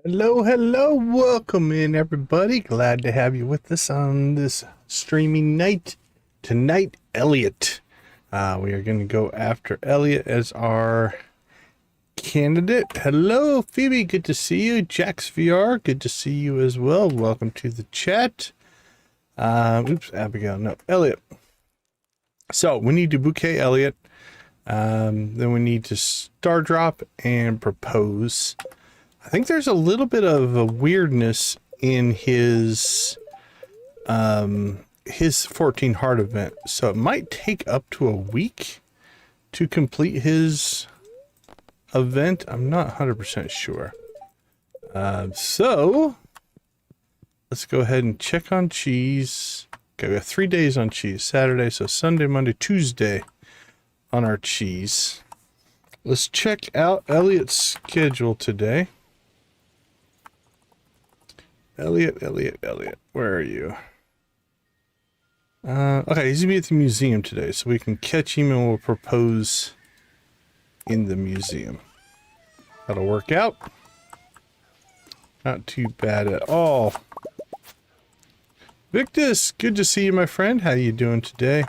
Hello, hello, welcome in everybody. Glad to have you with us on this streaming night. Tonight, Elliott. We are going to go after Elliott as our candidate. Hello, Phoebe, good to see you. Jax VR, good to see you as well. Welcome to the chat. Oops, Abigail, no, Elliott. So, we need to bouquet Elliott. Then we need to star drop and propose. I think there's a little bit of a weirdness in his 14 heart event, so it might take up to a week to complete his event. I'm not 100% sure. So let's go ahead and check on cheese. Okay, we have 3 days on cheese. Saturday, so Sunday, Monday, Tuesday on our cheese. Let's check out Elliott's schedule today. Elliott, where are you? Okay, he's gonna be at the museum today, so we can catch him and we'll propose in the museum. That'll work out. Not too bad at all. Victus, good to see you, my friend. How you doing today?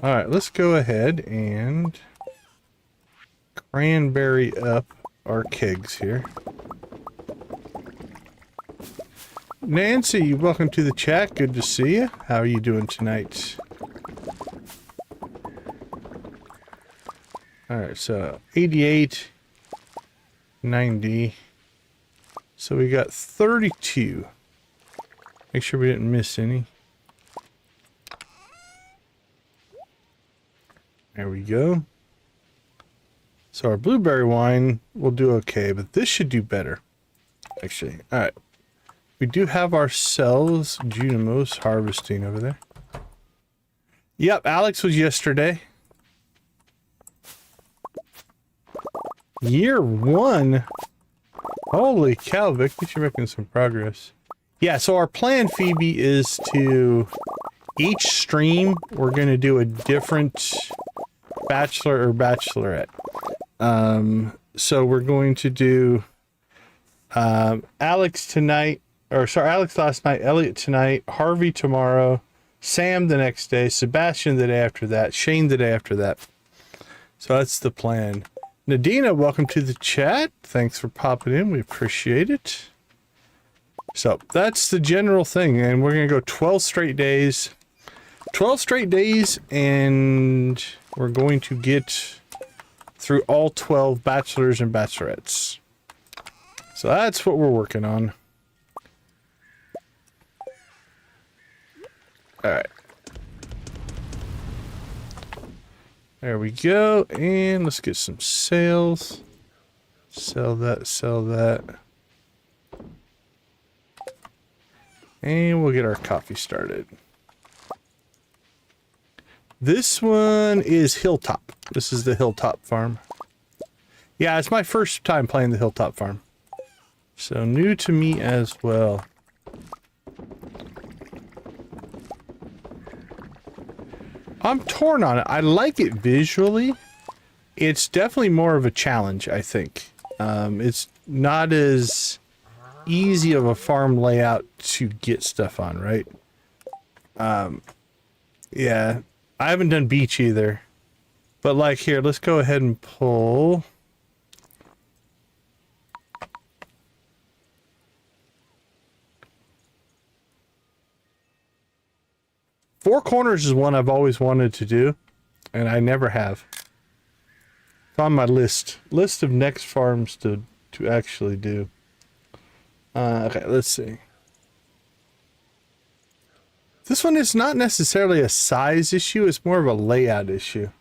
Alright, let's go ahead and cranberry up our kegs here. Nancy, welcome to the chat. Good to see you. How are you doing tonight? Alright, so 88, 90. So we got 32. Make sure we didn't miss any. There we go. So our blueberry wine will do okay, but this should do better. Actually, alright. We do have ourselves Junimos harvesting over there. Yep, Alex was yesterday. Year 1. Holy cow, Vic, you're making some progress. Yeah, so our plan, Phoebe, is to each stream, we're going to do a different Bachelor or Bachelorette. So we're going to do Alex tonight. Or sorry, Alex last night, Elliott tonight, Harvey tomorrow, Sam the next day, Sebastian the day after that, Shane the day after that. So that's the plan. Nadina, welcome to the chat. Thanks for popping in. We appreciate it. So that's the general thing. And we're going to go 12 straight days. 12 straight days, and we're going to get through all 12 bachelors and bachelorettes. So that's what we're working on. Alright. There we go. And let's get some sales. Sell that, sell that. And we'll get our coffee started. This one is Hilltop. This is the Hilltop farm. Yeah, it's my first time playing the Hilltop farm. So new to me as well. I'm torn on it. I like it visually. It's definitely more of a challenge, I think. It's not as easy of a farm layout to get stuff on, right? Yeah. I haven't done beach either. But like here, let's go ahead and pull. Four Corners is one I've always wanted to do, and I never have. It's on my list of next farms to actually do. Okay, let's see. This one is not necessarily a size issue, it's more of a layout issue.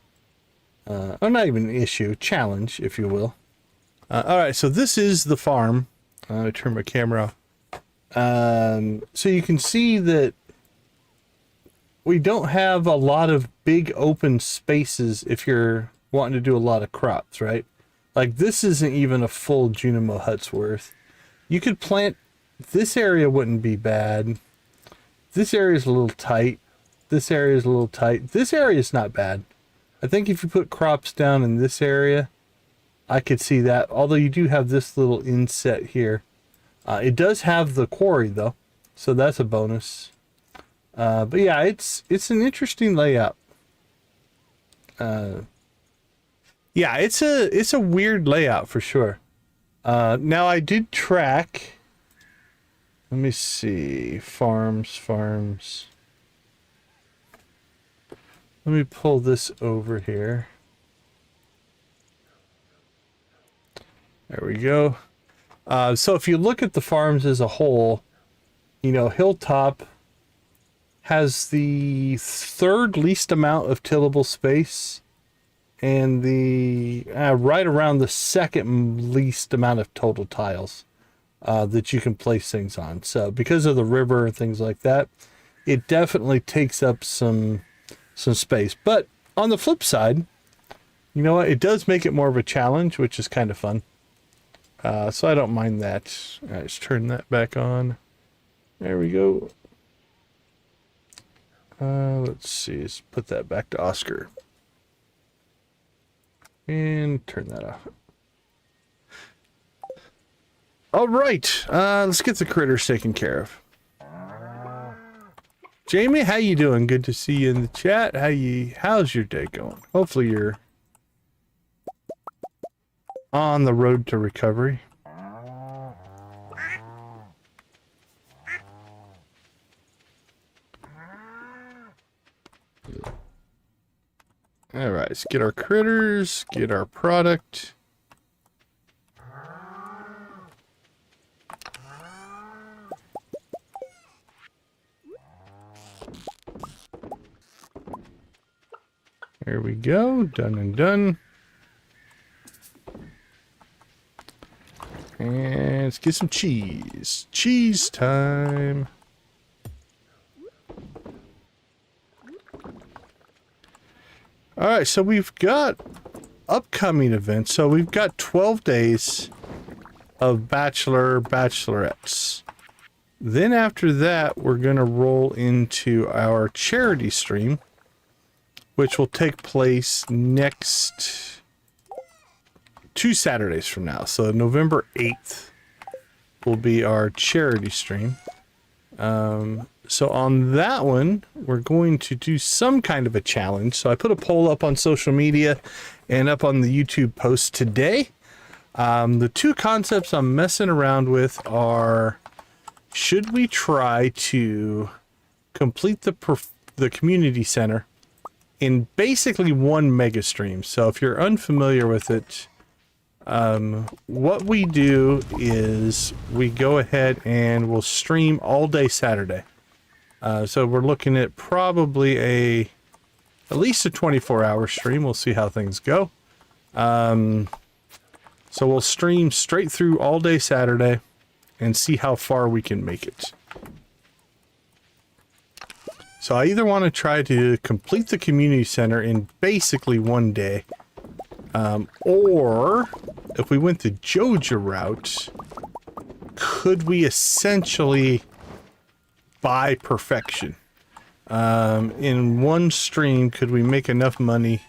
Or not even an issue, challenge, if you will. Alright, so this is the farm. I turn my camera off. So you can see that we don't have a lot of big open spaces if you're wanting to do a lot of crops, right? Like this isn't even a full Junimo hut's worth. You could plant, this area wouldn't be bad. This area is a little tight. This area is a little tight. This area is not bad. I think if you put crops down in this area, I could see that. Although you do have this little inset here. It does have the quarry though, so that's a bonus. But yeah, it's an interesting layout. Yeah, it's a weird layout for sure. Now I did track. Let me see. Farms. Let me pull this over here. There we go. So if you look at the farms as a whole, you know, Hilltop has the third least amount of tillable space and the right around the second least amount of total tiles that you can place things on. So because of the river and things like that, it definitely takes up some space. But on the flip side, you know what? It does make it more of a challenge, which is kind of fun. So I don't mind that. All right, let's turn that back on. There we go. Let's see. Let's put that back to Oscar. And turn that off. All right. Let's get the critters taken care of. Jamie, how you doing? Good to see you in the chat. How's your day going? Hopefully you're on the road to recovery. All right, let's get our critters, get our product. There we go, done and done. And let's get some cheese. Cheese time. All right, so we've got upcoming events. So we've got 12 days of Bachelor, Bachelorettes. Then after that, we're going to roll into our charity stream, which will take place next 2 Saturdays from now. So November 8th will be our charity stream. So on that one, we're going to do some kind of a challenge. So I put a poll up on social media and up on the YouTube post today. The two concepts I'm messing around with are, should we try to complete the community center in basically one mega stream? So if you're unfamiliar with it, what we do is we go ahead and we'll stream all day Saturday. So we're looking at probably at least a 24-hour stream. We'll see how things go. So we'll stream straight through all day Saturday and see how far we can make it. So I either want to try to complete the community center in basically one day, or if we went the Joja route, could we essentially buy perfection? In one stream, could we make enough money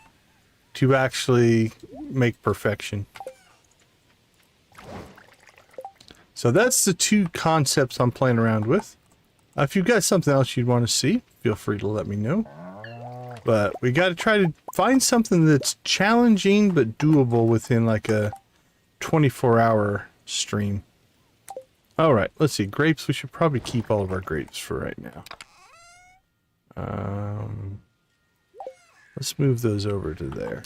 to actually make perfection? So that's the two concepts I'm playing around with. If you've got something else you'd want to see, feel free to let me know. But we got to try to find something that's challenging but doable within like a 24-hour stream. All right, let's see. Grapes, we should probably keep all of our grapes for right now. Let's move those over to there.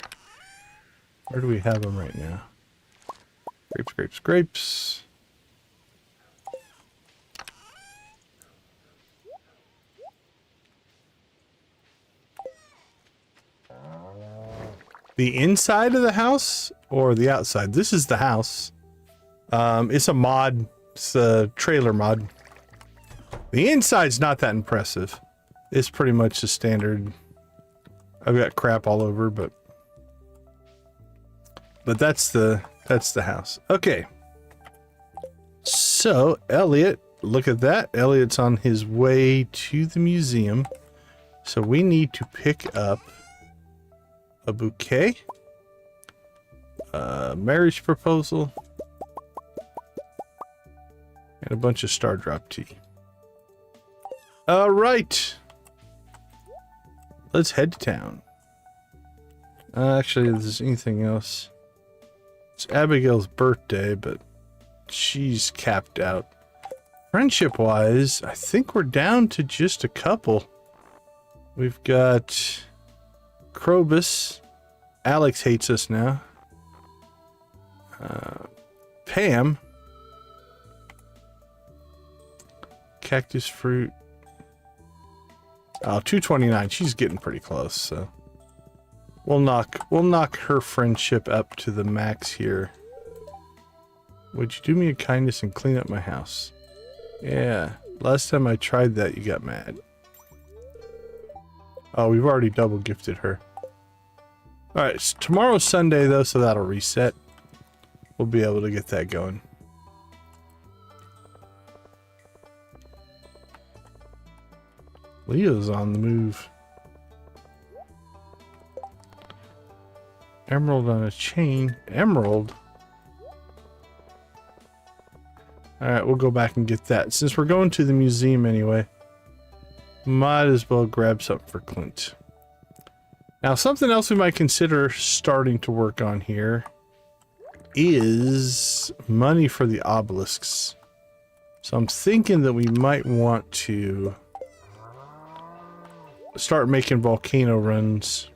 Where do we have them right now? Grapes. The inside of the house or the outside? This is the house. It's a mod. It's a trailer mod. The inside's not that impressive. It's pretty much the standard. I've got crap all over, but that's the house. Okay. So Elliott, look at that. Elliott's on his way to the museum. So we need to pick up a bouquet marriage proposal, and a bunch of star drop tea. All right, let's head to town. Actually, if there's anything else, it's Abigail's birthday, but she's capped out. Friendship wise, I think we're down to just a couple. We've got Krobus. Alex hates us now. Pam. Cactus fruit. Oh, 229. She's getting pretty close, so we'll knock her friendship up to the max here. Would you do me a kindness and clean up my house? Yeah. Last time I tried that, you got mad. Oh, we've already double gifted her. Alright, so tomorrow's Sunday though, so that'll reset. We'll be able to get that going. Leo's on the move. Emerald on a chain. Emerald? Alright, we'll go back and get that. Since we're going to the museum anyway, might as well grab something for Clint. Now, something else we might consider starting to work on here is money for the obelisks. So I'm thinking that we might want to start making volcano runs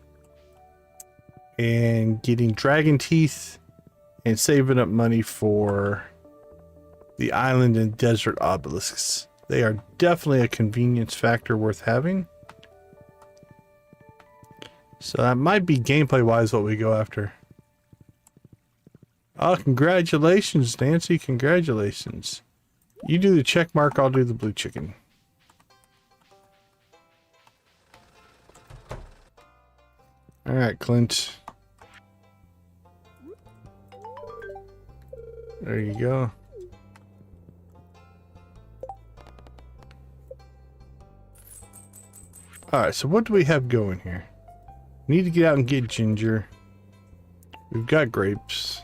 and getting dragon teeth and saving up money for the island and desert obelisks. They are definitely a convenience factor worth having. So that might be gameplay wise what we go after. Oh, congratulations, Nancy. Congratulations. You do the check mark, I'll do the blue chicken. Alright, Clint. There you go. Alright, so what do we have going here? Need to get out and get ginger. We've got grapes.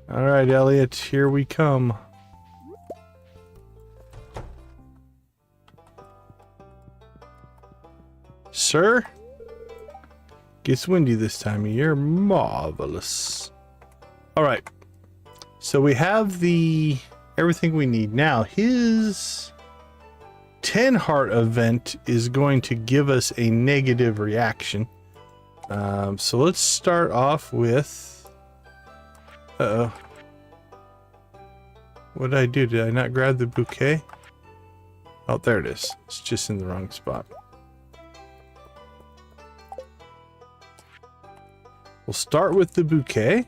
Alright, Elliott, here we come. Sir? Gets windy this time of year. Marvelous. Alright. So we have the everything we need. Now, his 10 heart event is going to give us a negative reaction. So let's start off with... Uh-oh. What did I do? Did I not grab the bouquet? Oh, there it is. It's just in the wrong spot. We'll start with the bouquet.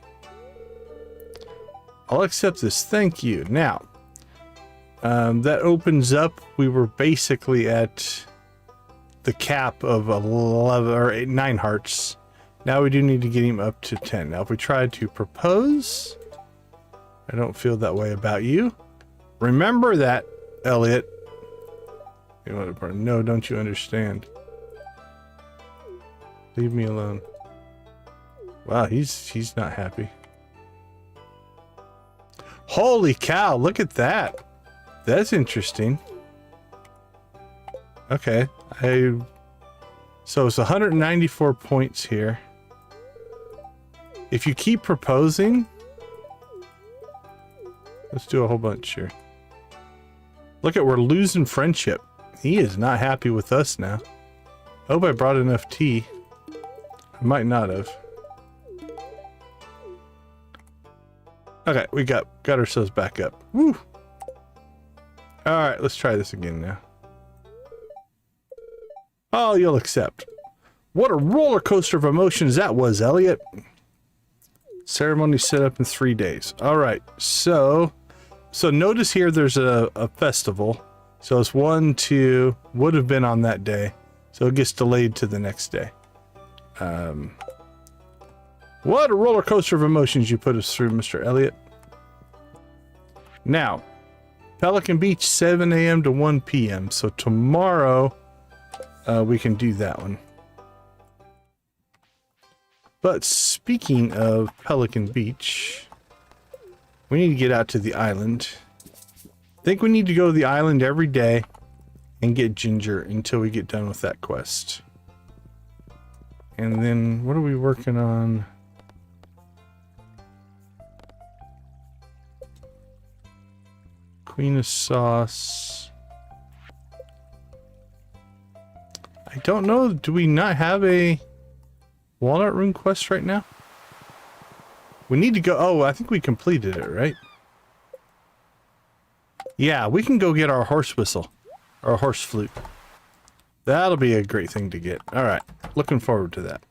I'll accept this. Thank you. Now, that opens up. We were basically at the cap of 11 or 9 hearts. Now we do need to get him up to 10. Now, if we try to propose, I don't feel that way about you. Remember that, Elliott. No, don't you understand? Leave me alone. Wow, he's not happy. Holy cow, look at that. That's interesting. Okay, so it's 194 points here. If you keep proposing, let's do a whole bunch here. Look at, we're losing friendship. He is not happy with us now. Hope I brought enough tea. I might not have. Okay, we got ourselves back up. Woo! Alright, let's try this again now. Oh, you'll accept. What a roller coaster of emotions that was, Elliott. Ceremony set up in 3 days. Alright, so notice here there's a festival. So it's 1, 2, would have been on that day. So it gets delayed to the next day. What a roller coaster of emotions you put us through, Mr. Elliott. Now, Pelican Beach, 7 a.m. to 1 p.m. So tomorrow, we can do that one. But speaking of Pelican Beach, we need to get out to the island. I think we need to go to the island every day and get ginger until we get done with that quest. And then what are we working on? Queen of Sauce. I don't know. Do we not have a Walnut Rune quest right now? We need to go. Oh, I think we completed it, right? Yeah, we can go get our horse whistle. Or horse flute. That'll be a great thing to get. Alright, looking forward to that.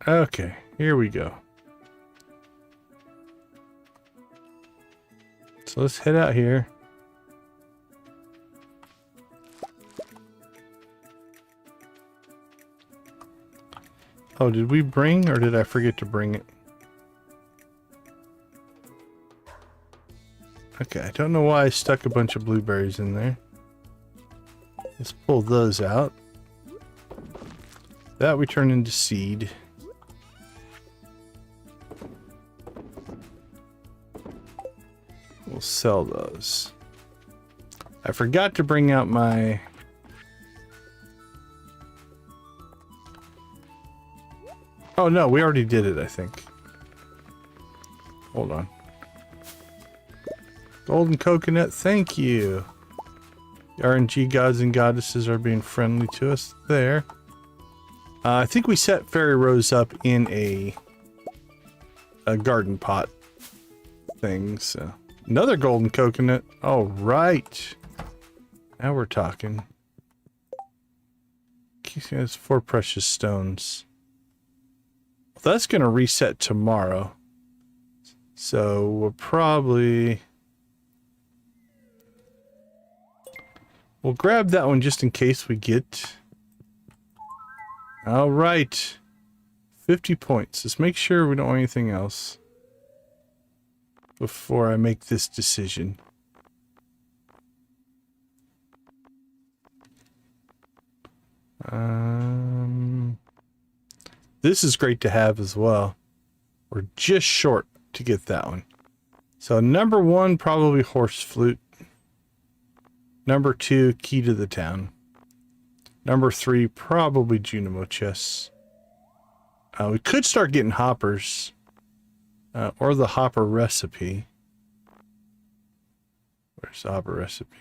Okay, here we go. So let's head out here. Oh, did we bring or did I forget to bring it? Okay, I don't know why I stuck a bunch of blueberries in there. Let's pull those out. That we turn into seed. We'll sell those. I forgot to bring out my... Oh no, we already did it, I think. Hold on. Golden coconut, thank you. The RNG gods and goddesses are being friendly to us there. I think we set Fairy Rose up in a garden pot thing, so. Another golden coconut. All right. Now we're talking. Has 4 precious stones. Well, that's going to reset tomorrow. So we'll probably... We'll grab that one just in case we get... All right. 50 points. Let's make sure we don't want anything else before I make this decision. This is great to have as well. We're just short to get that one. So number 1, probably horse flute. Number 2, key to the town. Number 3, probably Junimo chests. We could start getting hoppers. Or the hopper recipe. Where's the hopper recipe?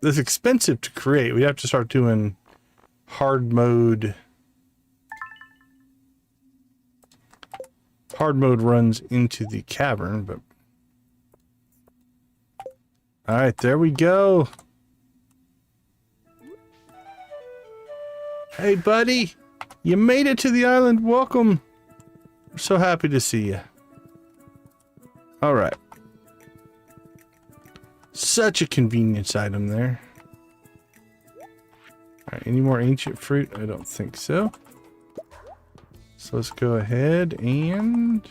This is expensive to create. We have to start doing hard mode runs into the cavern, but all right, there we go. Hey buddy, you made it to the island. Welcome. We're so happy to see you. All right. Such a convenience item there. All right, any more ancient fruit? I don't think so. So let's go ahead and...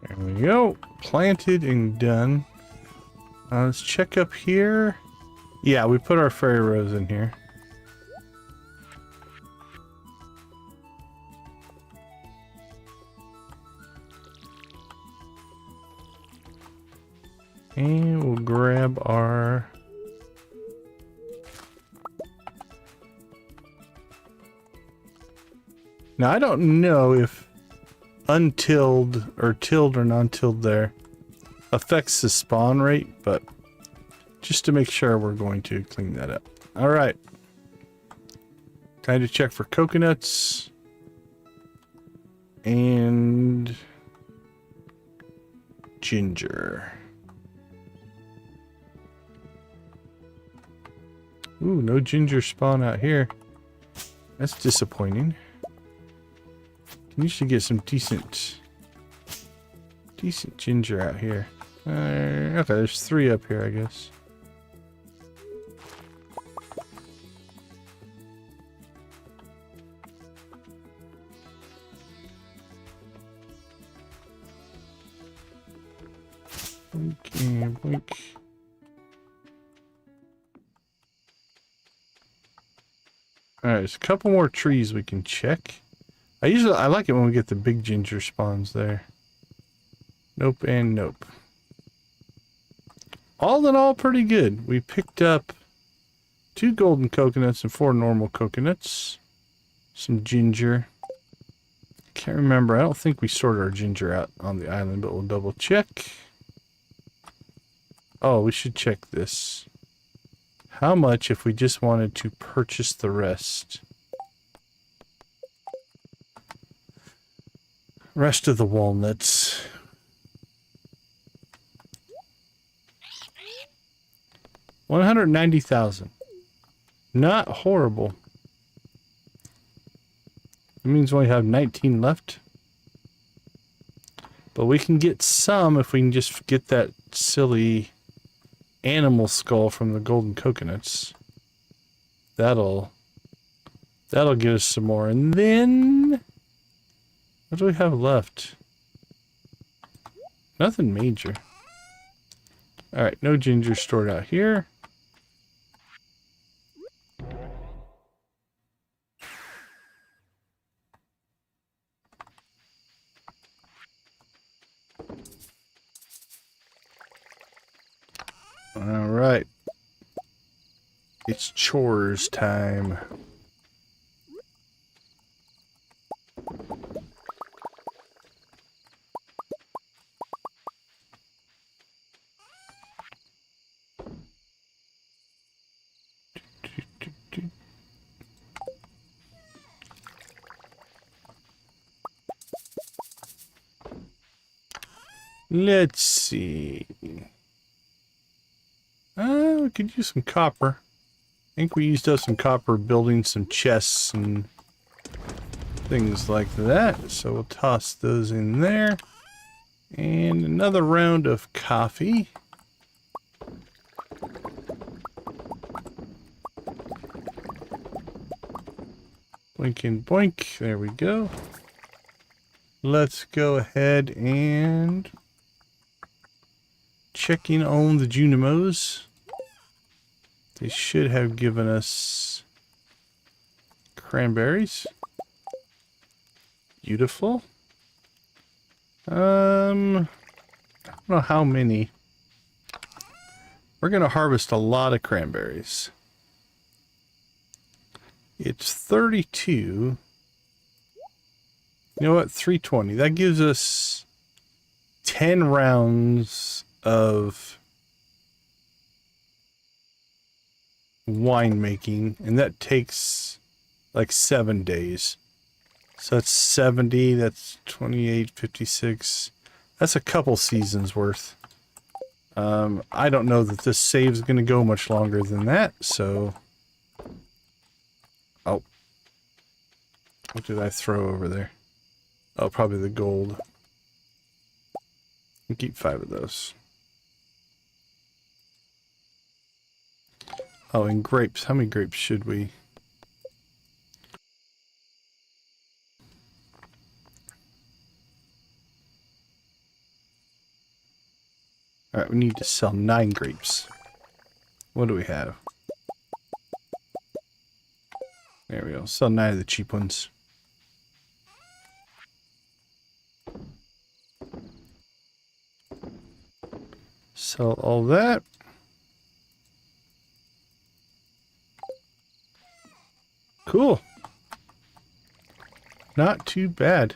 There we go. Planted and done. Let's check up here. Yeah, we put our fairy rose in here. And we'll grab our... Now, I don't know if untilled or tilled or non-tilled there affects the spawn rate, but just to make sure, we're going to clean that up. All right. Time to check for coconuts. And ginger. Ooh, no ginger spawn out here. That's disappointing. Can usually get some decent ginger out here. Okay, there's 3 up here, I guess. Blink, blink. Alright, there's a couple more trees we can check. I like it when we get the big ginger spawns there. Nope and nope. All in all, pretty good. We picked up 2 golden coconuts and 4 normal coconuts. Some ginger. Can't remember. I don't think we sorted our ginger out on the island, but we'll double check. Oh, we should check this. How much if we just wanted to purchase the rest? Rest of the walnuts. $190,000. Not horrible. It means we only have 19 left. But we can get some if we can just get that silly animal skull from the golden coconuts. That'll give us some more. And then what do we have left? Nothing major. Alright, no ginger stored out here. Alright. It's chores time. Let's see. We could use some copper. I think we used up some copper building some chests and things like that. So we'll toss those in there. And another round of coffee. Boink and boink. There we go. Let's go ahead and check in on the Junimos. They should have given us cranberries. Beautiful. I don't know how many. We're going to harvest a lot of cranberries. It's 32. You know what? 320. That gives us 10 rounds of winemaking, and that takes like 7 days. So that's 70, that's 28, 56. That's a couple seasons worth. I don't know that this save is going to go much longer than that, so... Oh. What did I throw over there? Oh, probably the gold. I'll keep 5 of those. Oh, and grapes. How many grapes should we? Alright, we need to sell 9 grapes. What do we have? There we go. Sell 9 of the cheap ones. Sell all that. Cool. Not too bad.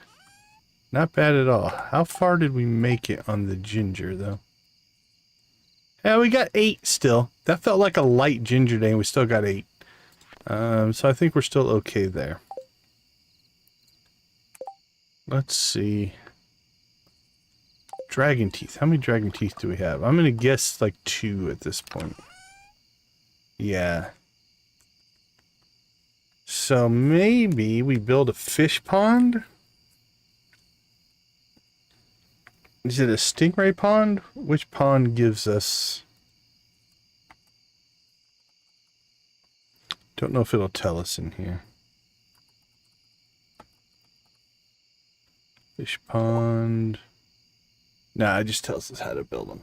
Not bad at all. How far did we make it on the ginger, though? Yeah, we got 8 still. That felt like a light ginger day, and we still got 8. So I think we're still okay there. Let's see. Dragon teeth. How many dragon teeth do we have? I'm going to guess like 2 at this point. Yeah. So maybe we build a fish pond? Is it a stingray pond? Which pond gives us... Don't know if it'll tell us in here. Fish pond. Nah, it just tells us how to build them.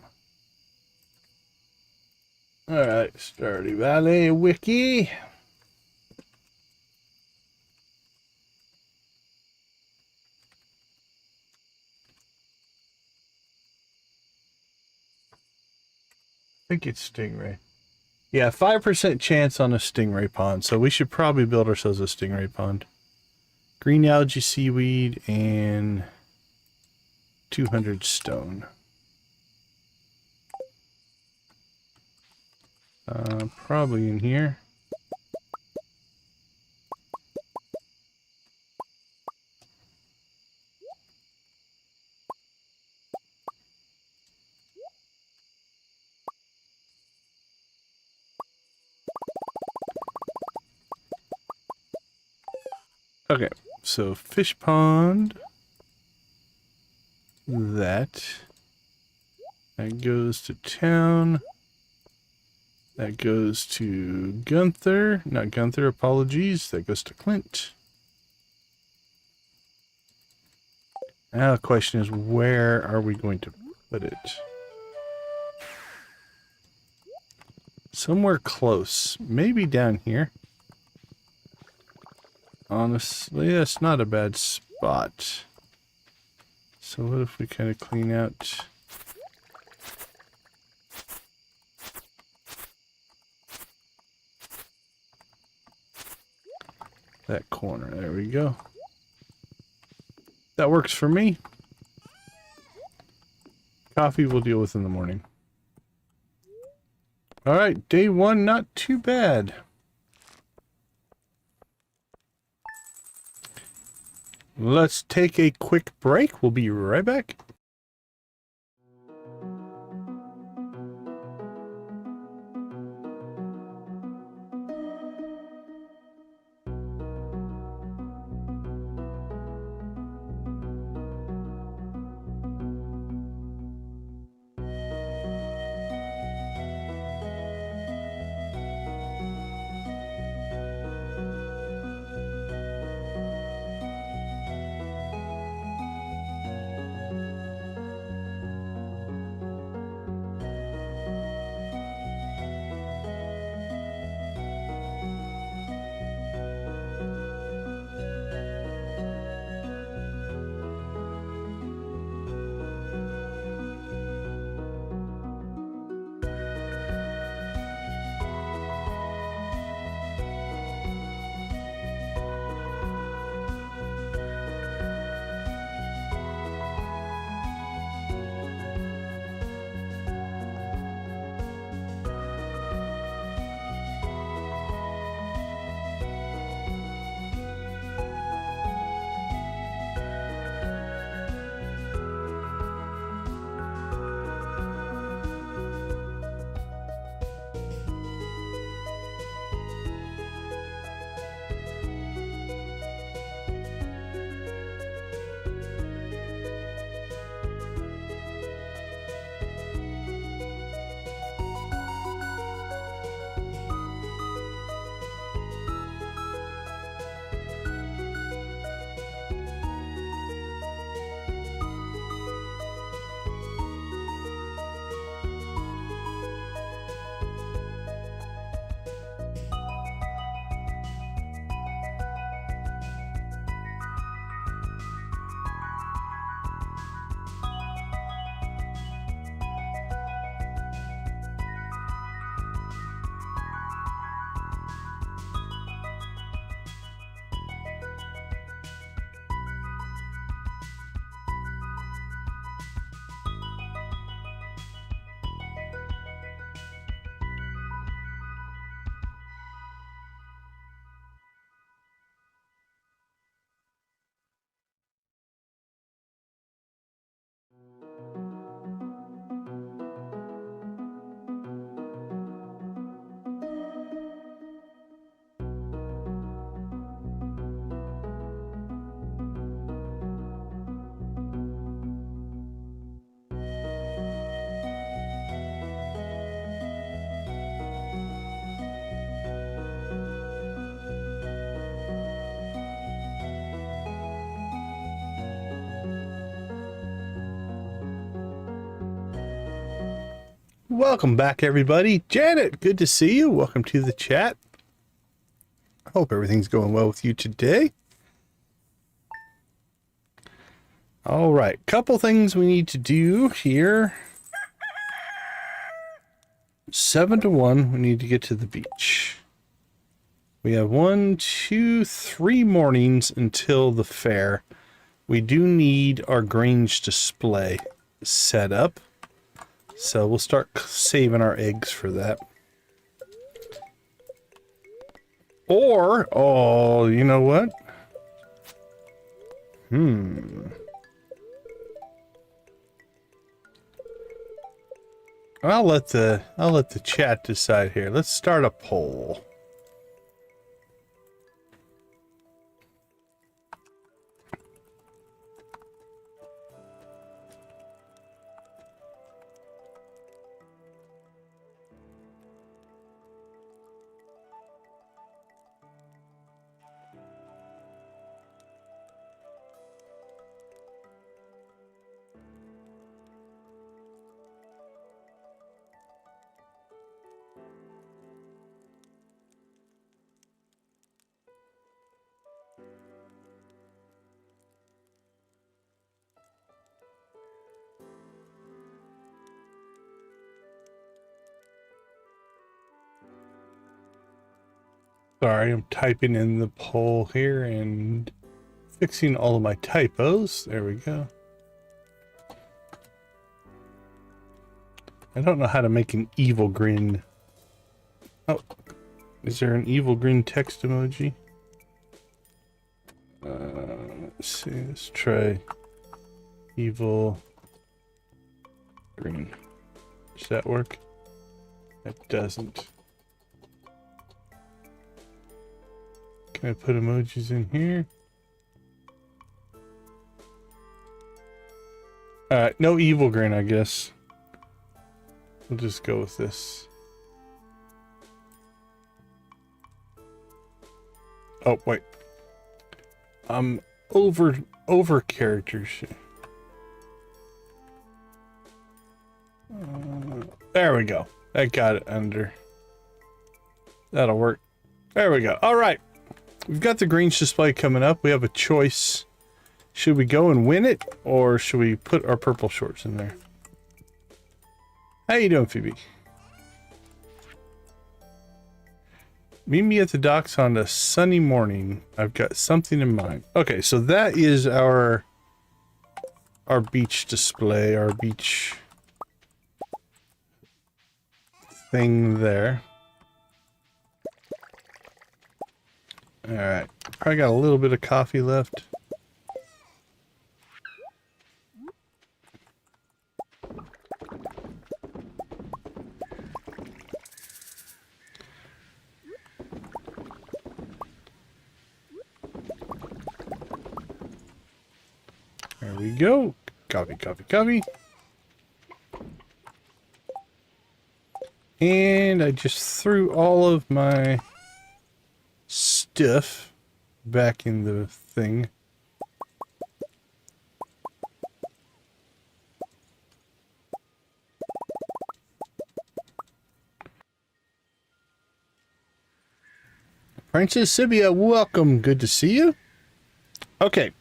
Alright, Stardew Valley wiki. I think it's stingray. Yeah, 5% chance on a stingray pond, so we should probably build ourselves a stingray pond. Green algae, seaweed, and 200 stone. Probably in here. Okay, so fish pond. That goes to town. That goes to Gunther. Not Gunther, apologies. That goes to Clint. Now the question is, where are we going to put it? Somewhere close. Maybe down here. Honestly, that's not a bad spot. So what if we kind of clean out... that corner? There we go. That works for me. Coffee we'll deal with in the morning. Alright, day one, not too bad. Let's take a quick break. We'll be right back. Welcome back, everybody. Janet, good to see you. Welcome to the chat. I hope everything's going well with you today. All right, couple things we need to do here. 7 to 1, we need to get to the beach. We have 1, 2, 3 mornings until the fair. We do need our Grange display set up. So we'll start saving our eggs for that. Or, oh, you know what? I'll let the chat decide here. Let's start a poll. Sorry, I'm typing in the poll here and fixing all of my typos. There we go. I don't know how to make an evil grin. Oh, is there an evil grin text emoji? Let's see, let's try evil grin. Does that work? It doesn't. Can I put emojis in here? Alright, no evil grin, I guess. We'll just go with this. Oh, wait. I'm over characters. There we go. I got it under. That'll work. There we go. All right. We've got the Grange display coming up. We have a choice. Should we go and win it, or should we put our purple shorts in there? How you doing, Phoebe? Meet me at the docks on a sunny morning. I've got something in mind. Okay, so that is our beach display, our beach thing there. Alright, probably got a little bit of coffee left. There we go. Coffee, coffee, coffee. And I just threw all of my stuff back in the thing. Princess Sibia, welcome. Good to see you. Okay.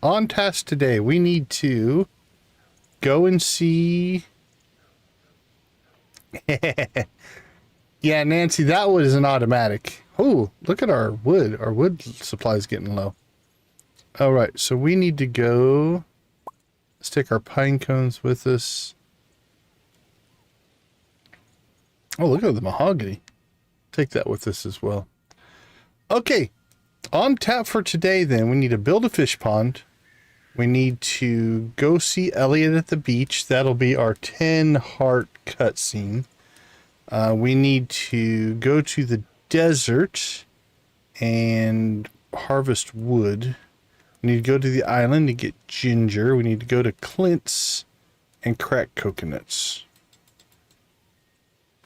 On task today, we need to go and see... Yeah, Nancy, that was an automatic. Oh, look at our wood. Our wood supply is getting low. All right, so we need to go... Let's take our pine cones with us. Oh, look at the mahogany. Take that with us as well. Okay, on tap for today then, we need to build a fish pond. We need to go see Elliott at the beach. That'll be our 10 heart cutscene. We need to go to the desert and harvest wood. We need to go to the island to get ginger. We need to go to Clint's and crack coconuts.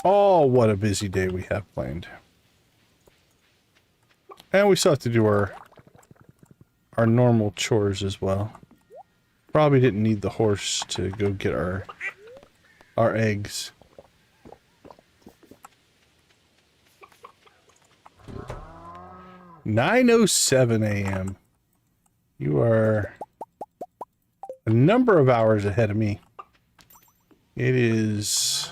Oh, what a busy day we have planned. And we still have to do our normal chores as well. Probably didn't need the horse to go get our eggs. 9:07 a.m. You are a number of hours ahead of me. It is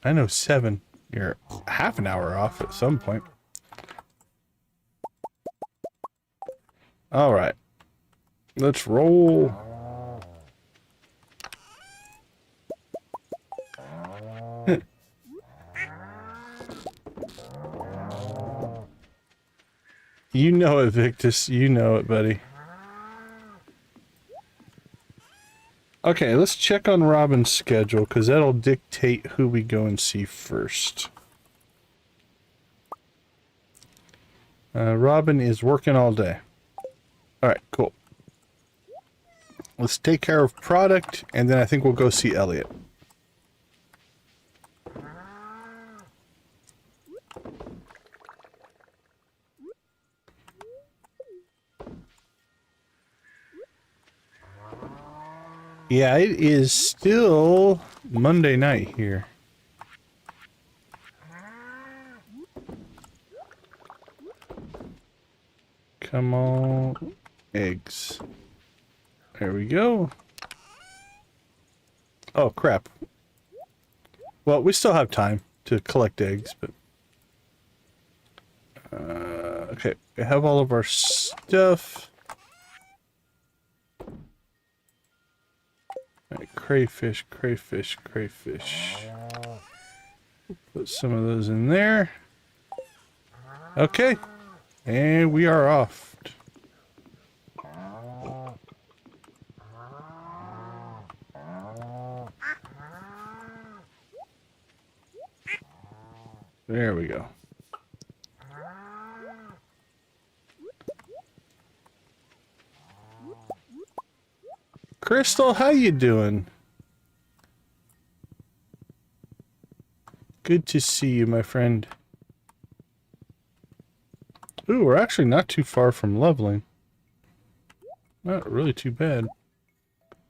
9:07. You're half an hour off at some point. All right. Let's roll. You know it, Victus. You know it, buddy. Okay, let's check on Robin's schedule, because that'll dictate who we go and see first. Robin is working all day. Alright, cool. Let's take care of product, and then I think we'll go see Elliott. Yeah, it is still Monday night here. Come on, eggs. There we go. Oh, crap. Well, we still have time to collect eggs, but... okay, we have all of our stuff. Right, crayfish, crayfish, crayfish. Put some of those in there. Okay. And we are off. There we go. Crystal, how you doing? Good to see you, my friend. Ooh, we're actually not too far from leveling. Not really too bad.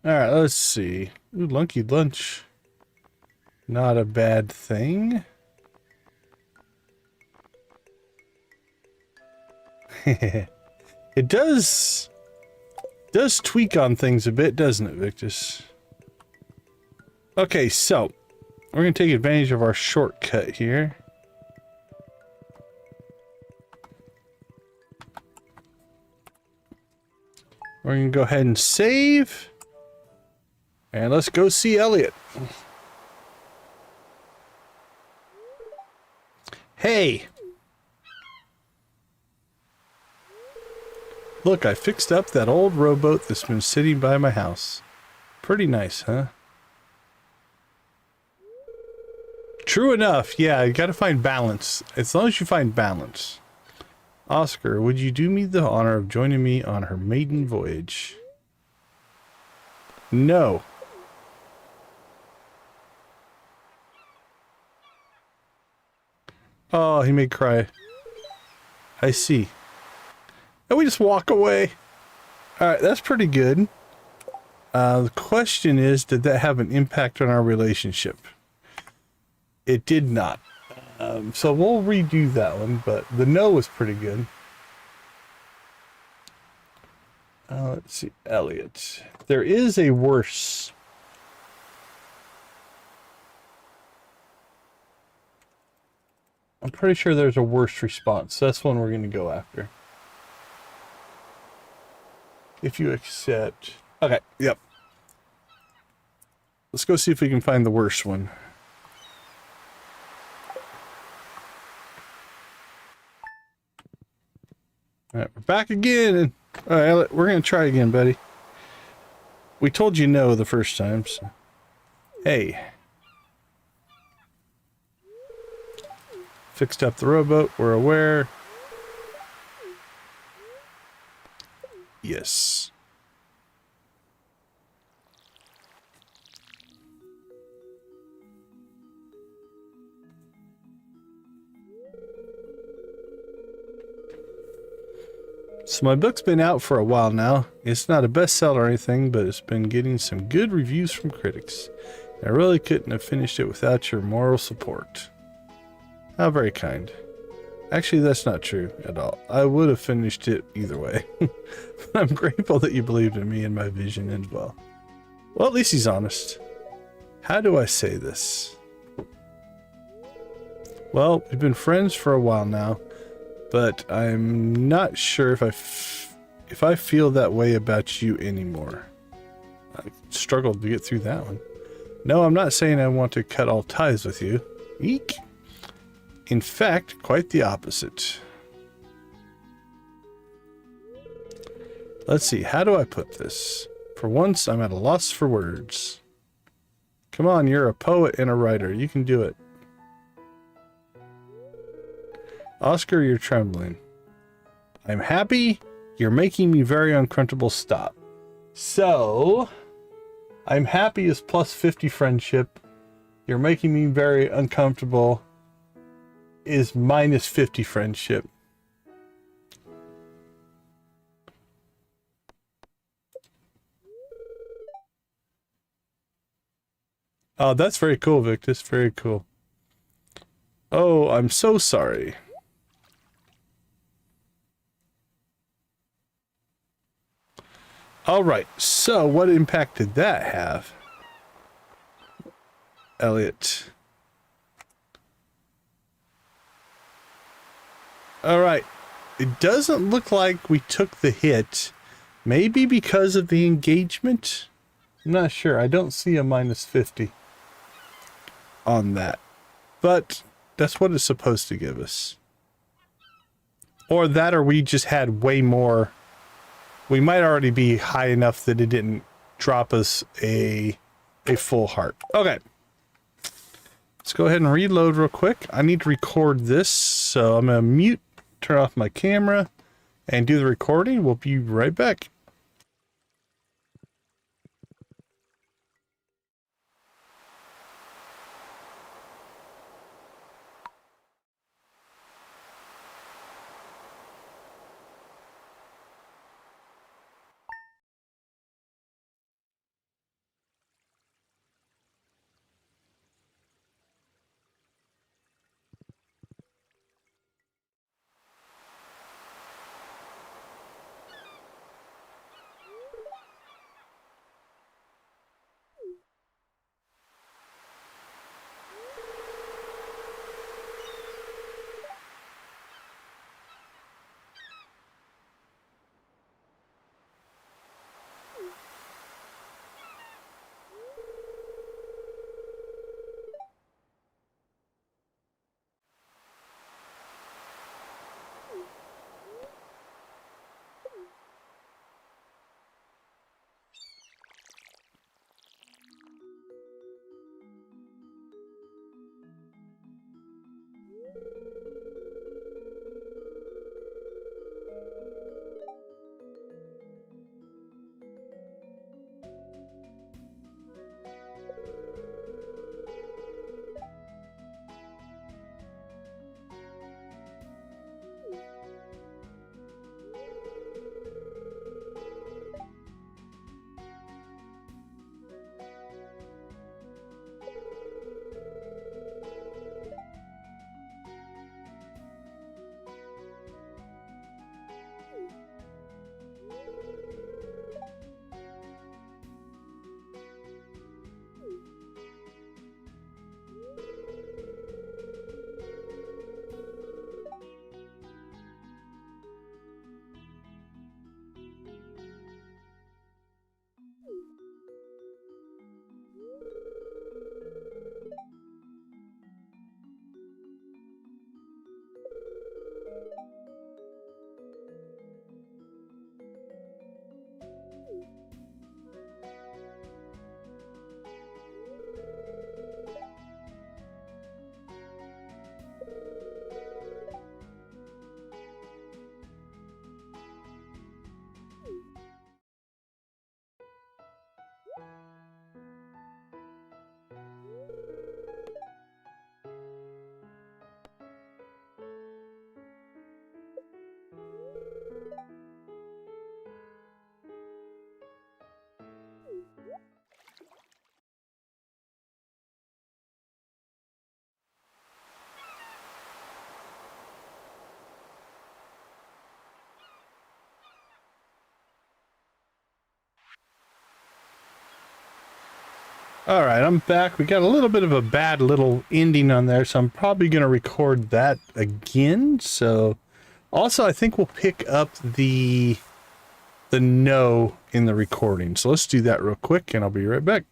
Alright, let's see. Ooh, Lunky Lunch. Not a bad thing. It does tweak on things a bit, doesn't it, Victus? Okay, so we're going to take advantage of our shortcut here. We're going to go ahead and save. And let's go see Elliott. Hey! Look, I fixed up that old rowboat that's been sitting by my house. Pretty nice, huh? True enough. Yeah, you gotta find balance. As long as you find balance. Oscar, would you do me the honor of joining me on her maiden voyage? No. Oh, he may cry. I see. And we just walk away. Alright, that's pretty good. The question is, did that have an impact on our relationship? It did not. So we'll redo that one, but the no was pretty good. Let's see, Elliott. There is a worse. I'm pretty sure there's a worse response. That's one we're going to go after. If you accept. Okay, yep. Let's go see if we can find the worst one. Alright, we're back again. Alright, Elliott, we're going to try again, buddy. We told you no the first time, so. Hey. Fixed up the rowboat, we're aware. Yes. So my book's been out for a while now. It's not a bestseller or anything, but it's been getting some good reviews from critics. I really couldn't have finished it without your moral support. How very kind. Actually, that's not true at all. I would have finished it either way. I'm grateful that you believed in me and my vision as well. Well, at least he's honest. How do I say this? Well, we've been friends for a while now, but I'm not sure if I feel that way about you anymore. I struggled to get through that one. No, I'm not saying I want to cut all ties with you. Eek. In fact, quite the opposite. Let's see, how do I put this? For once, I'm at a loss for words. Come on, you're a poet and a writer. You can do it. Oscar, you're trembling. I'm happy. You're making me very uncomfortable. Stop. So, I'm happy is plus 50 friendship. You're making me very uncomfortable is minus 50 friendship. Oh, that's very cool, Victus. Very cool. Oh, I'm so sorry. All right. So, what impact did that have? Elliott. All right. It doesn't look like we took the hit. Maybe because of the engagement? I'm not sure. I don't see a minus 50 on that. But that's what it's supposed to give us. Or that, or we just had way more. We might already be high enough that it didn't drop us a full heart. Okay. Let's go ahead and reload real quick. I need to record this, so I'm going to mute, turn off my camera, and do the recording. We'll be right back. All right, I'm back. We got a little bit of a bad little ending on there, so I'm probably going to record that again. So also, I think we'll pick up the no in the recording. So let's do that real quick and I'll be right back.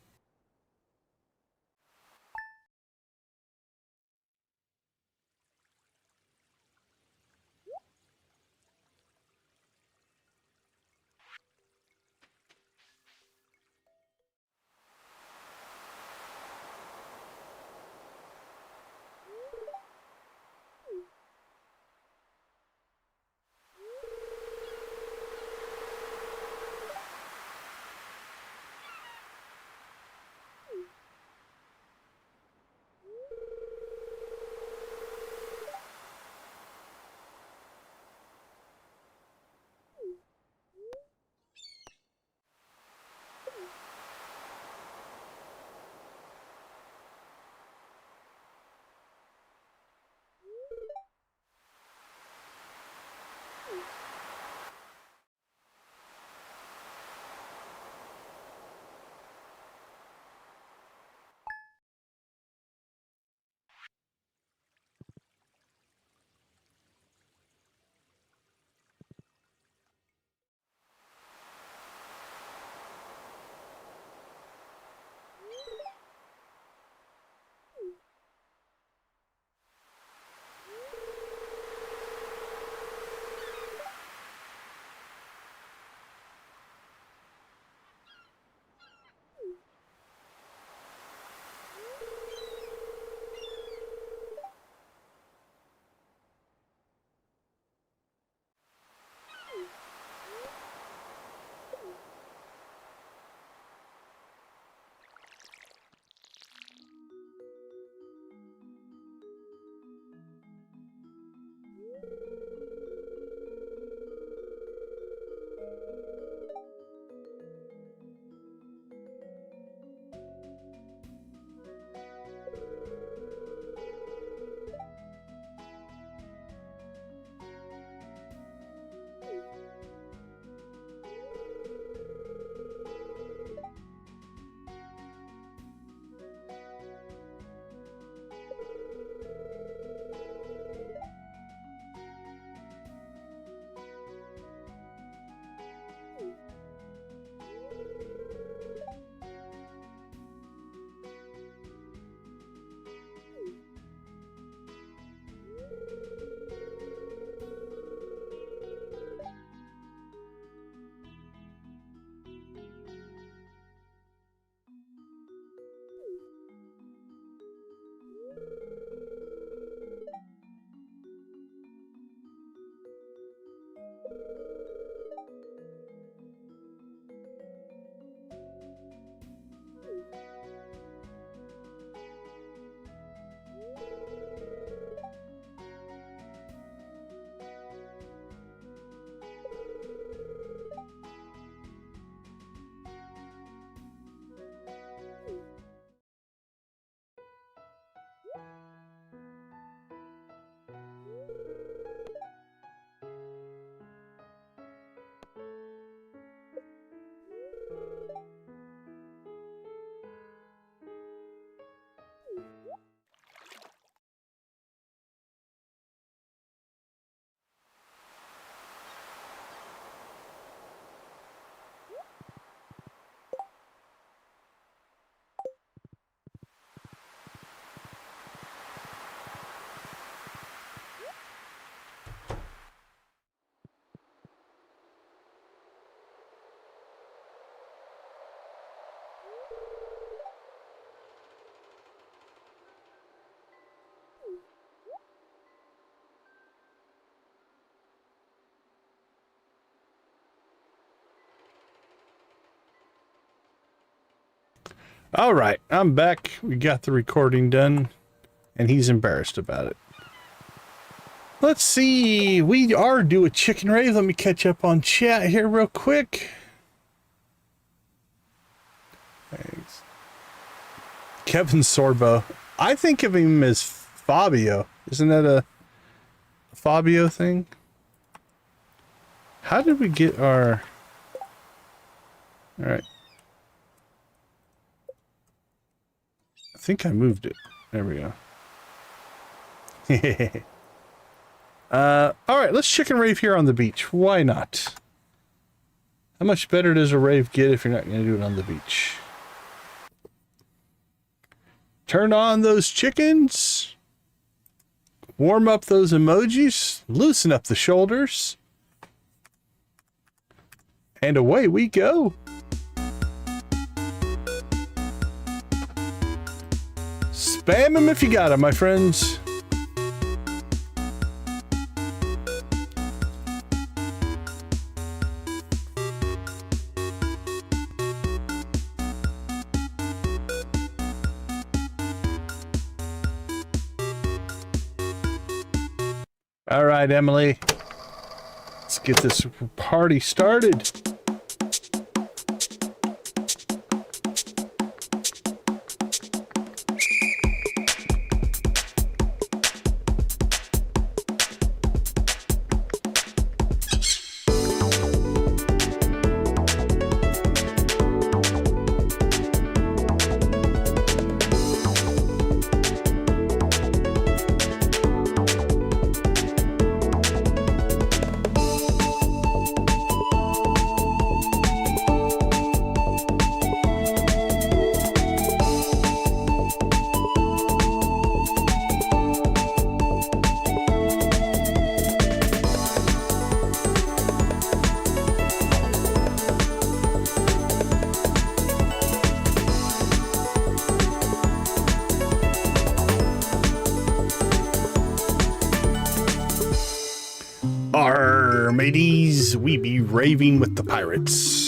All right, I'm back. We got the recording done, and he's embarrassed about it. Let's see. We are due a chicken raise. Let me catch up on chat here real quick. Thanks. Kevin Sorbo. I think of him as Fabio. Isn't that a Fabio thing? How did we get our... All right. think I moved it. There we go. All right, let's chicken rave here on the beach. Why not? How much better does a rave get if you're not going to do it on the beach? Turn on those chickens. Warm up those emojis. Loosen up the shoulders. And away we go. Spam them if you got them, my friends. All right, Emily. Let's get this party started. Arr, mateys, we be raving with the pirates.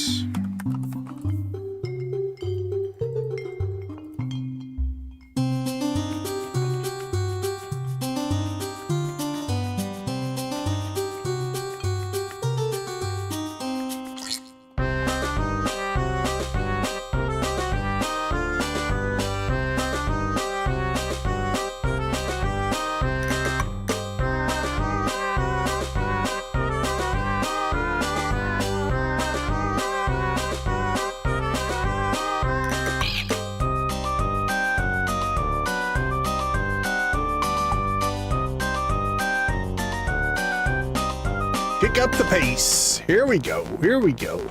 Pick up the pace. Here we go. Here we go.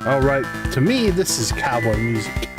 All right, to me, this is cowboy music.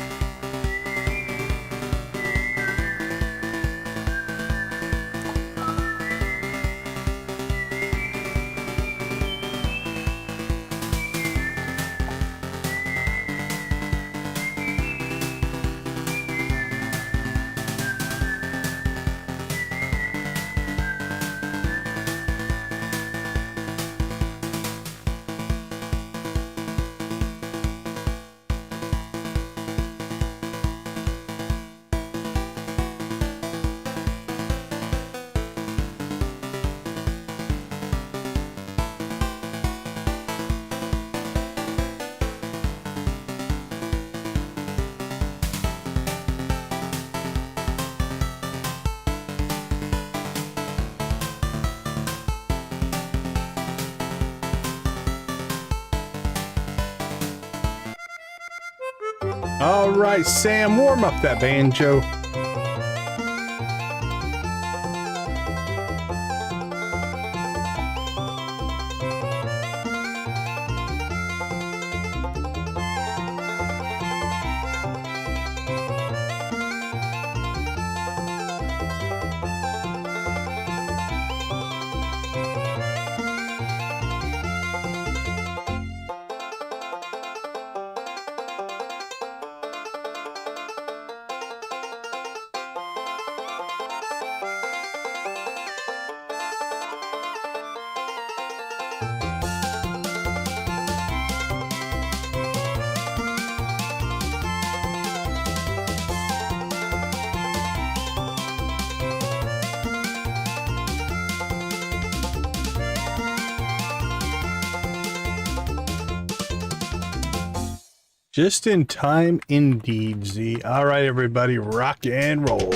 All right, Sam, warm up that banjo. Just in time indeed, Z. All right, everybody, rock and roll.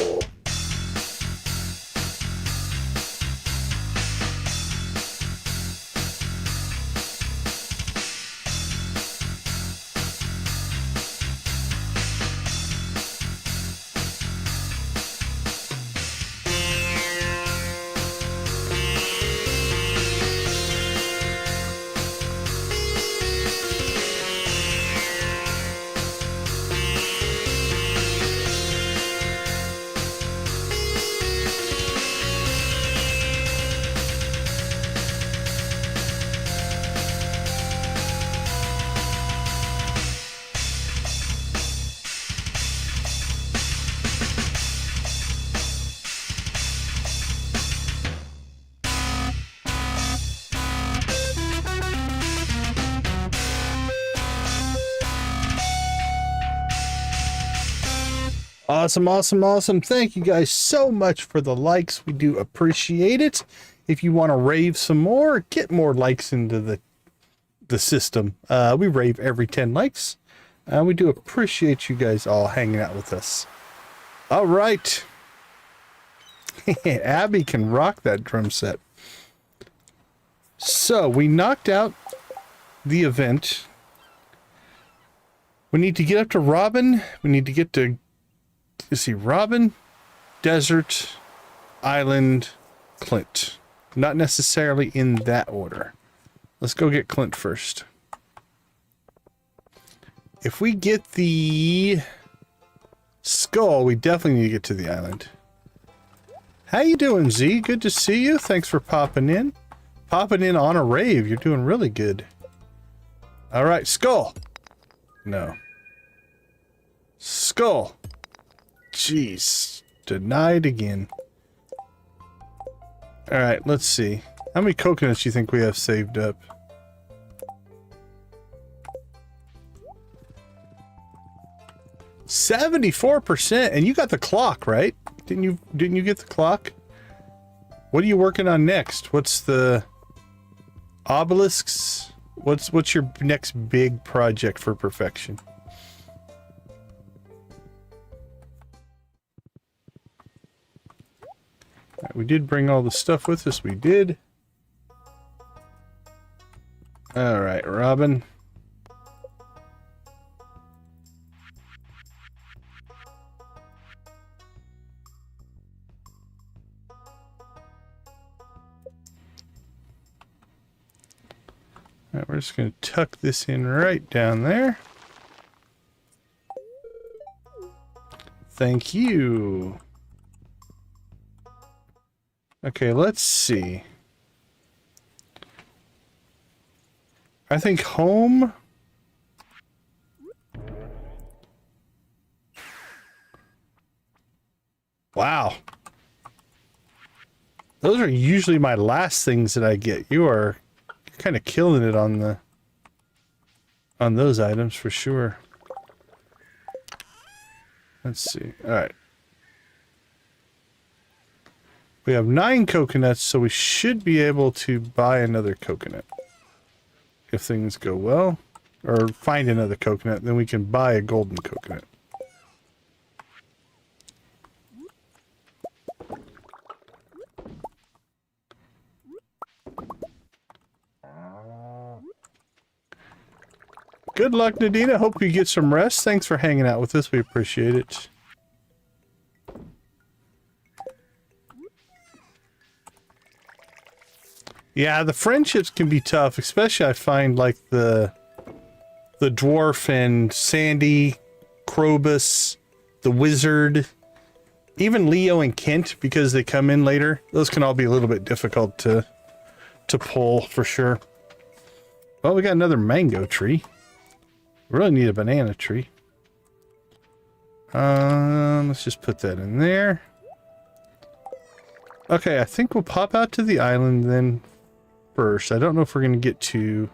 Awesome, awesome, awesome. Thank you guys so much for the likes. We do appreciate it. If you want to rave some more, get more likes into the system. We rave every 10 likes. We do appreciate you guys all hanging out with us. All right. Abby can rock that drum set. So we knocked out the event. We need to get up to Robin. We need to get to, let's see, Robin, Desert, Island, Clint. Not necessarily in that order. Let's go get Clint first. If we get the skull, we definitely need to get to the island. How you doing, Z? Good to see you. Thanks for popping in. Popping in on a rave. You're doing really good. All right, skull. No. Skull. Jeez. Denied again. All right, let's see. How many coconuts do you think we have saved up? $74%, and you got the clock, right? Didn't you get the clock? What are you working on next? What's the obelisks? What's your next big project for perfection? Right, we did bring all the stuff with us. We did. All right, Robin. All right, we're just going to tuck this in right down there. Thank you. Okay, let's see. I think home. Wow. Those are usually my last things that I get. You're kind of killing it on those items for sure. Let's see. All right. We have 9 coconuts, so we should be able to buy another coconut. If things go well. Or find another coconut, then we can buy a golden coconut. Good luck, Nadina. Hope you get some rest. Thanks for hanging out with us. We appreciate it. Yeah, the friendships can be tough, especially I find like the dwarf and Sandy, Krobus, the wizard, even Leo and Kent, because they come in later. Those can all be a little bit difficult to pull for sure. Well, we got another mango tree. We really need a banana tree. Let's just put that in there. Okay, I think we'll pop out to the island then first. I don't know if we're going to get to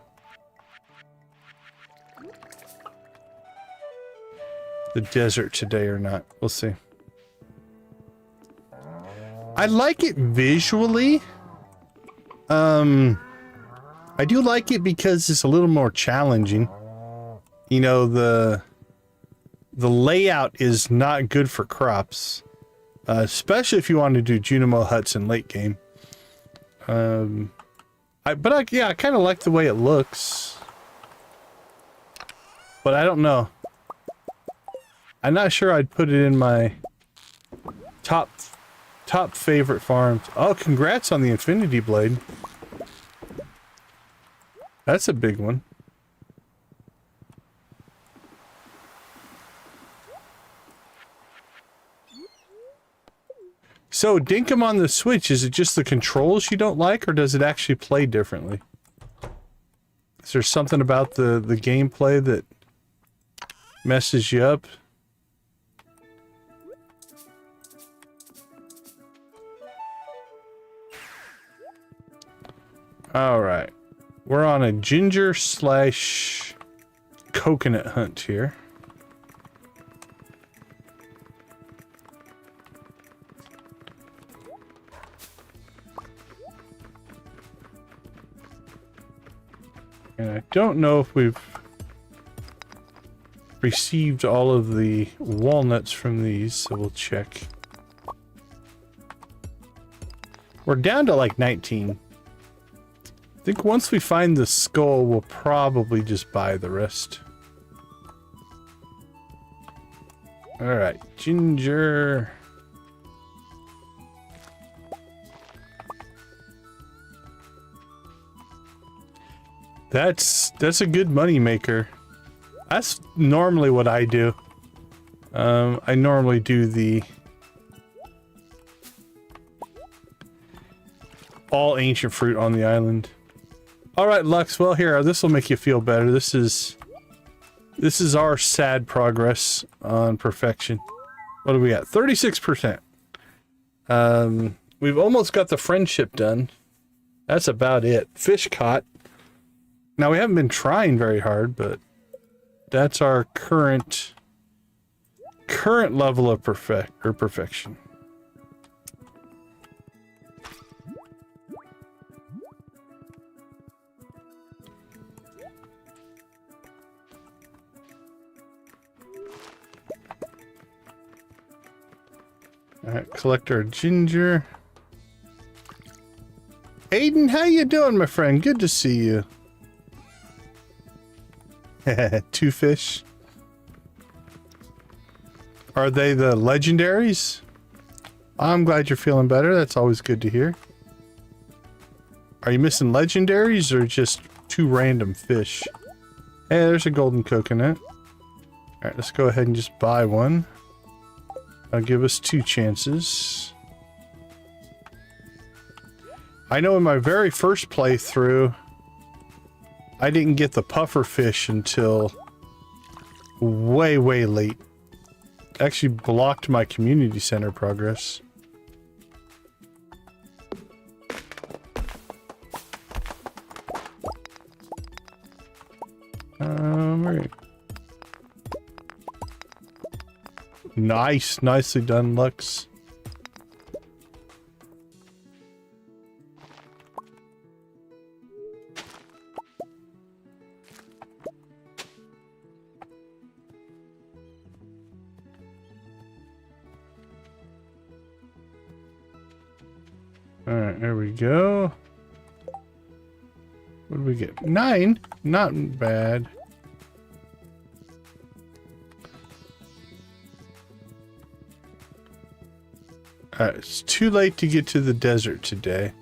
the desert today or not. We'll see. I like it visually. I do like it because it's a little more challenging. you know, the layout is not good for crops, especially if you want to do Junimo huts in late game. I kind of like the way it looks, but I don't know. I'm not sure I'd put it in my top favorite farms. Oh, congrats on the Infinity Blade. That's a big one. So, Dinkum on the Switch, is it just the controls you don't like, or does it actually play differently? Is there something about the gameplay that messes you up? Alright. We're on a ginger / coconut hunt here. And I don't know if we've received all of the walnuts from these, so we'll check. We're down to like 19. I think once we find the skull, we'll probably just buy the rest. Alright, ginger. That's a good money maker. That's normally what I do. I normally do the all ancient fruit on the island. All right, Lux. Well, here, this will make you feel better. This is our sad progress on perfection. What do we got? 36%. We've almost got the friendship done. That's about it. Fish caught. Now, we haven't been trying very hard, but that's our current level of perfection. Alright, collect our ginger. Aiden, how you doing, my friend? Good to see you. 2 fish. Are they the legendaries? I'm glad you're feeling better. That's always good to hear. Are you missing legendaries or just 2 random fish? Hey, there's a golden coconut. Alright, let's go ahead and just buy one. That'll give us 2 chances. I know in my very first playthrough, I didn't get the puffer fish until way, way late. Actually blocked my community center progress. Right. Nice, nicely done, Lux. Alright, there we go. What did we get? 9? Not bad. Alright, it's too late to get to the desert today.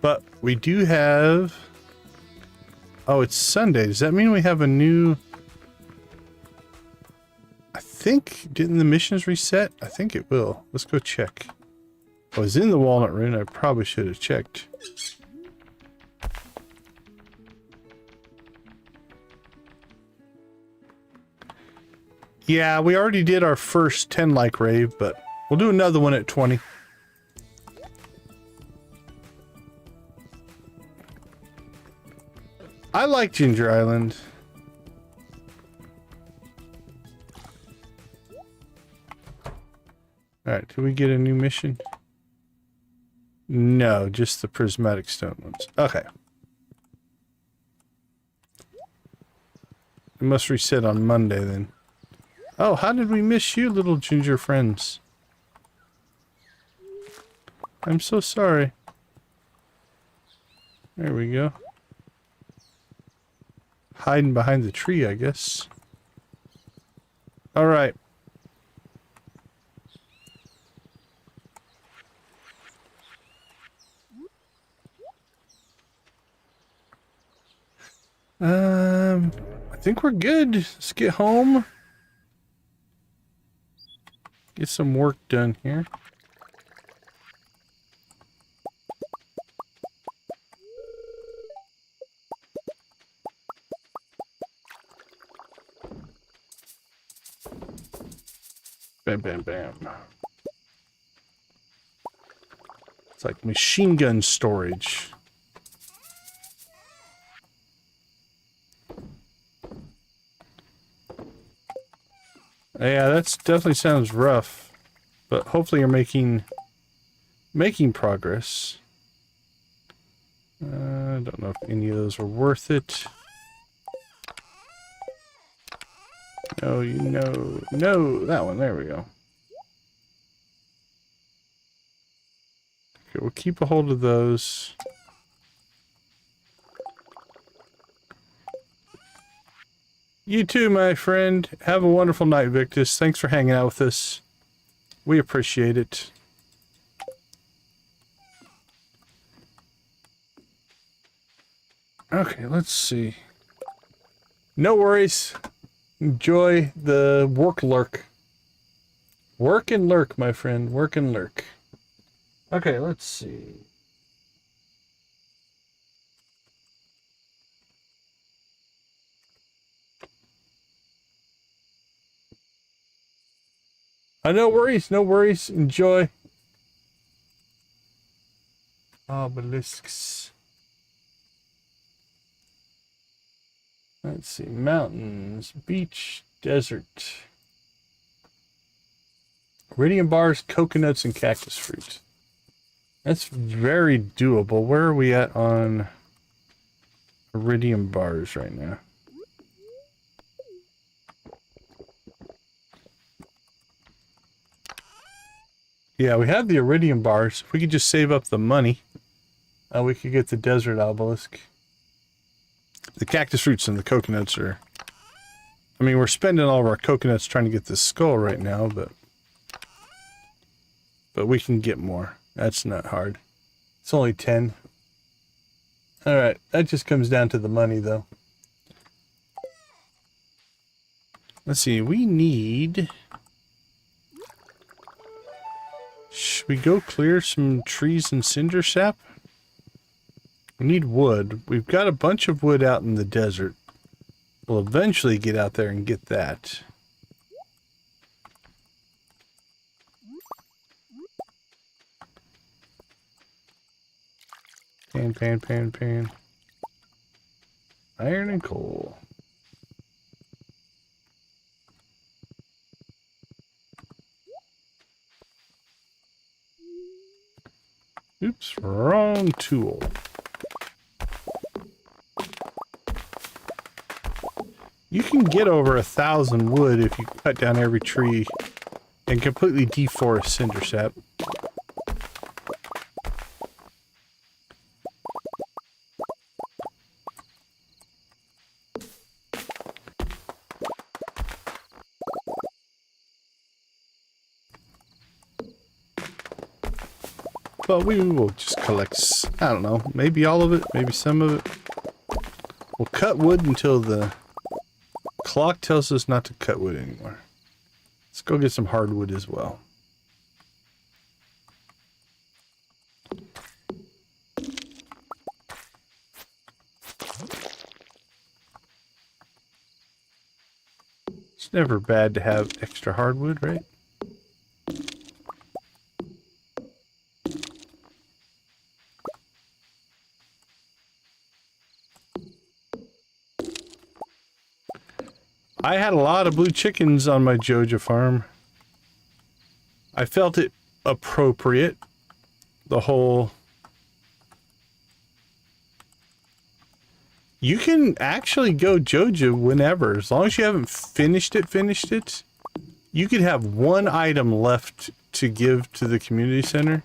But we do have... Oh, it's Sunday. Does that mean we have a new... I think... Didn't the missions reset? I think it will. Let's go check. I was in the walnut rune. I probably should have checked. Yeah, we already did our first 10 like rave, but we'll do another one at 20. I like Ginger Island. Alright, did we get a new mission? No, just the prismatic stone ones. Okay. It must reset on Monday then. Oh, how did we miss you, little ginger friends? I'm so sorry. There we go. Hiding behind the tree, I guess. Alright. I think we're good. Let's get home. Get some work done here. Bam, bam, bam. It's like machine gun storage. Yeah, that's definitely sounds rough, but hopefully you're making progress. I don't know if any of those are worth it. No, you know, no, that one. There we go. Okay, we'll keep a hold of those. You too, my friend. Have a wonderful night, Victus. Thanks for hanging out with us. We appreciate it. Okay, let's see. No worries. Enjoy the work lurk. Work and lurk, my friend. Work and lurk. Okay, let's see. No worries, no worries. Enjoy. Obelisks. Let's see. Mountains, beach, desert. Iridium bars, coconuts, and cactus fruit. That's very doable. Where are we at on iridium bars right now? Yeah, we have the iridium bars. If we could just save up the money, we could get the desert obelisk. The cactus fruits and the coconuts are... I mean, we're spending all of our coconuts trying to get this skull right now, but we can get more. That's not hard. It's only 10. Alright, that just comes down to the money, though. Let's see, we need... Should we go clear some trees and cinder sap? We need wood. We've got a bunch of wood out in the desert. We'll eventually get out there and get that. Pan. Iron and coal. Oops, wrong tool. You can get over 1,000 wood if you cut down every tree and completely deforest cinder sap. But we will just collect, I don't know, maybe all of it, maybe some of it. We'll cut wood until the clock tells us not to cut wood anymore. Let's go get some hardwood as well. It's never bad to have extra hardwood, right? I had a lot of blue chickens on my Joja farm. I felt it appropriate. The whole You can actually go Joja whenever, as long as you haven't finished it. You could have one item left to give to the community center,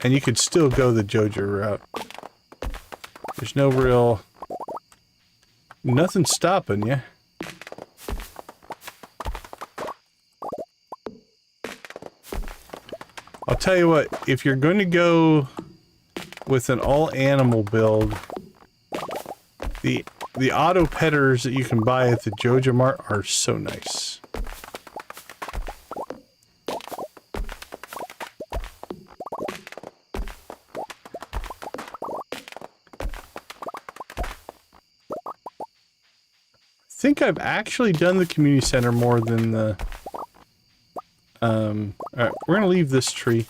and you could still go the Joja route. There's no real... nothing stopping you. I'll tell you what, if you're going to go with an all-animal build, the auto petters that you can buy at the Joja Mart are so nice. I think I've actually done the community center more than the... Alright, we're gonna leave this tree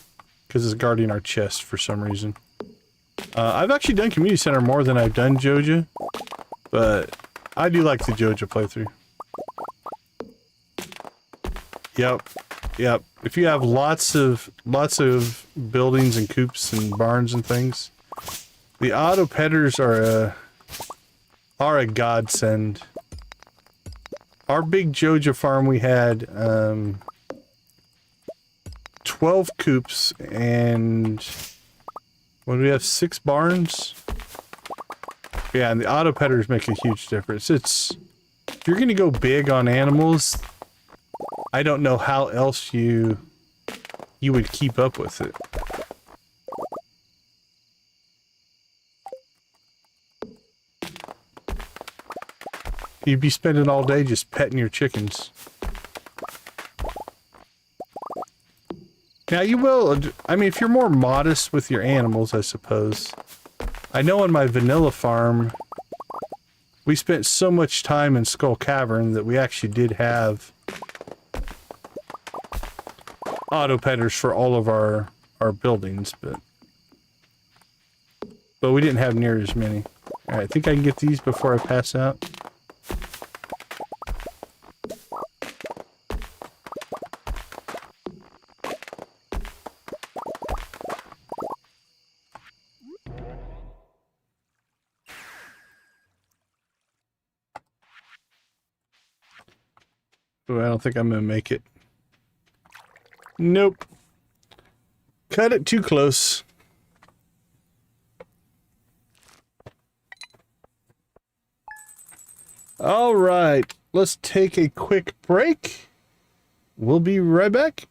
because it's guarding our chest for some reason. I've actually done community center more than I've done Joja, but I do like the Joja playthrough. Yep. If you have lots of buildings and coops and barns and things, the auto petters are a godsend. Our big Joja farm, we had 12 coops and what do we have, 6 barns? Yeah, and the auto petters make a huge difference. If you're gonna go big on animals, I don't know how else you would keep up with it. You'd be spending all day just petting your chickens. Now you will, I mean, if you're more modest with your animals, I suppose. I know on my vanilla farm, we spent so much time in Skull Cavern that we actually did have auto petters for all of our buildings, but we didn't have near as many. Alright, I think I can get these before I pass out. Oh, I don't think I'm gonna make it. Nope. Cut it too close. All right, let's take a quick break. We'll be right back.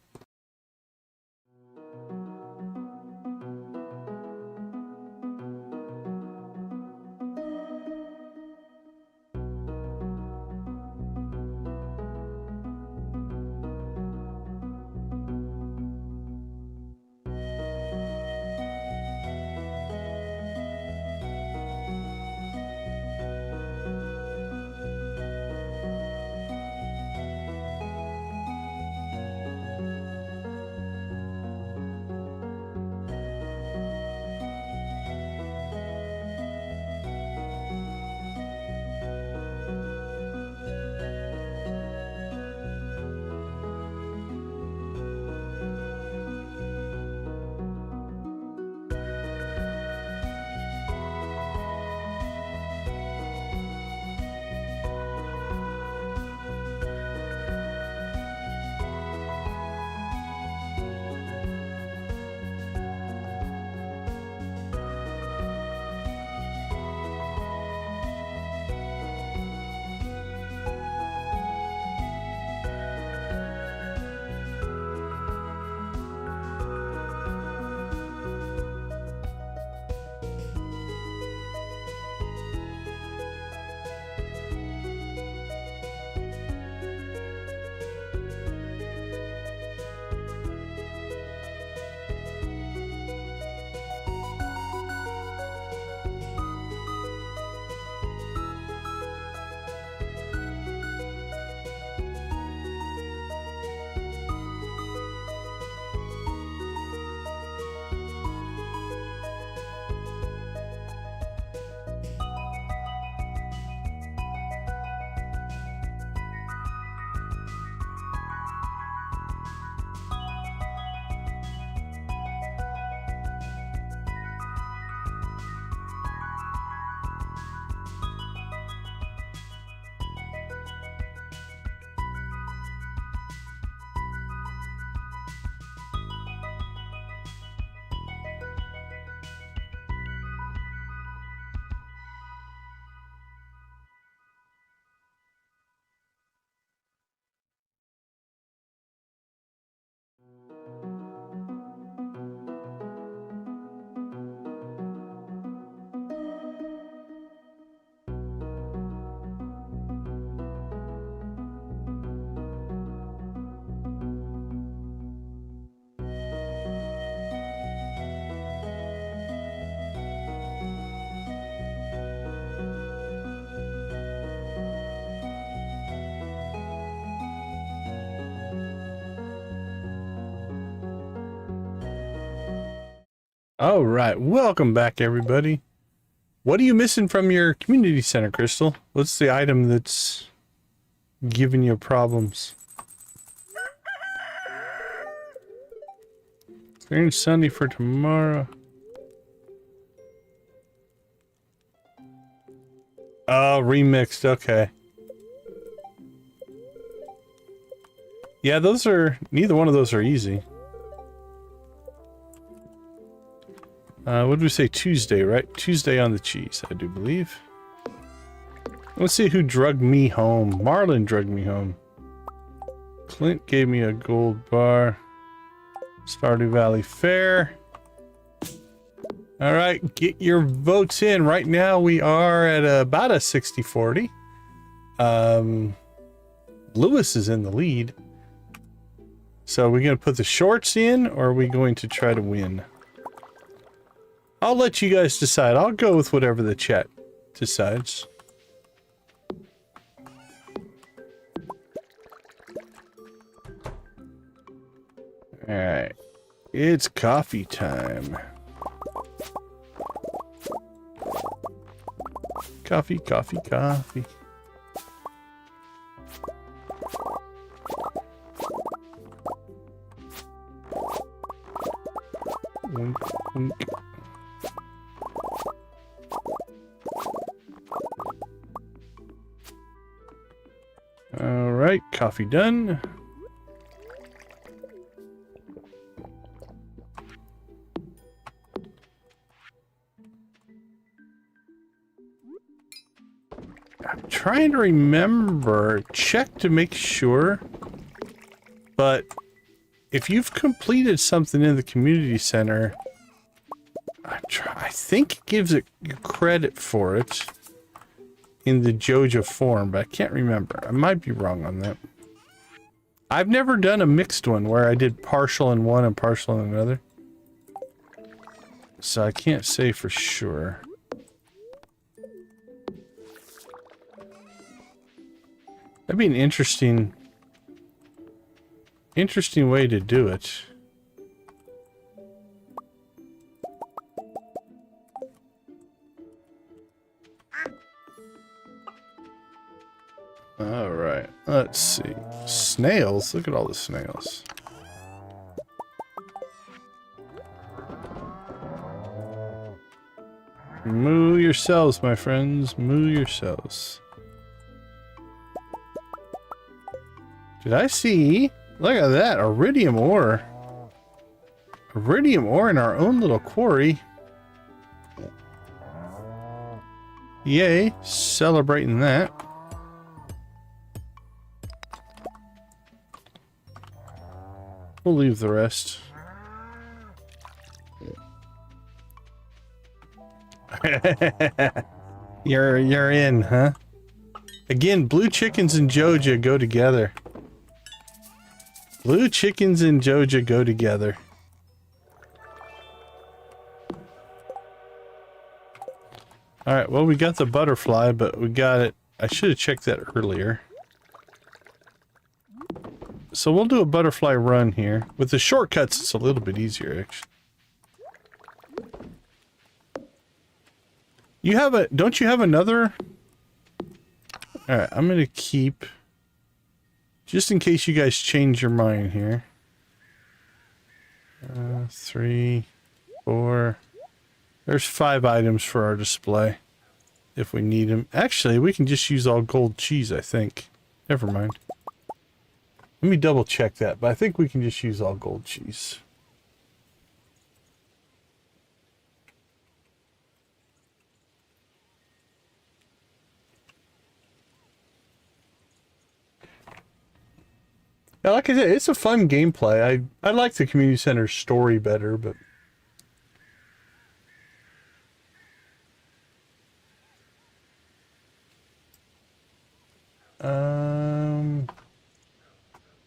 All right, welcome back, everybody. What are you missing from your community center, Crystal? What's the item that's giving you problems? Clear and sunny for tomorrow. Oh, remixed. Okay. Yeah, those are... Neither one of those are easy. What did we say? Tuesday, right? Tuesday on the cheese, I do believe. Let's see who drugged me home. Marlon drugged me home. Clint gave me a gold bar. Stardew Valley Fair. Alright, get your votes in. Right now we are at about a 60-40. Lewis is in the lead. So are we going to put the shorts in, or are we going to try to win? I'll let you guys decide. I'll go with whatever the chat decides. Alright. It's coffee time. Coffee, coffee, coffee. Wink, wink. All right, coffee done. I'm trying to remember, check to make sure, but if you've completed something in the community center, I think it gives it credit for it in the Joja form, but I can't remember. I might be wrong on that. I've never done a mixed one where I did partial in one and partial in another, so I can't say for sure. That'd be an interesting way to do it. All right, let's see. Snails, look at all the snails. Moo yourselves, my friends, moo yourselves. Did I see? Look at that, iridium ore. Iridium ore in our own little quarry. Yay, celebrating that. We'll leave the rest. You're in, huh? Again, blue chickens and Joja go together. Blue chickens and Joja go together. Alright, well, we got the butterfly, but we got it. I should have checked that earlier. So we'll do a butterfly run here. With the shortcuts, it's a little bit easier, actually. You have a... Don't you have another? Alright, I'm gonna keep... Just in case you guys change your mind here. 3, 4... There's 5 items for our display. If we need them. Actually, we can just use all gold cheese, I think. Never mind. Let me double check that, but I think we can just use all gold cheese. Yeah, like I said, it's a fun gameplay. I like the community center story better, but...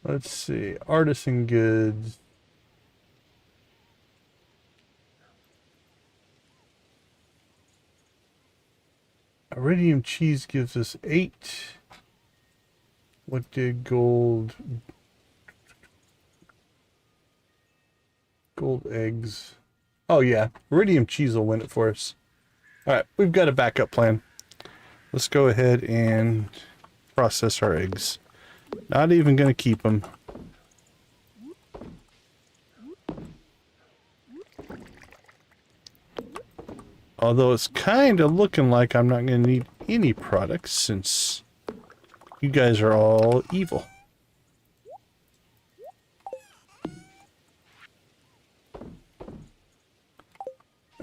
Let's see. Artisan goods. Iridium cheese gives us 8. What did gold... Gold eggs. Oh yeah, iridium cheese will win it for us. All right, we've got a backup plan. Let's go ahead and process our eggs. Not even gonna keep them. Although it's kind of looking like I'm not going to need any products since you guys are all evil.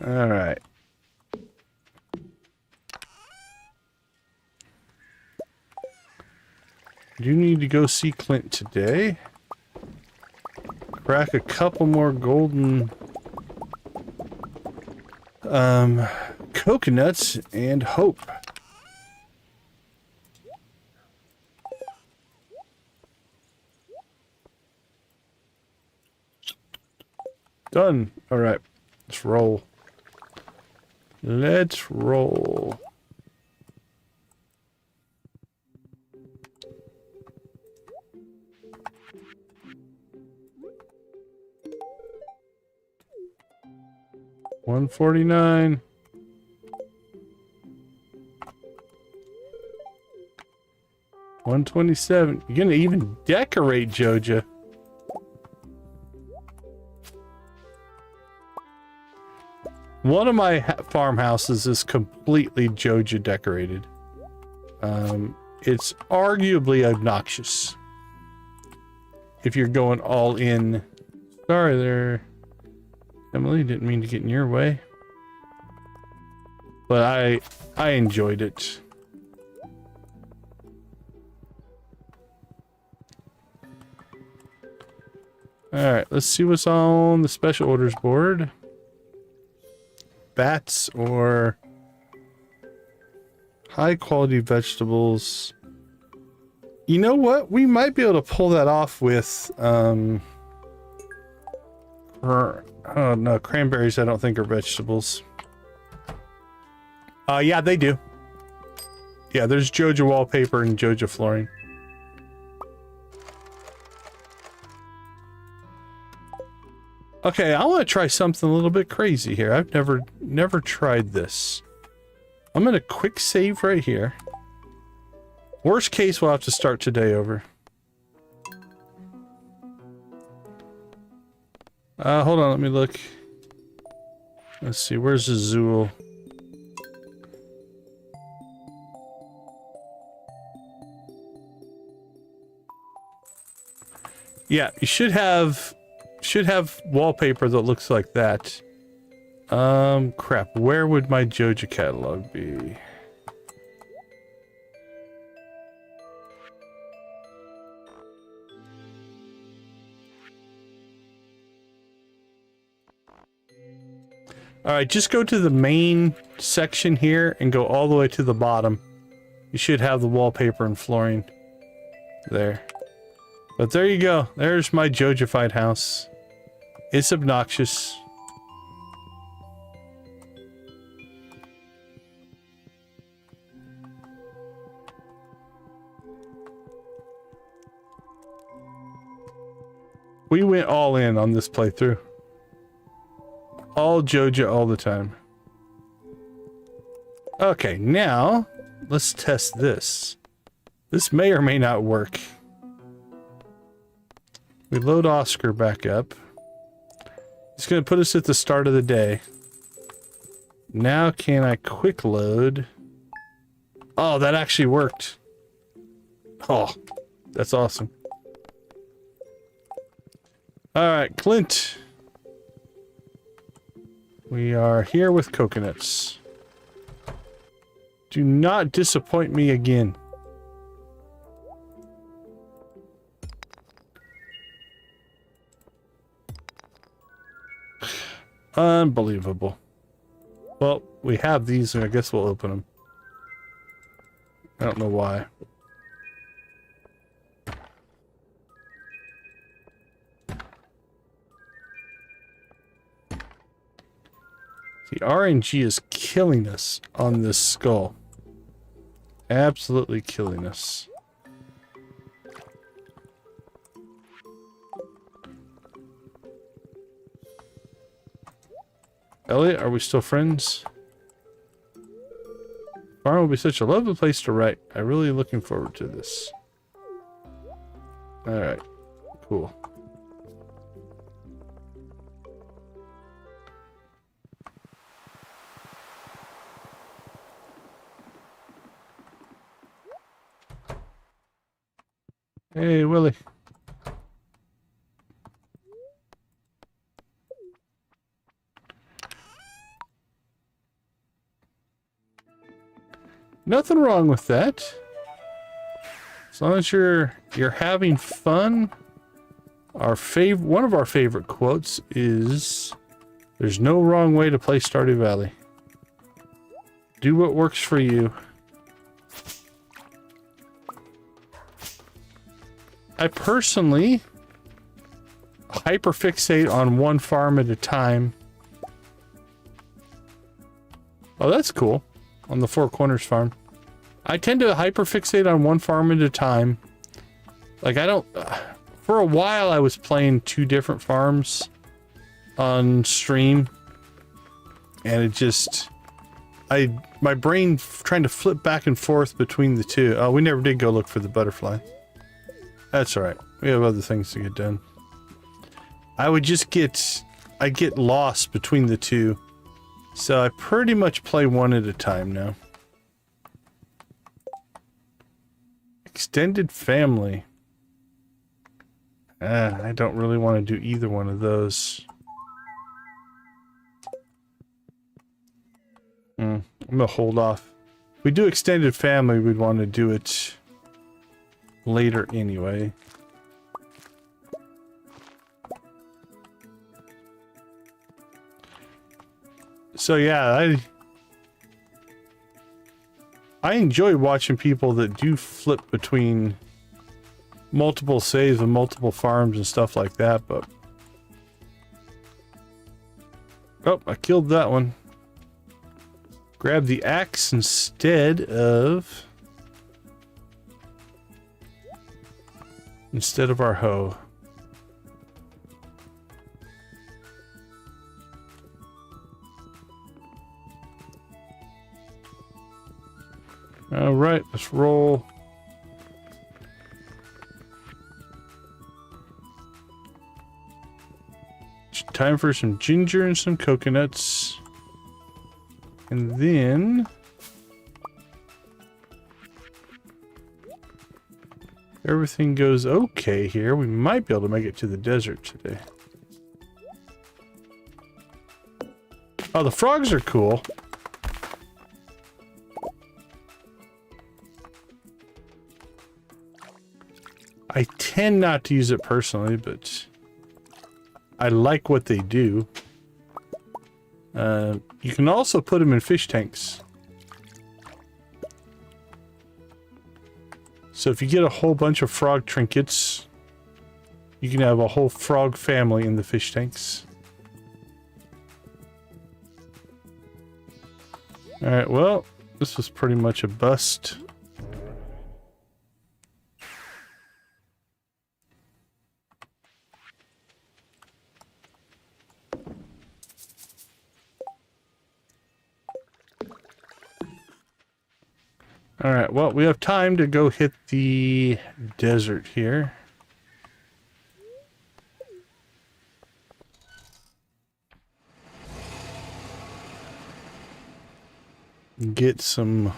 Alright. You need to go see Clint today. Crack a couple more golden coconuts and hope. Done. All right, let's roll. Let's roll. $149. $127. You're gonna even decorate Joja. One of my farmhouses is completely Joja decorated. It's arguably obnoxious if you're going all in. Sorry there, Emily, didn't mean to get in your way. But I enjoyed it. Alright, let's see what's on the special orders board. Bats or high quality vegetables. You know what? We might be able to pull that off with oh no, cranberries I don't think are vegetables. Yeah, they do. Yeah, there's Joja wallpaper and Joja flooring. Okay, I want to try something a little bit crazy here. I've never tried this. I'm gonna quick save right here. Worst case, we'll have to start today over. Hold on, let me look. Let's see, where's Azul? Yeah, you should have wallpaper that looks like that. Crap, where would my Joja catalog be? Alright, just go to the main section here and go all the way to the bottom. You should have the wallpaper and flooring there. But there you go. There's my Joja-fied house. It's obnoxious. We went all in on this playthrough. All Joja all the time. Okay, now let's test this. This may or may not work. We load Oscar back up. It's going to put us at the start of the day. Now can I quick load? Oh, that actually worked. Oh, that's awesome. Alright, Clint. We are here with coconuts. Do not disappoint me again. Unbelievable. Well, we have these, and I guess we'll open them. I don't know why. The RNG is killing us on this skull. Absolutely killing us. Elliott, are we still friends? Farm will be such a lovely place to write. I'm really looking forward to this. Alright. Cool. Hey, Willie. Nothing wrong with that. As long as you're having fun. One of our favorite quotes is, "There's no wrong way to play Stardew Valley. Do what works for you." I personally hyperfixate on one farm at a time. Oh, that's cool. On the Four Corners farm. I tend to hyperfixate on one farm at a time. Like, I don't... For a while, I was playing 2 different farms on stream. And it just... My brain trying to flip back and forth between the 2. Oh, we never did go look for the butterfly. That's alright. We have other things to get done. I get lost between the 2. So I pretty much play one at a time now. Extended family. I don't really want to do either one of those. I'm gonna hold off. If we do extended family, we'd want to do it later anyway. So yeah, I enjoy watching people that do flip between multiple saves and multiple farms and stuff like that, but... Oh, I killed that one. Grab the axe instead of our hoe. All right, let's roll. It's time for some ginger and some coconuts. And then... everything goes okay here. We might be able to make it to the desert today. Oh, the frogs are cool. I tend not to use it personally, but I like what they do. You can also put them in fish tanks. So if you get a whole bunch of frog trinkets, you can have a whole frog family in the fish tanks. Alright, well, this was pretty much a bust. Alright, well, we have time to go hit the desert here. Get some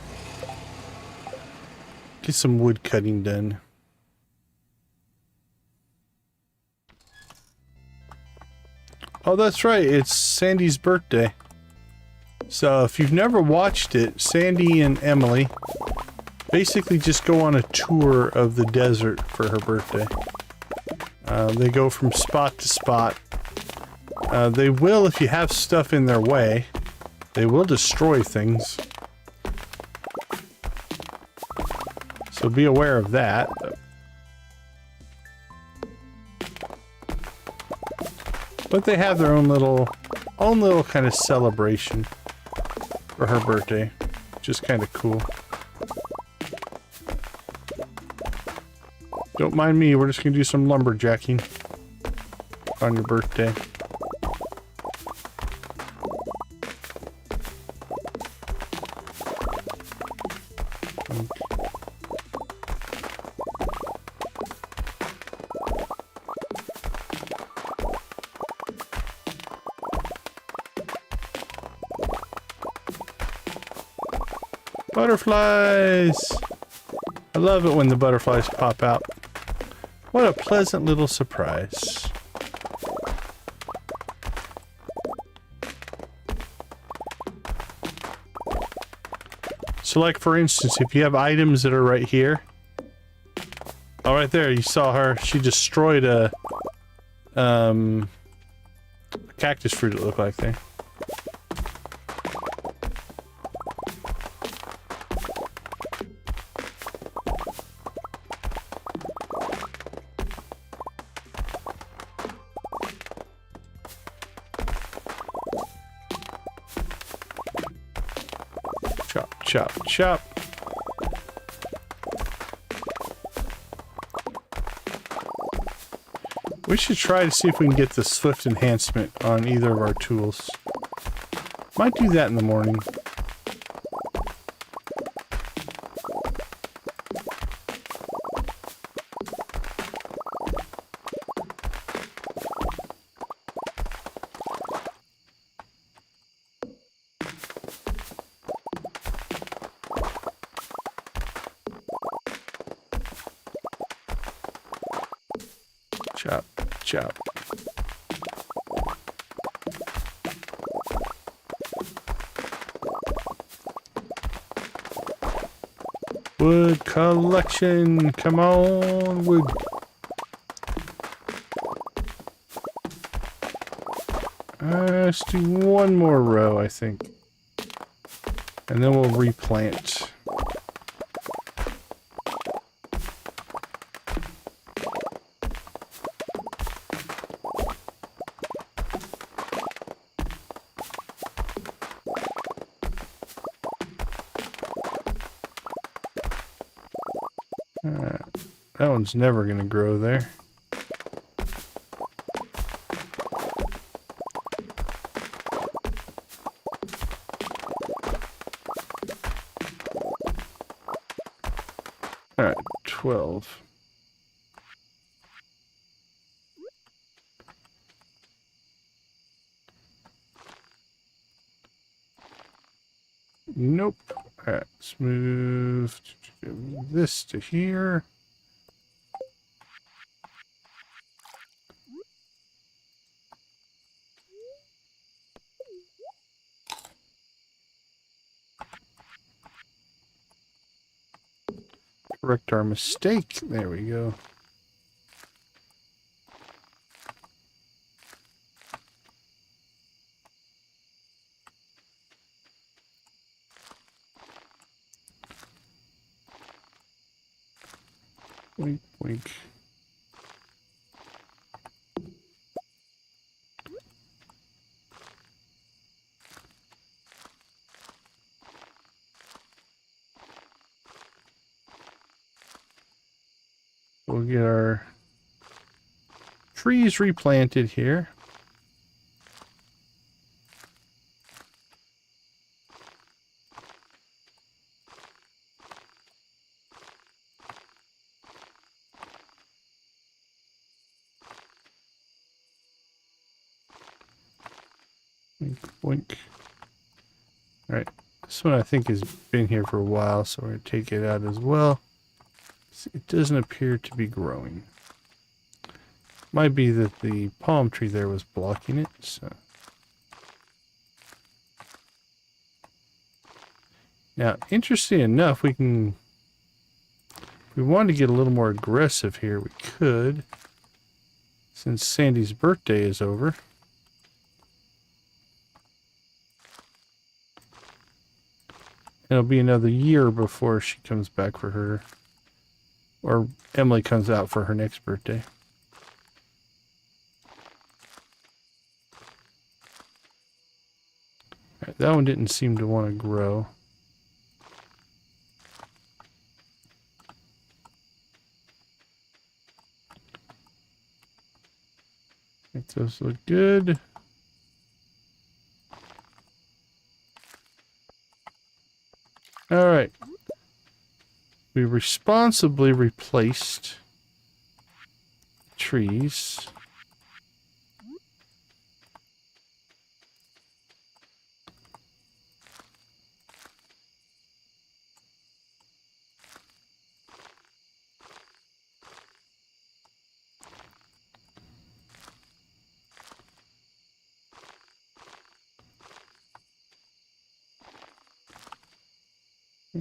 wood cutting done. Oh, that's right, it's Sandy's birthday. So if you've never watched it, Sandy and Emily basically just go on a tour of the desert for her birthday. They go from spot to spot. They will, if you have stuff in their way, they will destroy things. So be aware of that. But they have their own little kind of celebration for her birthday, which is kind of cool. Don't mind me, we're just gonna do some lumberjacking on your birthday. Butterflies! I love it when the butterflies pop out. What a pleasant little surprise. So like for instance, if you have items that are right here. Oh, right there, you saw her. She destroyed a cactus fruit, it looked like there. Chop, chop, chop. We should try to see if we can get the Swift enhancement on either of our tools. Might do that in the morning. Chop, chop. Wood collection, come on, wood. Let's do one more row, I think. And then we'll replant. That one's never gonna grow there. Alright, 12. Nope. Alright, let's move this to here. Correct our mistake. There we go. Wink, wink. We'll get our trees replanted here. Wink, wink. Alright, this one I think has been here for a while, so we're going to take it out as well. It doesn't appear to be growing. Might be that the palm tree there was blocking it, so. Now, interesting enough, we can, if we wanted to get a little more aggressive here, we could, since Sandy's birthday is over. It'll be another year before she comes back for her, or Emily comes out for her next birthday. Right, that one didn't seem to want to grow. I think those look good. All right. We responsibly replaced trees.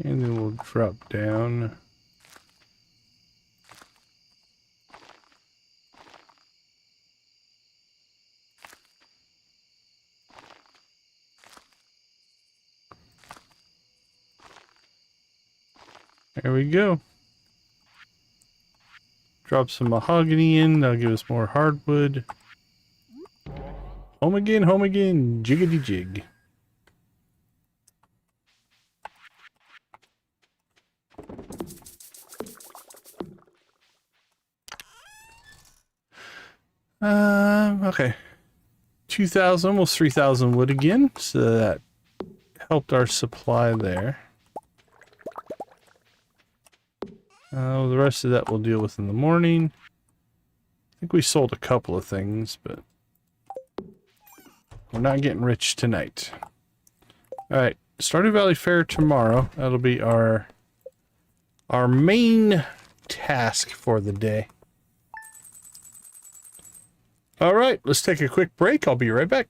And then we'll drop down. There we go. Drop some mahogany in. That'll give us more hardwood. Home again, jiggity jig. Okay. 2,000, almost 3,000 wood again. So that helped our supply there. The rest of that we'll deal with in the morning. I think we sold a couple of things, but we're not getting rich tonight. Alright, Stardew Valley Fair tomorrow. That'll be our main task for the day. Alright, let's take a quick break. I'll be right back.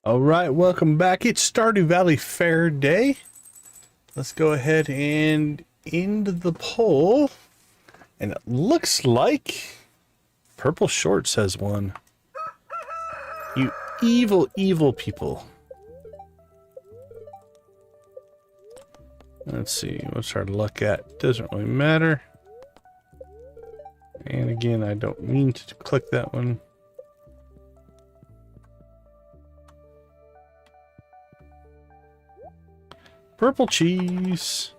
All right, welcome back. It's Stardew Valley Fair Day. Let's go ahead and end the poll. And it looks like Purple Shorts has won. You evil, evil people. Let's see, what's our luck at? Doesn't really matter. And again, I don't mean to click that one. Purple cheese.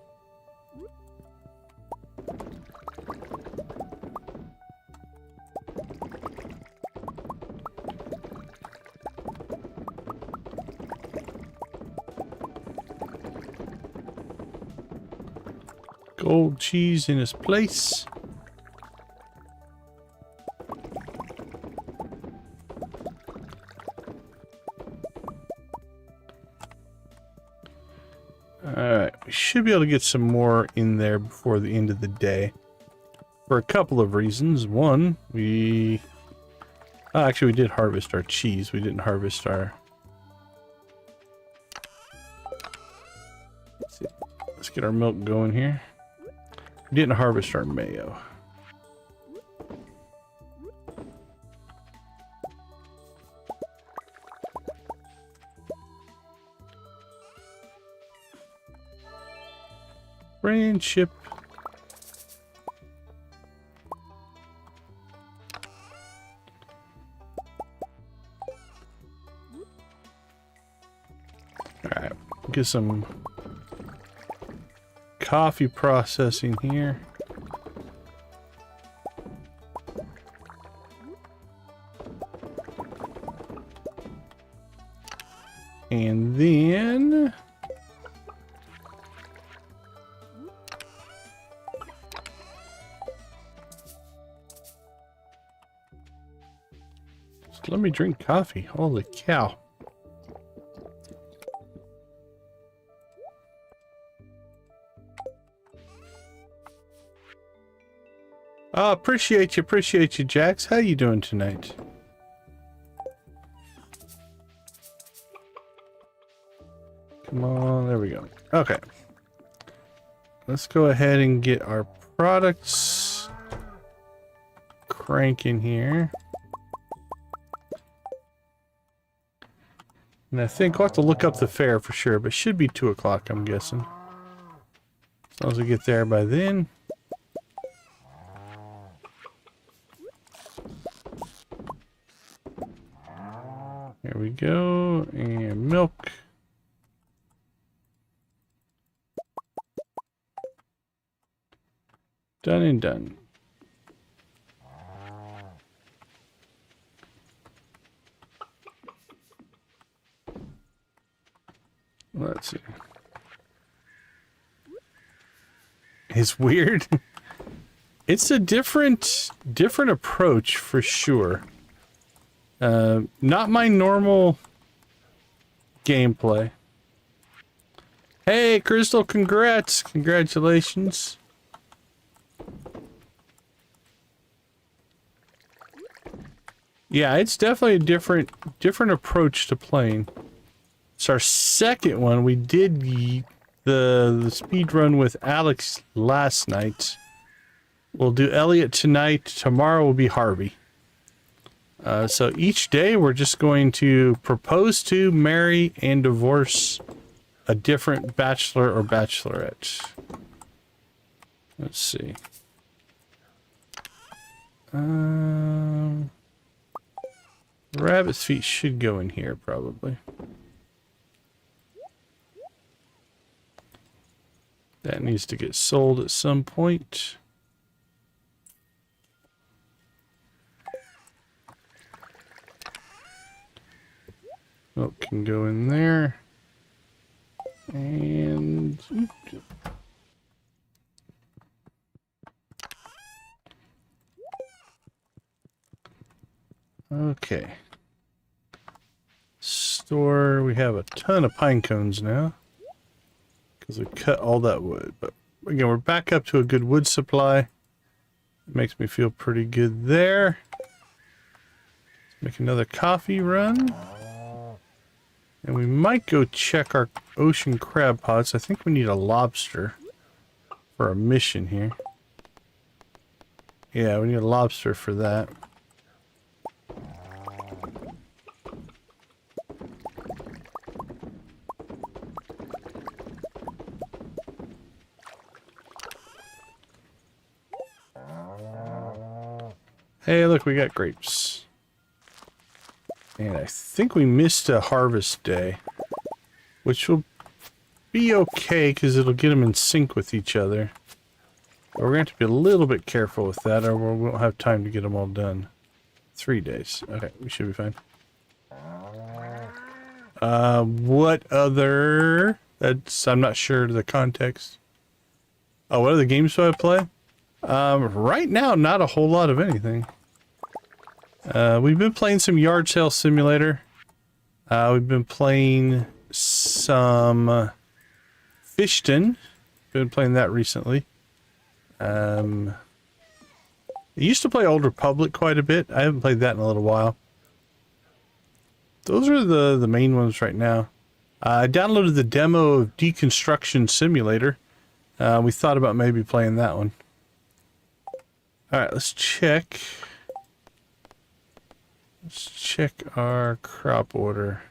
gold cheese in its place. Alright, we should be able to get some more in there before the end of the day. For a couple of reasons. One, actually we did harvest our cheese. We didn't harvest our... Let's see. Let's get our milk going here. We didn't harvest our mayo. Friendship. Alright, get some coffee processing here. And then just let me drink coffee. Holy cow. Oh, appreciate you, Jax. How you doing tonight? Come on, there we go. Okay. Let's go ahead and get our products cranking here. And I think we'll have to look up the fare for sure, but it should be 2 o'clock, I'm guessing. As long as we get there by then. Here we go, and milk. Done and done. Let's see. It's weird. It's a different approach for sure. Not my normal gameplay. Hey, Crystal, congrats. Congratulations. Yeah, it's definitely a different approach to playing. It's our second one. We did the speed run with Alex last night. We'll do Elliott tonight. Tomorrow will be Harvey. So each day we're just going to propose to, marry, and divorce a different bachelor or bachelorette. Let's see. Rabbit's feet should go in here probably. That needs to get sold at some point. Milk can go in there. And okay. Store, we have a ton of pine cones now. Because we cut all that wood. But again, we're back up to a good wood supply. It makes me feel pretty good there. Let's make another coffee run. And we might go check our ocean crab pots. I think we need a lobster for our mission here. Yeah, we need a lobster for that. Hey, look, we got grapes. And I think we missed a harvest day, which will be okay because it'll get them in sync with each other. But we're going to have to be a little bit careful with that or we won't have time to get them all done. 3 days. Okay, we should be fine. What other... I'm not sure the context. Oh, what other games do I play? Right now, not a whole lot of anything. We've been playing some Yard Sale Simulator. We've been playing some Fishton. Been playing that recently. I used to play Old Republic quite a bit. I haven't played that in a little while. Those are the main ones right now. I downloaded the demo of Deconstruction Simulator. We thought about maybe playing that one. Alright, let's check. Let's check our crop order.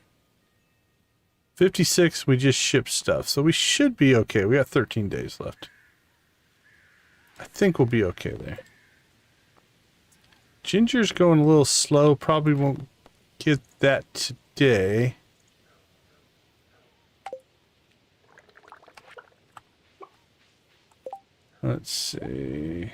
56, we just shipped stuff, so we should be okay. We got 13 days left. I think we'll be okay there. Ginger's going a little slow. Probably won't get that today. Let's see.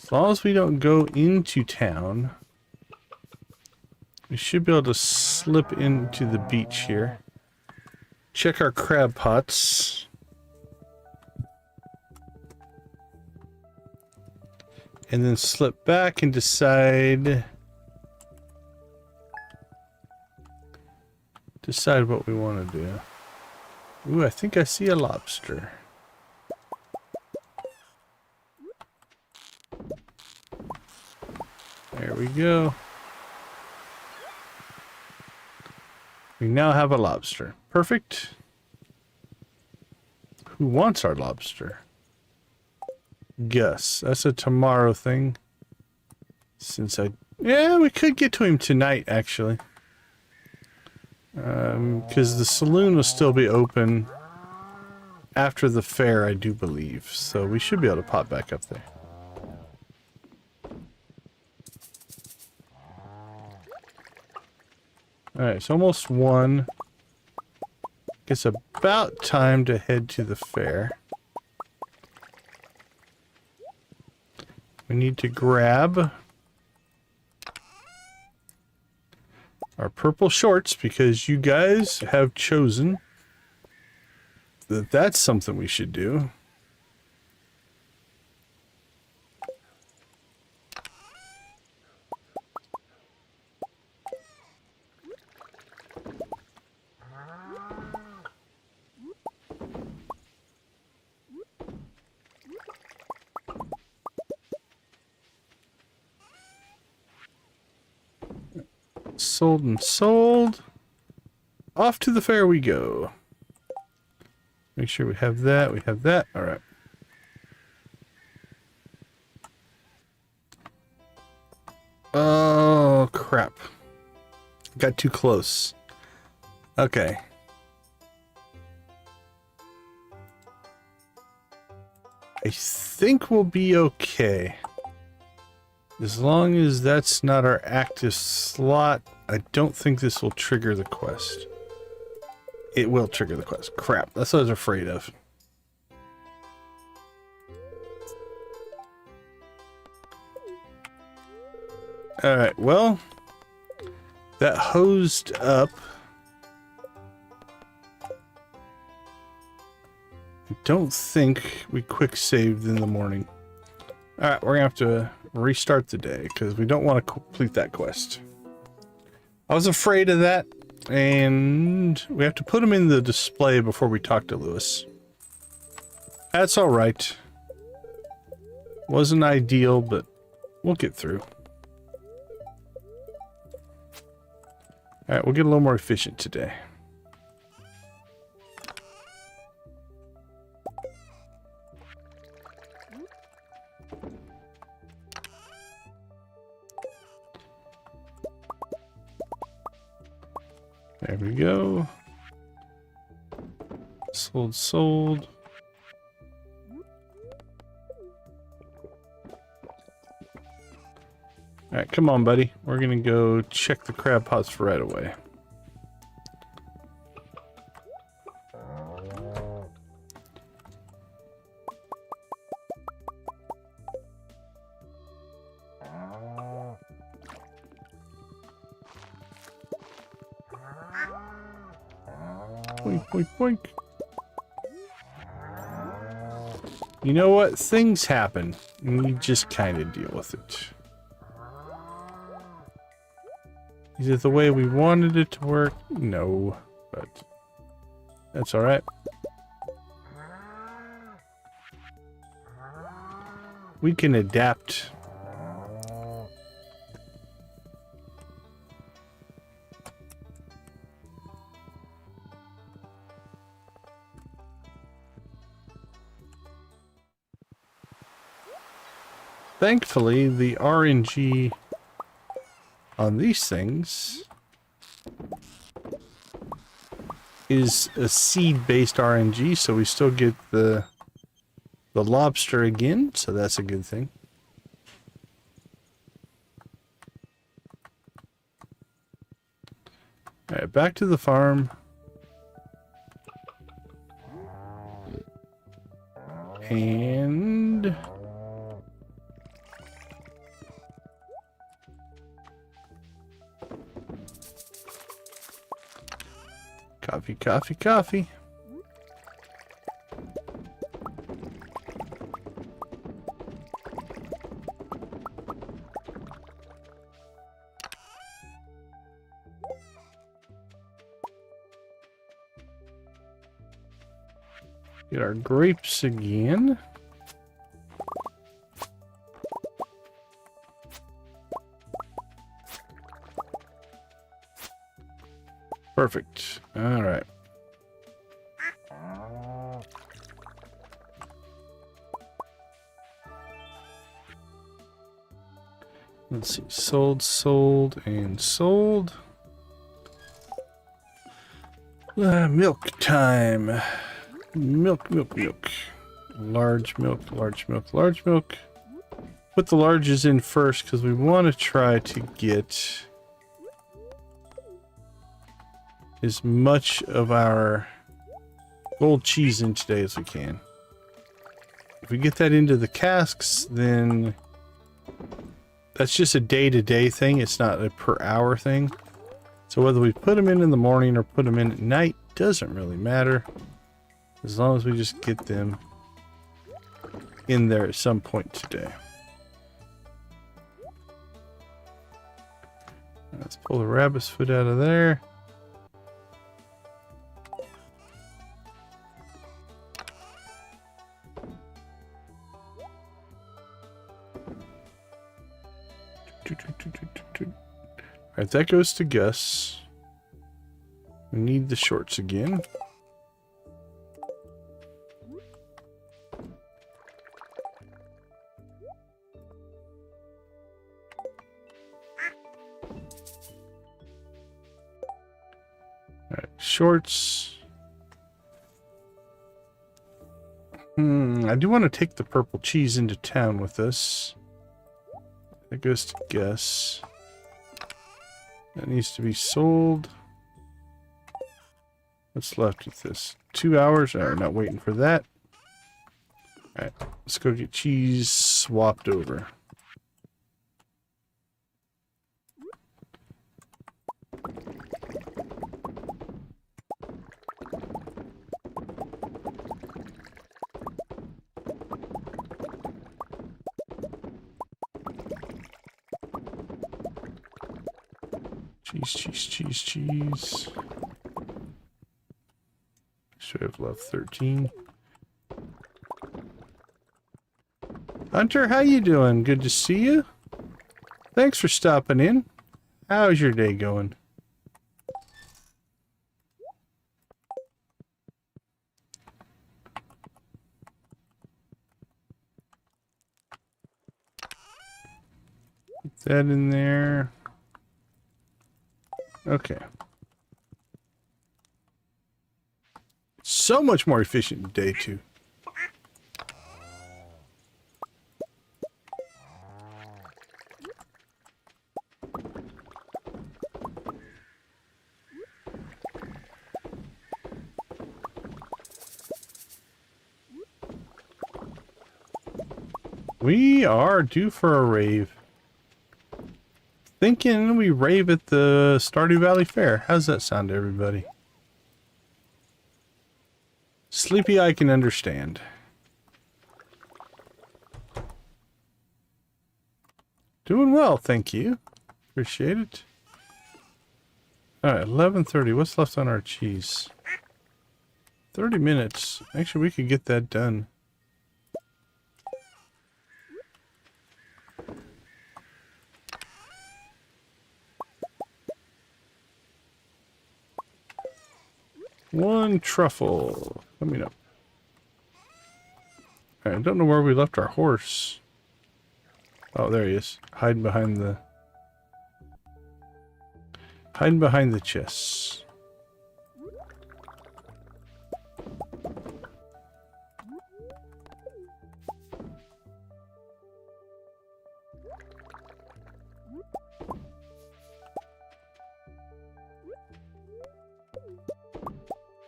As long as we don't go into town, we should be able to slip into the beach here. Check our crab pots. And then slip back and decide what we want to do. Ooh, I think I see a lobster. There we go. We now have a lobster. Perfect. Who wants our lobster? Gus. That's a tomorrow thing. Yeah, we could get to him tonight, actually. Because the saloon will still be open after the fair, I do believe. So we should be able to pop back up there. Alright, it's almost 1. It's about time to head to the fair. We need to grab our purple shorts because you guys have chosen that that's something we should do. Sold and sold. Off to the fair we go. Make sure we have that. We have that. All right. Oh, crap. Got too close. Okay. I think we'll be okay. As long as that's not our active slot, I don't think this will trigger the quest. It will trigger the quest. Crap, that's what I was afraid of. Alright, well, that hosed up. I don't think we quick saved in the morning. Alright, we're gonna have to restart the day because we don't want to complete that quest. I was afraid of that, and we have to put them in the display before we talk to Lewis. That's alright. Wasn't ideal, but we'll get through. Alright, we'll get a little more efficient today. There we go. Sold, sold. Alright, come on, buddy. We're gonna go check the crab pots right away. Boink, boink, boink. You know what? Things happen. And you just kind of deal with it. Is it the way we wanted it to work? No. But that's alright. We can adapt. Thankfully, the RNG on these things is a seed-based RNG, so we still get the lobster again, so that's a good thing. Alright, back to the farm. And coffee, coffee, coffee. Get our grapes again. Perfect. All right. Let's see. Sold, sold, and sold. Milk time. Milk, milk, milk. Large milk, large milk, large milk. Put the larges in first because we want to try to get as much of our gold cheese in today as we can. If we get that into the casks, then that's just a day-to-day thing. It's not a per-hour thing. So whether we put them in the morning or put them in at night doesn't really matter. As long as we just get them in there at some point today. Let's pull the rabbit's foot out of there. Alright, that goes to Gus. We need the shorts again. Alright, shorts. I do want to take the purple cheese into town with us. That goes to Gus. That needs to be sold. What's left with this? 2 hours? Alright, not waiting for that. Alright, let's go get cheese swapped over. Cheese, cheese, cheese, cheese. Should have left 13. Hunter, how you doing? Good to see you. Thanks for stopping in. How's your day going? Put that in there. Okay. So much more efficient in day 2. We are due for a rave. Thinking we rave at the Stardew Valley Fair. How's that sound to everybody? Sleepy I can understand. Doing well, thank you. Appreciate it. Alright, 11:30. What's left on our cheese? 30 minutes. Actually, we could get that done. One truffle coming up. Alright, I don't know where we left our horse. Oh, there he is. Hiding behind the chests.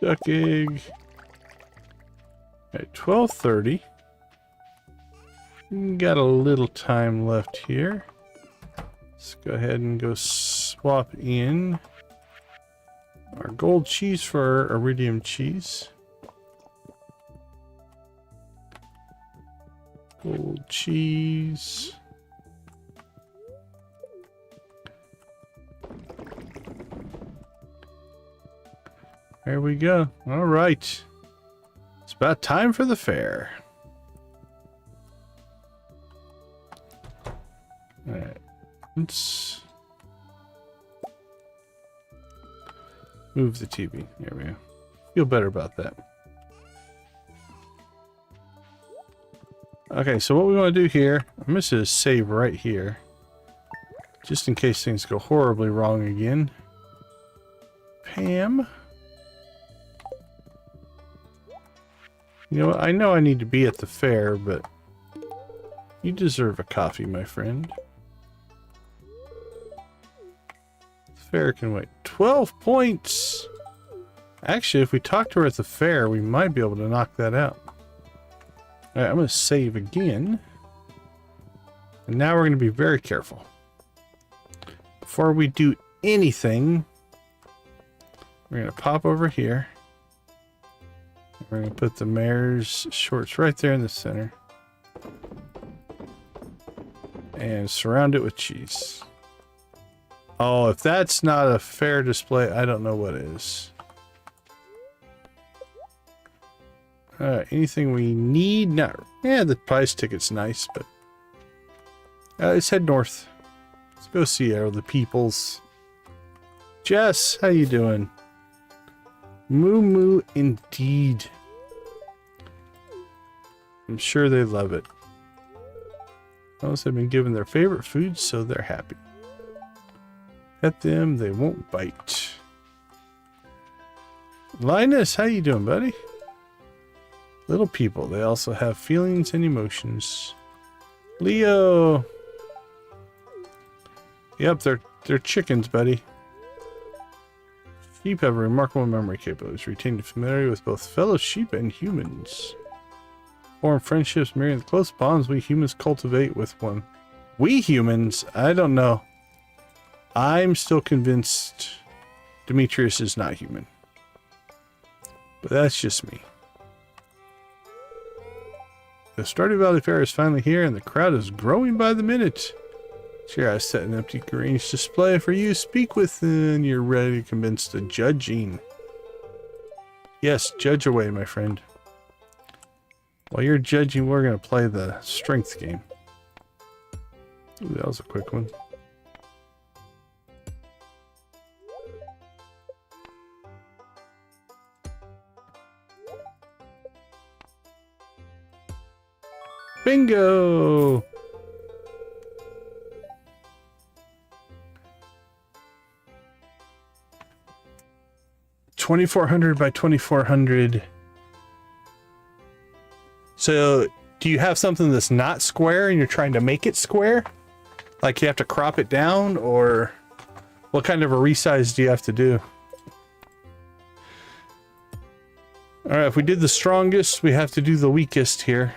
Duck egg. At 12:30. Got a little time left here. Let's go ahead and go swap in our gold cheese for our iridium cheese. Gold cheese. There we go. All right. It's about time for the fair. All right. Let's move the TV. There we go. Feel better about that. Okay, so what we want to do here, I'm going to save right here. Just in case things go horribly wrong again. Pam. You know what? I know I need to be at the fair, but you deserve a coffee, my friend. The fair can wait. 12 points! Actually, if we talk to her at the fair, we might be able to knock that out. Alright, I'm going to save again. And now we're going to be very careful. Before we do anything, we're going to pop over here. We're going to put the mayor's shorts right there in the center. And surround it with cheese. Oh, if that's not a fair display, I don't know what is. Alright, anything we need? Not. Yeah, the prize ticket's nice, but let's head north. Let's go see all the peoples. Jess, how you doing? Moo moo indeed. I'm sure they love it. Most have been given their favorite food, so they're happy. Pet them, they won't bite. Linus, how you doing, buddy? Little people, they also have feelings and emotions. Leo. Yep, they're chickens, buddy. Sheep have a remarkable memory capabilities, retaining familiarity with both fellow sheep and humans. Form friendships, marrying the close bonds we humans cultivate with one. We humans? I don't know. I'm still convinced Demetrius is not human. But that's just me. The Stardew Valley Fair is finally here and the crowd is growing by the minute. Here I set an empty arranged display for you to speak with and you're ready to commence the judging. Yes, judge away, my friend. While you're judging, we're going to play the strength game. Ooh, that was a quick one. Bingo! $2,400 by $2,400. So, do you have something that's not square and you're trying to make it square? Like you have to crop it down, or what kind of a resize do you have to do? Alright, if we did the strongest, we have to do the weakest here.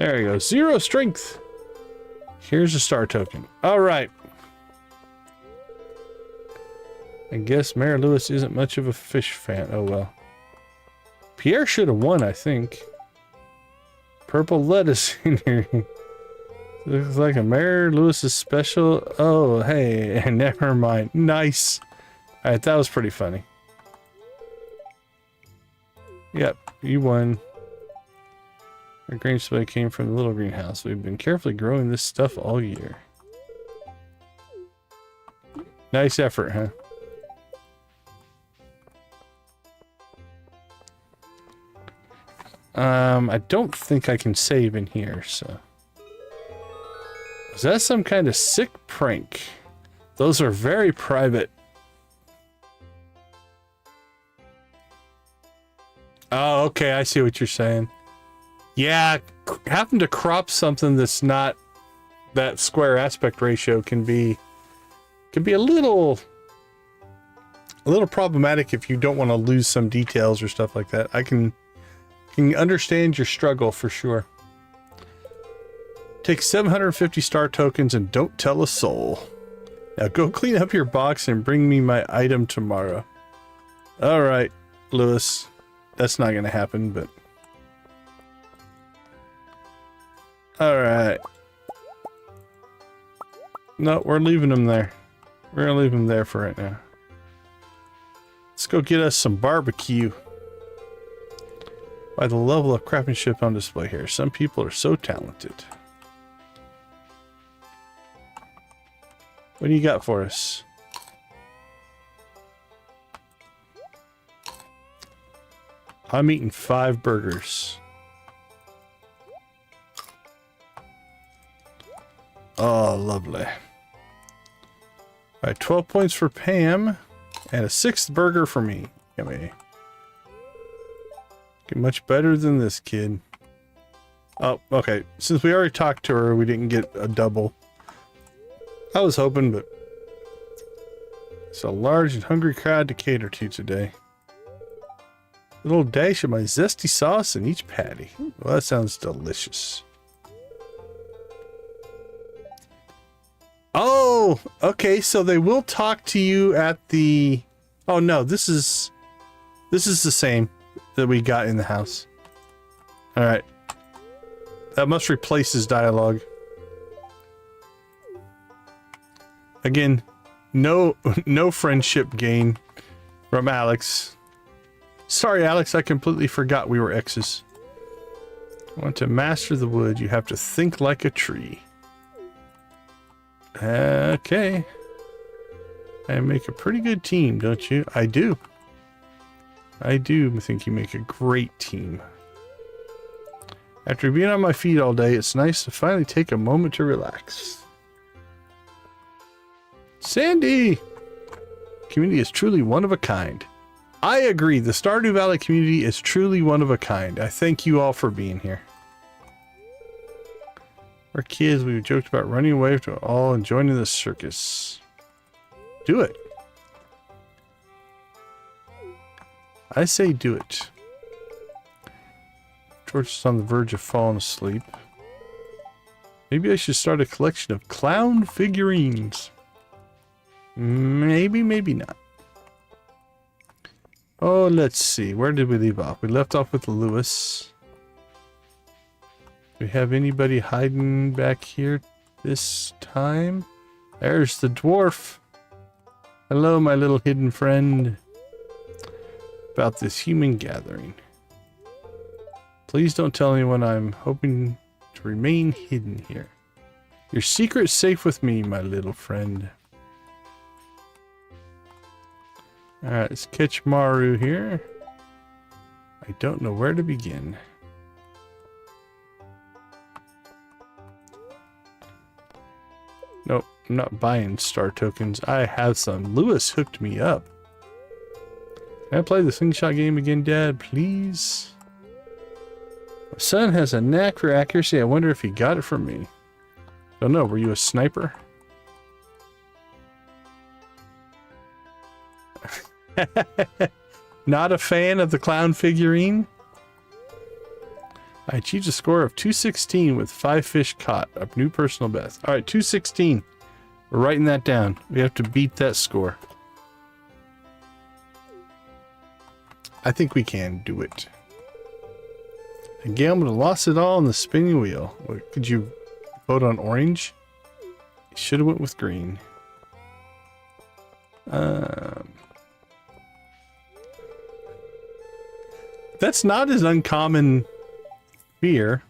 There you go. 0 strength. Here's a star token. All right. I guess Mayor Lewis isn't much of a fish fan. Oh, well. Pierre should have won, I think. Purple lettuce in here. Looks like a Mayor Lewis's special. Oh, hey. Never mind. Nice. All right, that was pretty funny. Yep, you won. Our grain supply came from the little greenhouse. We've been carefully growing this stuff all year. Nice effort, huh? I don't think I can save in here, so. Is that some kind of sick prank? Those are very private. Oh, okay, I see what you're saying. Yeah, having to crop something that's not that square aspect ratio can be a little problematic if you don't want to lose some details or stuff like that. I can understand your struggle for sure. Take 750 star tokens and don't tell a soul. Now go clean up your box and bring me my item tomorrow. All right, Lewis. That's not going to happen, but... All right. No, we're leaving him there. We're going to leave him there for right now. Let's go get us some barbecue. By the level of craftsmanship on display here, some people are so talented. What do you got for us? I'm eating 5 burgers. Oh, lovely. All right, 12 points for Pam and a 6th burger for me. Yummy. Get much better than this kid. Oh, okay. Since we already talked to her, we didn't get a double. I was hoping, but it's a large and hungry crowd to cater to today. A little dash of my zesty sauce in each patty. Well, that sounds delicious. Oh, okay. So they will talk to you at the... Oh no, this is the same that we got in the house. All right. That must replace his dialogue. Again, no friendship gain from Alex. Sorry, Alex, I completely forgot we were exes. Want to master the wood, you have to think like a tree. Okay. I make a pretty good team, don't you? I do. I do think you make a great team. After being on my feet all day, it's nice to finally take a moment to relax. Sandy! Community is truly one of a kind. I agree. The Stardew Valley community is truly one of a kind. I thank you all for being here. We're kids. We joked about running away to all and joining the circus. Do it. I say do it. George is on the verge of falling asleep. Maybe I should start a collection of clown figurines. Maybe, maybe not. Oh, let's see. Where did we leave off? We left off with Lewis. Do we have anybody hiding back here this time? There's the dwarf. Hello, my little hidden friend. About this human gathering. Please don't tell anyone. I'm hoping to remain hidden here. Your secret's safe with me, my little friend. Alright, let's catch Maru here. I don't know where to begin. Nope, I'm not buying star tokens. I have some. Lewis hooked me up. Can I play the slingshot game again, Dad? Please? My son has a knack for accuracy. I wonder if he got it from me. Don't know. Were you a sniper? Not a fan of the clown figurine? I achieved a score of 216 with 5 fish caught. A new personal best. All right, 216. We're writing that down. We have to beat that score. I think we can do it. And Galen would have lost it all on the spinning wheel. Could you vote on orange? You should have went with green. That's not as uncommon fear.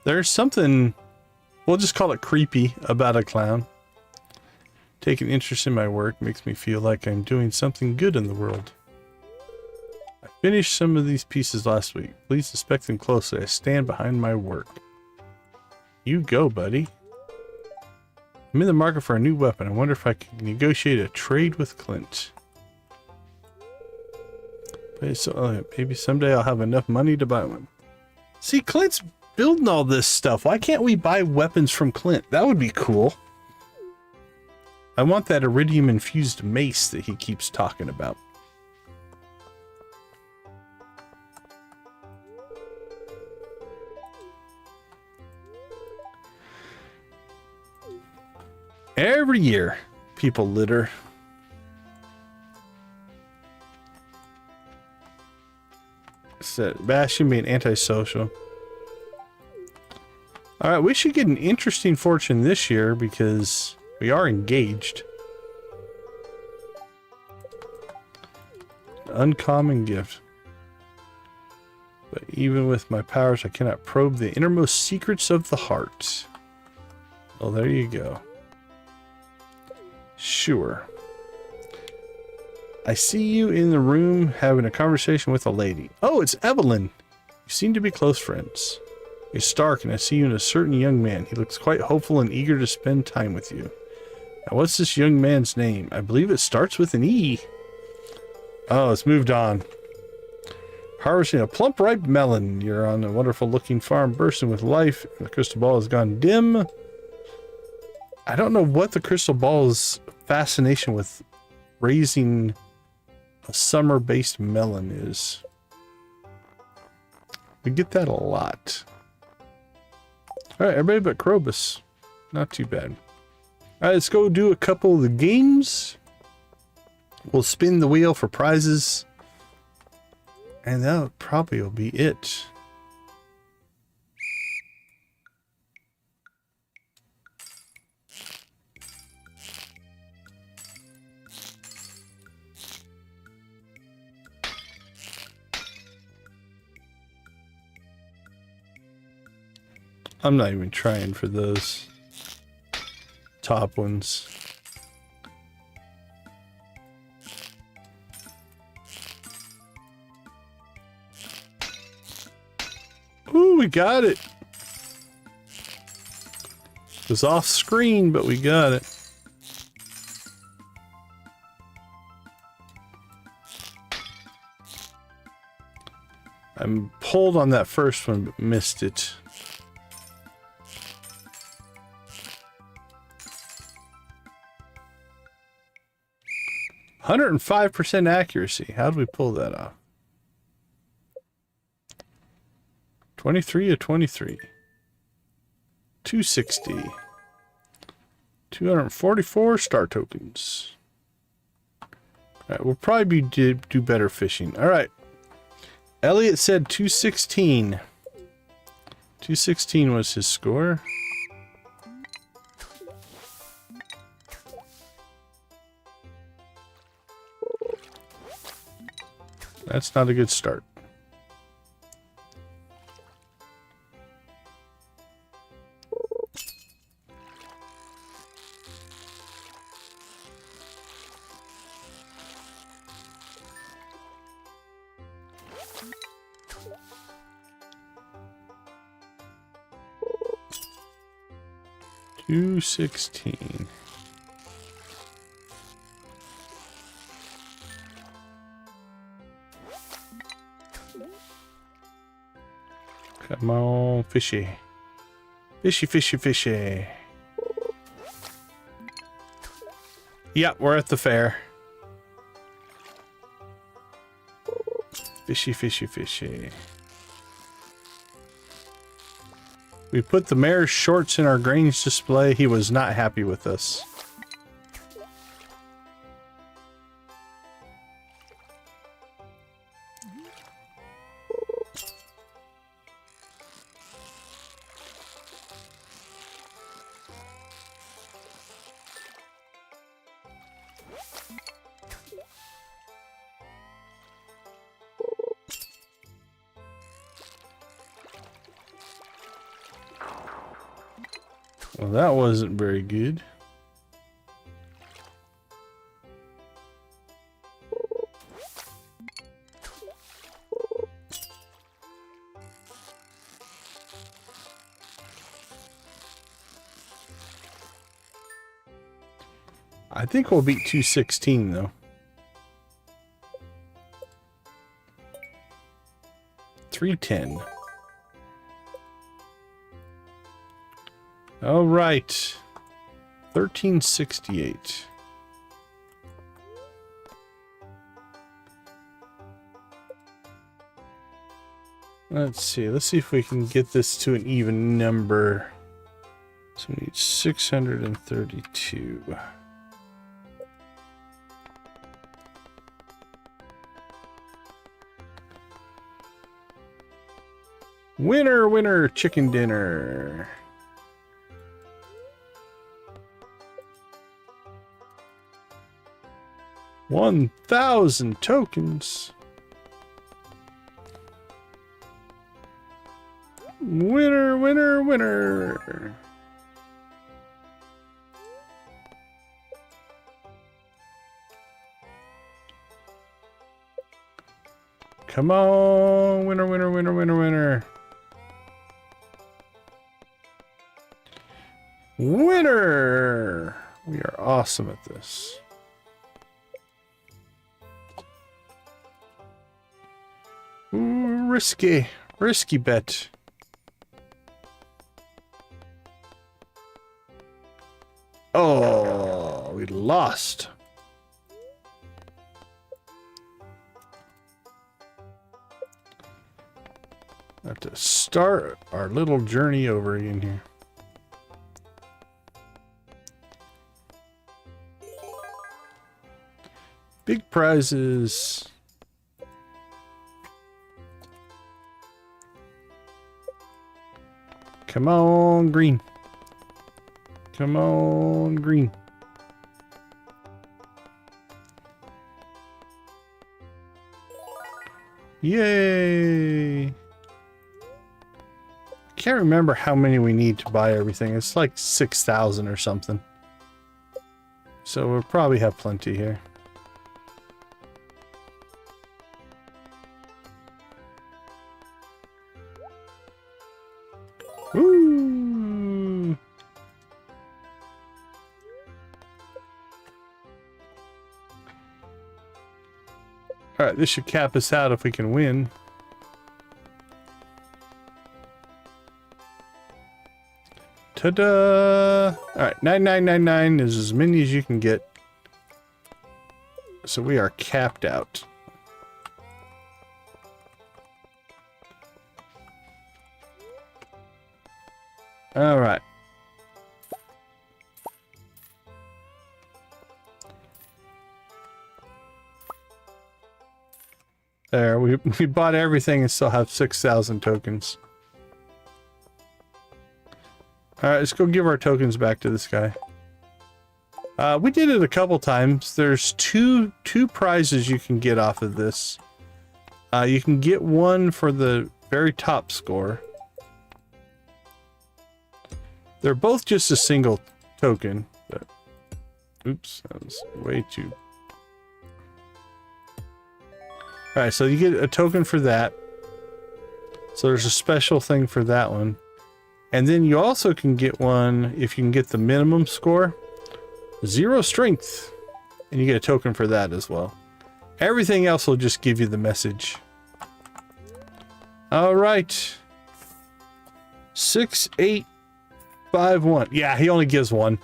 There's something, we'll just call it creepy, about a clown. Taking interest in my work makes me feel like I'm doing something good in the world. I finished some of these pieces last week. Please inspect them closely. I stand behind my work. You go, buddy. I'm in the market for a new weapon. I wonder if I can negotiate a trade with Clint. So, maybe someday I'll have enough money to buy one. See, Clint's building all this stuff. Why can't we buy weapons from Clint? That would be cool. I want that iridium-infused mace that he keeps talking about. Every year, people litter. Bastion being antisocial. Alright, we should get an interesting fortune this year because we are engaged. Uncommon gift. But even with my powers, I cannot probe the innermost secrets of the heart. Well, there you go. Sure. I see you in the room having a conversation with a lady. Oh, it's Evelyn. You seem to be close friends. It's Stark, and I see you in a certain young man. He looks quite hopeful and eager to spend time with you. Now, what's this young man's name? I believe it starts with an E. Oh, it's moved on. Harvesting a plump, ripe melon. You're on a wonderful-looking farm bursting with life. The crystal ball has gone dim. I don't know what the crystal ball's fascination with raising a summer-based melon is. We get that a lot. Alright, everybody but Krobus. Not too bad. Alright, let's go do a couple of the games. We'll spin the wheel for prizes. And that probably will be it. I'm not even trying for those top ones. Ooh, we got it. It was off screen, but we got it. I'm pulled on that first one, but missed it. %105% accuracy. How did we pull that off? 23 of 23. 260. 244 star tokens. Alright, we'll probably do better fishing. Alright. Elliott said 216. 216 was his score. That's not a good start. $216. Come on, fishy. Fishy, fishy, fishy. Yeah, we're at the fair. Fishy, fishy, fishy. We put the mayor's shorts in our Grange display. He was not happy with us. Well, that wasn't very good. I think we'll beat 216 though. 310. All right. 1368. Let's see. Let's see if we can get this to an even number. So we need 632. Winner, winner, chicken dinner. $1,000 tokens. Winner, winner, winner. Come on, winner, winner, winner, winner, winner. Winner! We are awesome at this. Ooh, risky. Risky bet. Oh, we lost. Have to start our little journey over again here. Big prizes. Come on, green. Come on, green. Yay! I can't remember how many we need to buy everything. It's like 6,000 or something. So we'll probably have plenty here. Woo! Alright, this should cap us out if we can win. Ta-da! Alright, 9999 is as many as you can get. So we are capped out. Alright. There, we bought everything and still have 6,000 tokens. Alright, let's go give our tokens back to this guy. We did it a couple times. There's two prizes you can get off of this. You can get one for the very top score. They're both just a single token, but oops, that was way too. Alright, so you get a token for that. So there's a special thing for that one. And then you also can get one if you can get the minimum score. 0 strength. And you get a token for that as well. Everything else will just give you the message. Alright. 6851. Yeah, he only gives one.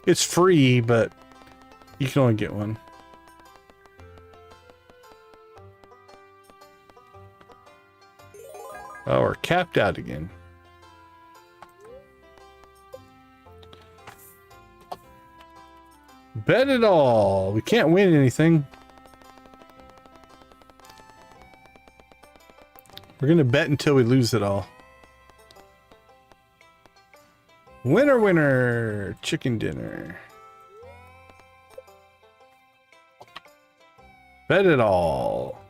It's free, but you can only get one. Oh, we're capped out again. Bet it all. We can't win anything. We're gonna bet until we lose it all. Winner, winner, chicken dinner. Bet it all.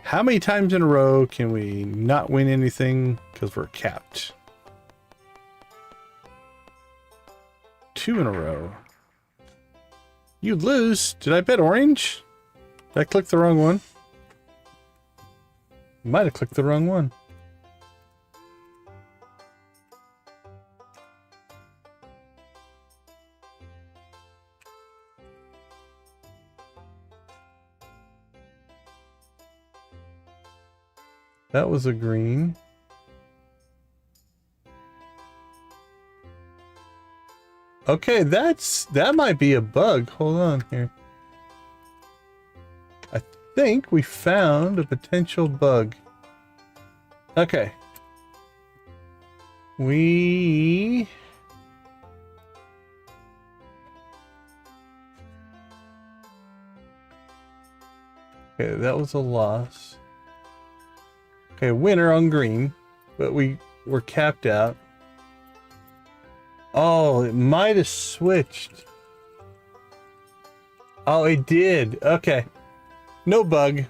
How many times in a row can we not win anything because we're capped? 2 in a row. You lose. Did I bet orange? Did I click the wrong one? Might have clicked the wrong one. That was a green. Okay, that might be a bug. Hold on here. I think we found a potential bug. Okay. Okay, that was a loss. Okay, winner on green, but we were capped out. Oh, it might have switched. Oh, it did. Okay. No bug.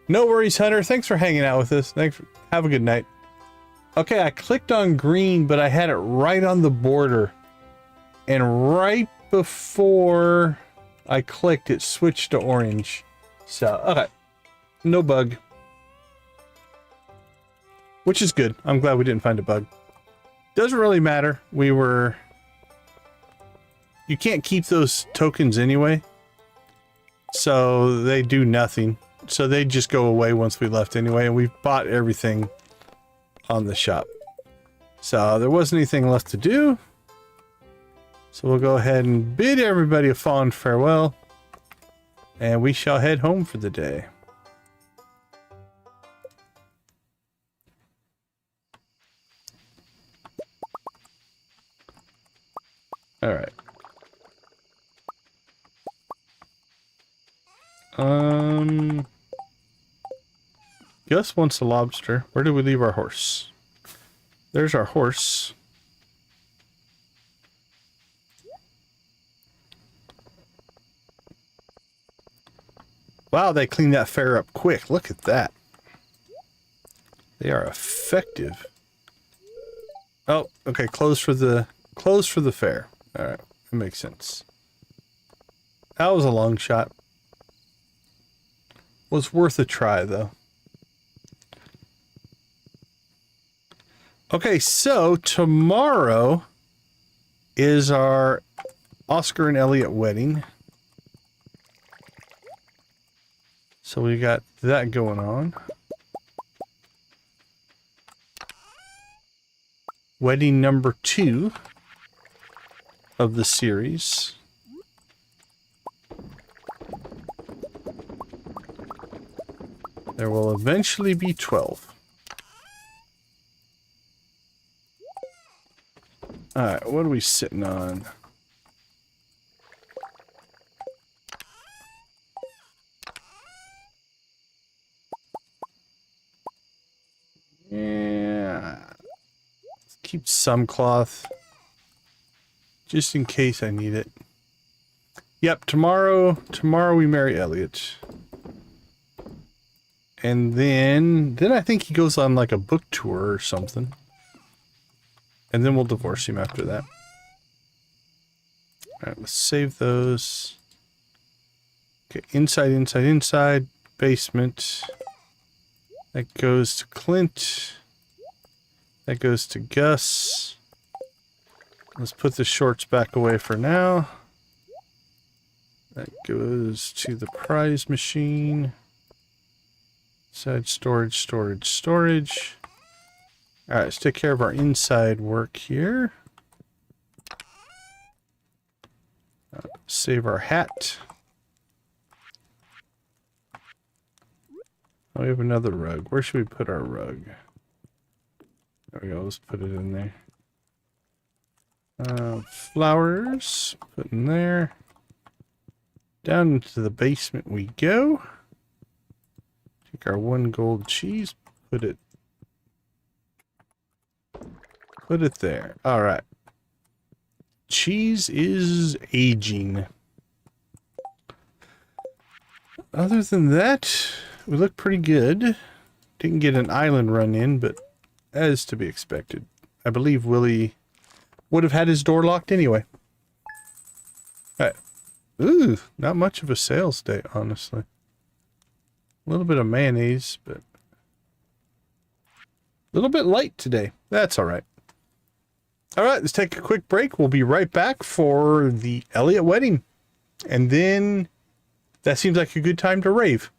No worries, Hunter. Thanks for hanging out with us. Have a good night. Okay, I clicked on green, but I had it right on the border. And right before I clicked, it switched to orange. So, okay. No bug. Which is good. I'm glad we didn't find a bug. Doesn't really matter. You can't keep those tokens anyway. So they do nothing. So they just go away once we left anyway. And we've bought everything on the shop. So there wasn't anything left to do. So we'll go ahead and bid everybody a fond farewell. And we shall head home for the day. All right. Gus wants a lobster. Where did we leave our horse? There's our horse. Wow, they cleaned that fare up quick. Look at that. They are effective. Oh, okay. Close for the fare. All right, that makes sense. That was a long shot. Was worth a try though. Okay, so tomorrow is our Oscar and Elliott wedding. So we got that going on. Wedding number 2 of the series. There will eventually be 12. Alright, what are we sitting on? Yeah. Let's keep some cloth. Just in case I need it. Yep, tomorrow we marry Elliott. And then I think he goes on like a book tour or something. And then we'll divorce him after that. Alright, let's save those. Okay, inside, basement. That goes to Clint. That goes to Gus. Let's put the shorts back away for now. That goes to the prize machine. Side storage. Alright, let's take care of our inside work here. Save our hat. Oh, we have another rug. Where should we put our rug? There we go, let's put it in there. Flowers, put in there. Down into the basement we go. Take our 1 gold cheese, put it there. All right. Cheese is aging. Other than that, we look pretty good. Didn't get an island run in, but as to be expected. I believe Willie would have had his door locked anyway. All right. Ooh, not much of a sales day, honestly. A little bit of mayonnaise, but a little bit light today. That's all right. All right, let's take a quick break. We'll be right back for the Elliott wedding. And then that seems like a good time to rave.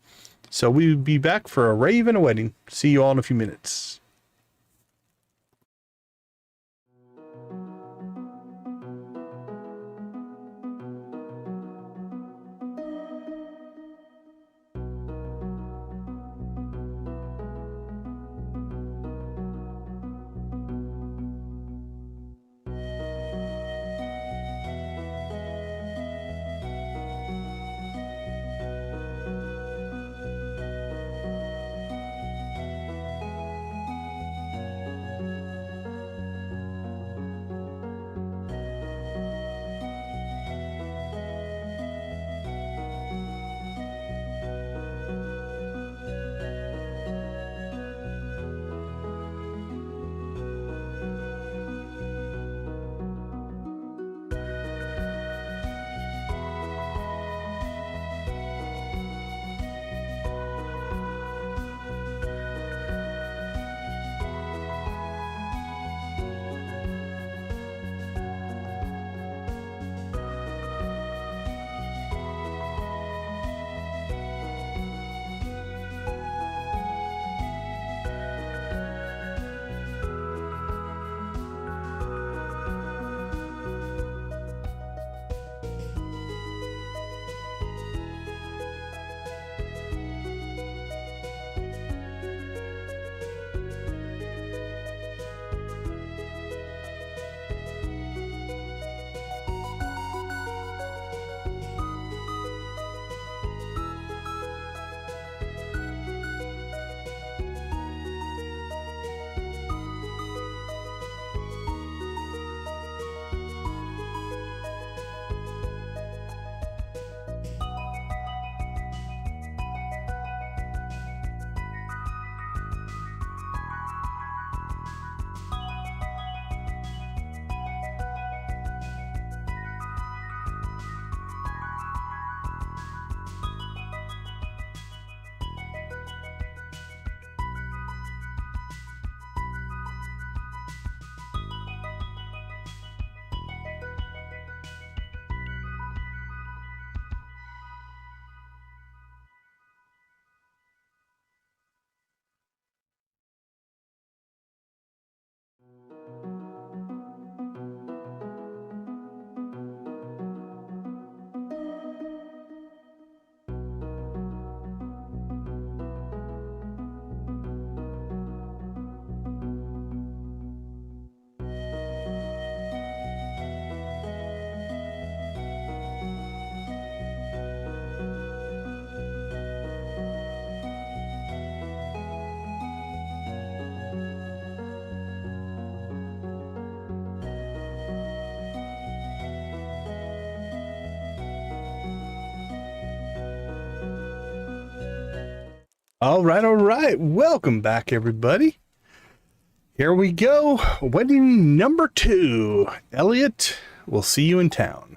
So we'll be back for a rave and a wedding. See you all in a few minutes. All right. Welcome back, everybody. Here we go. Wedding number 2. Elliott, we'll see you in town.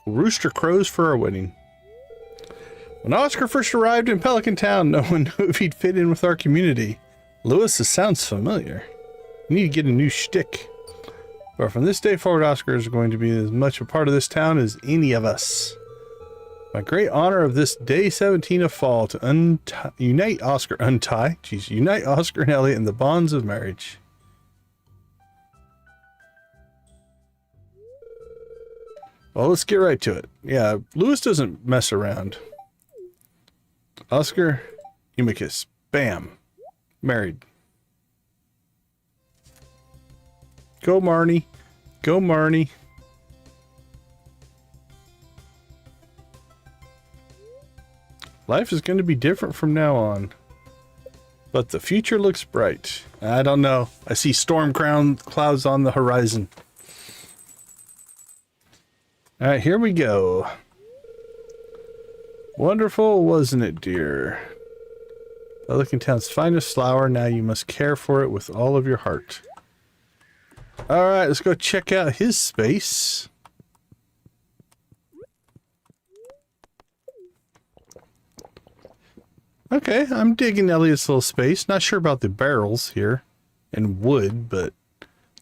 Rooster crows for our wedding. When Oscar first arrived in Pelican Town, no one knew if he'd fit in with our community. Lewis, this sounds familiar. We need to get a new shtick. But from this day forward, Oscar is going to be as much a part of this town as any of us. My great honor of this day 17 of fall to unite Oscar and Elliott in the bonds of marriage. Well, let's get right to it. Yeah, Lewis doesn't mess around. Oscar, Umicus. Bam. Married. Go, Marnie. Go, Marnie. Life is going to be different from now on. But the future looks bright. I don't know. I see storm clouds on the horizon. Alright, here we go. Wonderful, wasn't it, dear? Pelican Town's finest flower, now you must care for it with all of your heart. Alright, let's go check out his space. Okay, I'm digging Elliott's little space. Not sure about the barrels here and wood, but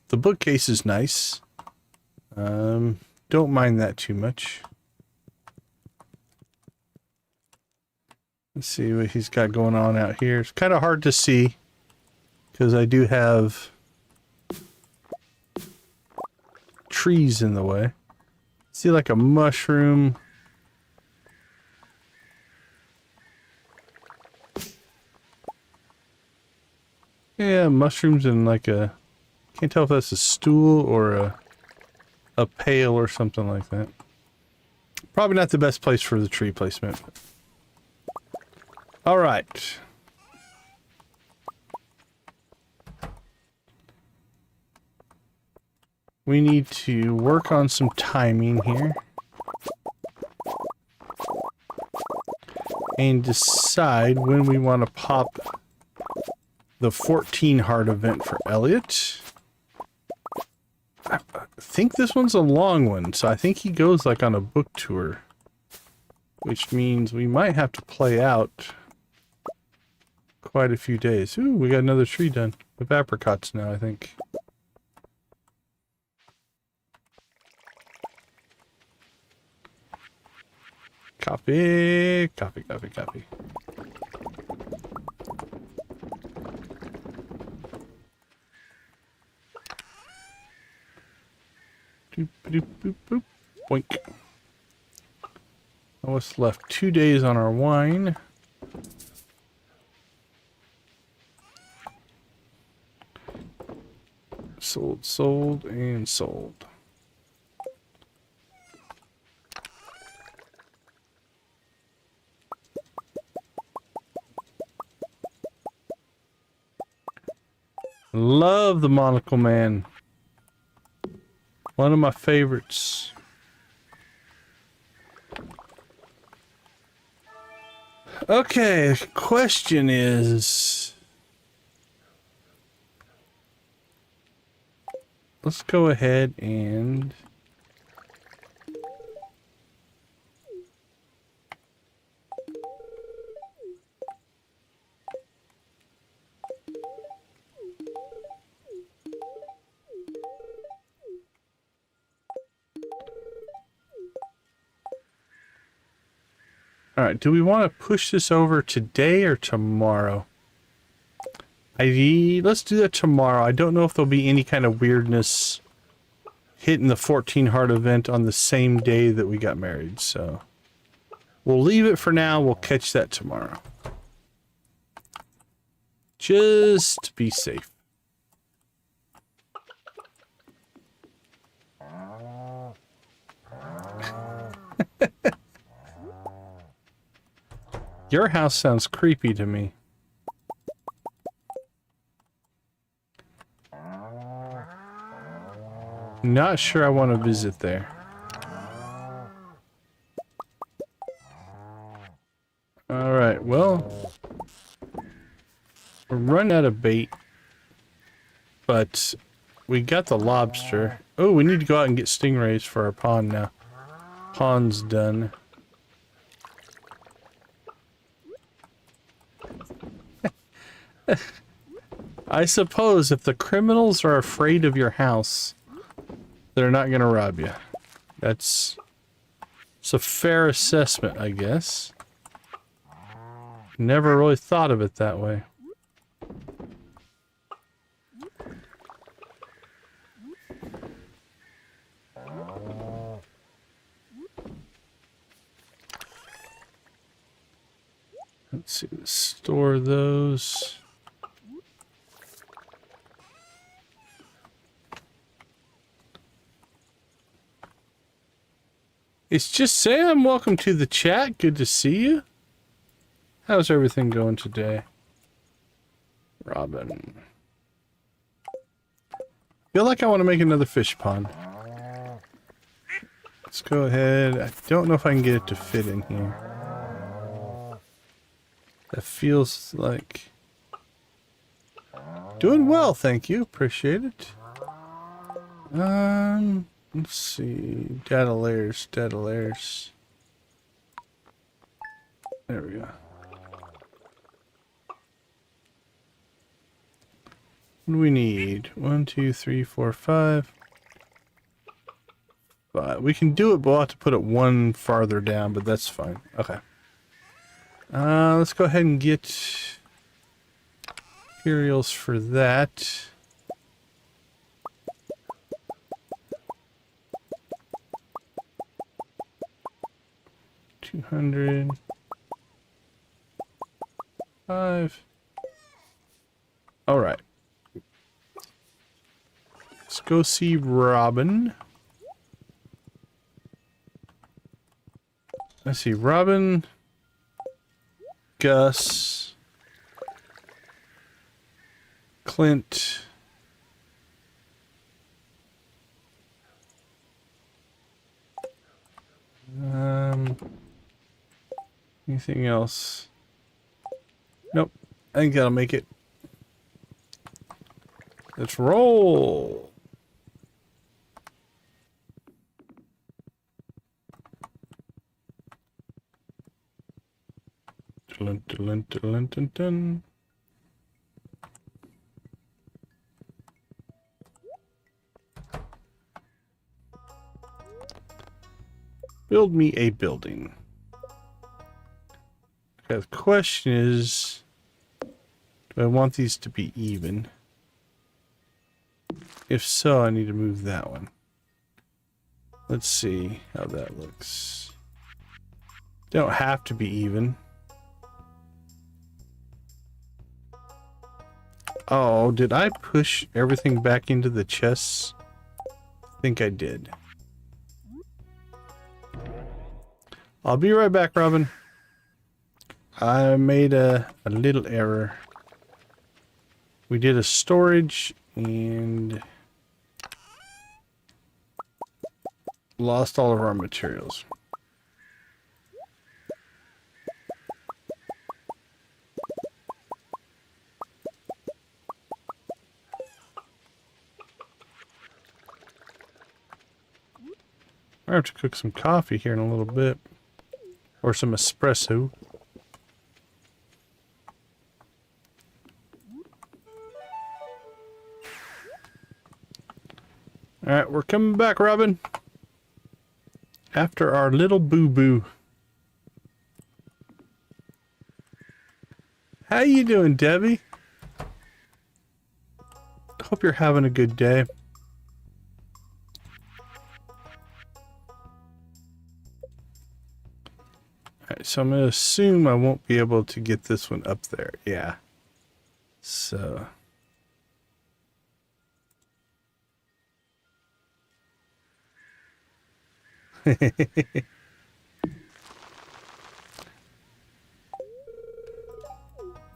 the bookcase is nice. Don't mind that too much. Let's see what he's got going on out here. It's kind of hard to see because I do have trees in the way. See, like a mushroom. Yeah, mushrooms and like a... Can't tell if that's a stool or a pail or something like that. Probably not the best place for the tree placement. Alright. We need to work on some timing here. And decide when we want to pop the 14 heart event for Elliott. I think this one's a long one, so I think he goes like on a book tour. Which means we might have to play out quite a few days. Ooh, we got another tree done. With apricots now, I think. Copy, copy, copy, copy. Doop, doop, boop, boop. Boink. What's left? 2 days on our wine. Sold, sold, and sold. Love the Monocle Man. One of my favorites. Okay, the question is... Let's go ahead and... Alright, do we want to push this over today or tomorrow? Let's do that tomorrow. I don't know if there'll be any kind of weirdness hitting the 14 heart event on the same day that we got married, so... We'll leave it for now, we'll catch that tomorrow. Just to be safe. Your house sounds creepy to me. Not sure I want to visit there. Alright, well... We're running out of bait. But... we got the lobster. Oh, we need to go out and get stingrays for our pond now. Pond's done. I suppose if the criminals are afraid of your house, they're not going to rob you. It's a fair assessment, I guess. Never really thought of it that way. Let's see, store those. It's just Sam. Welcome to the chat. Good to see you. How's everything going today? Robin. Feel like I want to make another fish pond. Let's go ahead. I don't know if I can get it to fit in here. That feels like... Doing well, thank you. Appreciate it. Let's see. Data layers, data layers. There we go. What do we need? 1, 2, 3, 4, 5. 5. We can do it, but we'll have to put it one farther down, but that's fine. Okay. Let's go ahead and get materials for that. $205. All right. Let's go see Robin. Let's see, Robin, Gus, Clint, anything else? Nope. I think that'll make it. Let's roll. Dun, dun, dun, dun, dun. Build me a building. Okay, the question is, do I want these to be even? If so, I need to move that one. Let's see how that looks. They don't have to be even. Oh, did I push everything back into the chests? I think I did. I'll be right back, Robin. I made a little error. We did a storage and lost all of our materials. I have to cook some coffee here in a little bit. Or some espresso. Alright, we're coming back, Robin. After our little boo-boo. How you doing, Debbie? Hope you're having a good day. Alright, so I'm going to assume I won't be able to get this one up there. Yeah. So...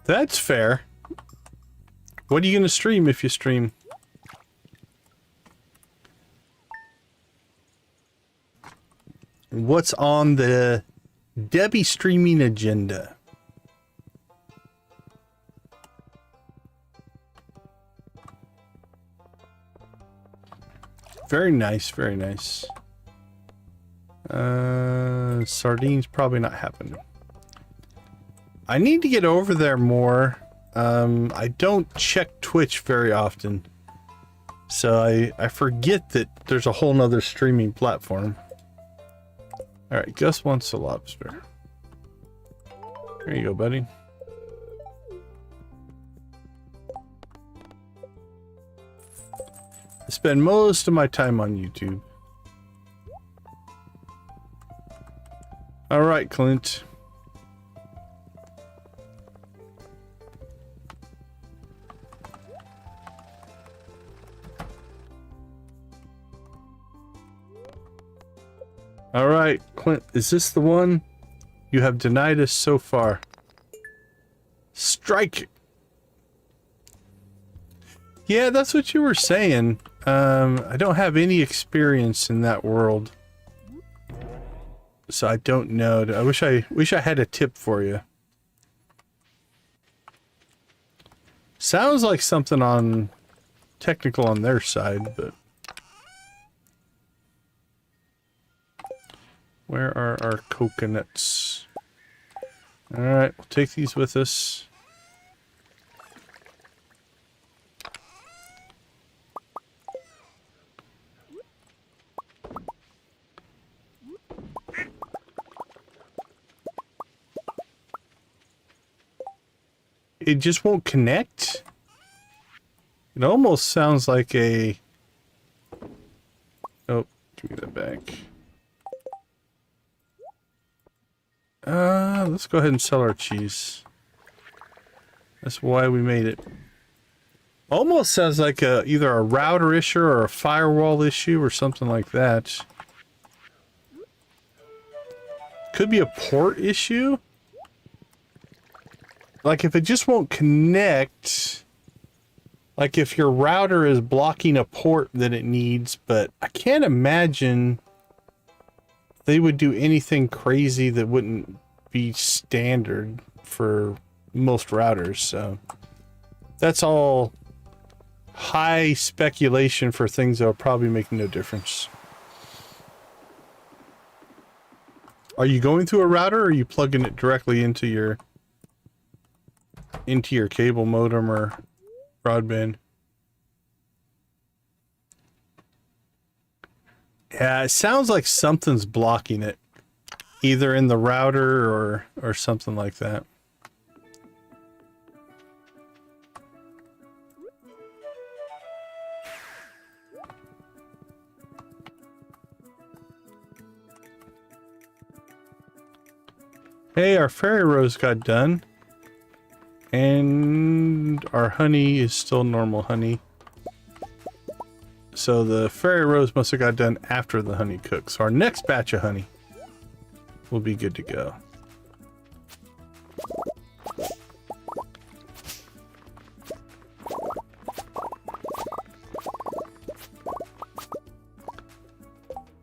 That's fair. What are you going to stream if you stream? What's on the Debbie streaming agenda? Very nice, very nice. Sardines probably not happening. I need to get over there more. I don't check Twitch very often. So I forget that there's a whole nother streaming platform. Alright, Gus wants a lobster. Here you go, buddy. I spend most of my time on YouTube. Alright, Clint. All right, Clint, is this the one? You have denied us so far. Strike. Yeah, that's what you were saying. I don't have any experience in that world, so I don't know. I wish I had a tip for you. Sounds like something on technical on their side, but where are our coconuts? All right, we'll take these with us. It just won't connect? It almost sounds like a... Oh, give me that back. Let's go ahead and sell our cheese. That's why we made it. Almost sounds like either a router issue or a firewall issue or something like that. Could be a port issue? Like if it just won't connect, like if your router is blocking a port that it needs, but I can't imagine they would do anything crazy that wouldn't be standard for most routers. So that's all high speculation for things that will probably make no difference. Are you going through a router or are you plugging it directly into your cable modem or broadband? Yeah, it sounds like something's blocking it, either in the router or something like that. Hey, our fairy rose got done. And our honey is still normal honey. So the fairy rose must have got done after the honey cooked. So our next batch of honey will be good to go.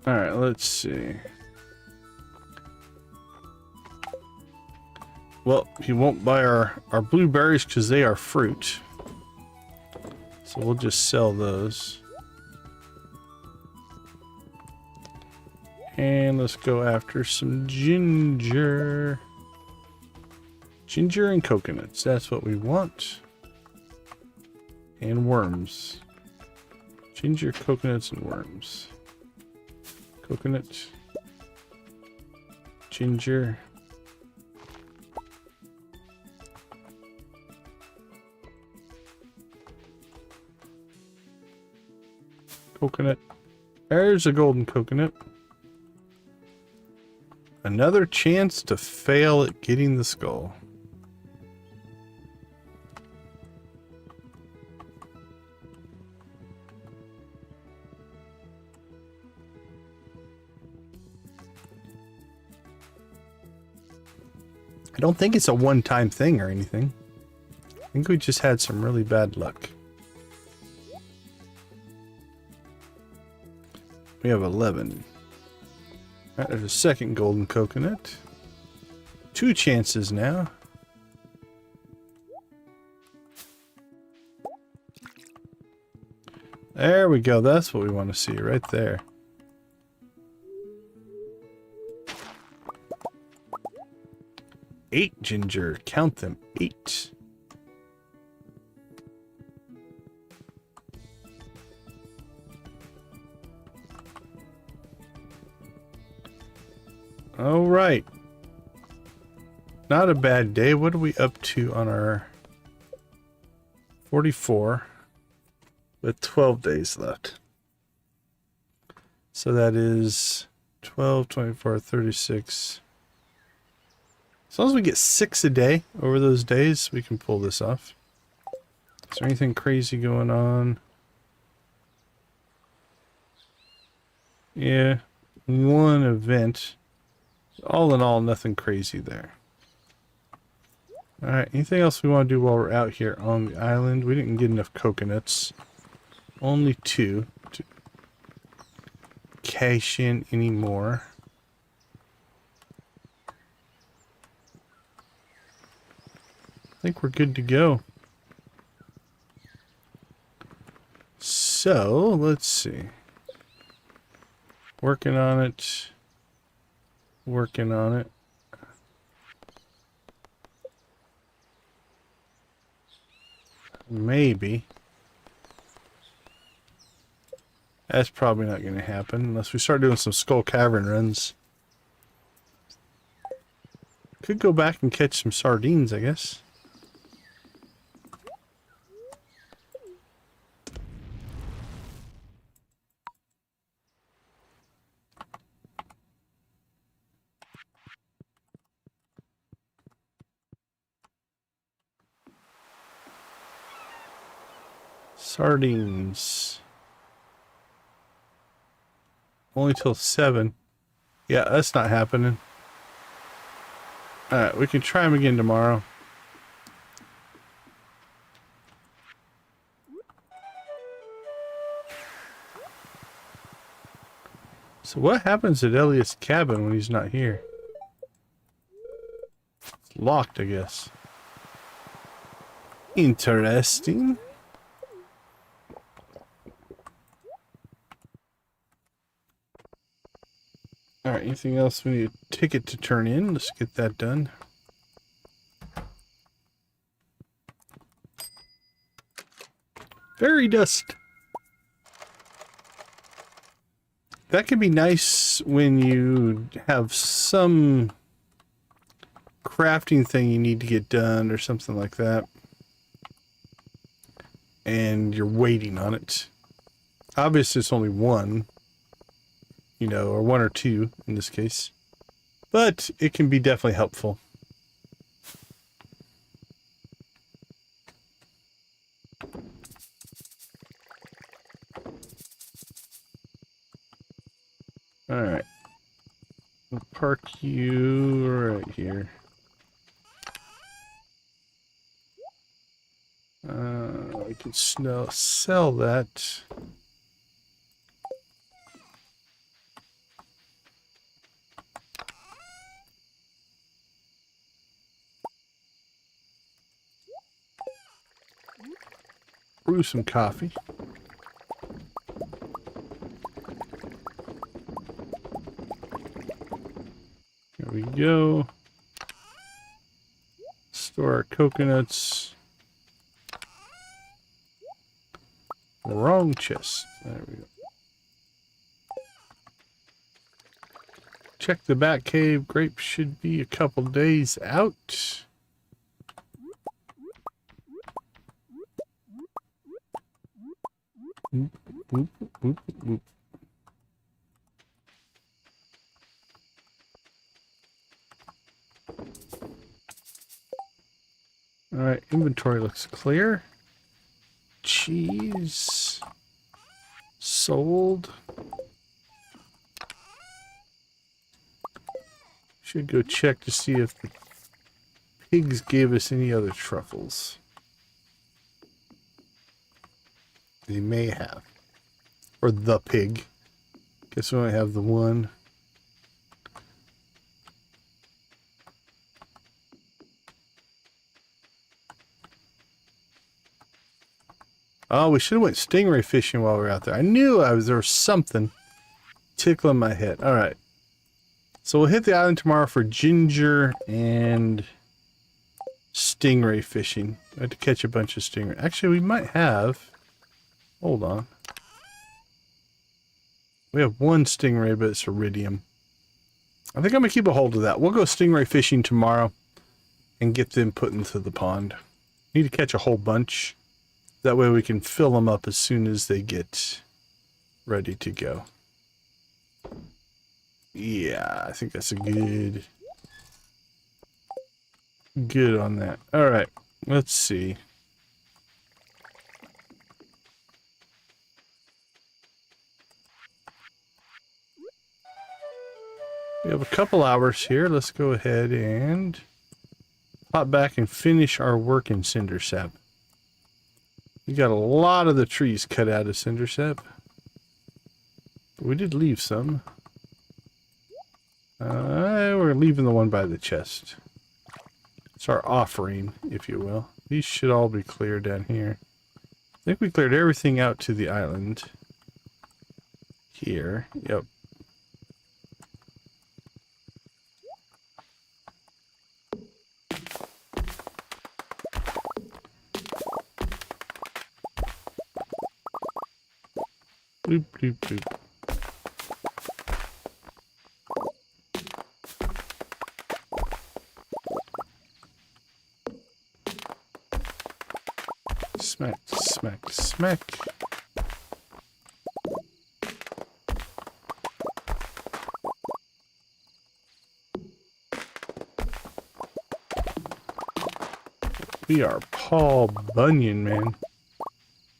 Alright, let's see. Well, he won't buy our blueberries because they are fruit. So we'll just sell those. And let's go after some ginger. Ginger and coconuts, that's what we want. And worms. Ginger, coconuts, and worms. Coconut. Ginger. Coconut. There's a golden coconut. Another chance to fail at getting the skull. I don't think it's a one-time thing or anything. I think we just had some really bad luck. We have 11. Alright, there's a second golden coconut. 2 chances now. There we go. That's what we want to see right there. Eight ginger. Count them. 8. All right. Not a bad day. What are we up to on our 44 with 12 days left? So that is 12, 24, 36. As long as we get 6 a day over those days, we can pull this off. Is there anything crazy going on? Yeah. one event. All in all, nothing crazy there. Alright, anything else we want to do while we're out here on the island? We didn't get enough coconuts. Only two to cash in anymore. I think we're good to go. So, let's see. Working on it. Working on it. Maybe. That's probably not going to happen unless we start doing some Skull Cavern runs. Could go back and catch some sardines, I guess. Sardines. Only till 7. Yeah, that's not happening. Alright, we can try them again tomorrow. So what happens at Elliott's cabin when he's not here? It's locked, I guess. Interesting. Alright, anything else? We need a ticket to turn in. Let's get that done. Fairy dust. That can be nice when you have some crafting thing you need to get done or something like that. And you're waiting on it. Obviously, it's only one. You know, or one or two in this case. But it can be definitely helpful. Alright. We'll park you right here. We can sell that. Brew some coffee. There we go. Store our coconuts. Wrong chest. There we go. Check the back cave. Grapes should be a couple days out. Oop, oop, oop, oop. All right, inventory looks clear. Cheese sold. Should go check to see if the pigs gave us any other truffles. They may have. Or the pig. Guess we only have the one. Oh, we should have went stingray fishing while we were out there. I knew there was something tickling my head. All right. So we'll hit the island tomorrow for ginger and stingray fishing. I had to catch a bunch of stingray. Actually, we might have... Hold on. We have one stingray, but it's iridium. I think I'm going to keep a hold of that. We'll go stingray fishing tomorrow and get them put into the pond. Need to catch a whole bunch. That way we can fill them up as soon as they get ready to go. Yeah, I think that's a good on that. All right, let's see. We have a couple hours here. Let's go ahead and pop back and finish our work in cinder sap. We got a lot of the trees cut out of cinder sap. We did leave some. We're leaving the one by the chest. It's our offering, if you will. These should all be clear down here. I think we cleared everything out to the island. Here. Yep. Bloop, bloop, bloop. Smack, smack, smack. We are Paul Bunyan, man.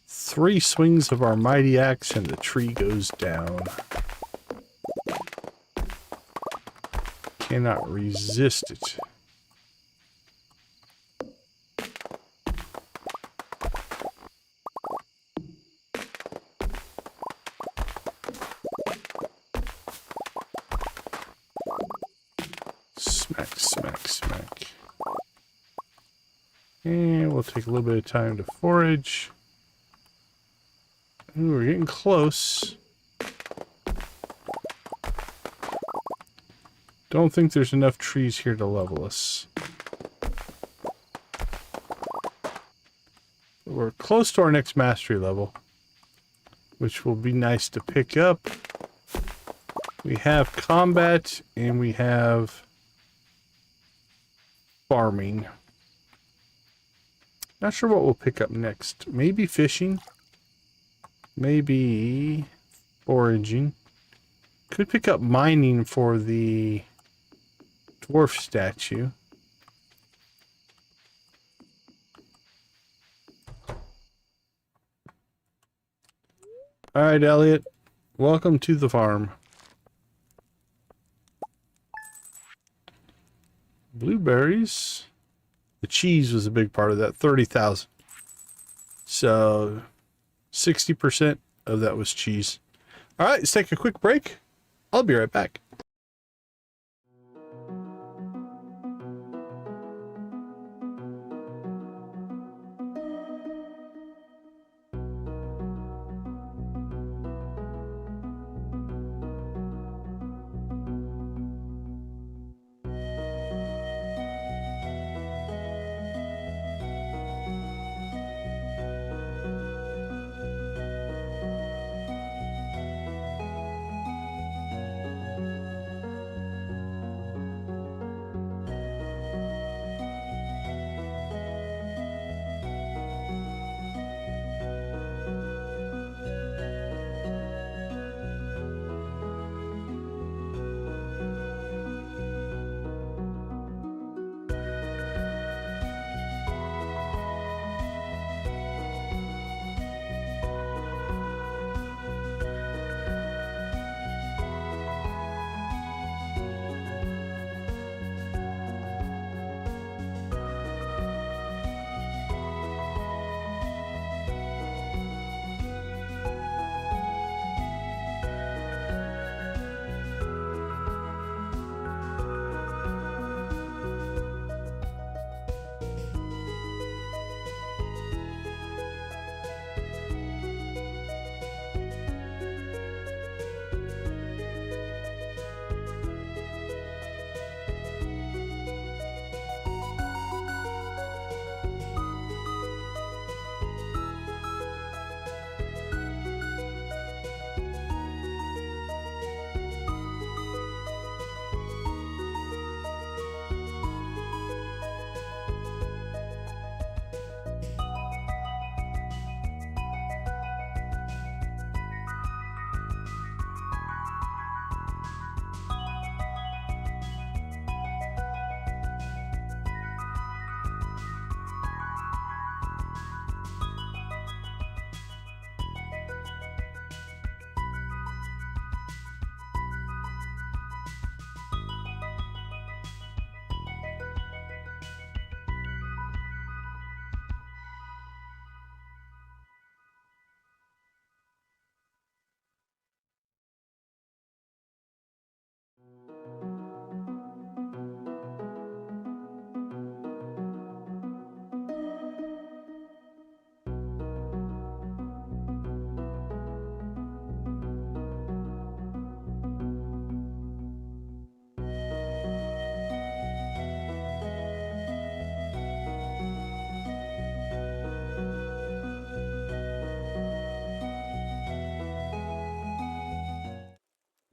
3 swings of our mighty axe and the tree goes down. Cannot resist it. Smack, smack, smack. And we'll take a little bit of time to forage. Ooh, we're getting close. Don't think there's enough trees here to level us. We're close to our next mastery level, which will be nice to pick up. We have combat and we have farming. Not sure what we'll pick up next. Maybe fishing. Maybe foraging. Could pick up mining for the dwarf statue. Alright, Elliott. Welcome to the farm. Blueberries. The cheese was a big part of that. 30,000. So 60% of that was cheese. Alright, let's take a quick break. I'll be right back.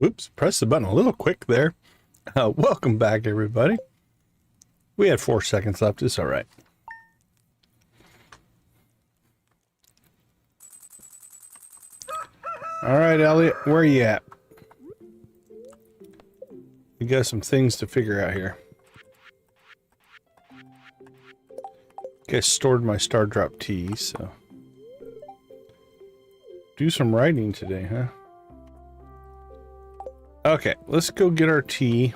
Oops, press the button a little quick there. Welcome back, everybody. We had 4 seconds left. It's all right. All right, Elliot, where are you at? We got some things to figure out here. I stored my star drop tea, so do some writing today, huh? Okay, let's go get our tea.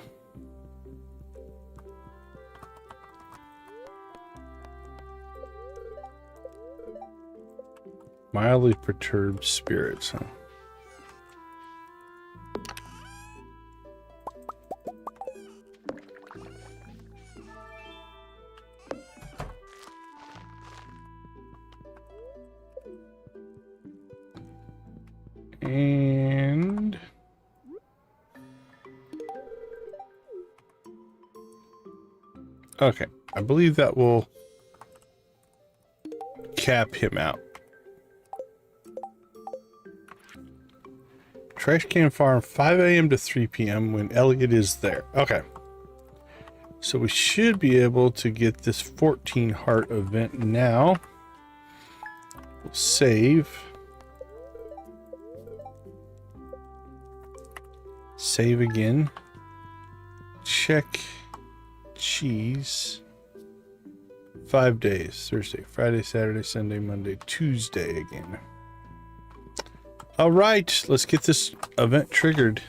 Mildly perturbed spirits, huh? And okay, I believe that will cap him out. Trash can farm 5 a.m. to 3 p.m. when Elliott is there. Okay. So we should be able to get this 14 heart event now. We'll save. Save again. Check cheese. 5 days. Thursday, Friday, Saturday, Sunday, Monday, Tuesday again. All right, let's get this event triggered.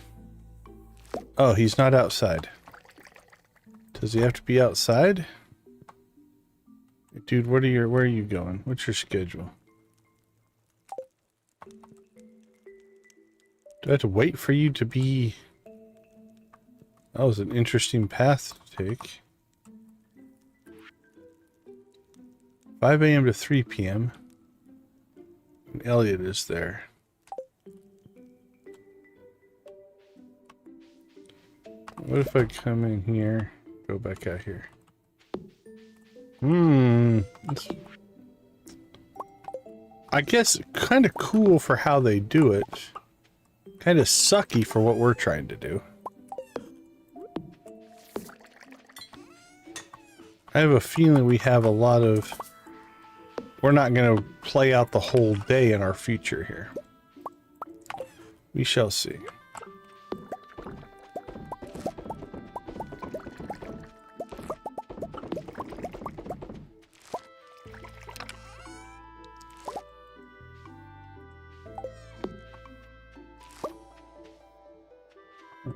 Oh, he's not outside. Does he have to be outside? Dude, where are you going? What's your schedule? Do I have to wait for you to be... That was an interesting path to take. 5 a.m. to 3 p.m. And Elliott is there. What if I come in here, go back out here? I guess kind of cool for how they do it. Kind of sucky for what we're trying to do. I have a feeling we have a lot of... We're not going to play out the whole day in our future here. We shall see.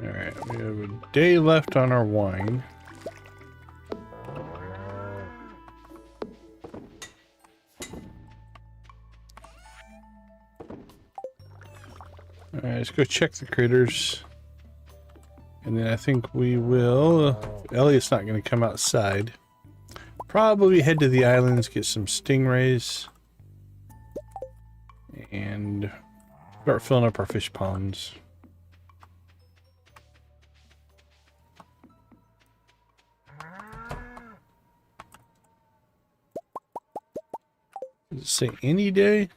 Alright, we have a day left on our wine. Alright, let's go check the critters. And then I think we will... Elliott's not going to come outside. Probably head to the islands, get some stingrays. And start filling up our fish ponds. Does it say any day?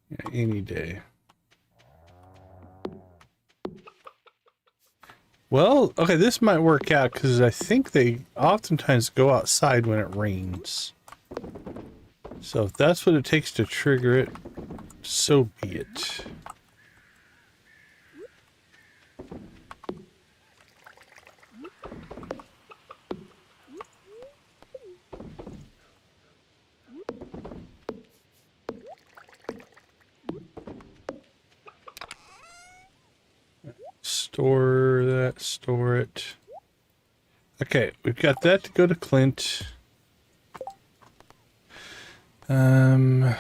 Yeah, any day. Well, okay, this might work out because I think they oftentimes go outside when it rains. So if that's what it takes to trigger it, so be it. Store that, store it. Okay, we've got that to go to Clint. Yeah,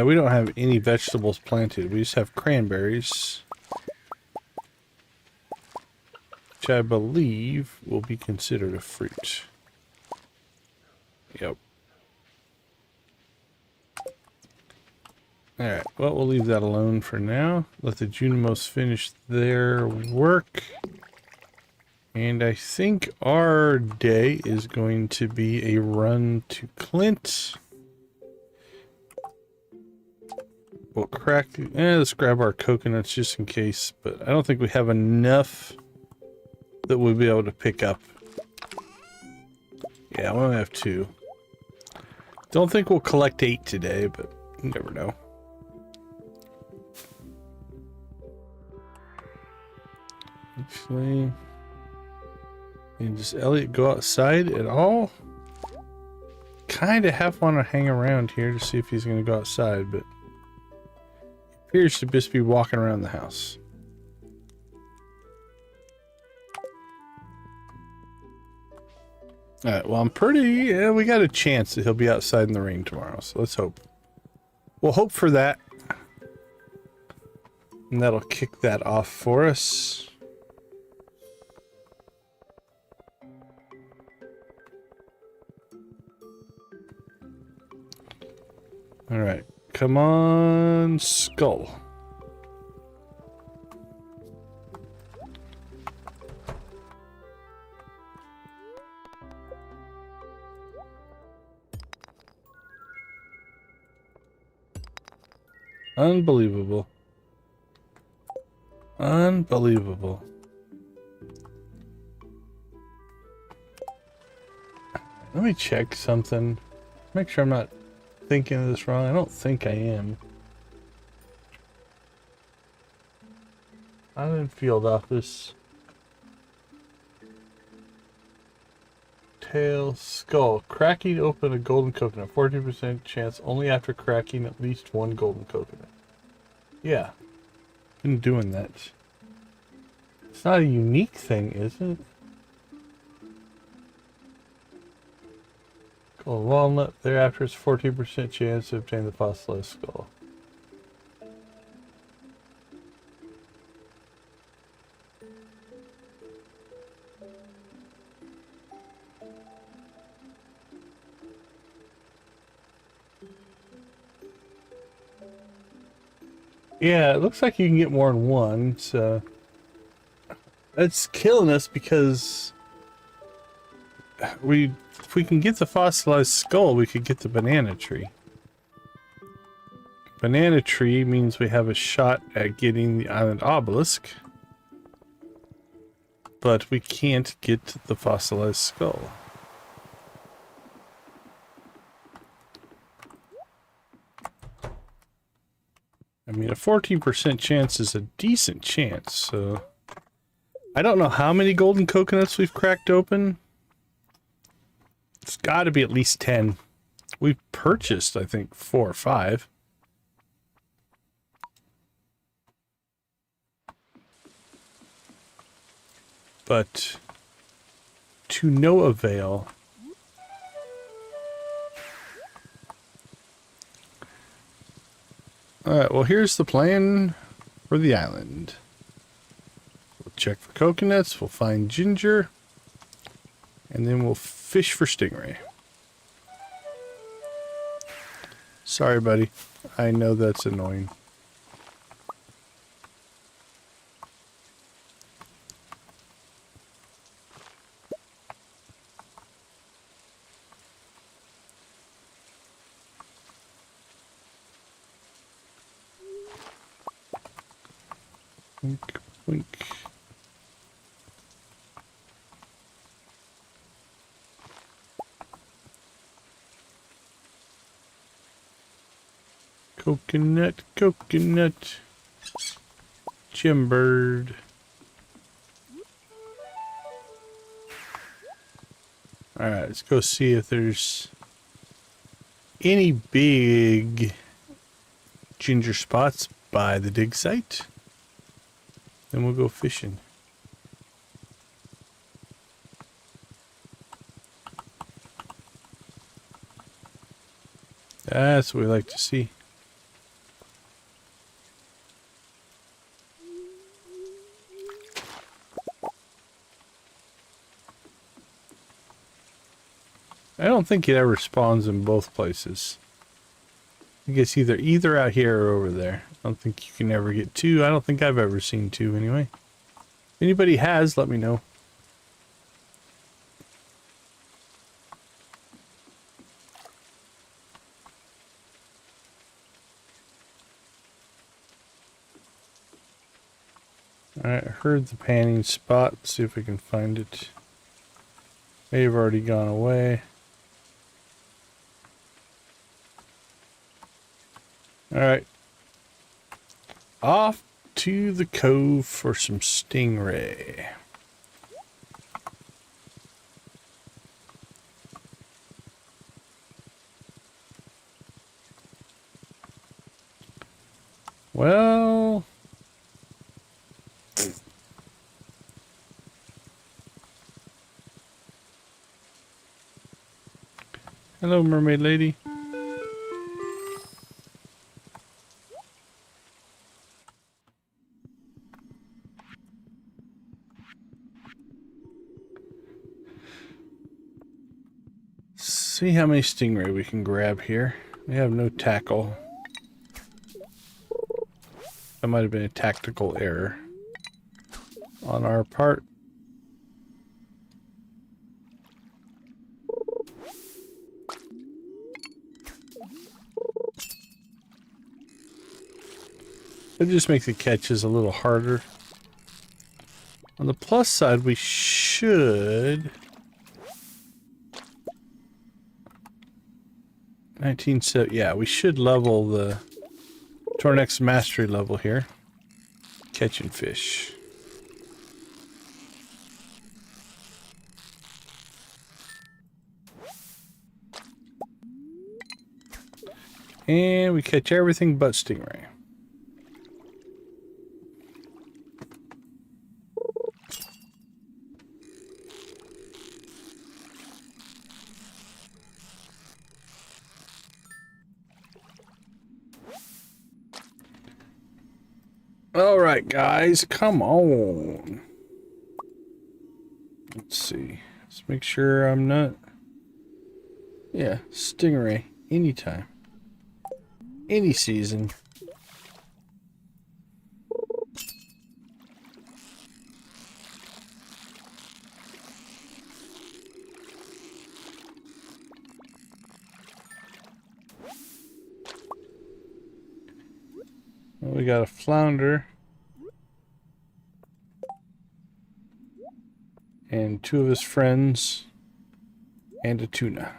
we don't have any vegetables planted. We just have cranberries, which I believe will be considered a fruit. Yep. Alright, well, we'll leave that alone for now. Let the Junimos finish their work. And I think our day is going to be a run to Clint. We'll crack. Let's grab our coconuts just in case, but I don't think we have enough that we'll be able to pick up. Yeah, we only have 2. Don't think we'll collect 8 today, but you never know. Actually, and does Elliott go outside at all? Kind of have want to hang around here to see if he's going to go outside, but he appears to just be walking around the house. Alright, well, we got a chance that he'll be outside in the rain tomorrow, so let's hope. We'll hope for that. And that'll kick that off for us. Alright, come on, skull. Unbelievable. Unbelievable. Let me check something. Make sure I'm not thinking of this wrong. I don't think I am. Island Field Office. Tail, skull. Cracking open a golden coconut. 40% chance only after cracking at least 1 golden coconut. Yeah. Been doing that. It's not a unique thing, is it? Golden walnut. Thereafter, it's 14% chance to obtain the fossilized skull. Yeah, it looks like you can get more than 1, so it's killing us because if we can get the fossilized skull, we could get the banana tree. Banana tree means we have a shot at getting the island obelisk, but we can't get the fossilized skull. I mean, a 14% chance is a decent chance, so I don't know how many golden coconuts we've cracked open. It's got to be at least 10. We've purchased, I think, 4 or 5. But to no avail. Alright, well, here's the plan for the island. We'll check for coconuts, we'll find ginger, and then we'll fish for stingray. Sorry, buddy. I know that's annoying. Wink, wink. Coconut, coconut. Jimbird. Alright, let's go see if there's any big ginger spots by the dig site. Then we'll go fishing. That's what we like to see. I don't think it ever spawns in both places. I guess either out here or over there. I don't think you can ever get 2. I don't think I've ever seen 2 anyway. If anybody has, let me know. Alright, I heard the panning spot. Let's see if we can find it. May have already gone away. Alright. Off to the cove for some stingray. Well... Hello, mermaid lady. See how many stingray we can grab here. We have no tackle. That might have been a tactical error on our part. It just makes the catches a little harder. On the plus side, we should... 19, so yeah, we should level to our next mastery level here. Catching fish. And we catch everything but stingray. Alright guys, come on. Let's see. Let's make sure I'm not... Yeah, stingray. Anytime. Any season. Well, we got a flounder. And 2 of his friends. And a tuna.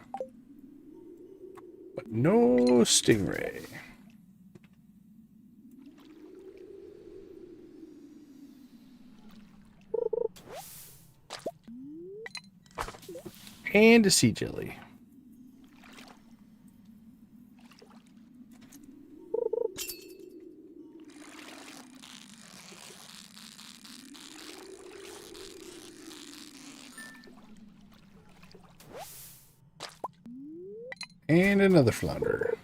But no stingray. And a sea jelly. And another flounder.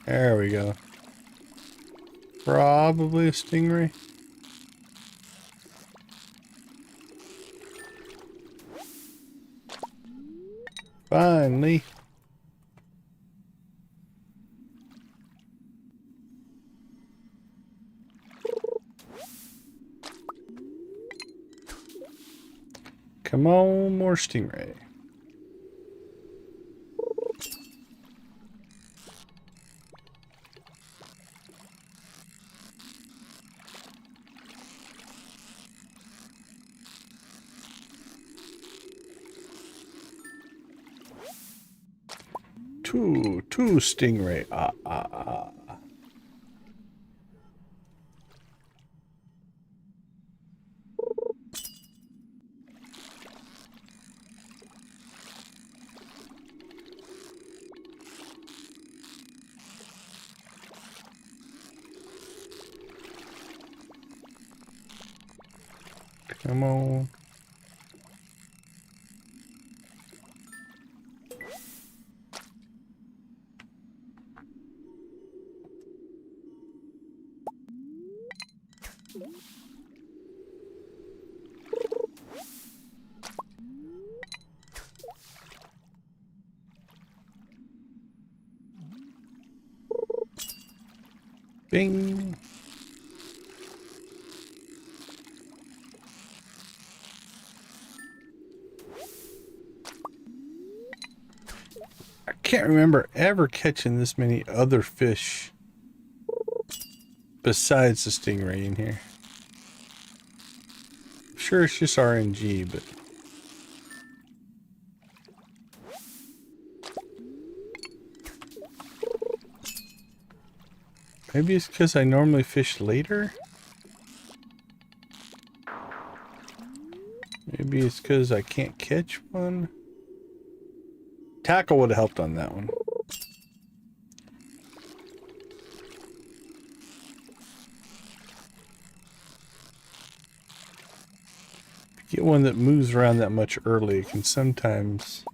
There we go. Probably a stingray. Finally. Come on, more stingray. Two stingray. Come on. Bing. I can't remember ever catching this many other fish besides the stingray in here? I'm sure it's just RNG, but... Maybe it's because I normally fish later? Maybe it's because I can't catch one? Tackle would have helped on that one. Get one that moves around that much early, it can sometimes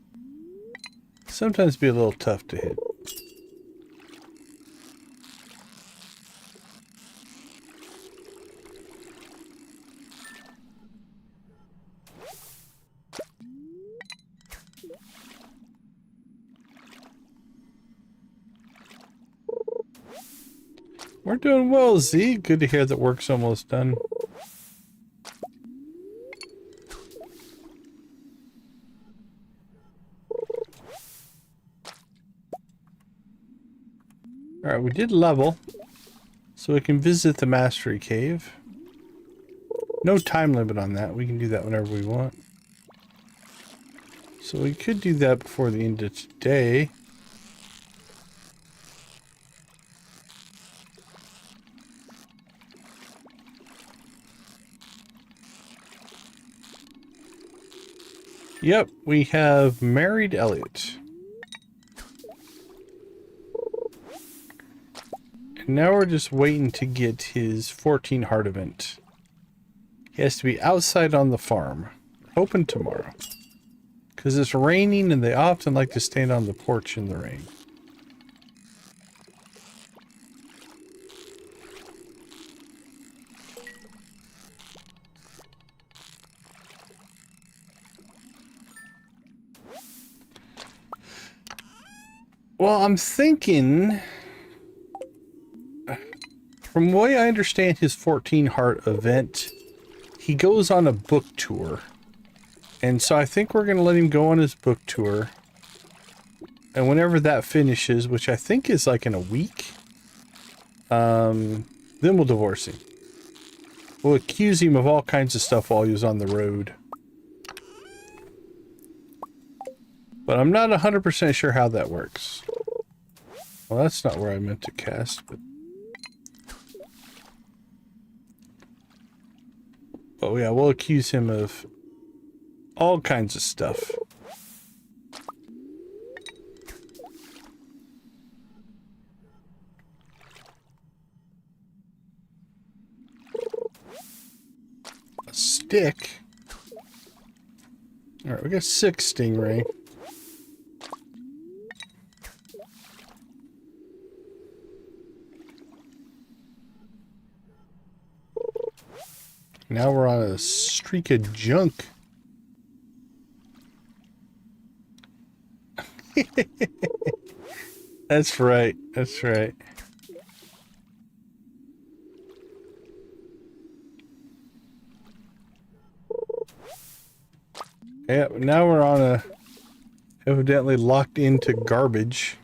be a little tough to hit. We're doing well, Z. Good to hear that work's almost done. Alright, we did level, so we can visit the Mastery Cave. No time limit on that. We can do that whenever we want. So we could do that before the end of today. Yep, we have married Elliott. And now we're just waiting to get his 14 heart event. He has to be outside on the farm. Hoping tomorrow. Because it's raining and they often like to stand on the porch in the rain. Well, I'm thinking, from the way I understand his 14 heart event, he goes on a book tour. And so I think we're going to let him go on his book tour. And whenever that finishes, which I think is like in a week, then we'll divorce him. We'll accuse him of all kinds of stuff while he was on the road. But I'm not 100% sure how that works. Well, that's not where I meant to cast, but... Oh yeah, we'll accuse him of all kinds of stuff. A stick? Alright, we got 6 stingray. Now we're on a streak of junk. That's right. That's right. Yeah, now we're on a evidently locked into garbage.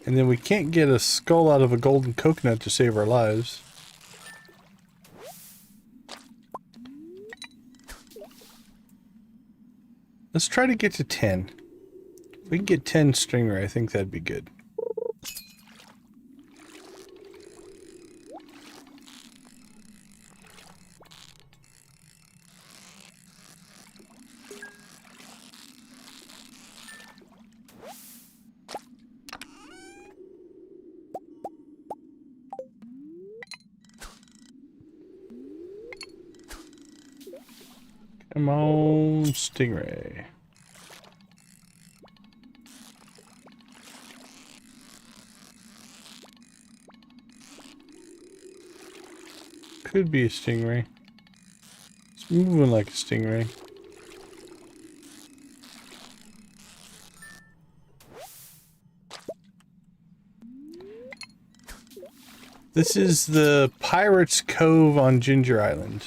And then we can't get a skull out of a golden coconut to save our lives. Let's try to get to 10. If we can get 10 stringer, I think that'd be good. Come on, stingray. Could be a stingray. It's moving like a stingray. This is the Pirate's Cove on Ginger Island.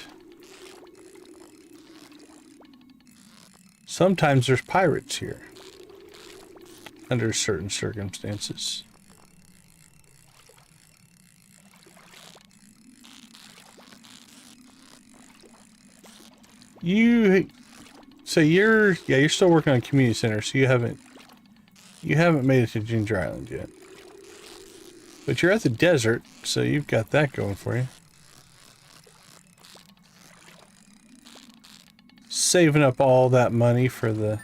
Sometimes there's pirates here. Under certain circumstances. So you're still working on community center, so you haven't made it to Ginger Island yet. But you're at the desert, so you've got that going for you. Saving up all that money for the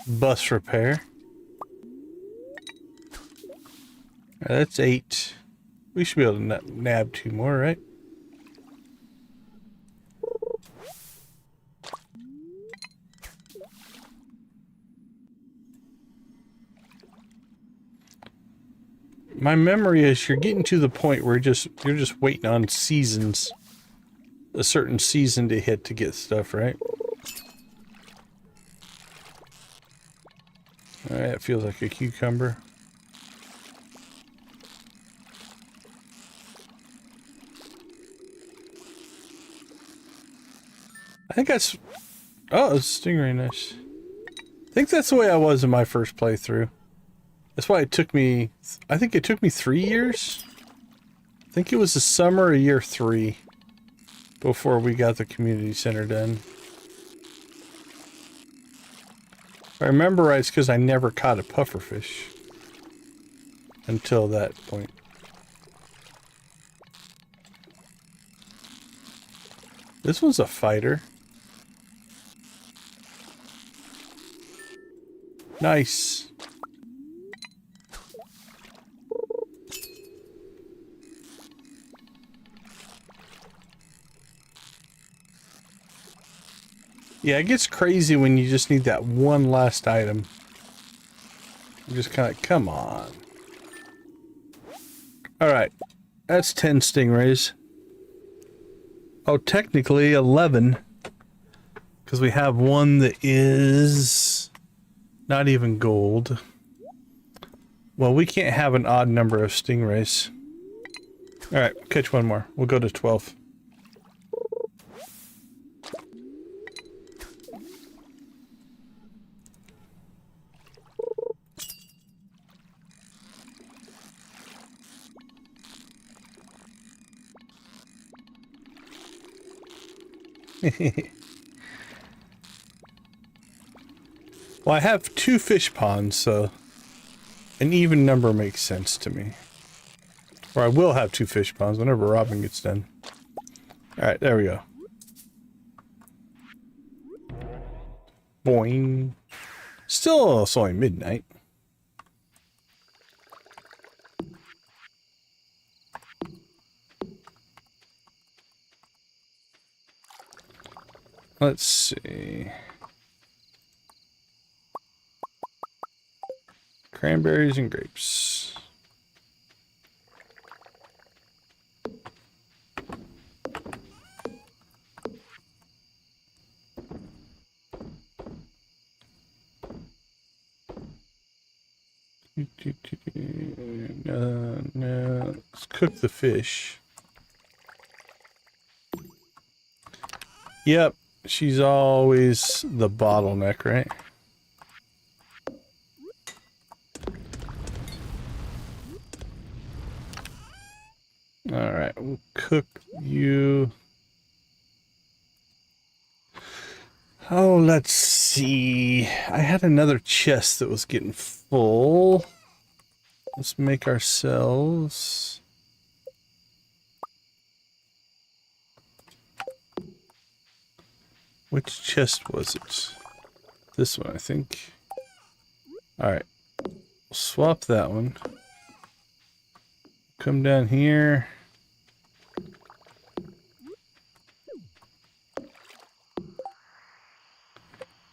bus repair. All right, that's 8. We should be able to nab 2 more, right? My memory is you're getting to the point where you're just waiting on seasons, a certain season to hit to get stuff, right? All right, it feels like a cucumber. I think that's... Oh, it's stingray, nice. I think that's the way I was in my first playthrough. That's why it took me... I think it took me 3 years? I think it was the summer of year 3 before we got the community center done. If I remember right, it's because I never caught a pufferfish until that point. This one's a fighter. Nice. Yeah, it gets crazy when you just need that one last item. You just kind of, come on. Alright, that's 10 stingrays. Oh, technically 11. Because we have one that is not even gold. Well, we can't have an odd number of stingrays. Alright, catch one more. We'll go to 12. Well, I have 2 fish ponds, so an even number makes sense to me. Or I will have 2 fish ponds whenever Robin gets done. Alright, there we go. Boing. Still, it's only midnight. Let's see. Cranberries and grapes. No. Let's cook the fish. Yep. She's always the bottleneck, right? Alright, we'll cook you. Oh, let's see. I had another chest that was getting full. Let's make ourselves... Which chest was it? This one, I think. Alright. We'll swap that one. Come down here.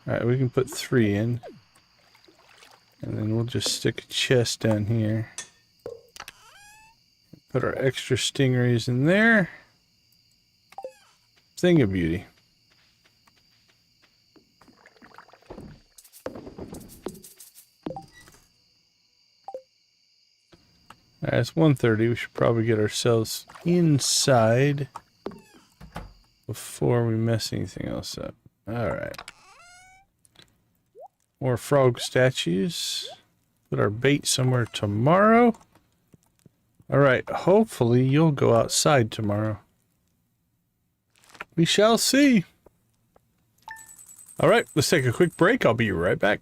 Alright, we can put 3 in. And then we'll just stick a chest down here. Put our extra stingrays in there. Thing of beauty. Alright, it's 1:30. We should probably get ourselves inside before we mess anything else up. Alright. More frog statues. Put our bait somewhere tomorrow. Alright, hopefully you'll go outside tomorrow. We shall see. Alright, let's take a quick break. I'll be right back.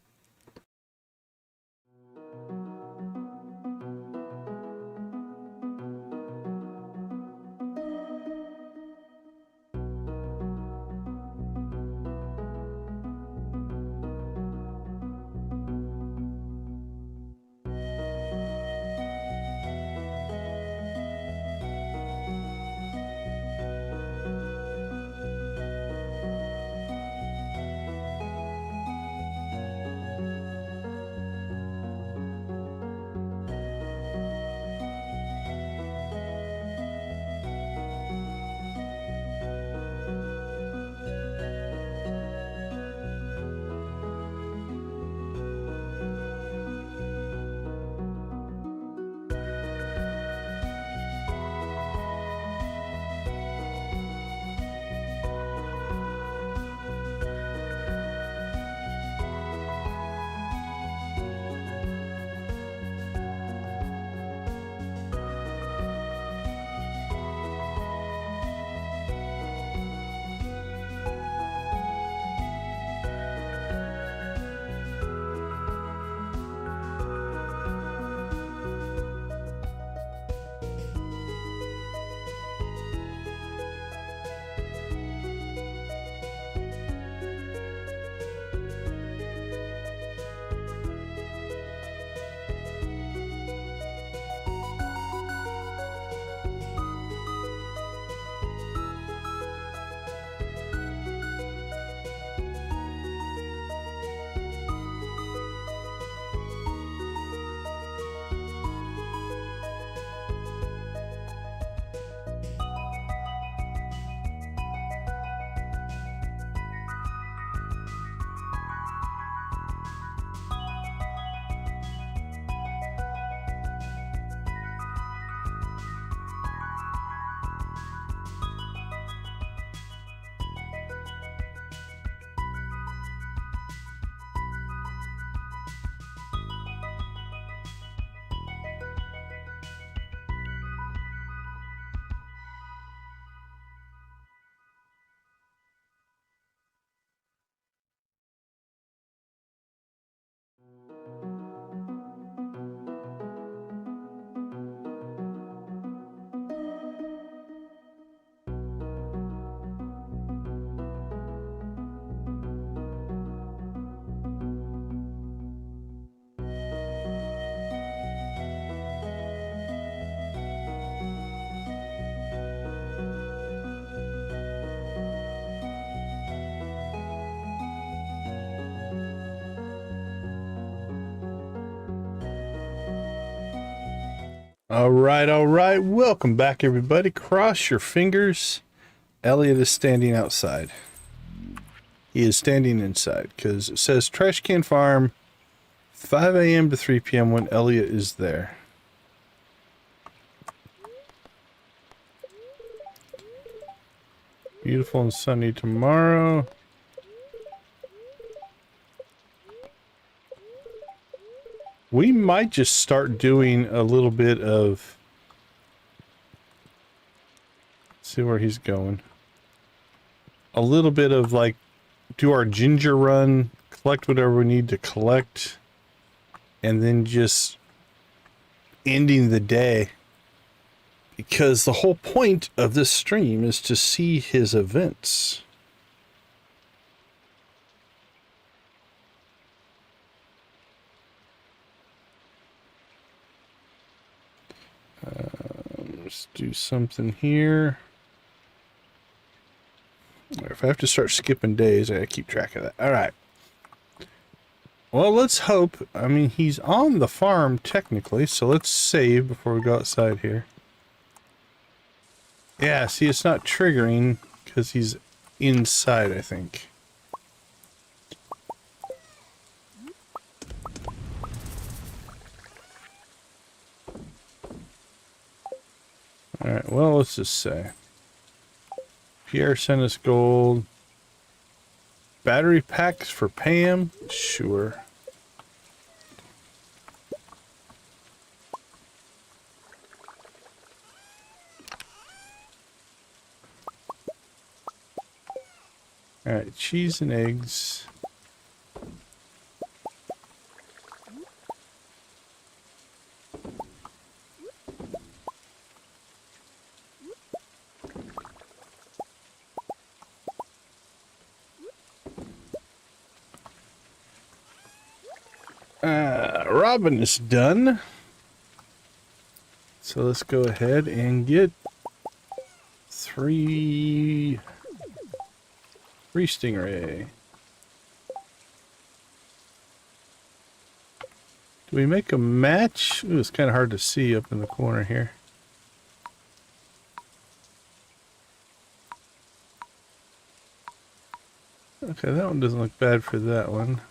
All right. Welcome back, everybody. Cross your fingers. Elliott is standing outside. He is standing inside because it says Trash Can Farm, 5 a.m. to 3 p.m. when Elliott is there. Beautiful and sunny tomorrow. We might just start doing a little bit of... Let's see where he's going. A little bit of, like, do our ginger run, collect whatever we need to collect, and then just ending the day. Because the whole point of this stream is to see his events. Let's do something here. If I have to start skipping days, I gotta keep track of that. All right. Well, let's hope. I mean, he's on the farm technically, so let's save before we go outside here. Yeah, see, it's not triggering because he's inside, I think. Alright, well, let's just say. Pierre sent us gold. Battery packs for Pam? Sure. Alright, cheese and eggs. Robin is done. So let's go ahead and get three stingray. Do we make a match? Ooh, it's kind of hard to see up in the corner here. Okay, that one doesn't look bad for that one.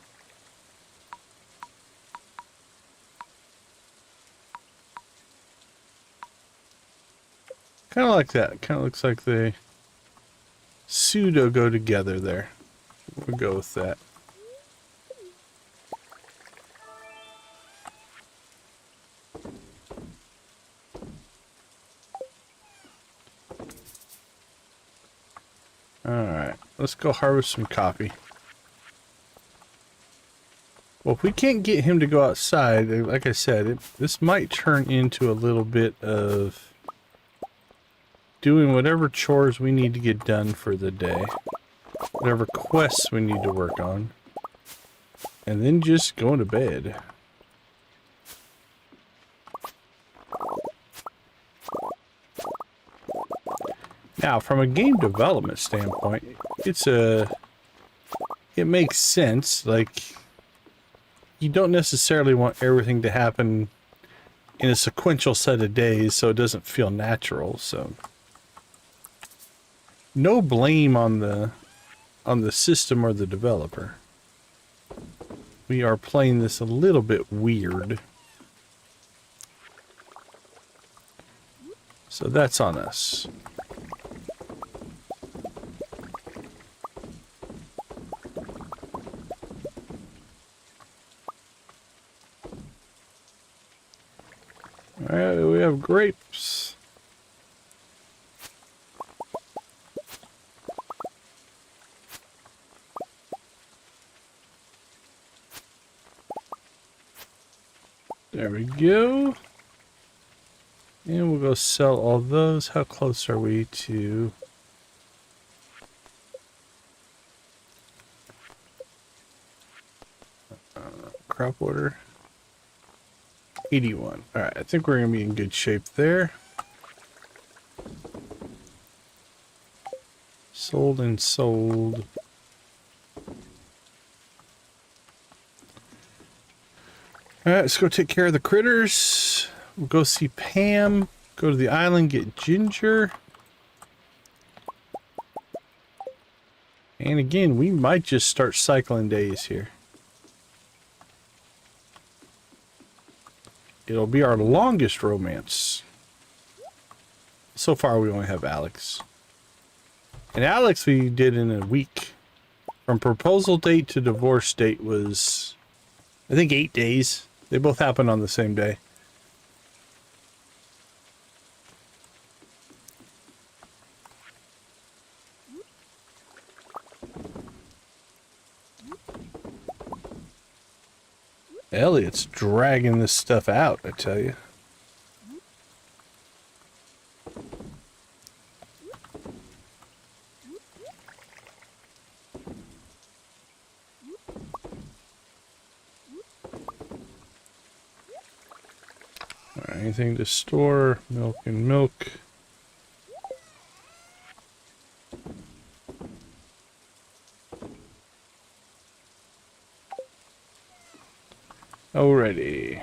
Kind of like that. Kind of looks like they pseudo go together there. We'll go with that. Alright, let's go harvest some coffee. Well, if we can't get him to go outside, like I said, this might turn into a little bit of doing whatever chores we need to get done for the day. Whatever quests we need to work on. And then just going to bed. Now, from a game development standpoint, it makes sense. Like, you don't necessarily want everything to happen in a sequential set of days so it doesn't feel natural, so no blame on the system or the developer. We are playing this a little bit weird. So that's on us. Alright, we have grapes. There we go. And we'll go sell all those. How close are we to... crop order? 81. Alright, I think we're going to be in good shape there. Sold and sold. Alright, let's go take care of the critters. We'll go see Pam. Go to the island, get Ginger. And again, we might just start cycling days here. It'll be our longest romance. So far, we only have Alex. And Alex we did in a week. From proposal date to divorce date was, I think, 8 days. They both happened on the same day. Elliott's dragging this stuff out, I tell you. All right, anything to store? Milk and milk. Alrighty.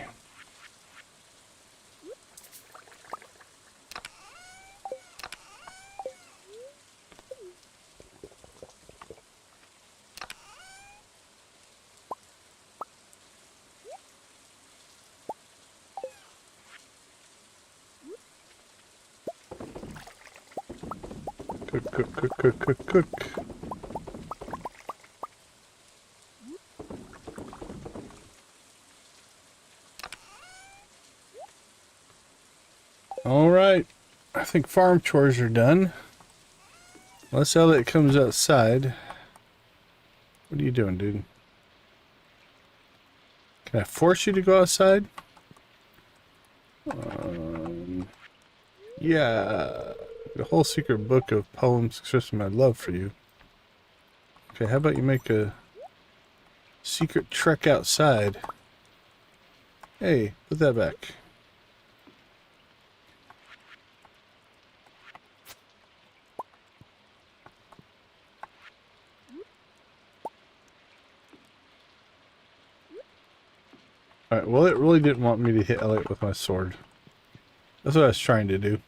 Cook. All right, I think farm chores are done. Unless Elliott comes outside. What are you doing, dude? Can I force you to go outside? Yeah. The whole secret book of poems expressing my love for you. Okay, how about you make a secret trek outside? Hey, put that back. Alright, well, it really didn't want me to hit Elliott with my sword. That's what I was trying to do.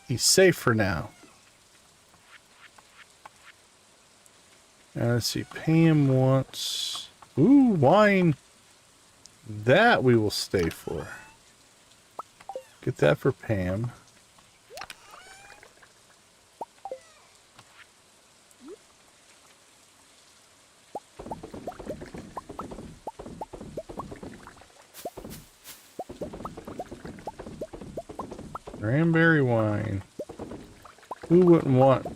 He's safe for now. Now, let's see. Pam wants... Ooh, wine. That we will stay for. Get that for Pam. Cranberry wine. Who wouldn't want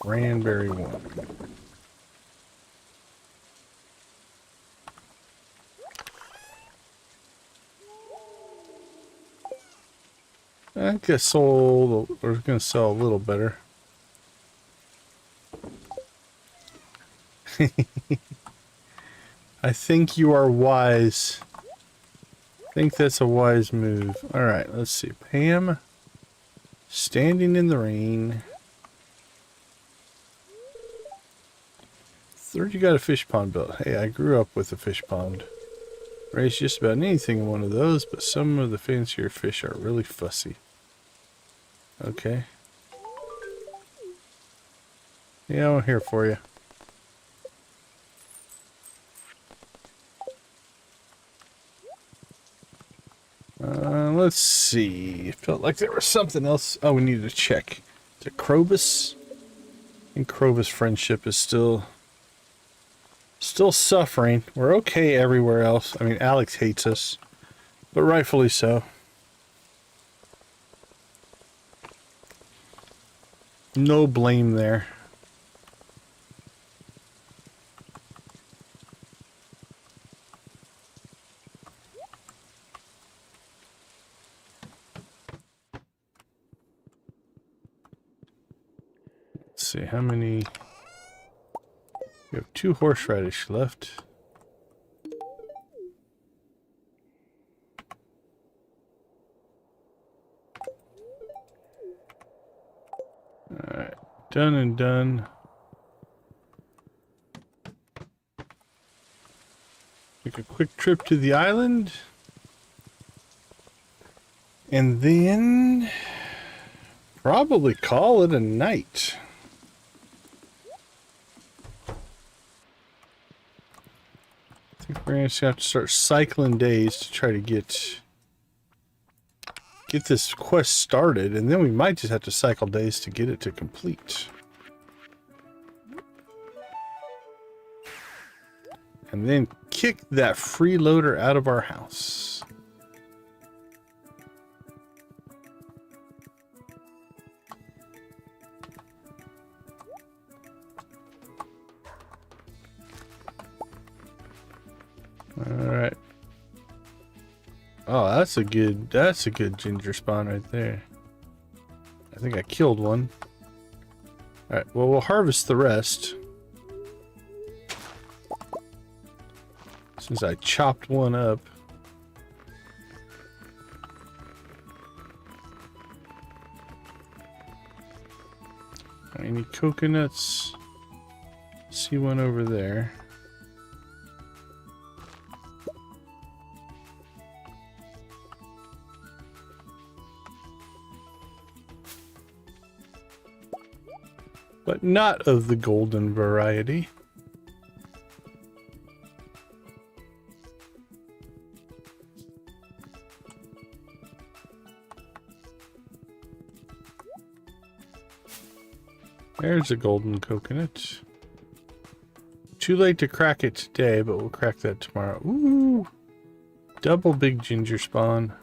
cranberry wine? I guess sold, or going to sell a little better. I think you are wise. I think that's a wise move. Alright, let's see. Pam, standing in the rain. Third, you got a fish pond built. Hey, I grew up with a fish pond. Raised just about anything in one of those, but some of the fancier fish are really fussy. Okay. Yeah, I'm here for you. Let's see. It felt like there was something else. Oh, we needed to check. Is it Krobus? I think Krobus' friendship is still suffering. We're okay everywhere else. I mean, Alex hates us, but rightfully so. No blame there. Let's see, how many... We have 2 horseradish left. Alright, done and done. Take a quick trip to the island. And then probably call it a night. I think we're going to have to start cycling days to try to get this quest started, and then we might just have to cycle days to get it to complete. And then kick that freeloader out of our house. All right. Oh, that's a good ginger spawn right there. I think I killed one. All right, well, we'll harvest the rest. Since I chopped one up. Any coconuts? See one over there. But not of the golden variety. There's a golden coconut. Too late to crack it today, but we'll crack that tomorrow. Ooh! Double big ginger spawn.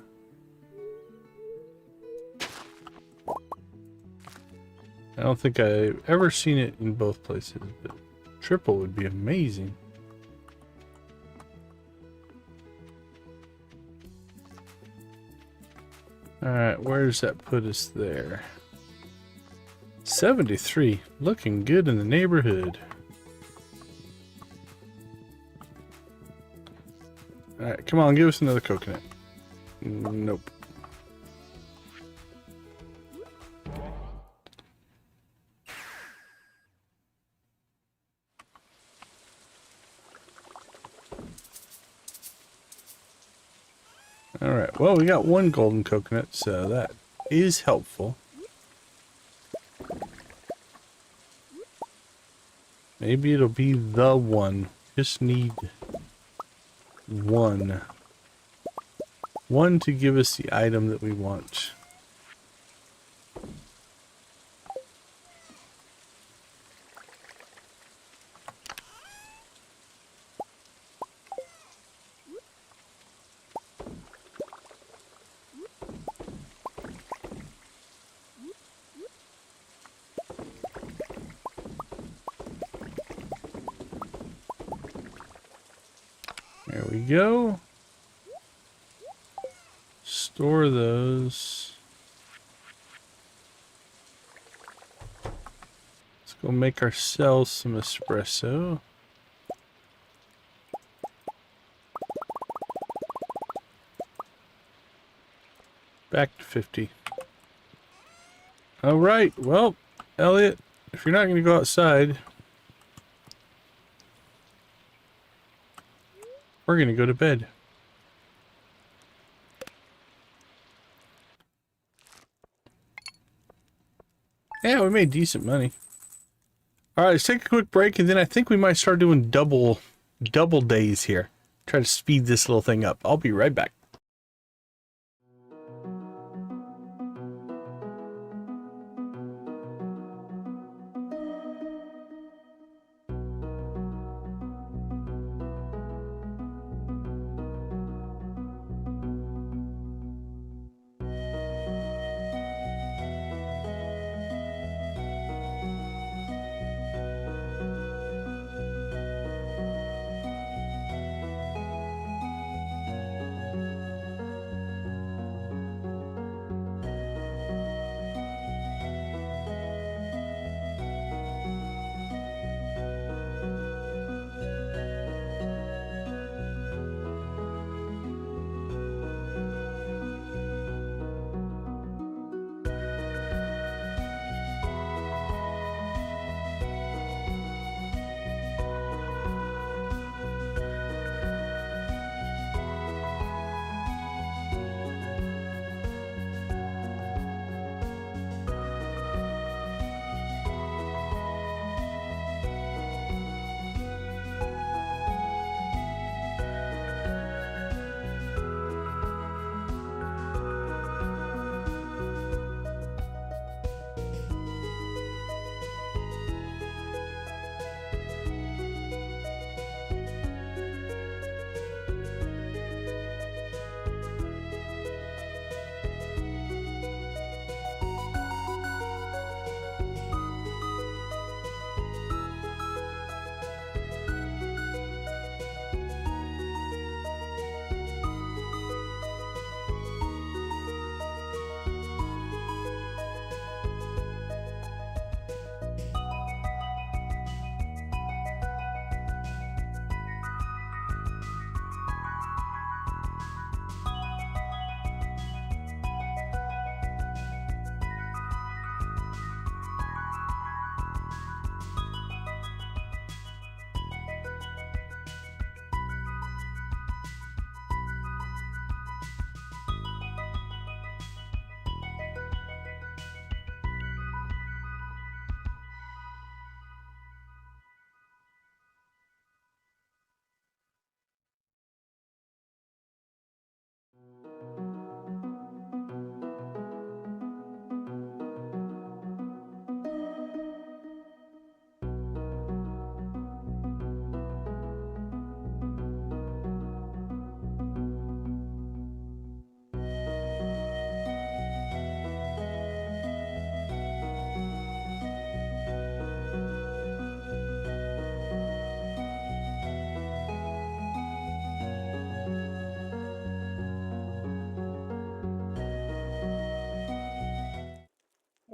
I don't think I've ever seen it in both places, but Triple would be amazing. Alright, where does that put us there? 73. Looking good in the neighborhood. Alright, come on, give us another coconut. Nope. Alright, well, we got one golden coconut, so that is helpful. Maybe it'll be the one. Just need one. One to give us the item that we want. There we go. Store those. Let's go make ourselves some espresso. Back to 50. Alright, well, Elliott, if you're not going to go outside, we're going to go to bed. Yeah, we made decent money. Alright, let's take a quick break, and then I think we might start doing double days here. Try to speed this little thing up. I'll be right back.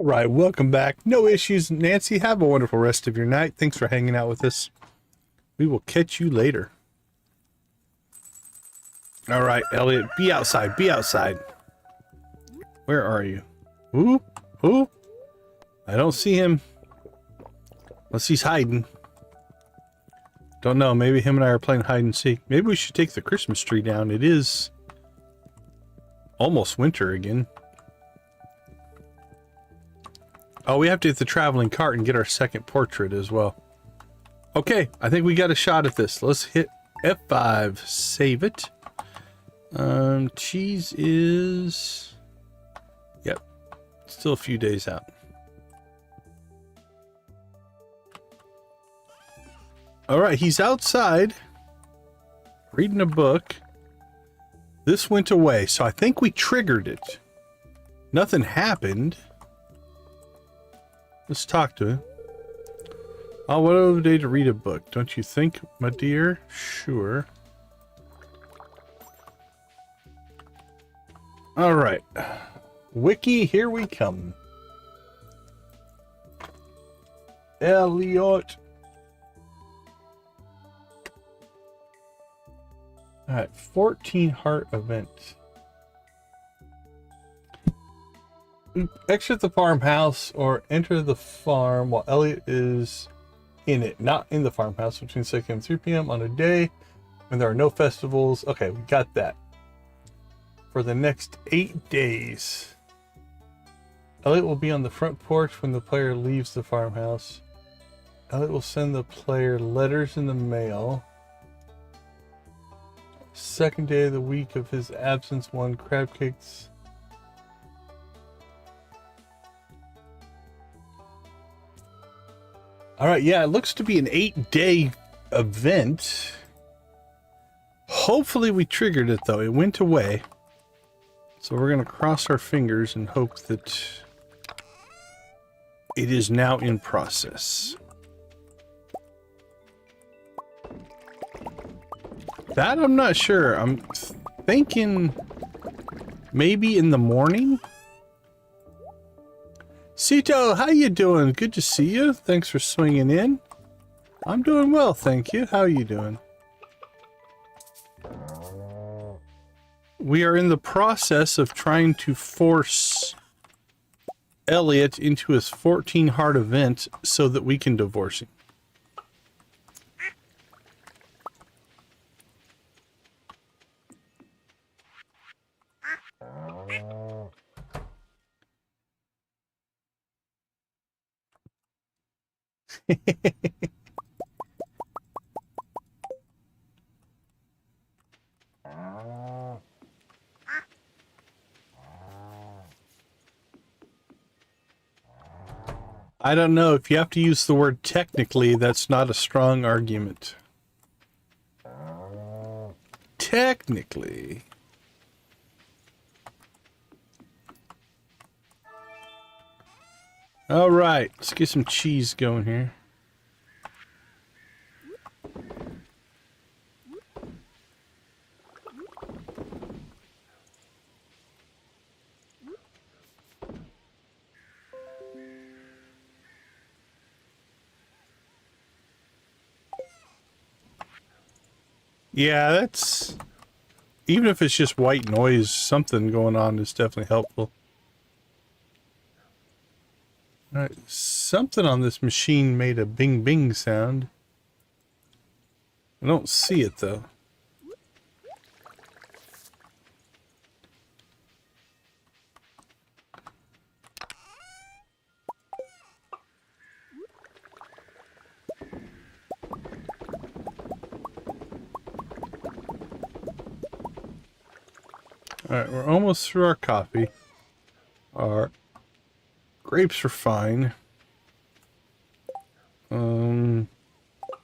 Right, welcome back. No issues, Nancy. Have a wonderful rest of your night. Thanks for hanging out with us. We will catch you later. All right, Elliot, be outside. Be outside. Where are you? Ooh, ooh. I don't see him. Unless he's hiding. Don't know. Maybe him and I are playing hide and seek. Maybe we should take the Christmas tree down. It is almost winter again. Oh, we have to hit the traveling cart and get our second portrait as well. Okay, I think we got a shot at this. Let's hit F5. Save it. Cheese is... Yep. Still a few days out. Alright, he's outside. Reading a book. This went away, so I think we triggered it. Nothing happened. Let's talk to him. Oh, what other day to read a book, don't you think, my dear? Sure. Alright. Wiki, here we come. Elliott. Alright, 14 heart event. Exit the farmhouse or enter the farm while Elliott is in it, not in the farmhouse, between 6 a.m. and 3 p.m. on a day when there are no festivals. Okay, we got that. For the next 8 days. Elliott will be on the front porch when the player leaves the farmhouse. Elliott will send the player letters in the mail. Second day of the week of his absence, 1 crab cakes. Alright, yeah, it looks to be an 8-day event. Hopefully we triggered it, though. It went away. So we're going to cross our fingers and hope that it is now in process. That I'm not sure. I'm thinking maybe in the morning? Cito, how you doing? Good to see you. Thanks for swinging in. I'm doing well, thank you. How are you doing? We are in the process of trying to force Elliott into his 14 heart event so that we can divorce him. I don't know. If you have to use the word technically, that's not a strong argument. Technically. All right, let's get some cheese going here. Yeah, that's... Even if it's just white noise, something going on is definitely helpful. Alright, something on this machine made a bing bing sound. I don't see it though. Alright, we're almost through our coffee. Our grapes are fine.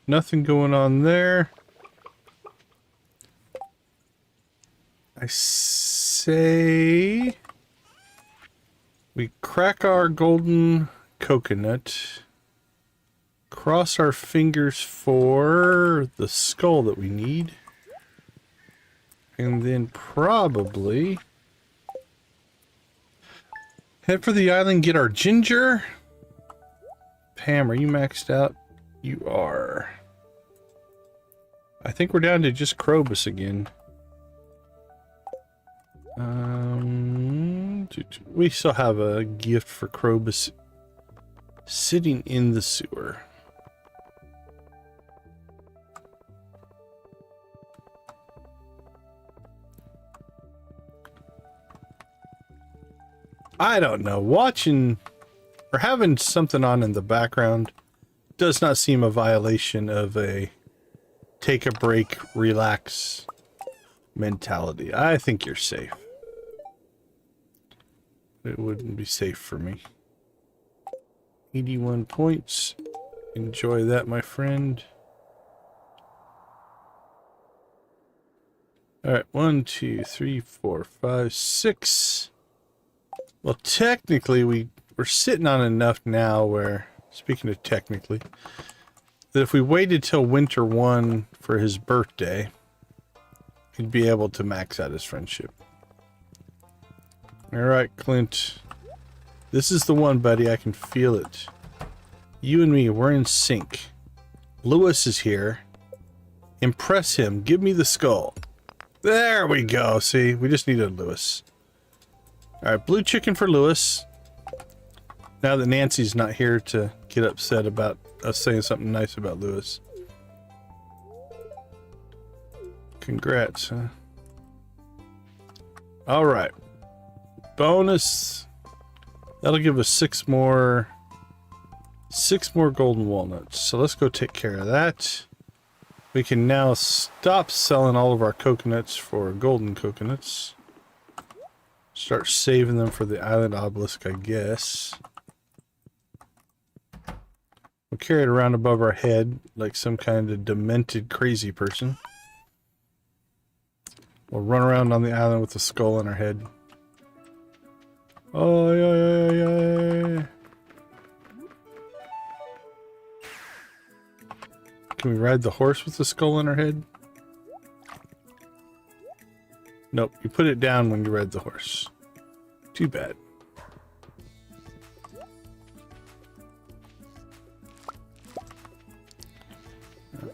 Nothing going on there. I say we crack our golden coconut, cross our fingers for the skull that we need, and then probably Head for the island, get our ginger. Pam, are you maxed out? You are. I think we're down to just Krobus again. We still have a gift for Krobus sitting in the sewer. I don't know. Watching or having something on in the background does not seem a violation of a take a break, relax mentality. I think you're safe. It wouldn't be safe for me. 81 points. Enjoy that, my friend. Alright, 1, 2, 3, 4, 5, 6. Well, technically, we're sitting on enough now where, speaking of technically, that if we waited till winter 1 for his birthday, he'd be able to max out his friendship. Alright, Clint. This is the one, buddy. I can feel it. You and me, we're in sync. Lewis is here. Impress him. Give me the skull. There we go. See, we just needed Lewis. Alright, blue chicken for Lewis. Now that Nancy's not here to get upset about us saying something nice about Lewis. Congrats, huh? Alright. Bonus. That'll give us 6 more golden walnuts. So let's go take care of that. We can now stop selling all of our coconuts for golden coconuts. Start saving them for the island obelisk, I guess. We'll carry it around above our head like some kind of demented crazy person. We'll run around on the island with a skull on our head. Oh, yeah. Can we ride the horse with the skull on our head? Nope, you put it down when you ride the horse. Too bad.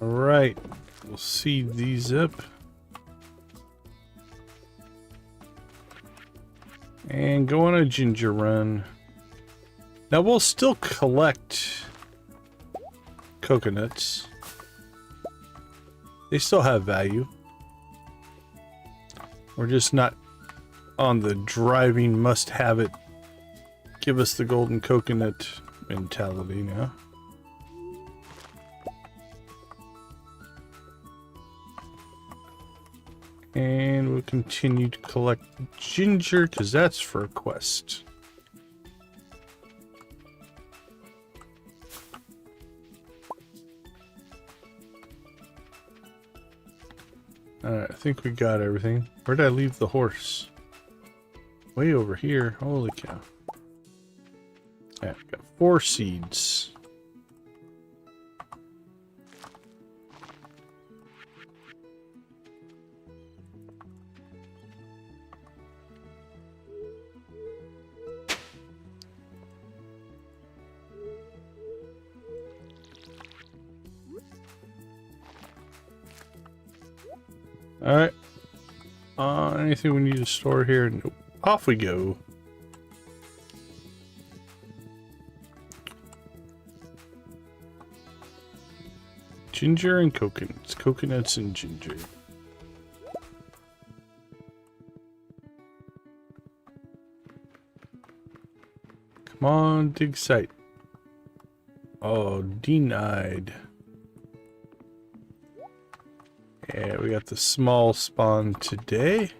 Alright, we'll seed these up. And go on a ginger run. Now we'll still collect coconuts. They still have value. We're just not on the driving must have it, give us the golden coconut mentality now. And we'll continue to collect ginger because that's for a quest. Alright, I think we got everything. Where did I leave the horse? Way over here. Holy cow. Alright, we got 4 seeds. Alright. Anything we need to store here? Nope. Off we go. Ginger and coconuts. Coconuts and ginger. Come on, dig site. Oh, denied. Yeah, we got the small spawn today.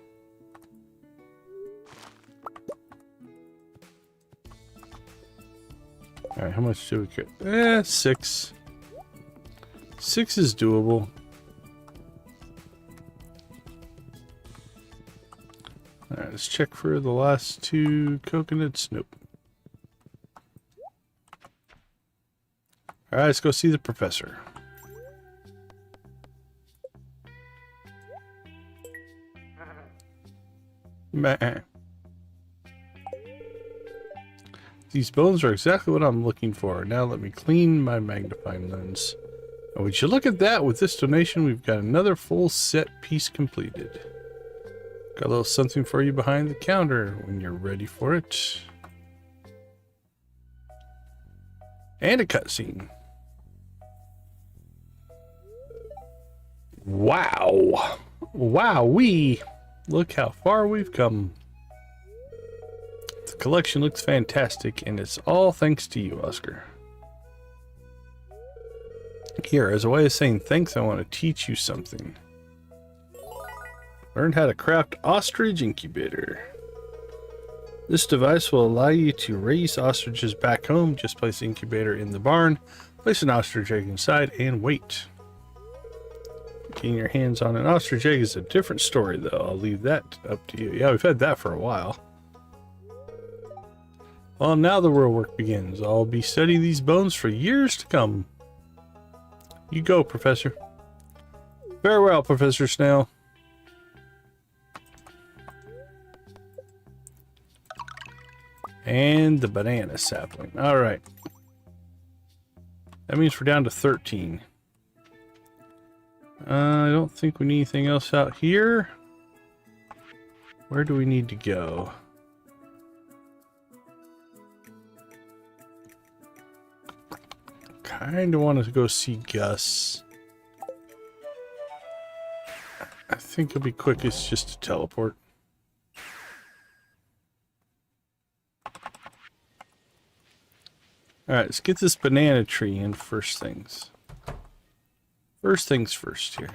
Alright, how much do we get? 6. 6 is doable. Alright, let's check for the last 2 coconuts. Nope. Alright, let's go see the professor. Meh. these bones are exactly what I'm looking for. Now let me clean my magnifying lens. And would you look at that? With this donation, we've got another full set piece completed. Got a little something for you behind the counter when you're ready for it. And a cutscene. Wow. Wowee. Look how far we've come. The collection looks fantastic, and it's all thanks to you, Oscar. Here, as a way of saying thanks, I want to teach you something. Learn how to craft ostrich incubator. This device will allow you to raise ostriches back home. Just place the incubator in the barn, place an ostrich egg inside, and wait. Getting your hands on an ostrich egg is a different story, though. I'll leave that up to you. Yeah, we've had that for a while. Well, now the real work begins. I'll be studying these bones for years to come. You go, Professor. Farewell, Professor Snail. And the banana sapling. Alright. That means we're down to 13. I don't think we need anything else out here. Where do we need to go? Kinda want to go see Gus. I think it'll be quickest just to teleport. Alright, let's get this banana tree in first things. First things first here.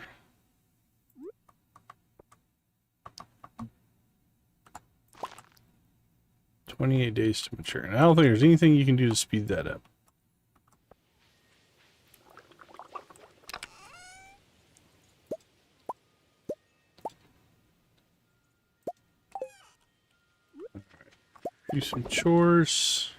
"28 days to mature." And I don't think there's anything you can do to speed that up. Do some chores.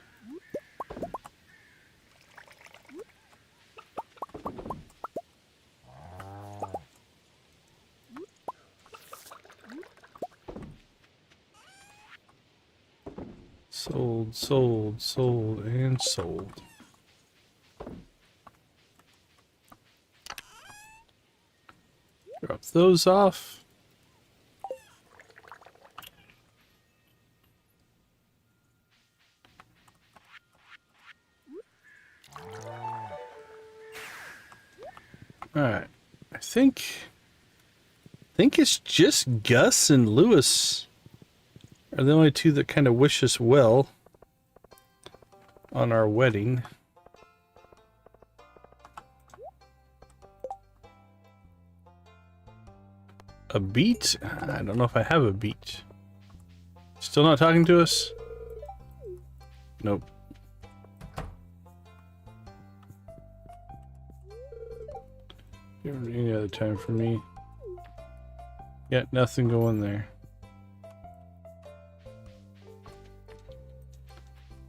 Sold, sold, sold, and sold. Drop those off. Alright. I think it's just Gus and Lewis are the only two that kind of wish us well on our wedding. A beat? I don't know if I have a beat. Still not talking to us? Nope. Any other time for me? Yeah, nothing going there.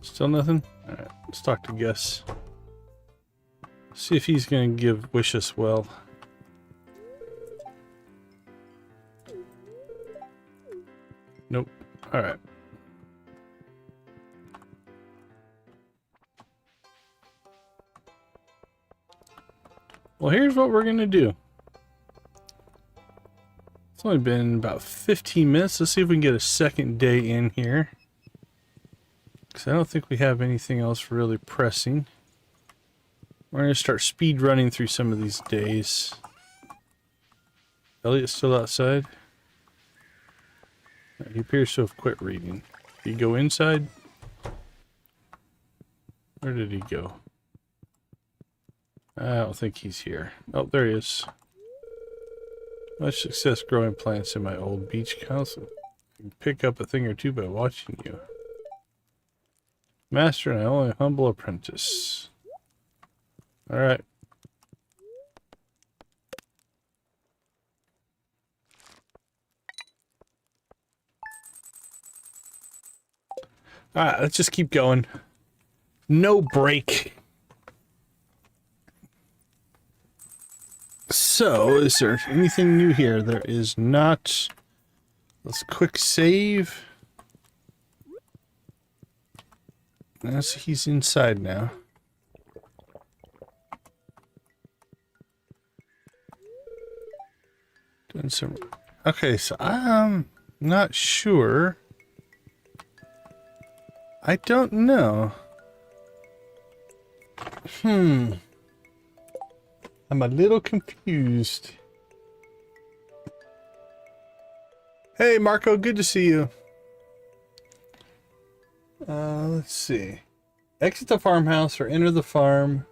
Still nothing? Alright, let's talk to Gus. See if he's gonna wish us well. Nope. Alright. Well, here's what we're gonna do. It's only been about 15 minutes. Let's see if we can get a second day in here. Because I don't think we have anything else really pressing. We're going to start speed running through some of these days. Elliott's still outside. He appears to have quit reading. Did he go inside? Where did he go? I don't think he's here. Oh, there he is. Much success growing plants in my old beach council. I can pick up a thing or two by watching you. Master and I only a humble apprentice. Alright. Alright, let's just keep going. No break. So, is there anything new here? There is not. Let's quick save. He's inside now. Doing some. Okay, so I'm not sure. I don't know. I'm a little confused. Hey, Marco, good to see you. Let's see. Exit the farmhouse or enter the farm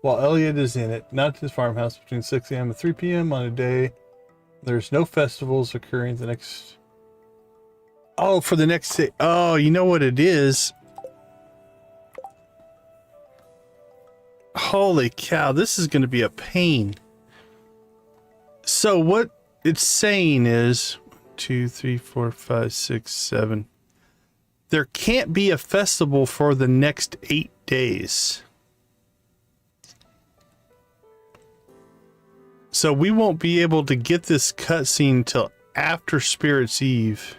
while Elliott is in it, not his farmhouse, between 6 a.m. and 3 p.m. on a day. There's no festivals occurring the next... Oh, for the next day. Oh, you know what it is? Holy cow, this is going to be a pain. So what it's saying is 2, 3, 4, 5, 6, 7. There can't be a festival for the next 8 days. So we won't be able to get this cutscene till after Spirit's Eve.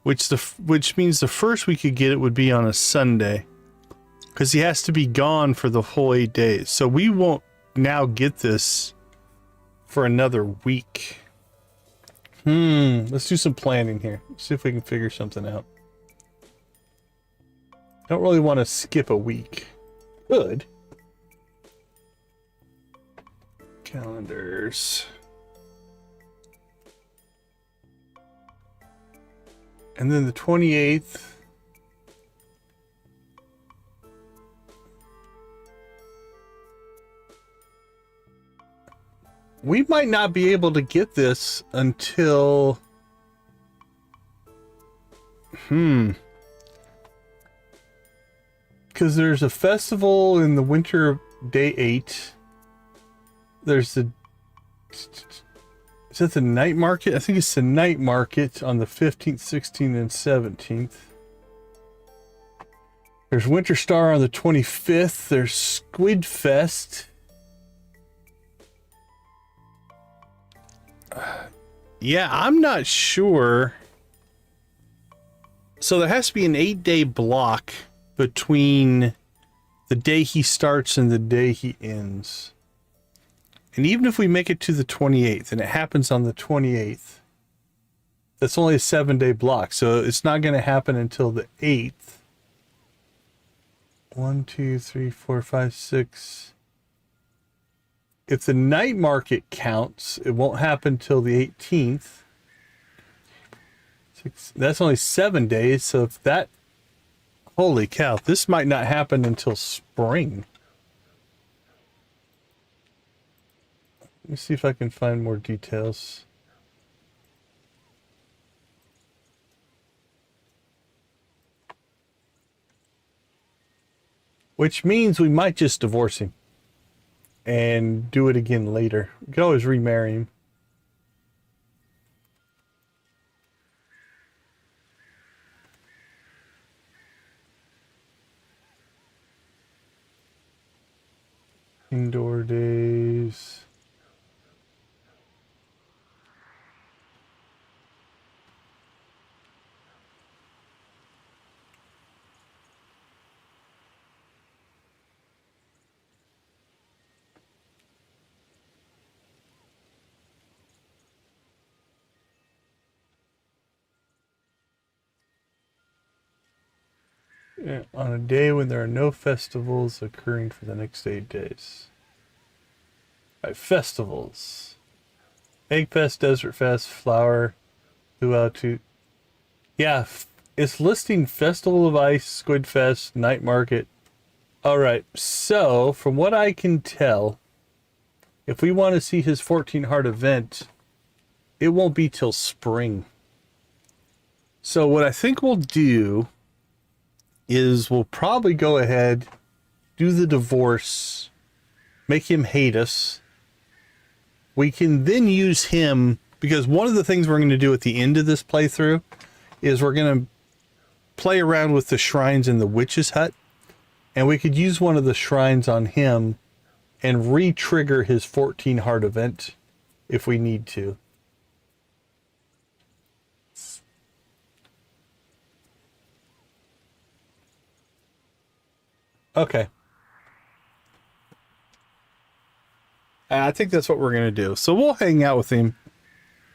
Which means the first we could get it would be on a Sunday. Because he has to be gone for the whole 8 days. So we won't now get this for another week. Let's do some planning here. See if we can figure something out. I don't really want to skip a week. Good. Calendars. And then the 28th. We might not be able to get this until... Because there's a festival in the winter of day 8. There's the... Is that the night market? I think it's the night market on the 15th, 16th, and 17th. There's Winter Star on the 25th. There's Squid Fest. Yeah, I'm not sure. So there has to be an 8-day block between the day he starts and the day he ends. And even if we make it to the 28th, and it happens on the 28th, that's only a 7-day block. So it's not going to happen until the 8th. 1, 2, 3, 4, 5, 6... If the night market counts, it won't happen till the 18th. That's only 7 days, so if that... Holy cow, this might not happen until spring. Let me see if I can find more details. Which means we might just divorce him. And do it again later. We could always remarry him. Indoor days. Yeah, on a day when there are no festivals occurring for the next 8 days. Alright, festivals. Egg Fest, Desert Fest, Flower, Luau to... Yeah, it's listing Festival of Ice, Squid Fest, Night Market. Alright, so from what I can tell, if we want to see his 14 Heart event, it won't be till spring. So what I think we'll do is we'll probably go ahead, do the divorce, make him hate us. We can then use him, because one of the things we're going to do at the end of this playthrough is we're going to play around with the shrines in the witch's hut, and we could use one of the shrines on him and re-trigger his 14 heart event if we need to. Okay. I think that's what we're going to do. So we'll hang out with him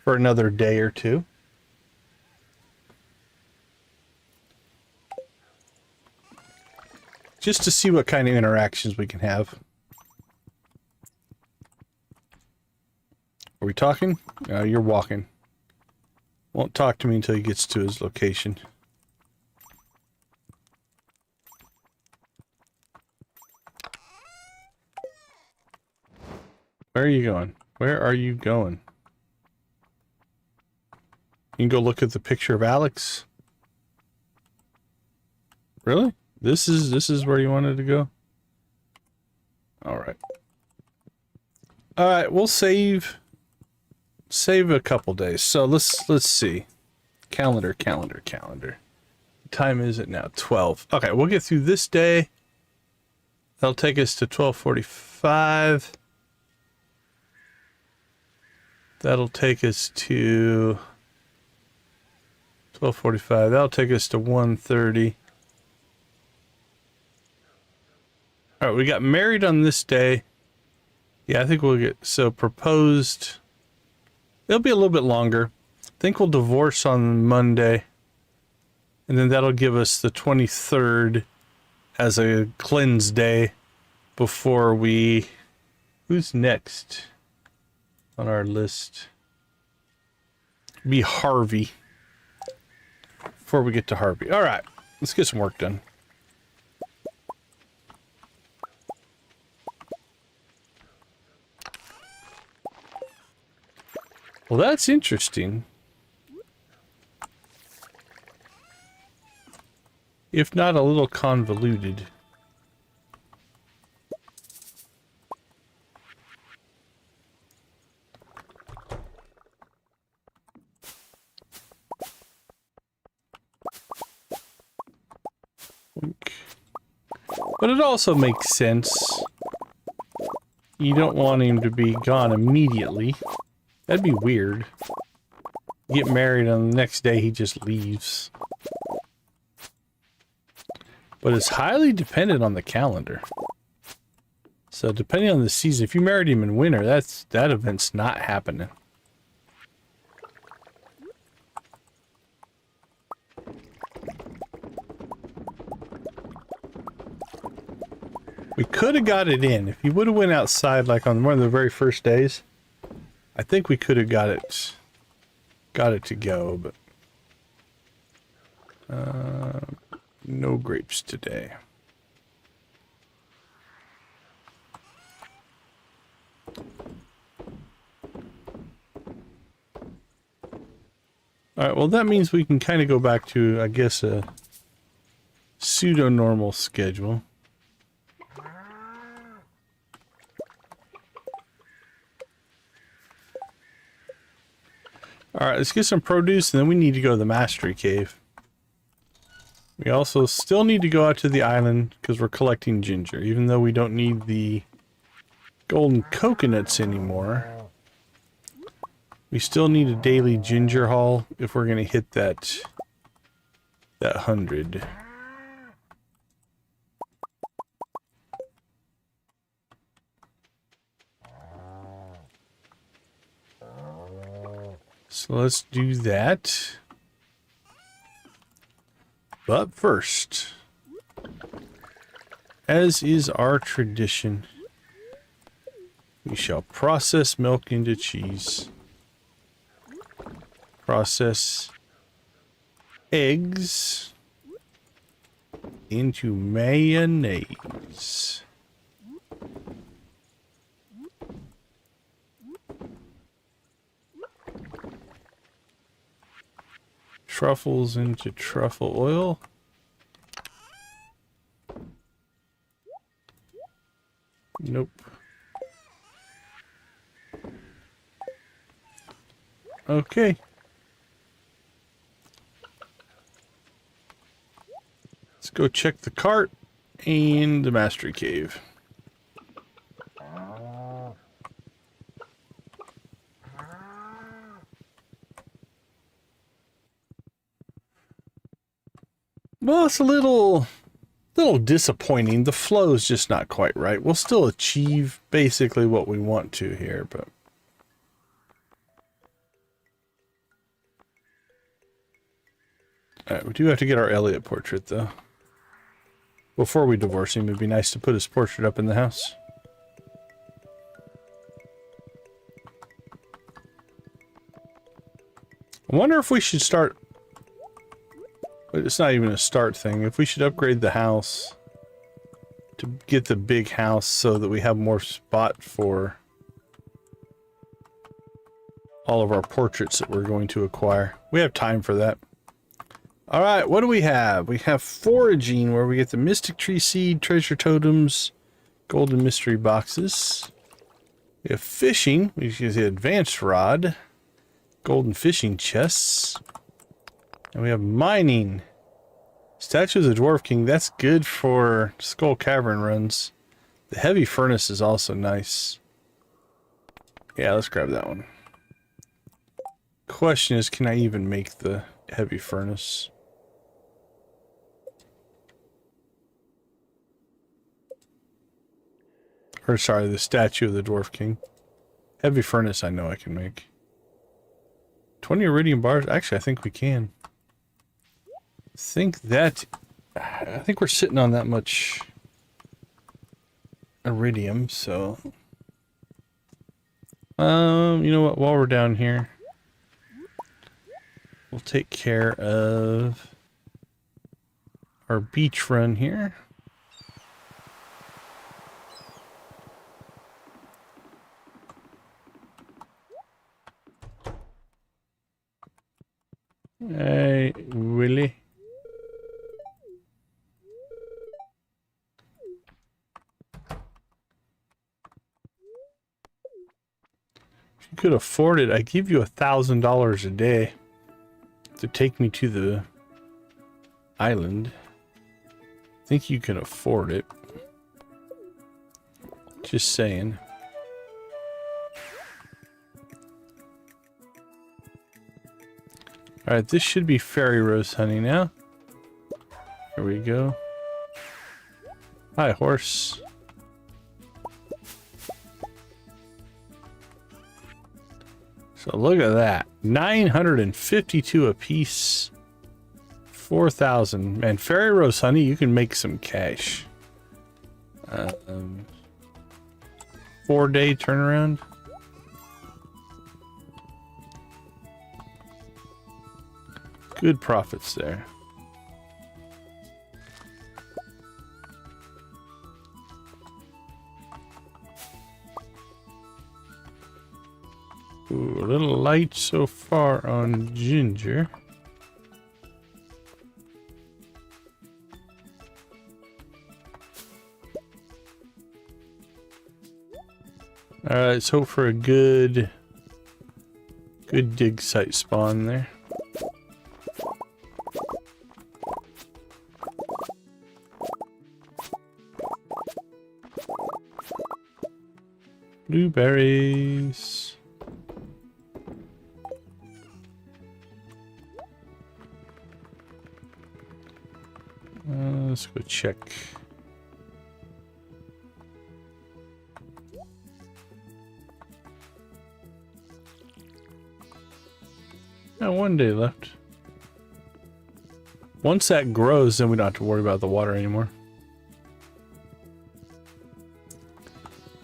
for another day or two. Just to see what kind of interactions we can have. Are we talking? You're walking. Won't talk to me until he gets to his location. Where are you going? Where are you going? You can go look at the picture of Alex. Really? This is where you wanted to go? Alright. Alright, we'll save a couple days. So let's see. Calendar. What time is it now? 12. Okay, we'll get through this day. That'll take us to 12:45. That'll take us to 12:45. That'll take us to 1:30. All right, we got married on this day. Yeah, I think we'll get so proposed. It'll be a little bit longer. I think we'll divorce on Monday. And then that'll give us the 23rd as a cleanse day before we... Who's next on our list? Be Harvey. Before we get to Harvey. All right, let's get some work done. Well, that's interesting. If not a little convoluted. But it also makes sense. You don't want him to be gone immediately. That'd be weird. Get married and the next day he just leaves. But it's highly dependent on the calendar. So depending on the season, if you married him in winter, that event's not happening. We could have got it in. If you would have went outside like on one of the very first days, I think we could have got it to go, but no grapes today. All right, well that means we can kind of go back to, I guess, a pseudo-normal schedule. Alright, let's get some produce and then we need to go to the Mastery Cave. We also still need to go out to the island because we're collecting ginger, even though we don't need the golden coconuts anymore. We still need a daily ginger haul if we're going to hit that 100. So let's do that. But first, as is our tradition, we shall process milk into cheese. Process eggs into mayonnaise. Truffles into truffle oil. Nope. Okay. Let's go check the cart and the Mastery Cave. Well, it's a little little disappointing. The flow is just not quite right. We'll still achieve basically what we want to here, but all right, we do have to get our Elliott portrait though. Before we divorce him, it'd be nice to put his portrait up in the house. I wonder if we should start... It's not even a start thing. If we should upgrade the house to get the big house so that we have more spot for all of our portraits that we're going to acquire. We have time for that. All right, what do we have? We have foraging, where we get the mystic tree seed, treasure totems, golden mystery boxes. We have fishing, which is the advanced rod, golden fishing chests. And we have mining. Statue of the Dwarf King, that's good for Skull Cavern runs. The heavy furnace is also nice. Yeah, let's grab that one. Question is, can I even make the heavy furnace? Or sorry, the Statue of the Dwarf King. Heavy furnace I know I can make. 20 iridium bars? Actually, I think we can. I think we're sitting on that much iridium, so you know what, while we're down here, we'll take care of our beach run here. Hey, Willie. If you could afford it, I'd give you $1,000 a day to take me to the island. I think you can afford it. Just saying. Alright, this should be fairy rose honey now. Here we go. Hi, horse. So look at that. 952 a piece. 4,000. Man, fairy rose honey, you can make some cash. 4-day turnaround. Good profits there. Ooh, a little light so far on ginger. Alright, let's hope for a good dig site spawn there. Blueberries. Let's go check. Now 1 day left. Once that grows, then we don't have to worry about the water anymore.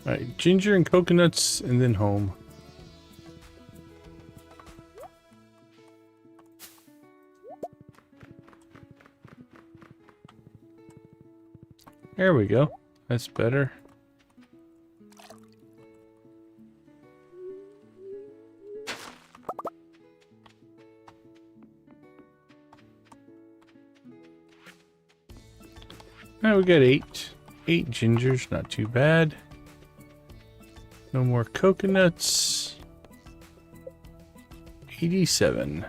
Alright, ginger and coconuts, and then home. There we go. That's better. Alright, we got 8. 8 gingers, not too bad. No more coconuts. 87.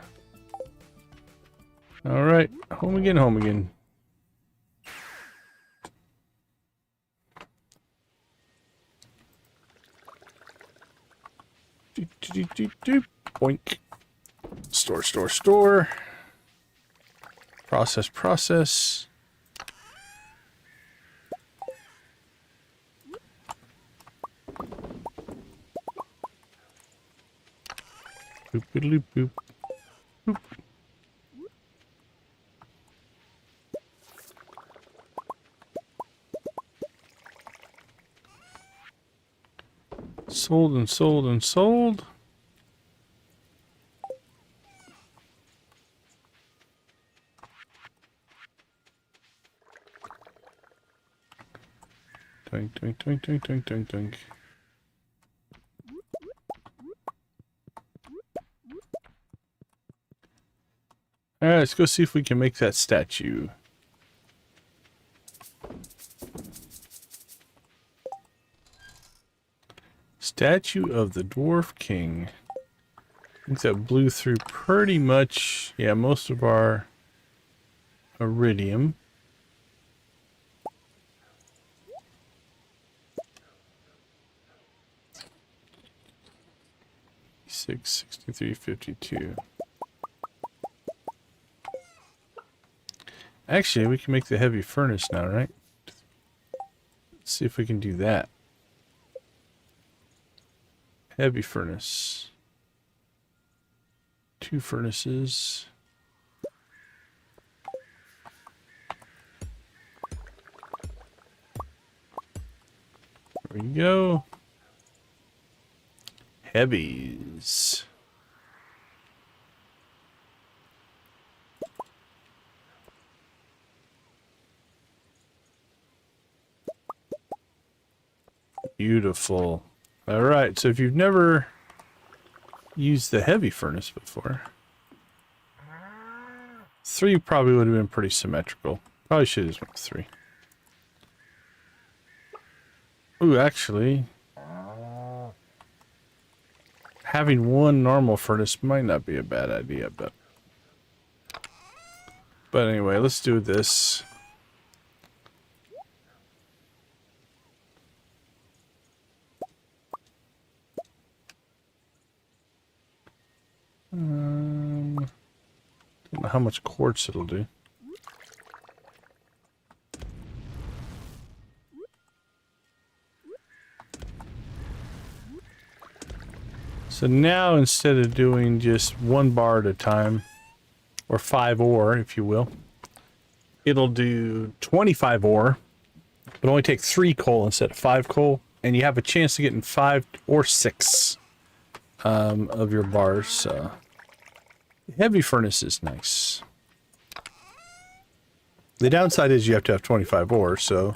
Alright, home again, home again. Boink. Store, store, store. Process, process. Boop, boop, boop. Sold and sold and sold. Doink, doink, doink, doink, doink, doink, doink. Alright, let's go see if we can make that statue. Statue of the Dwarf King. I think that blew through pretty much, yeah, most of our iridium. $63.52. Actually, we can make the heavy furnace now, right? Let's see if we can do that. Heavy furnace. 2 furnaces. There we go. Heavies. Beautiful. All right, so if you've never used the heavy furnace before, 3 probably would have been pretty symmetrical. Probably should have just went 3. Ooh, actually, having 1 normal furnace might not be a bad idea, but anyway, let's do this. Don't know how much quartz it'll do. So now instead of doing just 1 bar at a time, or 5 ore, if you will, it'll do 25 ore, but only take 3 coal instead of 5 coal, and you have a chance to get in 5 or 6 of your bars. So heavy furnace is nice. The downside is you have to have 25 ore, so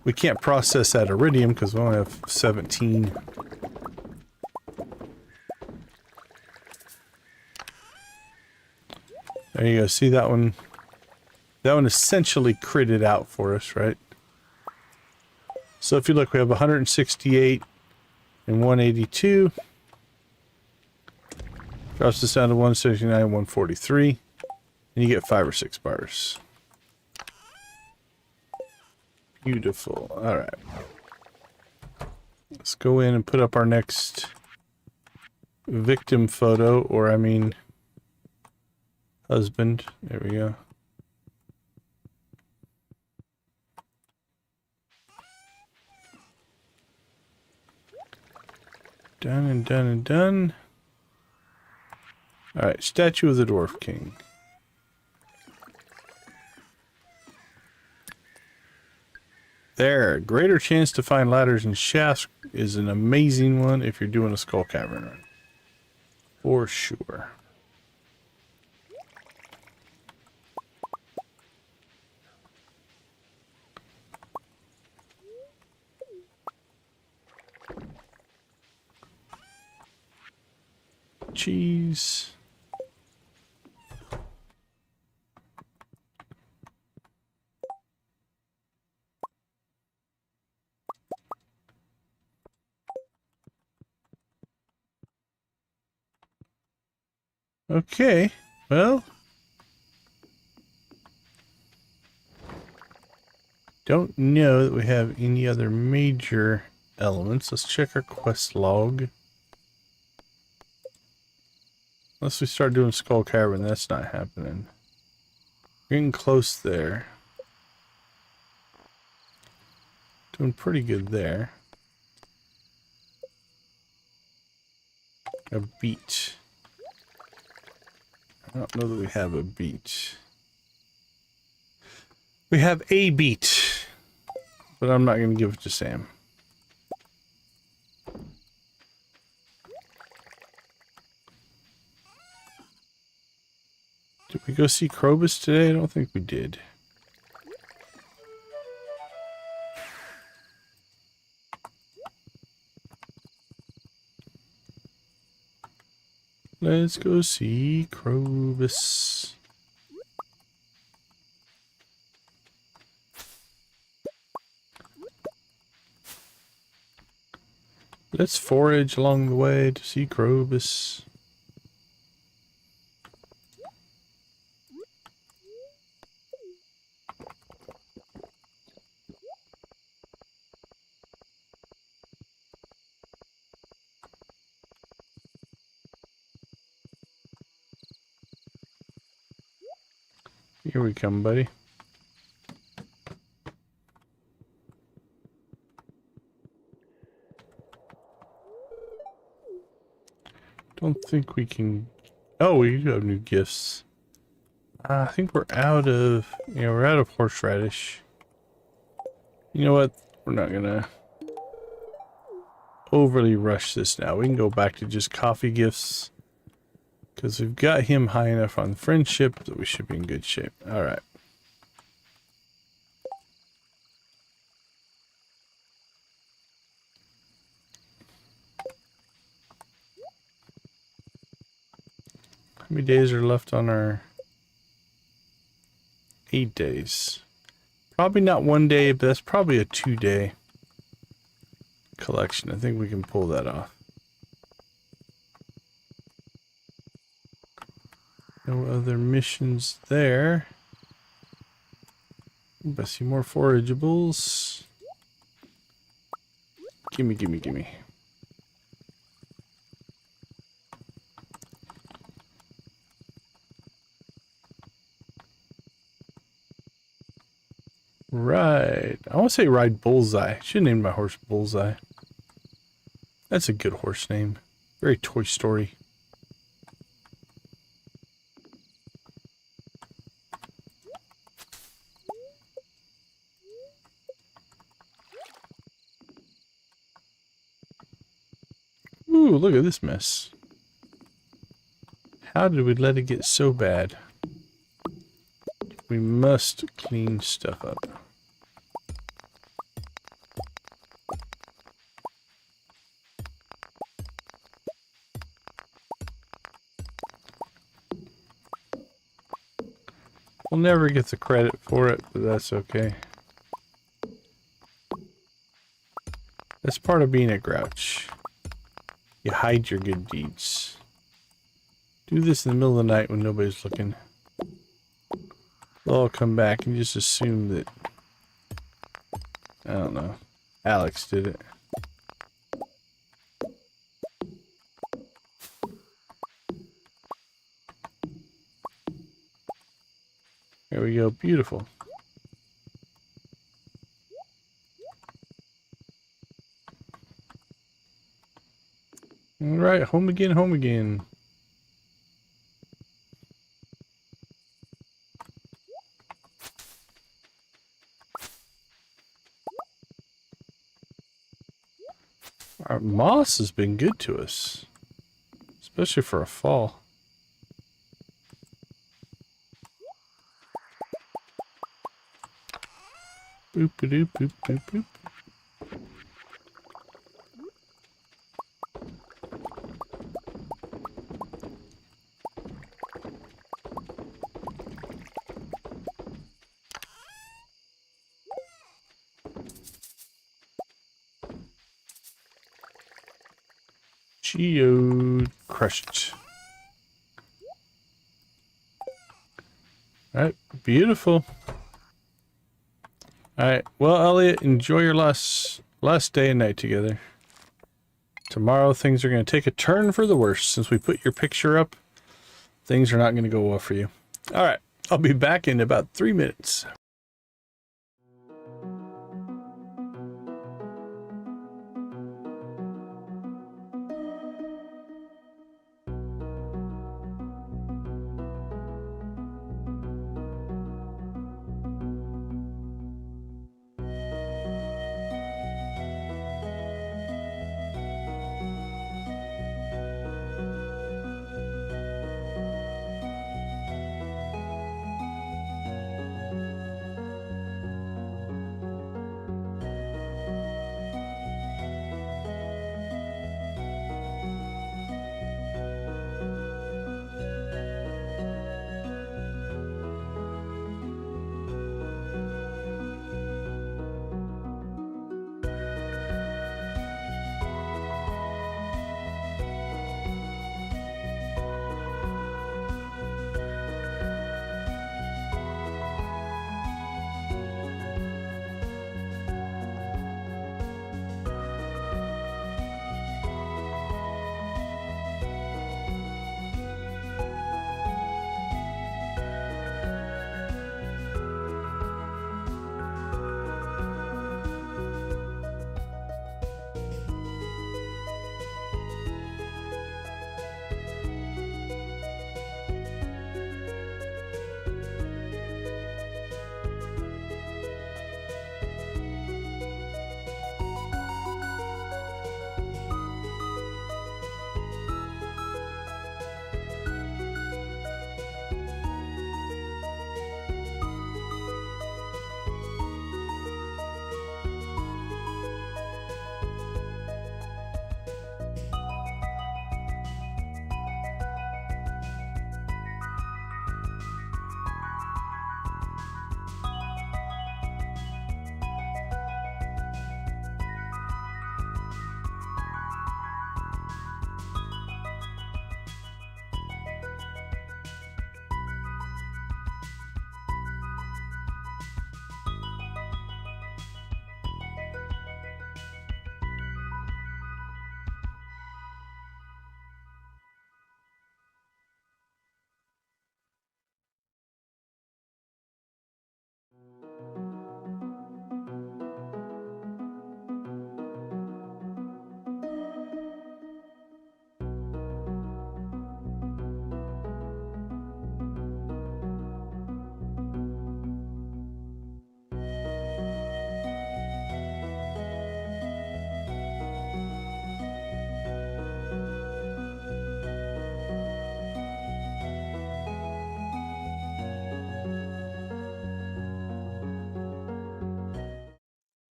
we can't process that iridium because we only have 17. There you go. See that one? That one essentially critted out for us, right? So if you look, we have 168 and 182. Drops us down to 169, 143. And you get 5 or 6 bars. Beautiful. Alright. Let's go in and put up our next victim photo, or I mean husband. There we go. Done and done and done. Alright, statue of the Dwarf King. There, greater chance to find ladders and shafts is an amazing one if you're doing a skull cavern run. For sure. Cheese. Okay, well, don't know that we have any other major elements. Let's check our quest log. Unless we start doing Skull Cavern, that's not happening. Getting close there. Doing pretty good there. A beat. don't know that we have a beat. We have a beat, but I'm not going to give it to Sam. Did we go see Krobus today? I don't think we did. Let's go see Krobus. Let's forage along the way to see Krobus. Here we come, buddy. Don't think we can... Oh, we do have new gifts. I think we're out of... Yeah, we're out of horseradish. You know what? We're not gonna overly rush this now. We can go back to just coffee gifts. Because we've got him high enough on friendship that we should be in good shape. Alright. How many days are left on our... 8 days. Probably not 1 day, but that's probably a 2-day collection. I think we can pull that off. No other missions there. I see more forageables. Gimme, gimme, gimme. Right. I want to say ride Bullseye. I should name my horse Bullseye. That's a good horse name. Very Toy Story. Ooh, look at this mess. How did we let it get so bad? We must clean stuff up. We'll never get the credit for it, but that's okay. That's part of being a grouch. You hide your good deeds. Do this in the middle of the night when nobody's looking. They'll all come back and just assume that, I don't know, Alex did it. There we go, beautiful. Alright, home again, home again. Our moss has been good to us, especially for a fall. Boop a doop boop boop boop. Geode crushed. Alright, beautiful. Alright, well, Elliott, enjoy your last day and night together. Tomorrow things are going to take a turn for the worse. Since we put your picture up, things are not going to go well for you. Alright, I'll be back in about 3 minutes.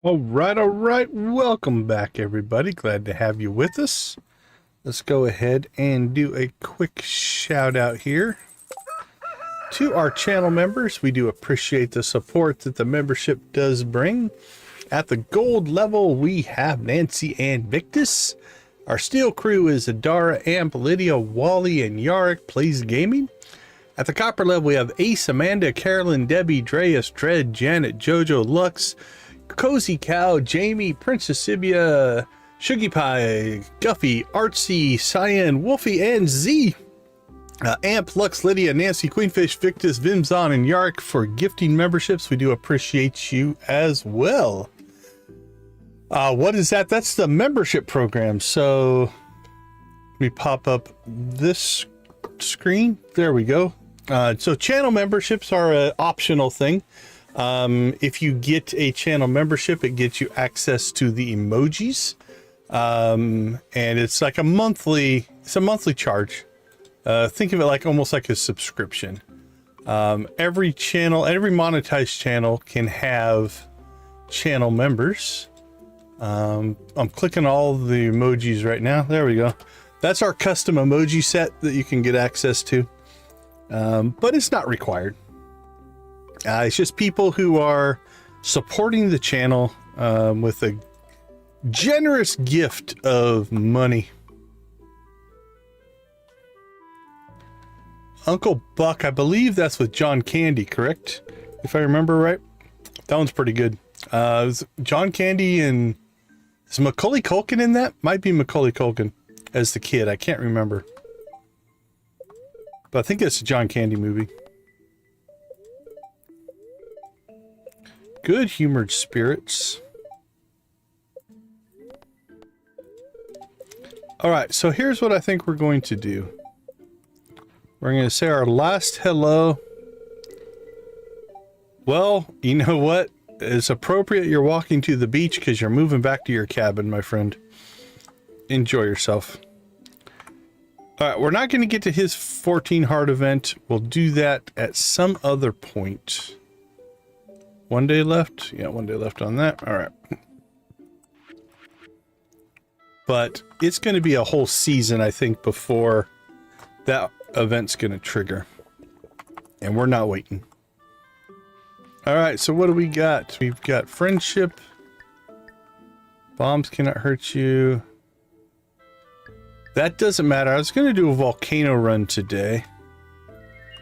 All right. Welcome back, everybody. Glad to have you with us. Let's go ahead and do a quick shout out here to our channel members. We do appreciate the support that the membership does bring. At the gold level, we have Nancy and Victus. Our steel crew is Adara, Amp, Lydia, Wally, and Yarick Plays Gaming. At the copper level, we have Ace, Amanda, Carolyn, Debbie, Dreas, Dred, Janet, Jojo, Lux, Cozy Cow, Jamie, Princess Sibia, Shuggy Pie, Guffy, Artsy, Cyan, Wolfie, and Z. Amp, Lux, Lydia, Nancy, Queenfish, Victus, Vimzon, and Yark for gifting memberships. We do appreciate you as well. What is that? That's the membership program. So we pop up this screen. There we go. So channel memberships are an optional thing. If you get a channel membership, it gets you access to the emojis. And it's like a monthly charge. Think of it like almost like a subscription. Every monetized channel can have channel members. I'm clicking all the emojis right now. There we go. That's our custom emoji set that you can get access to. But it's not required. It's just people who are supporting the channel with a generous gift of money. Uncle Buck, I believe that's with John Candy, correct? If I remember right. That one's pretty good. John Candy and is Macaulay Culkin in that? Might be Macaulay Culkin as the kid. I can't remember. But I think it's a John Candy movie. Good humored spirits. Alright, so here's what I think we're going to do. We're going to say our last hello. Well, you know what? It's appropriate you're walking to the beach because you're moving back to your cabin, my friend. Enjoy yourself. Alright, we're not going to get to his 14 heart event. We'll do that at some other point. 1 day left? Yeah, 1 day left on that. Alright. But it's going to be a whole season, I think, before that event's going to trigger. And we're not waiting. Alright, so what do we got? We've got friendship. Bombs cannot hurt you. That doesn't matter. I was going to do a volcano run today.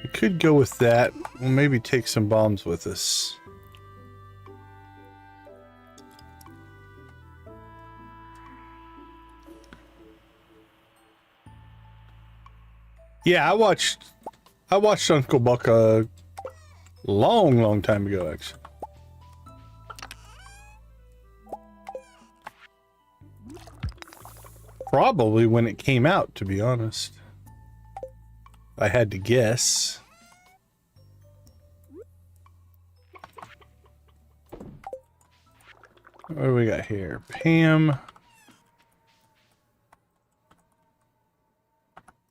We could go with that. We'll maybe take some bombs with us. Yeah, I watched Uncle Buck a long time ago, actually. Probably when it came out, to be honest. I had to guess. What do we got here? Pam.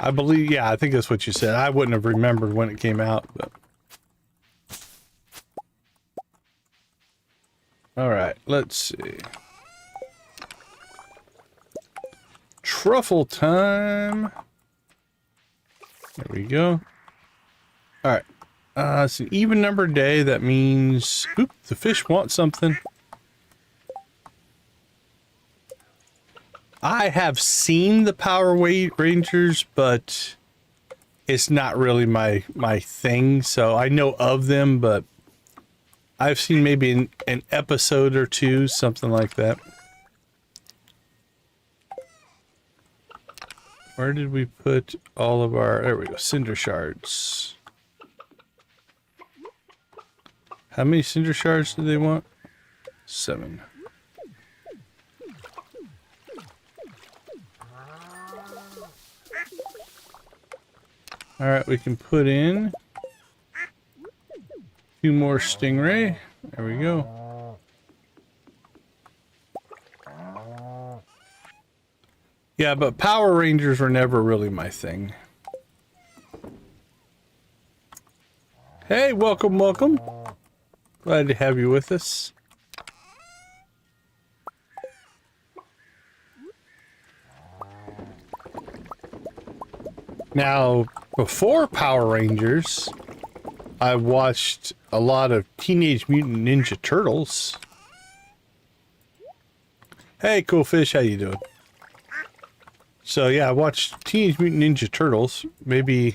I believe, yeah, I think that's what you said. I wouldn't have remembered when it came out, but. Alright, let's see. Truffle time. There we go. Alright. It's an even number day. That means, oop, the fish want something. I have seen the Power Rangers, but it's not really my thing. So I know of them, but I've seen maybe an episode or two, something like that. Where did we put all of our... There we go, cinder shards. How many cinder shards do they want? 7. Alright, we can put in 2 more stingray. There we go. Yeah, but Power Rangers were never really my thing. Hey, welcome. Glad to have you with us. Now, before Power Rangers, I watched a lot of Teenage Mutant Ninja Turtles. Hey, cool fish, how you doing? So yeah, I watched Teenage Mutant Ninja Turtles. Maybe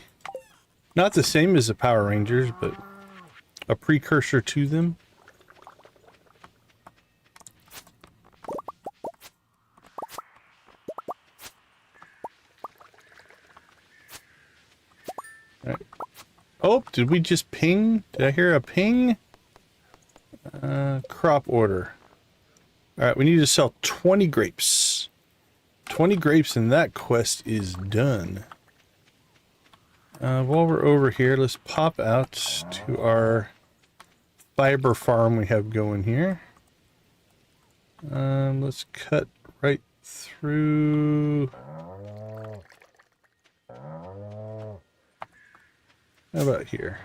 not the same as the Power Rangers, but a precursor to them. All right. Oh, did we just ping? Did I hear a ping? Crop order. All right, we need to sell 20 grapes. 20 grapes and that quest is done. While we're over here, let's pop out to our fiber farm we have going here. Let's cut right through. How about here?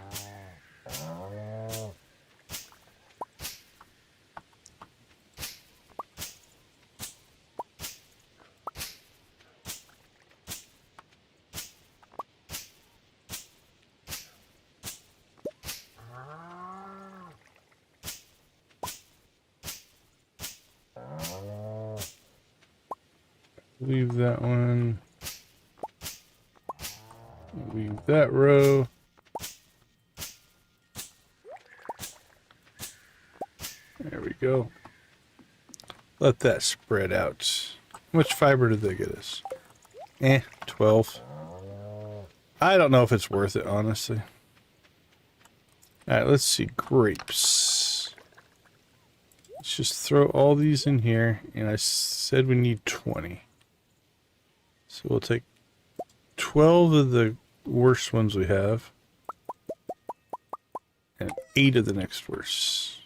Leave that one. Leave that row. There we go. Let that spread out. How much fiber did they get us? 12. I don't know if it's worth it, honestly. Alright, let's see. Grapes. Let's just throw all these in here. And I said we need 20. So we'll take 12 of the worst ones we have. And 8 of the next worst.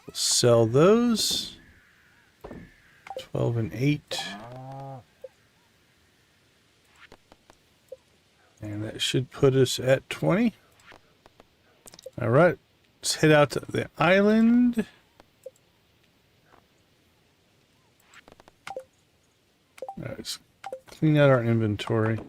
We'll sell those. 12 and 8. And that should put us at 20. Alright. Let's head out to the island. Alright, let's clean out our inventory.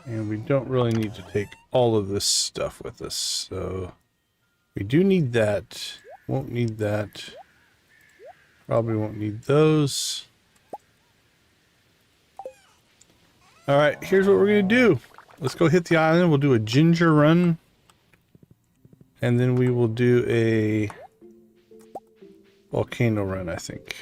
And we don't really need to take all of this stuff with us, so we do need that. Won't need that. Probably won't need those. Alright, here's what we're going to do. Let's go hit the island. We'll do a ginger run. And then we will do a volcano run, I think.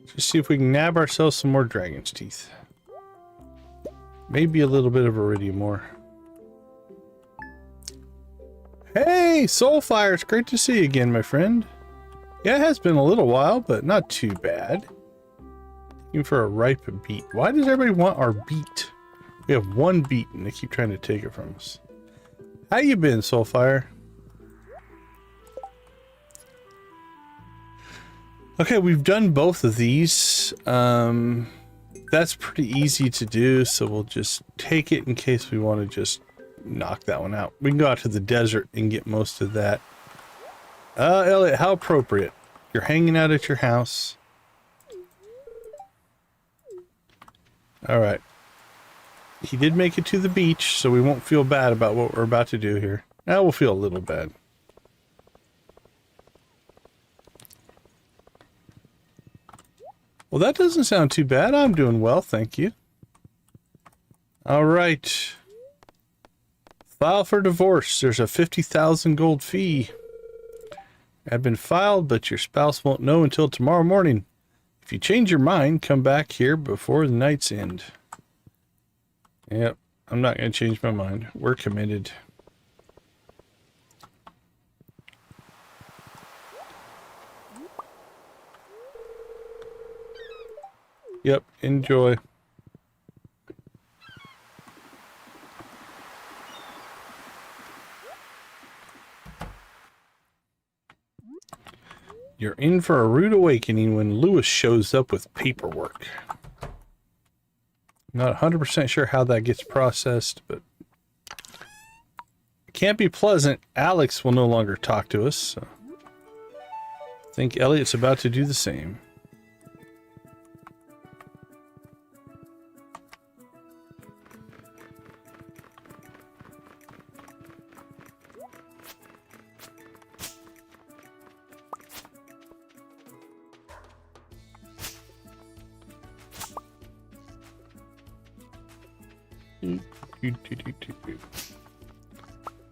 Just see if we can nab ourselves some more dragon's teeth. Maybe a little bit of iridium ore. Hey, Soulfire, it's great to see you again, my friend. Yeah, it has been a little while, but not too bad. Looking for a ripe beet. Why does everybody want our beet? We have one beet and they keep trying to take it from us. How you been, Soulfire? Okay, we've done both of these. That's pretty easy to do, so we'll just take it in case we want to just knock that one out. We can go out to the desert and get most of that. Elliott, how appropriate. You're hanging out at your house. Alright. He did make it to the beach, so we won't feel bad about what we're about to do here. Now we'll feel a little bad. Well, that doesn't sound too bad. I'm doing well, thank you. All right. File for divorce. There's a 50,000 gold fee. Have been filed, but your spouse won't know until tomorrow morning. If you change your mind, come back here before the night's end. Yep, I'm not going to change my mind. We're committed. Yep, enjoy. You're in for a rude awakening when Lewis shows up with paperwork. Not 100% sure how that gets processed, but I can't be pleasant. Alex will no longer talk to us. So I think Elliott's about to do the same.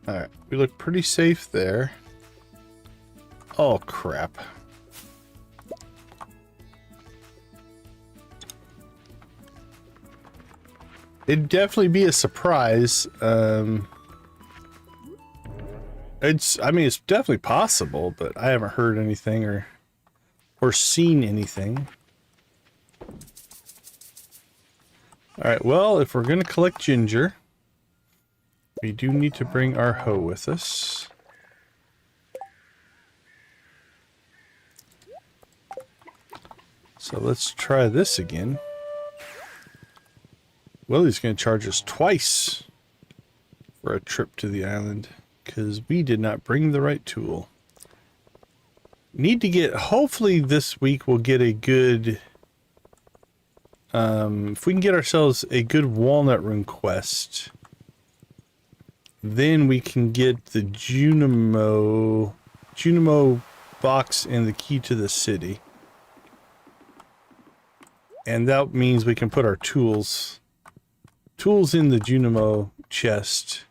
Alright, we look pretty safe there. Oh, crap. It'd definitely be a surprise. I mean, it's definitely possible, but I haven't heard anything or seen anything. Alright, well, if we're gonna collect ginger, we do need to bring our hoe with us. So let's try this again. Willie's going to charge us twice for a trip to the island because we did not bring the right tool. Need to get, hopefully this week we'll get a good, if we can get ourselves a good walnut rune quest, then we can get the Junimo box and the key to the city. And that means we can put our tools in the Junimo chest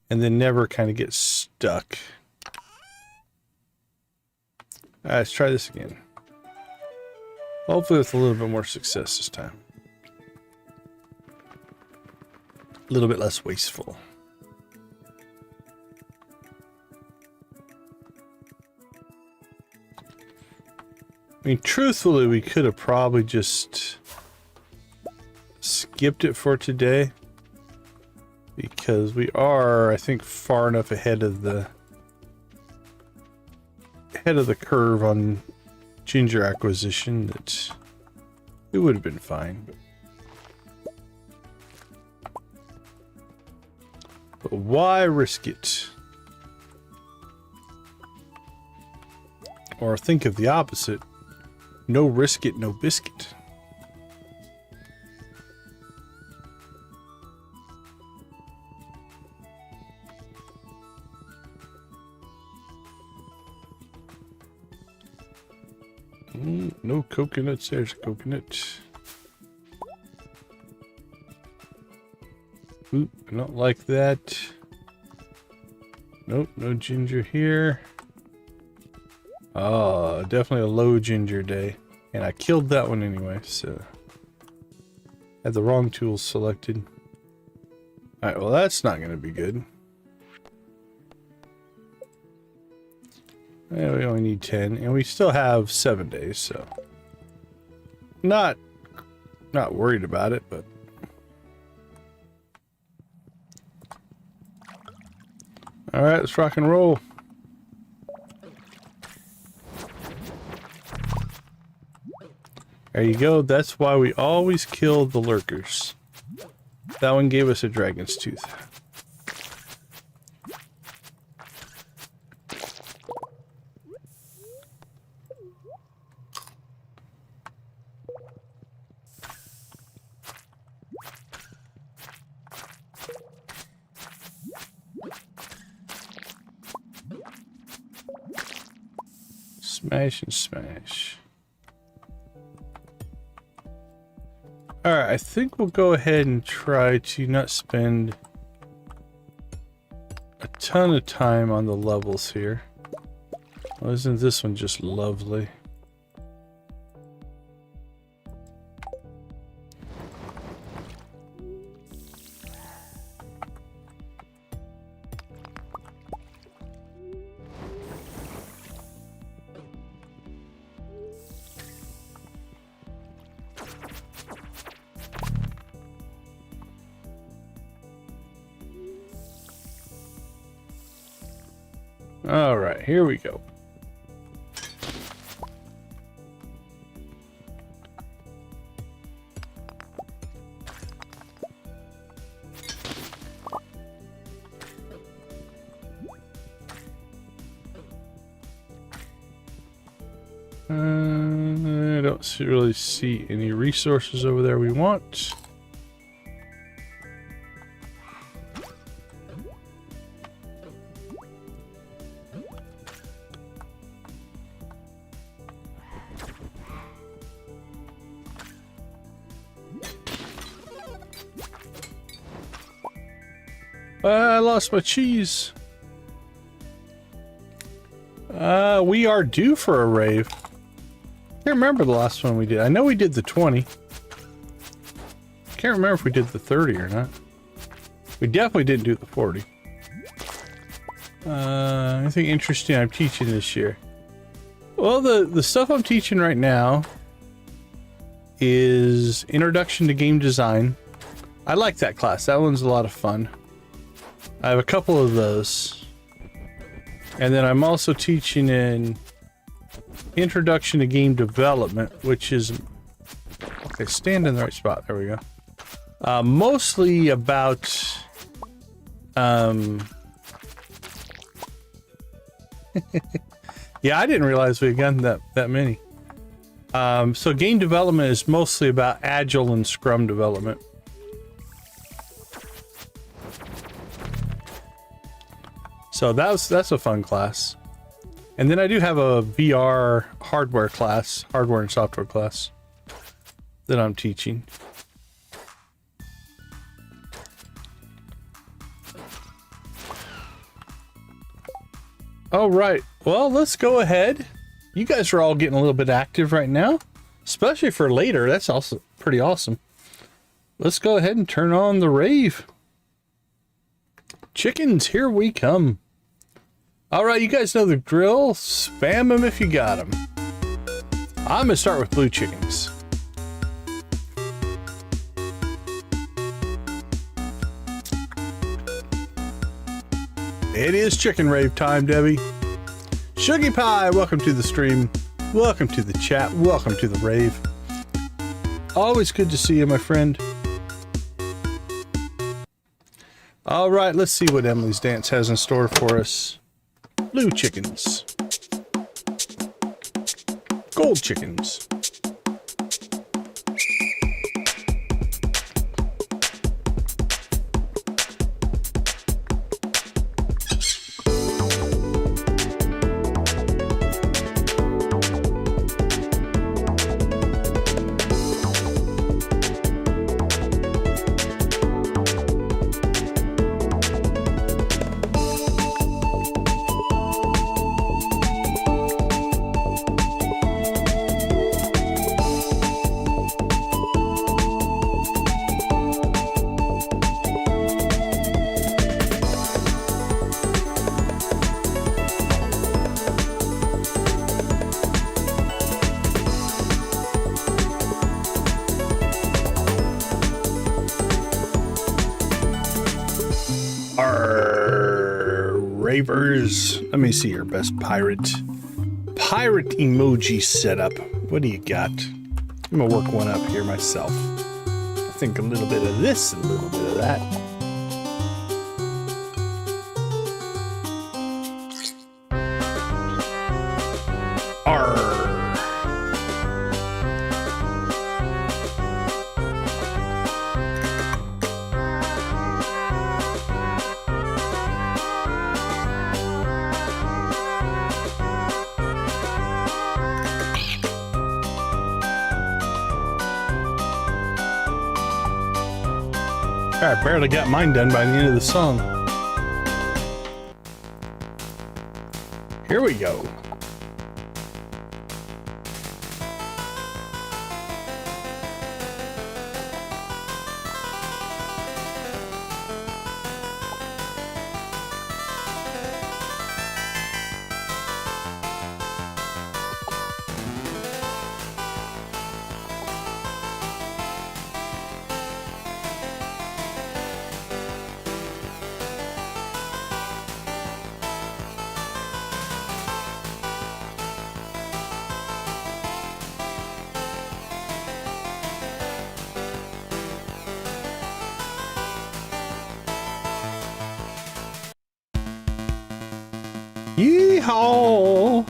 and then never kind of get stuck. Alright, let's try this again. Hopefully with a little bit more success this time. A little bit less wasteful. I mean, truthfully, we could have probably just skipped it for today because we are, I think, far enough ahead of the curve on ginger acquisition that it would have been fine. But why risk it? Or think of the opposite. No risk it, no biscuit. No coconuts, there's a coconut. Oop, I don't like that. Nope, no ginger here. Oh, definitely a low ginger day. And I killed that one anyway, so had the wrong tools selected. Alright, well that's not going to be good. Yeah, we only need 10, and we still have 7 days, so not worried about it, but alright, let's rock and roll. There you go. That's why we always kill the lurkers. That one gave us a dragon's tooth. Smash and smash. Alright, I think we'll go ahead and try to not spend a ton of time on the levels here. Well, isn't this one just lovely? All right, here we go. I don't really see any resources over there we want. I lost my cheese. We are due for a rave. Can't remember the last one we did. I know we did the 20. Can't remember if we did the 30 or not. We definitely didn't do the 40. Anything interesting I'm teaching this year? Well, the stuff I'm teaching right now is Introduction to Game Design. I like that class. That one's a lot of fun. I have a couple of those. And then I'm also teaching an Introduction to Game Development, which is... Okay, stand in the right spot. There we go. Mostly about... yeah, I didn't realize we had gotten that many. So game development is mostly about Agile and Scrum development. So that's a fun class. And then I do have a VR hardware class, hardware and software class that I'm teaching. All right, well, let's go ahead. You guys are all getting a little bit active right now, especially for later. That's also pretty awesome. Let's go ahead and turn on the rave. Chickens, here we come. All right, you guys know the drill. Spam them if you got them. I'm gonna start with blue chickens. It is chicken rave time, Debbie. Shuggy Pie, welcome to the stream. Welcome to the chat. Welcome to the rave. Always good to see you, my friend. All right, let's see what Emily's Dance has in store for us. Blue chickens. Gold chickens. Ravers. Let me see your best pirate emoji setup. What do you got? I'm gonna work one up here myself. I think a little bit of this, a little bit of that. Arr. I barely got mine done by the end of the song. Here we go. Yeehaw!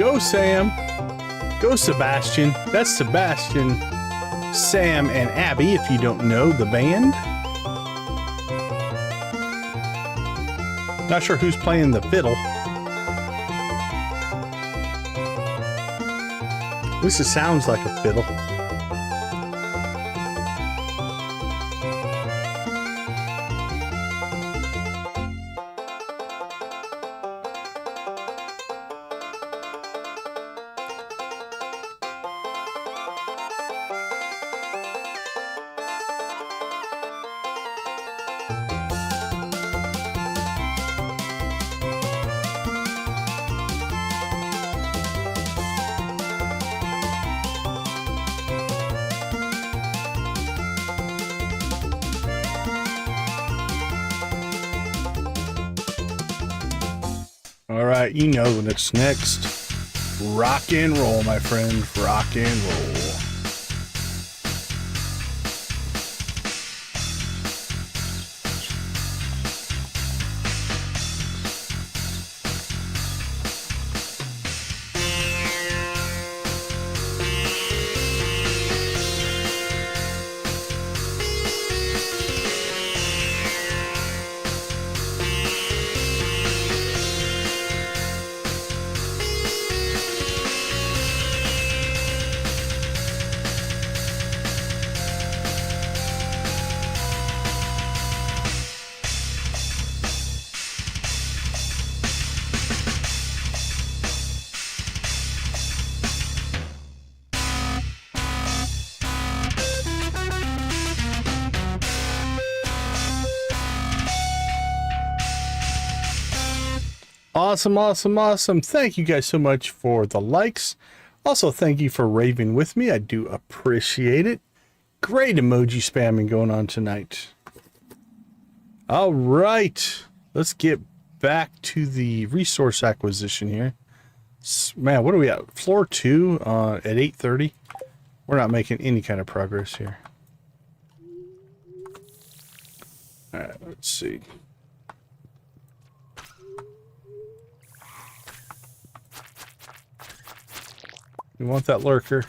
Go, Sam. Go, Sebastian. That's Sebastian, Sam, and Abby, if you don't know the band. Not sure who's playing the fiddle. At least it sounds like a fiddle. All right, you know when it's next. Rock and roll, my friend. Rock and roll. Awesome, awesome, awesome. Thank you guys so much for the likes. Also, thank you for raving with me. I do appreciate it. Great emoji spamming going on tonight. All right. Let's get back to the resource acquisition here. Man, what are we at? Floor 2 at 8:30. We're not making any kind of progress here. All right, let's see. You want that lurker?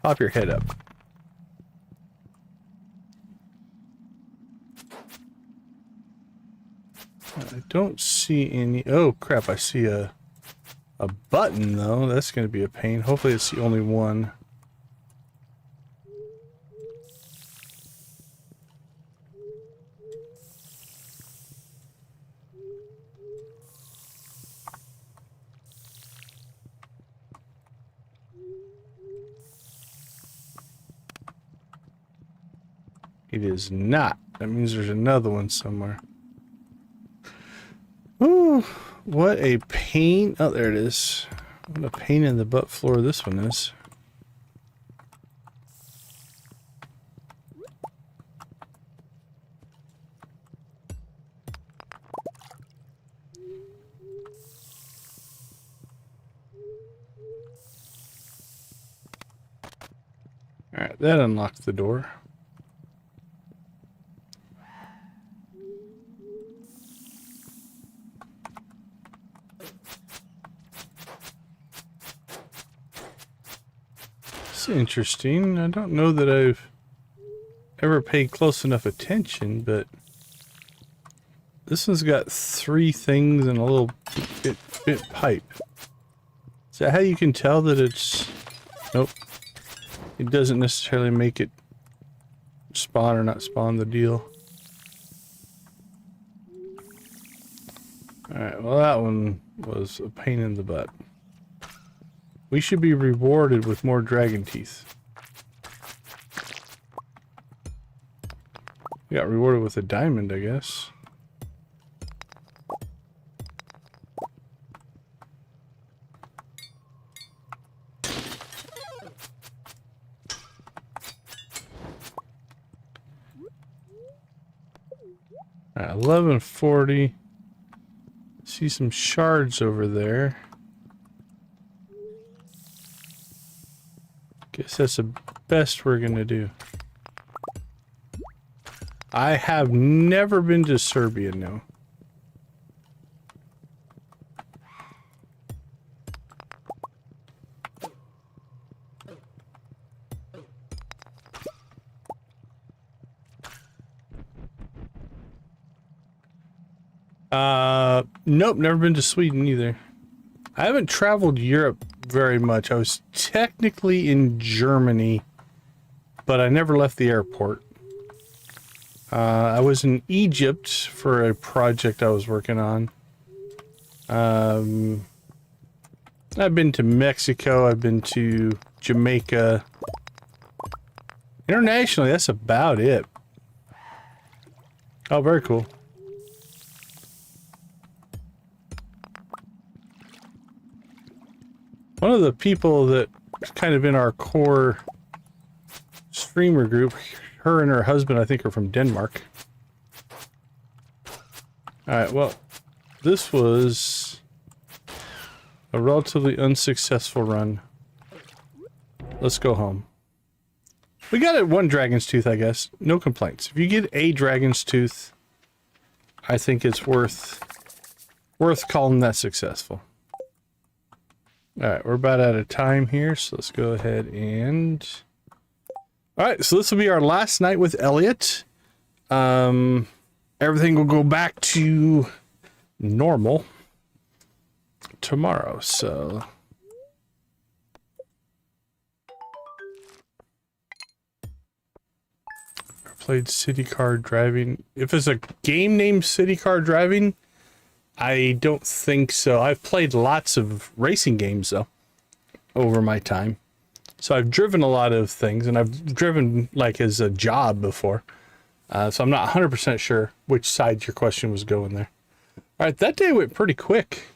Pop your head up. I don't see any. Oh crap! I see a button though. That's going to be a pain. Hopefully, it's the only one. It is not. That means there's another one somewhere. Ooh, what a pain. Oh, there it is. What a pain in the butt floor this one is. Alright, that unlocked the door. Interesting. I don't know that I've ever paid close enough attention, but this one's got 3 things and a little bit pipe. Is that how you can tell that it's... Nope. It doesn't necessarily make it spawn or not spawn the deal. Alright, well that one was a pain in the butt. We should be rewarded with more dragon teeth. We got rewarded with a diamond, I guess. Alright, 1140. See some shards over there. Guess that's the best we're gonna do. I have never been to Serbia, no. Nope, never been to Sweden either. I haven't traveled Europe very much. I was technically in Germany, but I never left the airport. I was in Egypt for a project I was working on. I've been to Mexico, I've been to Jamaica. Internationally, that's about it. Oh, very cool. One of the people that kind of in our core streamer group, her and her husband, I think, are from Denmark. Alright, well, this was a relatively unsuccessful run. Let's go home. We got it one dragon's tooth, I guess. No complaints. If you get a dragon's tooth, I think it's worth calling that successful. Alright, we're about out of time here, so let's go ahead and... Alright, so this will be our last night with Elliott. Everything will go back to normal tomorrow, so... I played City Car Driving. If it's a game named City Car Driving, I don't think so. I've played lots of racing games, though, over my time. So I've driven a lot of things, and I've driven, like, as a job before. So I'm not 100% sure which side your question was going there. All right, that day went pretty quick.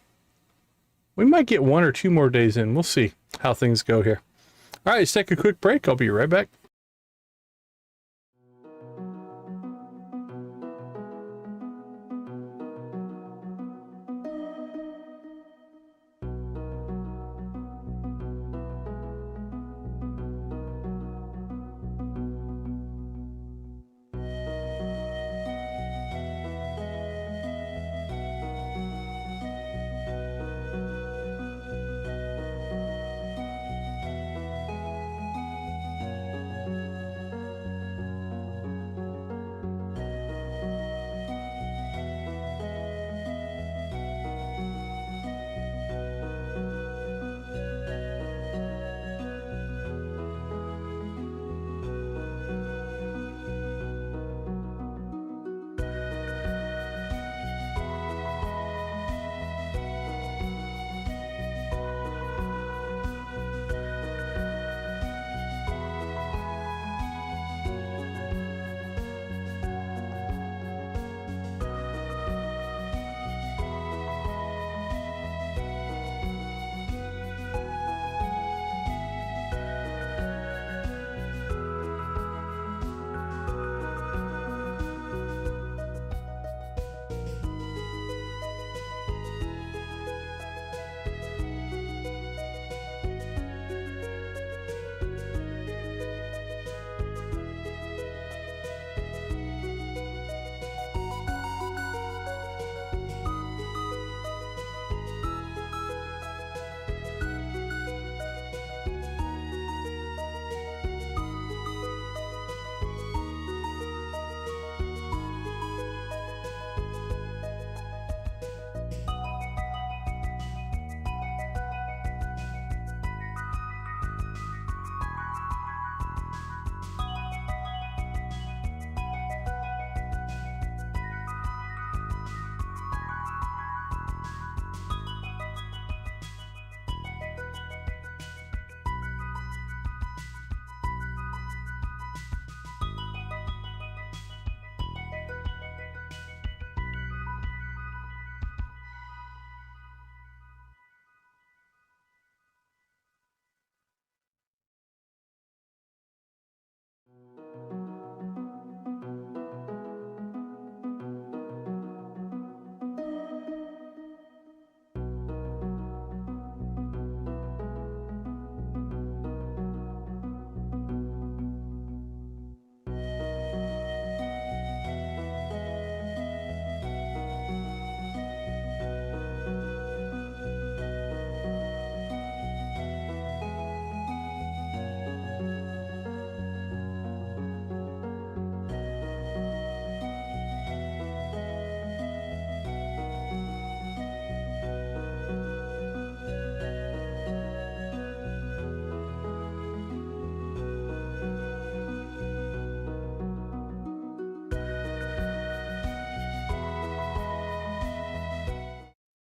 We might get 1 or 2 more days in. We'll see how things go here. All right, let's take a quick break. I'll be right back.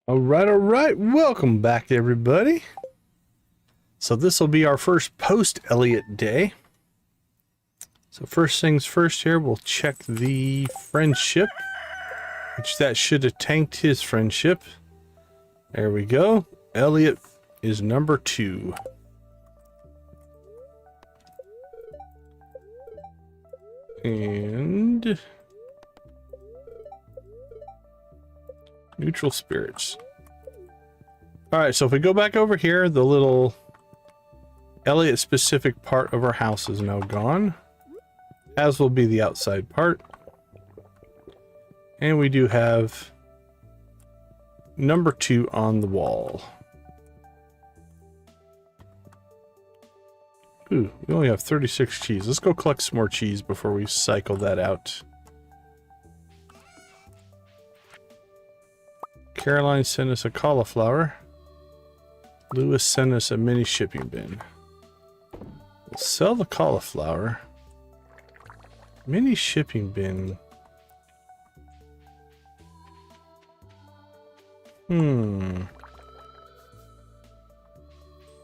All right. Welcome back, everybody. So this will be our first post-Elliott day. So first things first here, we'll check the friendship, which that should have tanked his friendship. There we go. Elliott is number 2. And neutral spirits. All right, so if we go back over here, the little Elliott specific part of our house is now gone, as will be the outside part. And we do have number 2 on the wall. Ooh, we only have 36 cheese. Let's go collect some more cheese before we cycle that out. Caroline sent us a cauliflower. Lewis sent us a mini shipping bin. We'll sell the cauliflower. Mini shipping bin.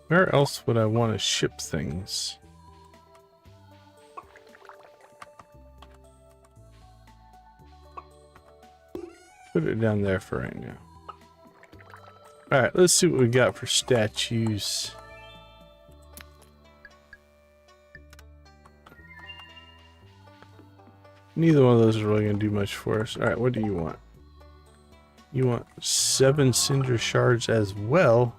Where else would I want to ship things? Put it down there for right now. Alright, let's see what we got for statues. Neither one of those is really going to do much for us. Alright, what do you want? You want 7 cinder shards as well?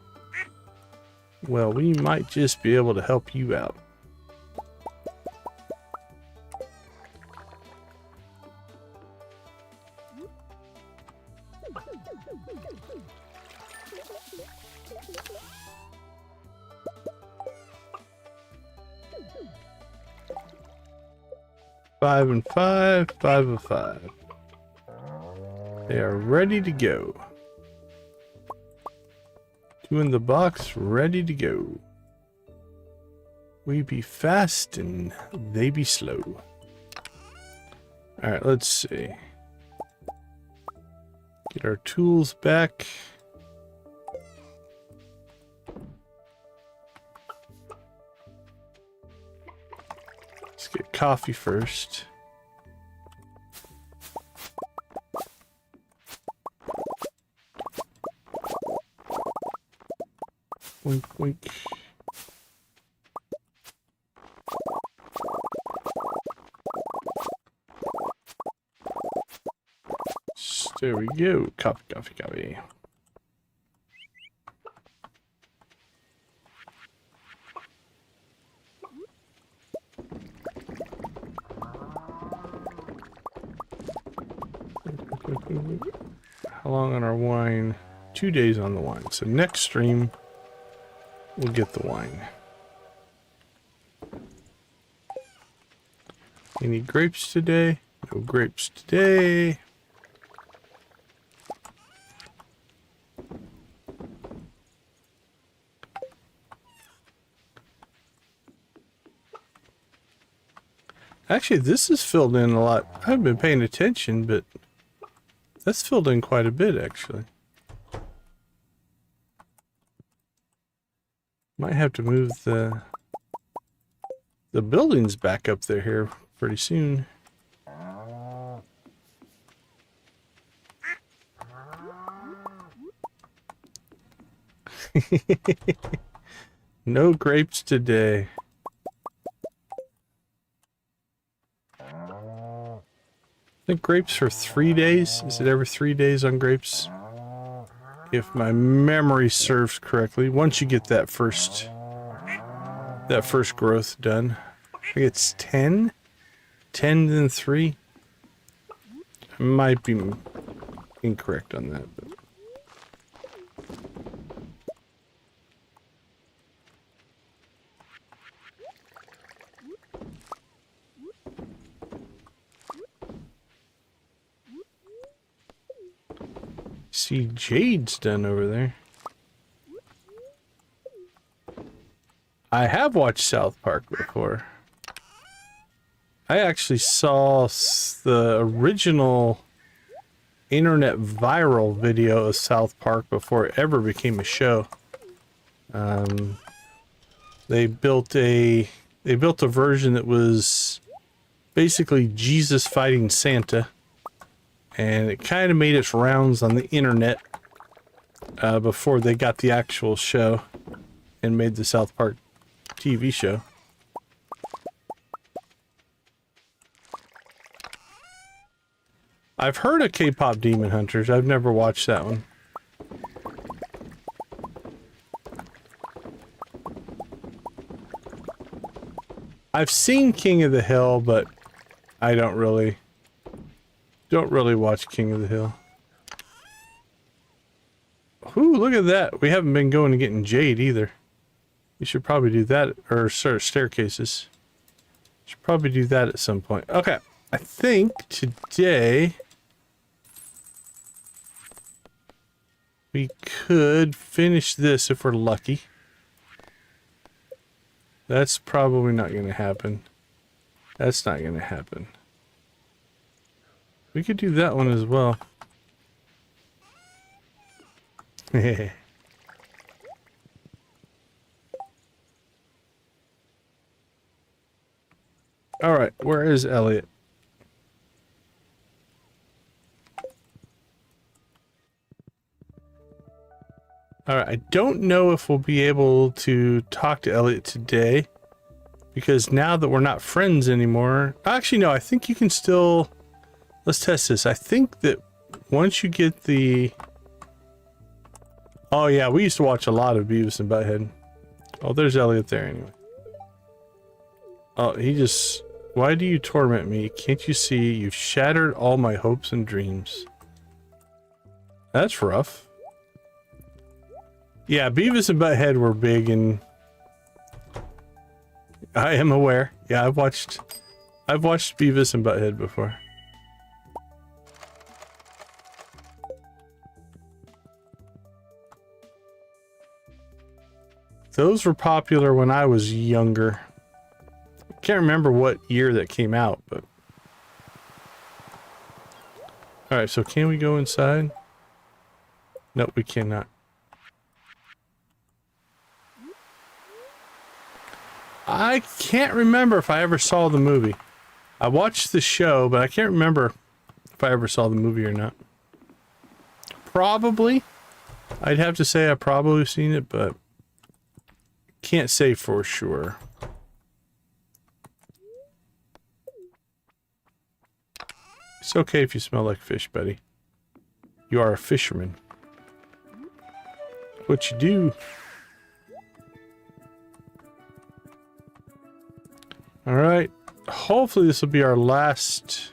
Well, we might just be able to help you out. Five and 5, 5 of 5. They are ready to go. 2 in the box, ready to go. We be fast and they be slow. Alright, let's see. Get our tools back. Let's get coffee first. Wink, wink. There we go. Coffee, coffee, coffee. How long on our wine? 2 days on the wine. So next stream, we'll get the wine. Any grapes today? No grapes today. Actually, this is filled in a lot. I haven't been paying attention, but that's filled in quite a bit, actually. Might have to move the buildings back up there here pretty soon. No grapes today. I think grapes for 3 days. Is it every 3 days on grapes? If my memory serves correctly. Once you get that first growth done. I think it's 10. 10 then 3. I might be incorrect on that, but see Jade's done over there. I have watched South Park before. I actually saw the original internet viral video of South Park before it ever became a show. They built a version that was basically Jesus fighting Santa, and it kind of made its rounds on the internet before they got the actual show and made the South Park TV show. I've heard of K-pop Demon Hunters. I've never watched that one. I've seen King of the Hill, but I don't really watch King of the Hill. Ooh, look at that. We haven't been going to getting jade either. We should probably do that, or staircases. Should probably do that at some point. Okay, I think today we could finish this if we're lucky. That's probably not going to happen. That's not going to happen. We could do that one as well. Alright, where is Elliott? Alright, I don't know if we'll be able to talk to Elliott today, because now that we're not friends anymore... Actually, no, I think you can still... Let's test this. I think that once you get the... Oh yeah, we used to watch a lot of Beavis and Butthead. Oh, there's Elliott there anyway. Oh, he just... Why do you torment me? Can't you see you've shattered all my hopes and dreams? That's rough. Yeah, Beavis and Butthead were big, and I am aware. Yeah, I've watched Beavis and Butthead before. Those were popular when I was younger. I can't remember what year that came out, but... Alright, so can we go inside? Nope, we cannot. I can't remember if I ever saw the movie. I watched the show, but I can't remember if I ever saw the movie or not. Probably. I'd have to say I've probably seen it, but can't say for sure. It's okay if you smell like fish, buddy. You are a fisherman. What you do. Alright. Hopefully this will be our last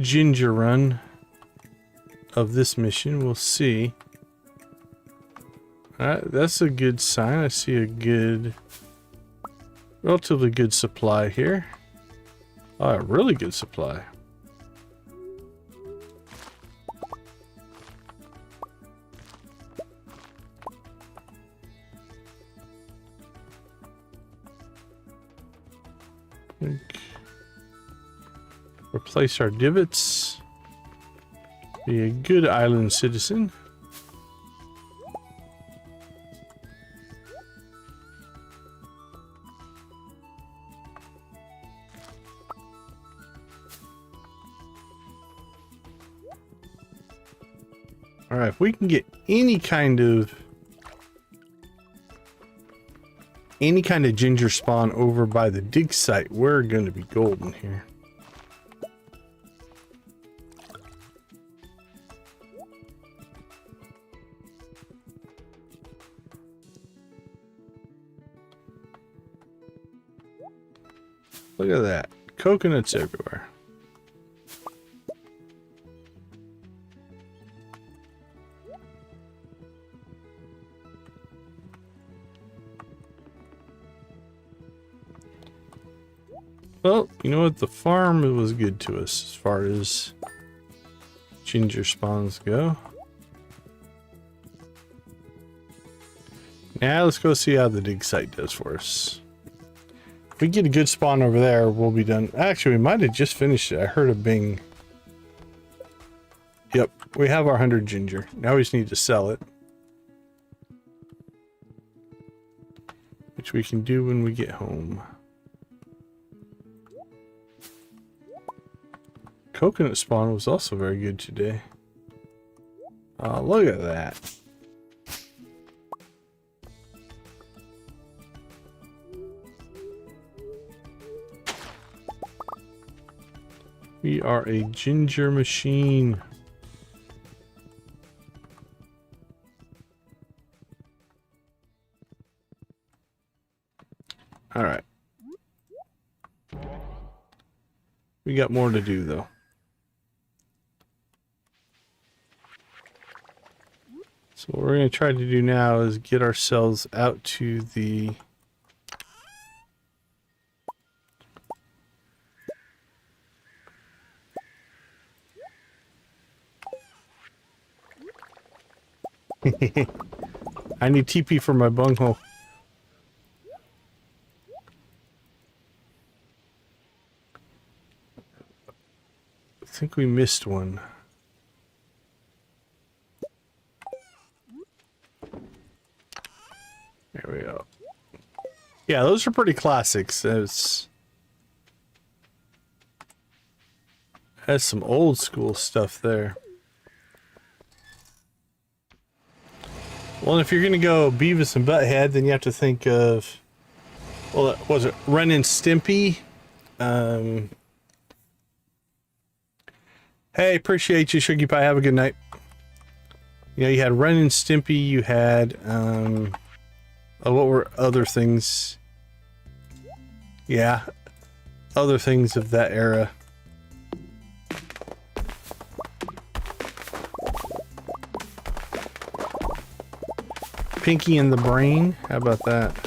ginger run of this mission. We'll see. Alright, that's a good sign. I see a good, relatively good supply here. Oh, a really good supply. Replace our divots. Be a good island citizen. All right, if we can get any kind of ginger spawn over by the dig site, we're going to be golden here. Look at that. Coconuts everywhere. Well, you know what? The farm was good to us as far as ginger spawns go. Now let's go see how the dig site does for us. If we get a good spawn over there, we'll be done. Actually, we might have just finished it. I heard a bing. Yep, we have our 100 ginger. Now we just need to sell it. Which we can do when we get home. Coconut spawn was also very good today. Oh, look at that. We are a ginger machine. All right. We got more to do though. So what we're going to try to do now is get ourselves out to the I need TP for my bunghole. I think we missed one. There we go. Yeah, those are pretty classics. That's some old school stuff there. Well, if you're gonna go Beavis and Butthead, then you have to think of, well, was it Ren and Stimpy? Hey, appreciate you, Sugar Pie. Have a good night. You know, you had Ren and Stimpy. You had what were other things? Yeah, other things of that era. Pinky and the Brain. How about that?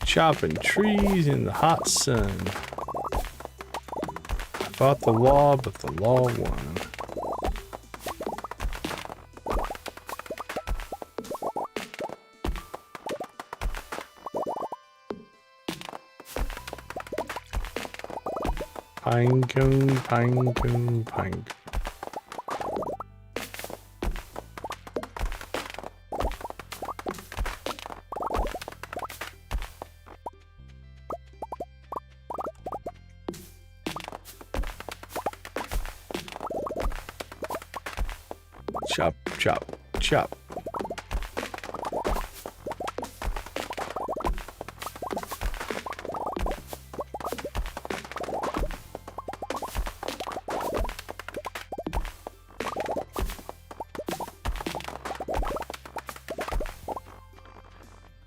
Chopping trees in the hot sun. Fought the law, but the law won. Pine cone, pine cone, pine cone. Chop, chop, chop.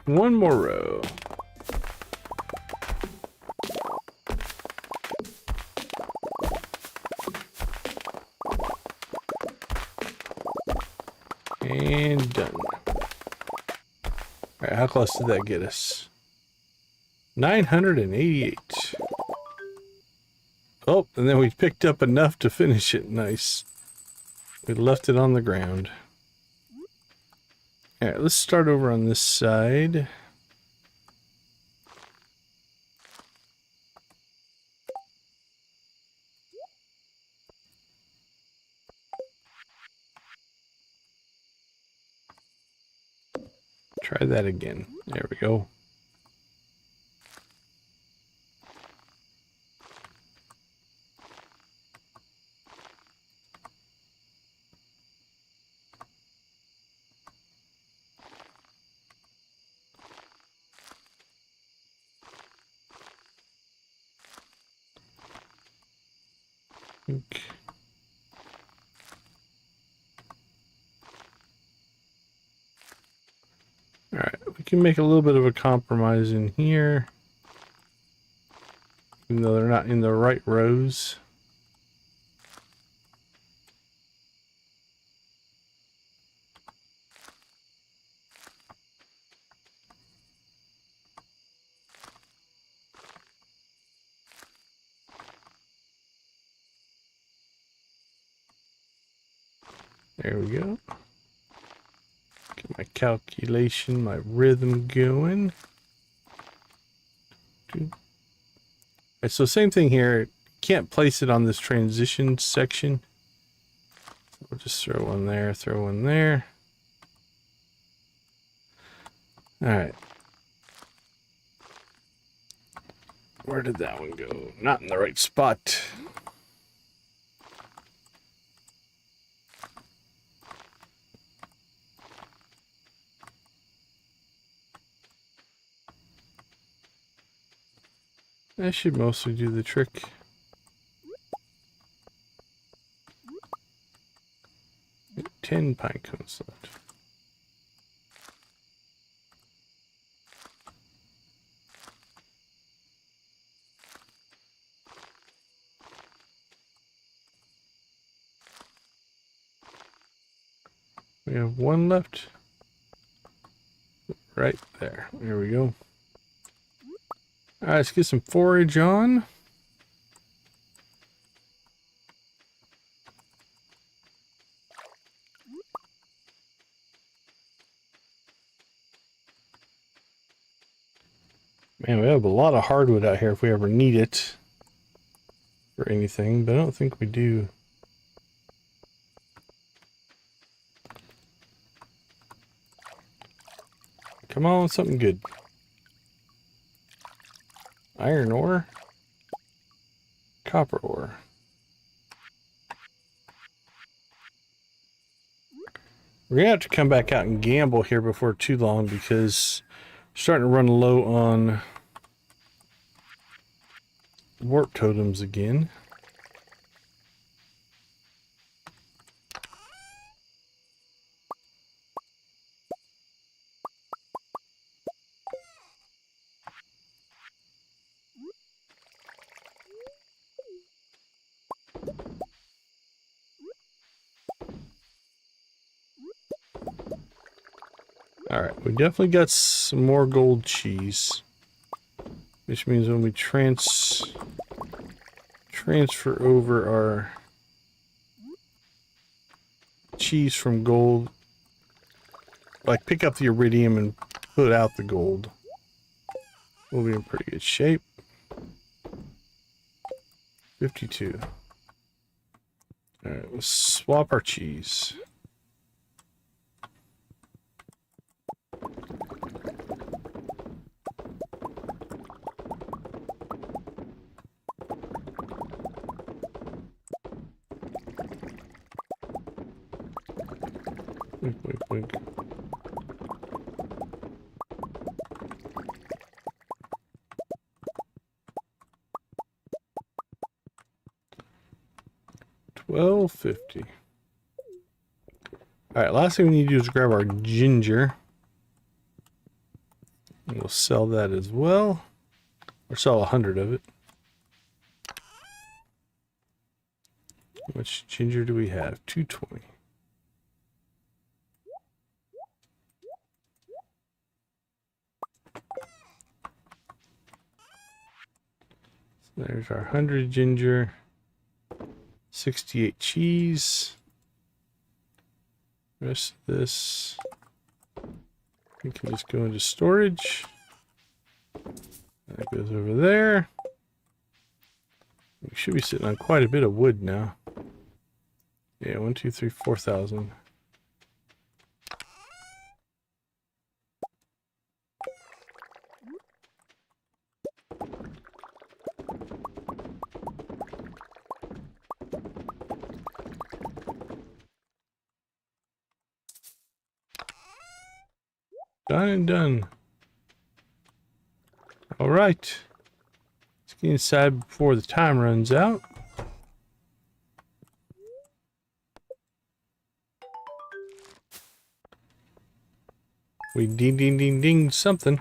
One more row. And done. Alright, how close did that get us? 988. Oh, and then we picked up enough to finish it. Nice. We left it on the ground. Alright, let's start over on this side. Try that again. There we go. Okay. Alright, we can make a little bit of a compromise in here. Even though they're not in the right rows. There we go. Get my calculation, my rhythm going. Right, so same thing here. Can't place it on this transition section. We'll just throw one there, throw one there. All right. Where did that one go? Not in the right spot. That should mostly do the trick. Got 10 pine cones left. We have one left. Right there. There we go. All right, let's get some forage on. Man, we have a lot of hardwood out here if we ever need it for anything, but I don't think we do. Come on, something good. Iron ore. Copper ore. We're going to have to come back out and gamble here before too long because we're starting to run low on warp totems again. Alright, we definitely got some more gold cheese. Which means when we transfer over our cheese from gold, like pick up the iridium and put out the gold, we'll be in pretty good shape. 52. Alright, let's swap our cheese. Wink. 12.50. Alright, last thing we need to do is grab our ginger. And we'll sell that as well. Or sell 100 of it. How much ginger do we have? 220. So there's our 100 ginger. 68 cheese. Rest of this we can just go into storage. That goes over there. We should be sitting on quite a bit of wood now. Yeah, 1, 2, 3, 4,000. Done and done. All right. Let's get inside before the time runs out. We ding something.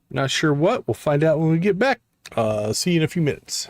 Not sure what. We'll find out when we get back. See you in a few minutes.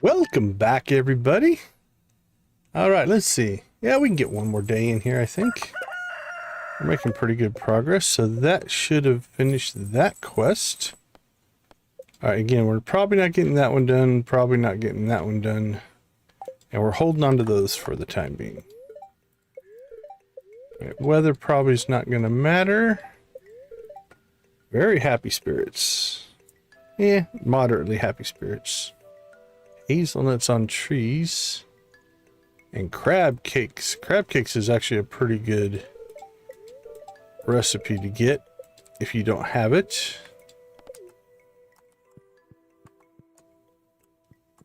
Welcome back, everybody. All right, let's see. Yeah, we can get one more day in here, I think. We're making pretty good progress, so that should have finished that quest. All right, again, we're probably not getting that one done, probably not getting that one done, and we're holding on to those for the time being. Right, weather probably is not going to matter. Very happy spirits. Yeah, moderately happy spirits. Hazelnuts on trees. And crab cakes. Crab cakes is actually a pretty good recipe to get if you don't have it.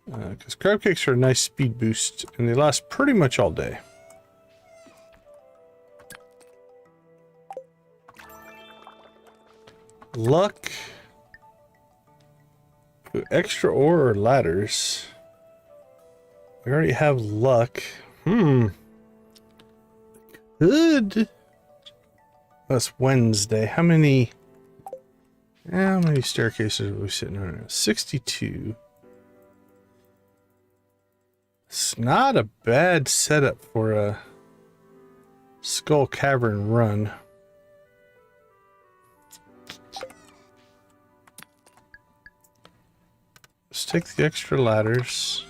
Because crab cakes are a nice speed boost and they last pretty much all day. Luck. Extra ore or ladders. We already have luck. Good. That's Wednesday. How many staircases are we sitting on now? 62. It's not a bad setup for a Skull Cavern run. Let's take the extra ladders.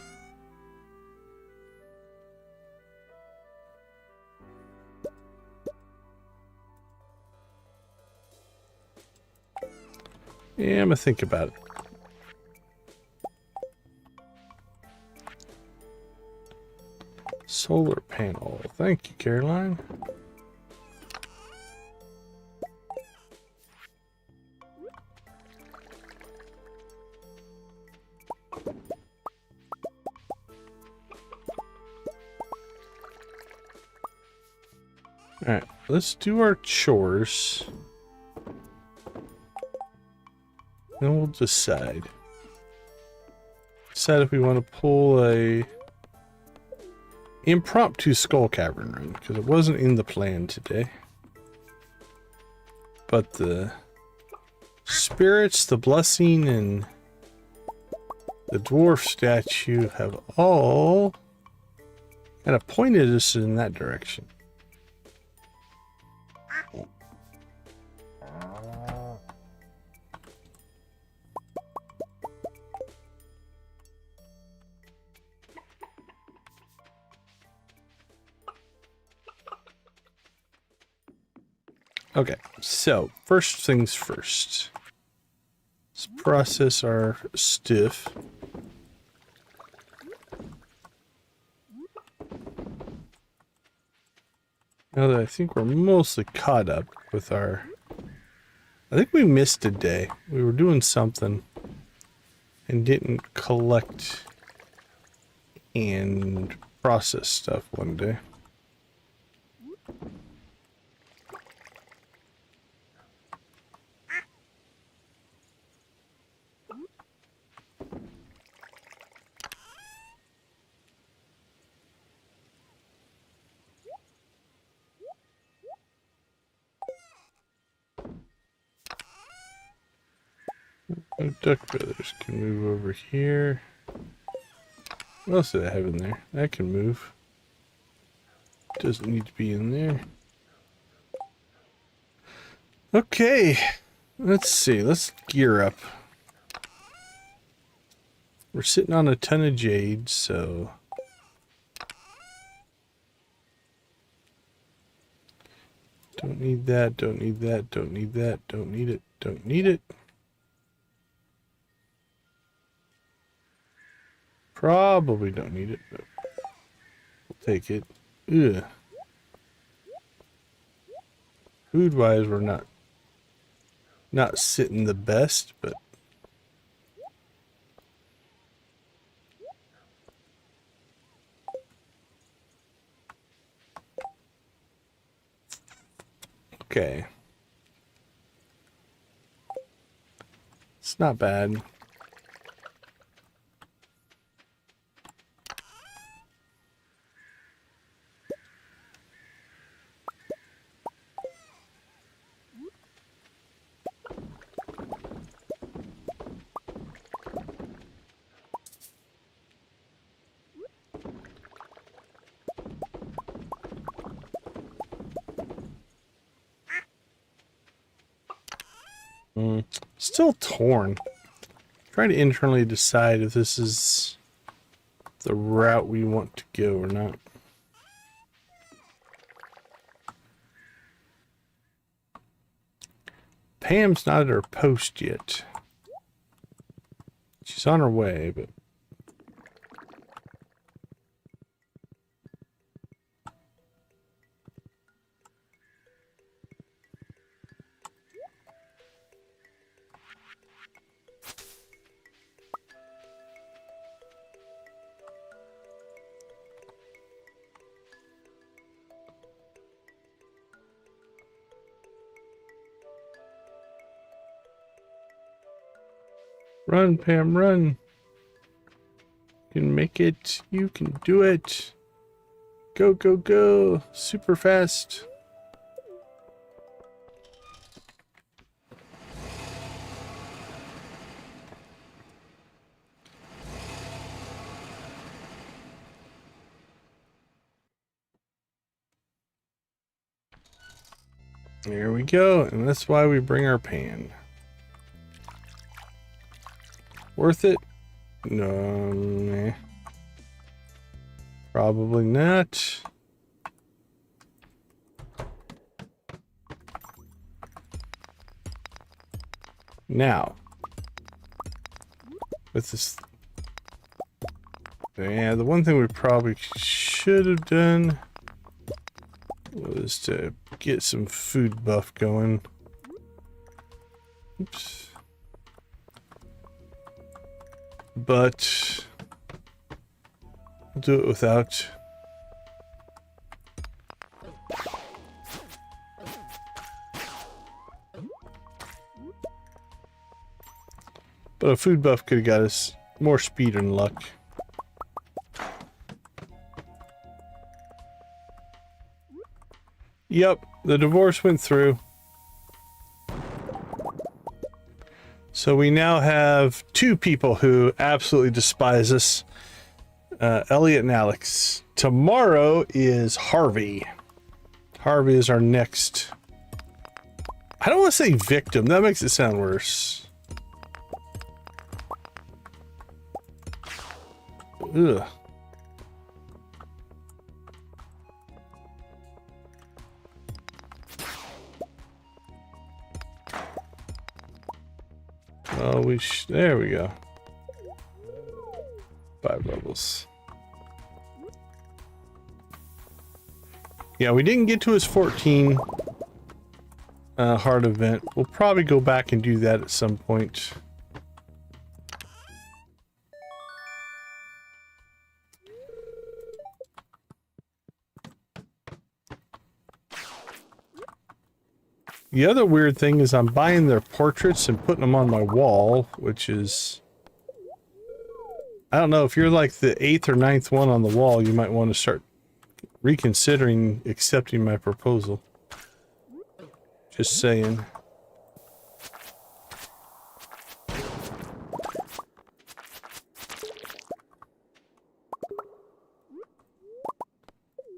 Yeah, I'm gonna think about it. Solar panel. Thank you, Caroline. Alright, let's do our chores. Then we'll decide. Decide if we want to pull a impromptu Skull Cavern run, because it wasn't in the plan today. But the spirits, the blessing, and the dwarf statue have all kind of pointed us in that direction. Okay, so first things first. Let's process our stiff. Now that I think we're mostly caught up with our... I think we missed a day. We were doing something and didn't collect and process stuff one day. Duck feathers can move over here. What else did I have in there? That can move. Doesn't need to be in there. Okay. Let's see. Let's gear up. We're sitting on a ton of jade, so... Don't need that, don't need that, don't need that, don't need it, don't need it. Probably don't need it, but we'll take it. Ugh. Food-wise, we're not sitting the best, but okay. It's not bad. Still torn. Trying to internally decide if this is the route we want to go or not. Pam's not at her post yet. She's on her way, but... Run, Pam, run. You can make it. You can do it. Go, go, go. Super fast. There we go. And that's why we bring our pan. Worth it? No, nah. Probably not. Now, with this, yeah, the one thing we probably should have done was to get some food buff going. Oops. But I'll do it without. But a food buff could have got us more speed and luck. Yep, the divorce went through. So we now have two people who absolutely despise us. Elliott and Alex. Tomorrow is Harvey. Harvey is our next... I don't want to say victim. That makes it sound worse. Ugh. Oh, there we go. 5 levels. Yeah, we didn't get to his 14 hard event. We'll probably go back and do that at some point. The other weird thing is I'm buying their portraits and putting them on my wall, which is... I don't know, if you're like the 8th or 9th one on the wall, you might want to start reconsidering accepting my proposal. Just saying.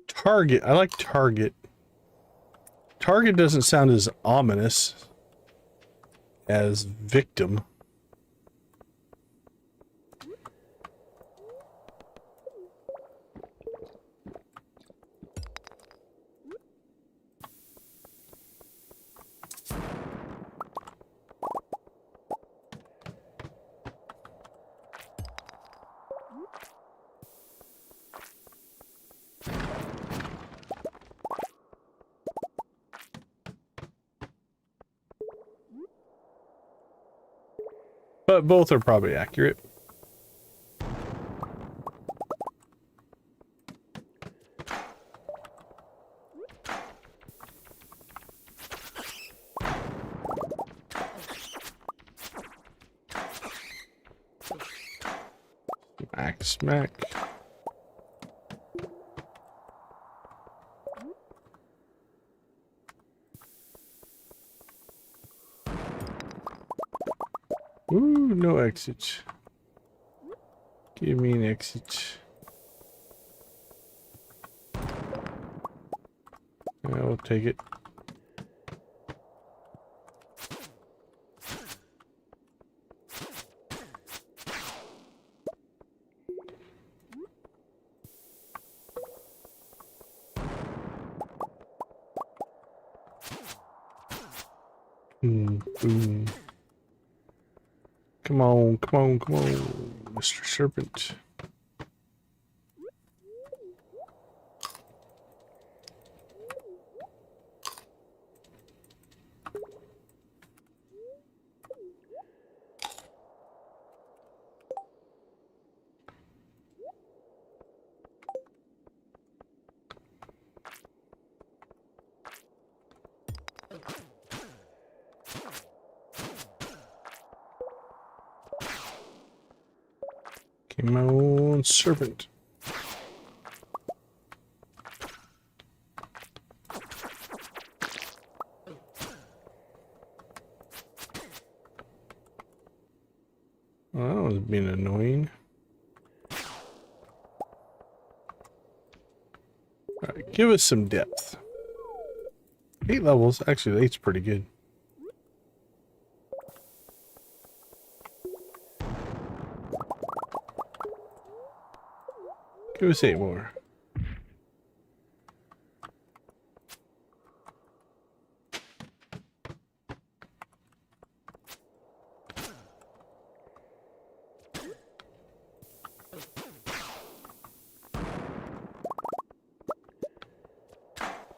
Target. I like Target. Target doesn't sound as ominous as victim. But both are probably accurate. Smack. Ooh, no exit. Give me an exit. I'll take it. Boom, boom. Come on, come on, come on, Mr. Serpent. Come on, serpent. Well, that was being annoying. Alright, give us some depth. 8 levels. Actually, 8's pretty good. Give us 8 more.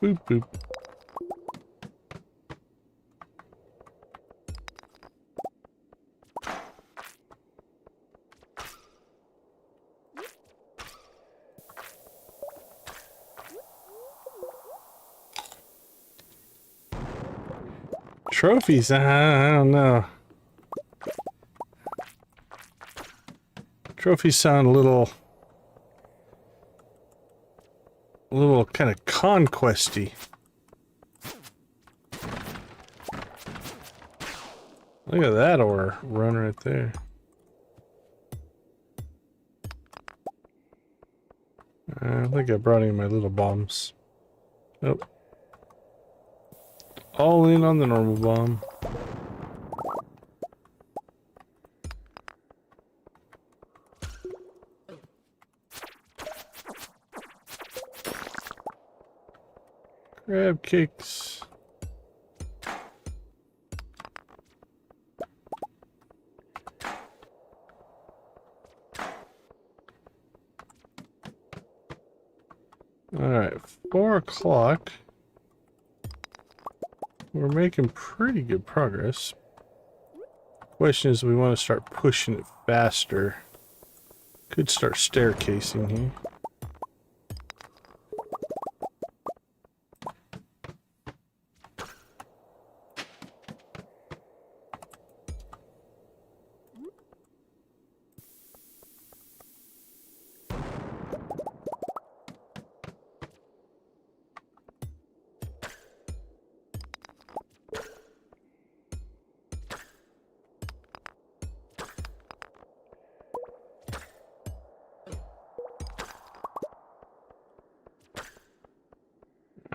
Boop, boop. Trophies, I don't know. Trophies sound a little kind of conquesty. Look at that ore run right there. I think I brought in my little bombs. Nope. All in on the normal bomb. Crab cakes. Alright, 4 o'clock. We're making pretty good progress. Question is, we want to start pushing it faster. Could start staircasing here.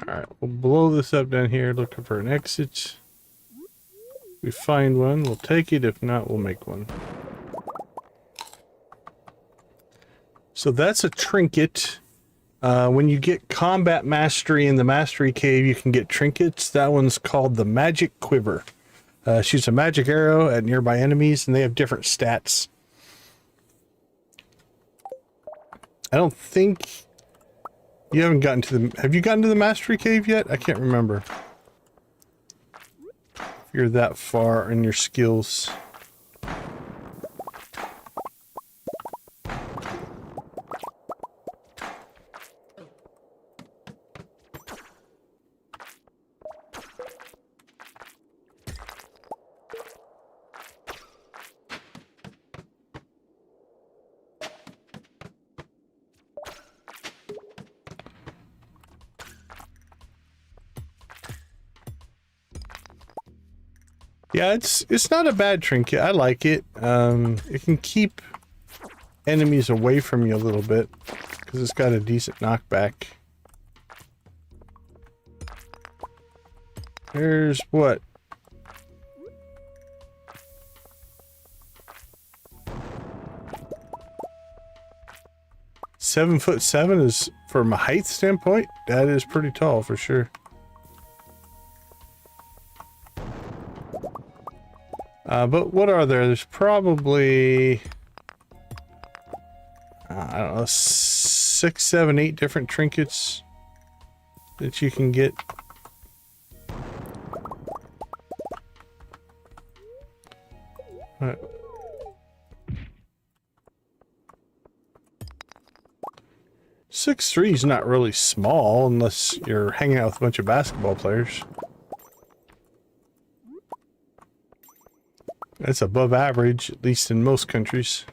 Alright, we'll blow this up down here looking for an exit. If we find one, we'll take it. If not, we'll make one. So that's a trinket. When you get combat mastery in the mastery cave, you can get trinkets. That one's called the magic quiver. Shoots a magic arrow at nearby enemies, and they have different stats. I don't think... You haven't gotten to the... Have you gotten to the mastery cave yet? I can't remember. If you're that far in your skills. Yeah, it's not a bad trinket. I like it. It can keep enemies away from you a little bit because it's got a decent knockback. There's what? "7'7" is, from a height standpoint, that is pretty tall for sure. But what are there? There's probably, I don't know, 6, 7, 8 different trinkets that you can get. Alright. 6'3" is not really small unless you're hanging out with a bunch of basketball players. That's above average, at least in most countries.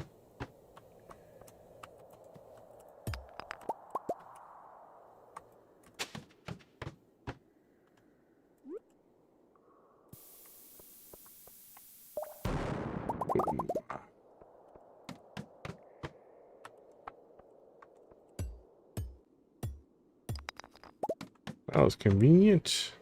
That was convenient.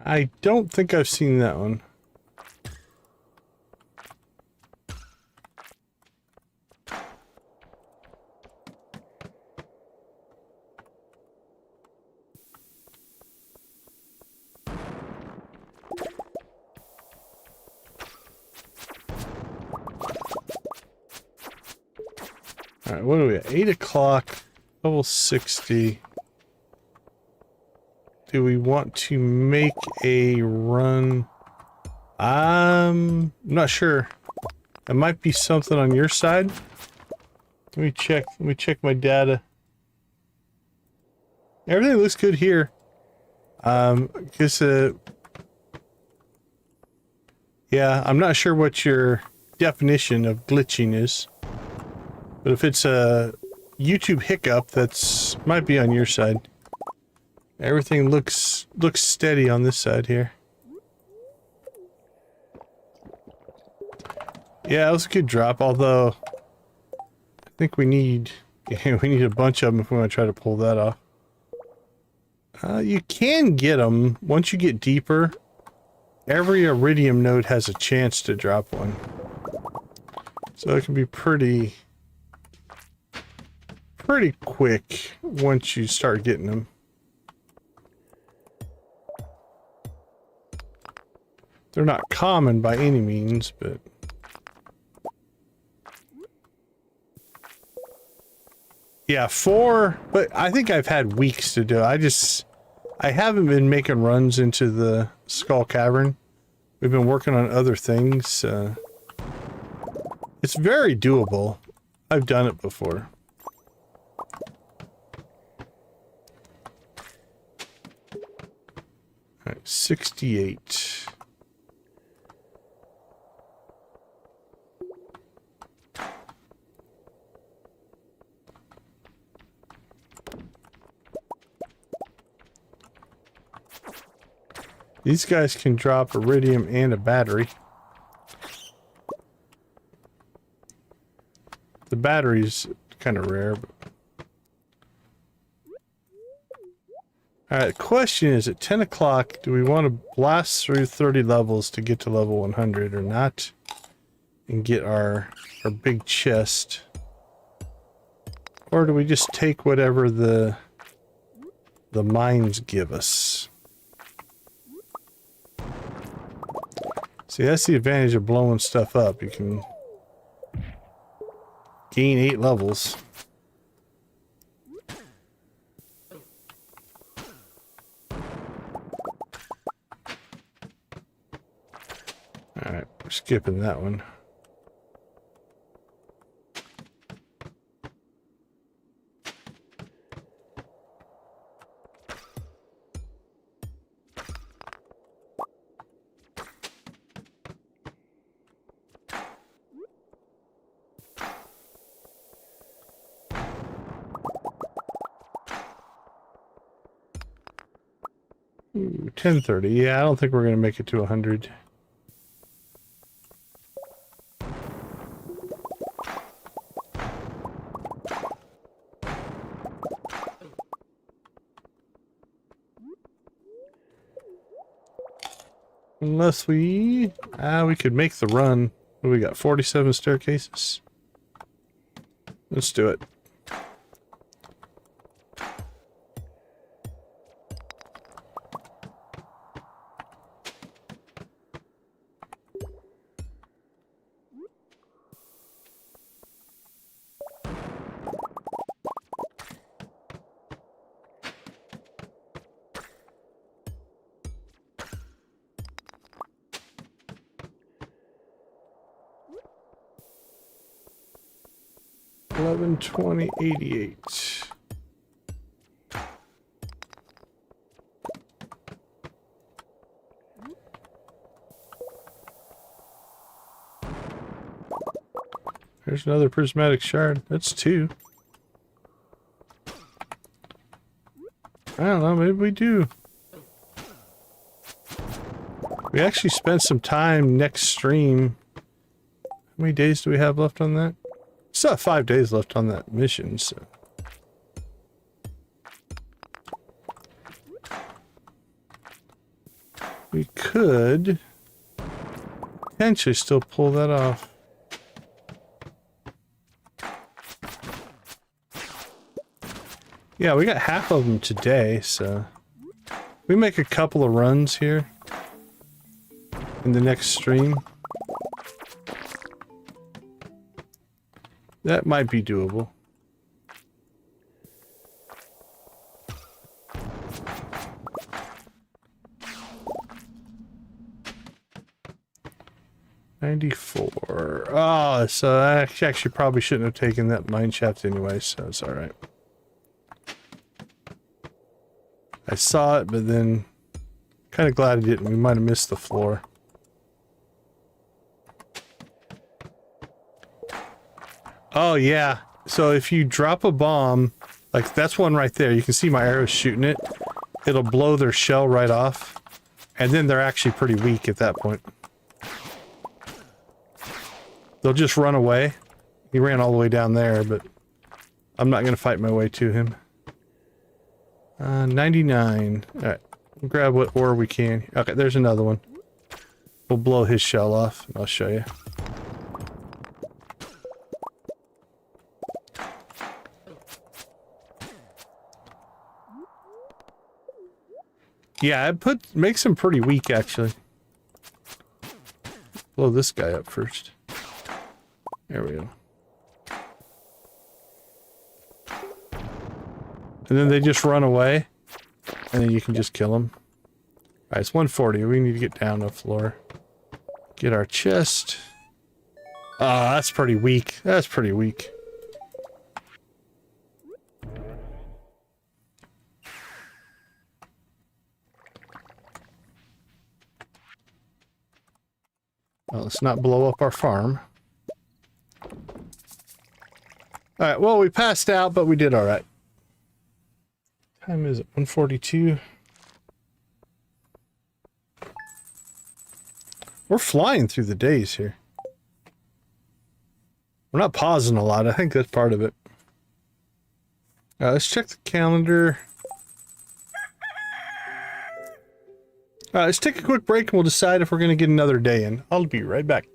I don't think I've seen that one. Alright, what are we at? 8 o'clock, level 60. Do we want to make a run? I'm not sure. It might be something on your side. Let me check. Let me check my data. Everything looks good here. Guess yeah, I'm not sure what your definition of glitching is. But if it's a YouTube hiccup, that's might be on your side. Everything looks steady on this side here. Yeah, it was a good drop, although I think we need a bunch of them if we want to try to pull that off. You can get them once you get deeper. Every iridium node has a chance to drop one. So it can be pretty quick once you start getting them. They're not common by any means, but yeah, 4, but I think I've had weeks to do it. I haven't been making runs into the Skull Cavern. We've been working on other things. It's very doable. I've done it before. All right, 68. These guys can drop iridium and a battery. The battery's kind of rare, but... Alright, the question is, at 10 o'clock, do we want to blast through 30 levels to get to level 100 or not? And get our big chest? Or do we just take whatever the mines give us? See, that's the advantage of blowing stuff up. You can gain 8 levels. Alright, we're skipping that one. Ooh, 10:30. Yeah, I don't think we're going to make it to 100. Unless we could make the run. What do we got? 47 staircases. Let's do it. $11.20.88. There's another prismatic shard. That's 2. I don't know, maybe we do. We actually spent some time next stream. How many days do we have left on that? Still have 5 days left on that mission, so. We could potentially still pull that off. Yeah, we got half of them today, so we make a couple of runs here in the next stream. That might be doable. $94. Oh, so I actually probably shouldn't have taken that mine shaft anyway, so it's alright. I saw it, but then kind of glad I didn't. We might have missed the floor. Oh, yeah. So if you drop a bomb, like that's one right there. You can see my arrows shooting it. It'll blow their shell right off. And then they're actually pretty weak at that point. They'll just run away. He ran all the way down there, but I'm not going to fight my way to him. 99. Alright. We'll grab what ore we can. Okay, there's another one. We'll blow his shell off, and I'll show you. Yeah, makes him pretty weak, actually. Blow this guy up first. There we go. And then they just run away, and then you can just kill them. Alright, it's 140. We need to get down the floor. Get our chest. Ah, that's pretty weak. That's pretty weak. Well, let's not blow up our farm. Alright, well, we passed out, but we did alright. Time is it? 1:42. We're flying through the days here. We're not pausing a lot. I think that's part of it. Let's check the calendar. Let's take a quick break and we'll decide if we're going to get another day in. I'll be right back.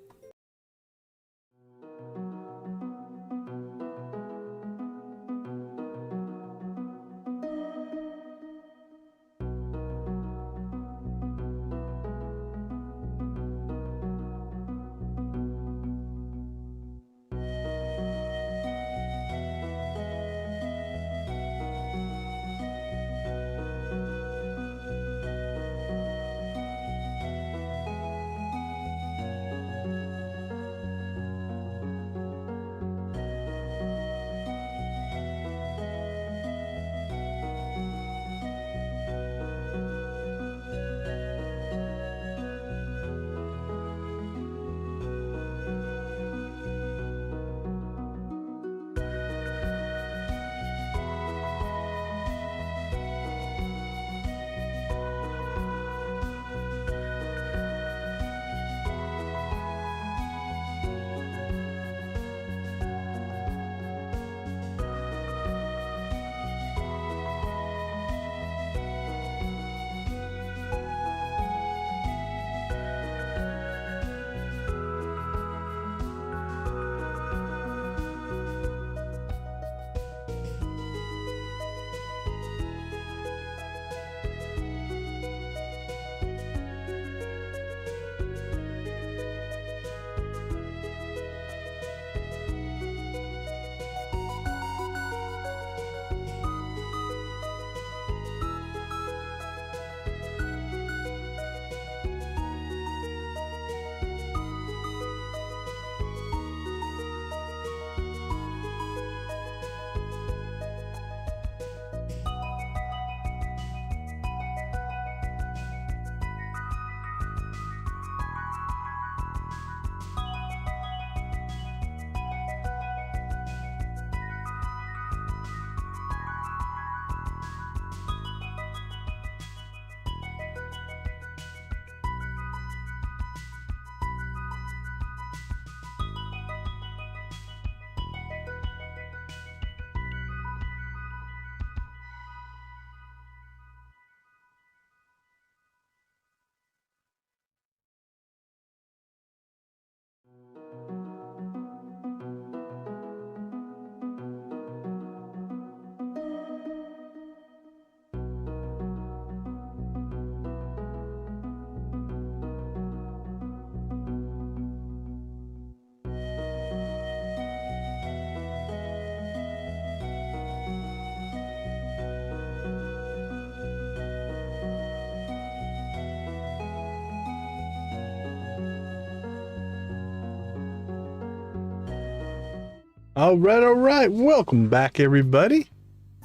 All right. Welcome back, everybody.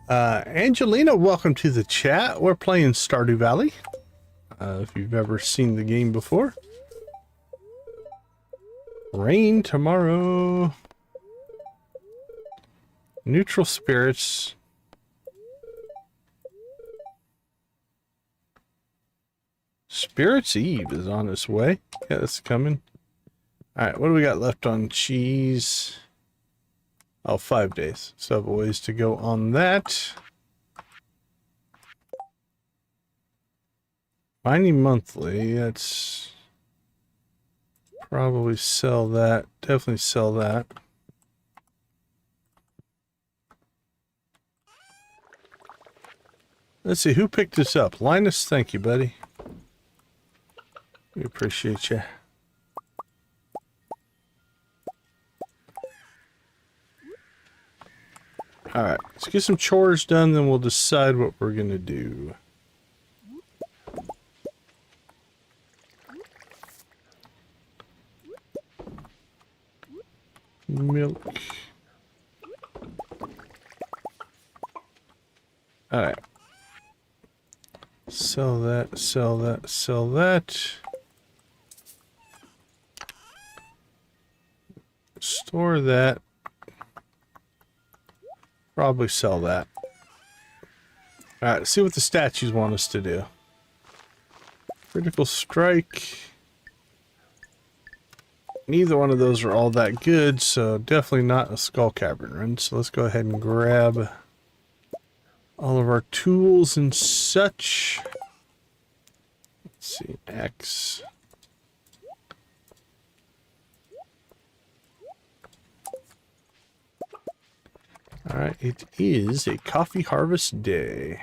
Angelina, welcome to the chat. We're playing Stardew Valley. If you've ever seen the game before. Rain tomorrow. Neutral spirits. Spirits Eve is on its way. Yeah, it's coming. Alright, what do we got left on cheese? Oh, 5 days. So I have a ways to go on that. Mining monthly, that's probably sell that. Definitely sell that. Let's see, who picked this up? Linus, thank you, buddy. We appreciate you. Alright, let's get some chores done, then we'll decide what we're going to do. Milk. Alright. Sell that, sell that, sell that. Store that. Probably sell that. Alright, let's see what the statues want us to do. Critical strike. Neither one of those are all that good, so definitely not a skull cavern run. So let's go ahead and grab all of our tools and such. Let's see, X. Alright, it is a coffee harvest day.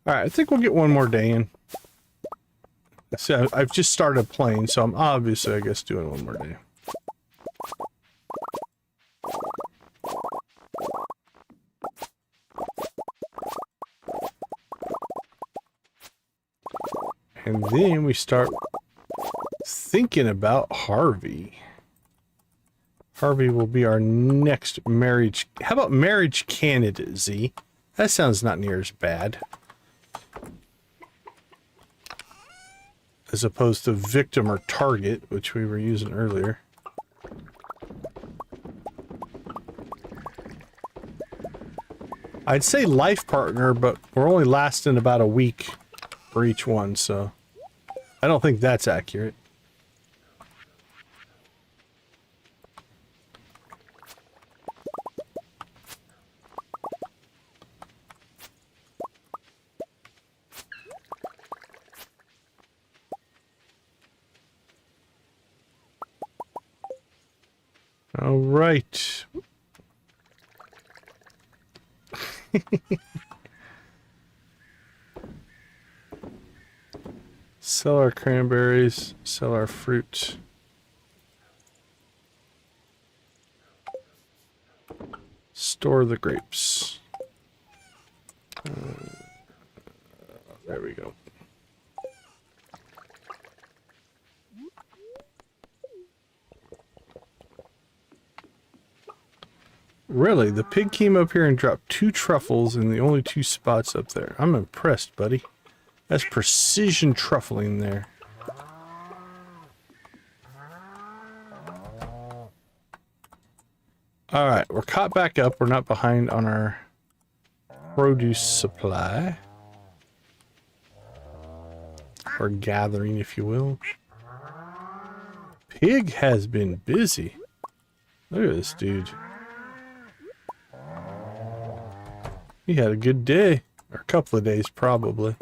Alright, I think we'll get one more day in. So I've just started playing, so I'm obviously, I guess, doing one more day. And then we start thinking about Harvey. Harvey will be our next marriage. How about marriage candidate, Z? That sounds not near as bad. As opposed to victim or target, which we were using earlier. I'd say life partner, but we're only lasting about a week for each one, so I don't think that's accurate. All right. Sell our cranberries, sell our fruit. Store the grapes. There we go. Really? The pig came up here and dropped 2 truffles in the only 2 spots up there. I'm impressed, buddy. That's precision truffling there. Alright, we're caught back up. We're not behind on our produce supply. Or gathering, if you will. Pig has been busy. Look at this dude. He had a good day. Or a couple of days, probably.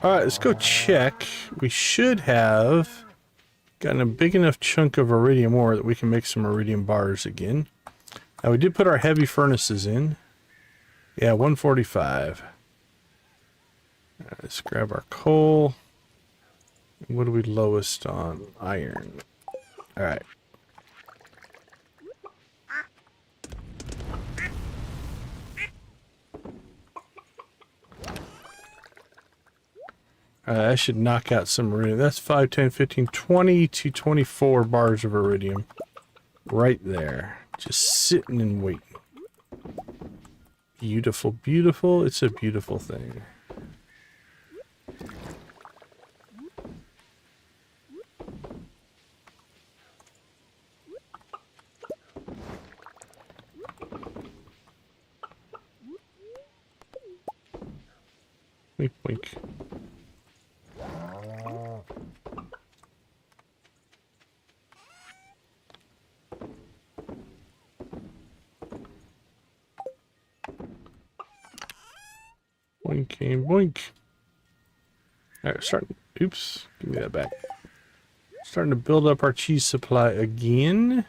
Alright, let's go check. We should have gotten a big enough chunk of iridium ore that we can make some iridium bars again. Now, we did put our heavy furnaces in. Yeah, 145. Alright, let's grab our coal. What are we lowest on? Iron. Alright. I should knock out some iridium. That's 5, 10, 15, 20 to 24 bars of iridium. Right there. Just sitting and waiting. Beautiful, beautiful. It's a beautiful thing. Boink, boink. Boink and boink. Alright, starting. Oops, give me that back. Starting to build up our cheese supply again.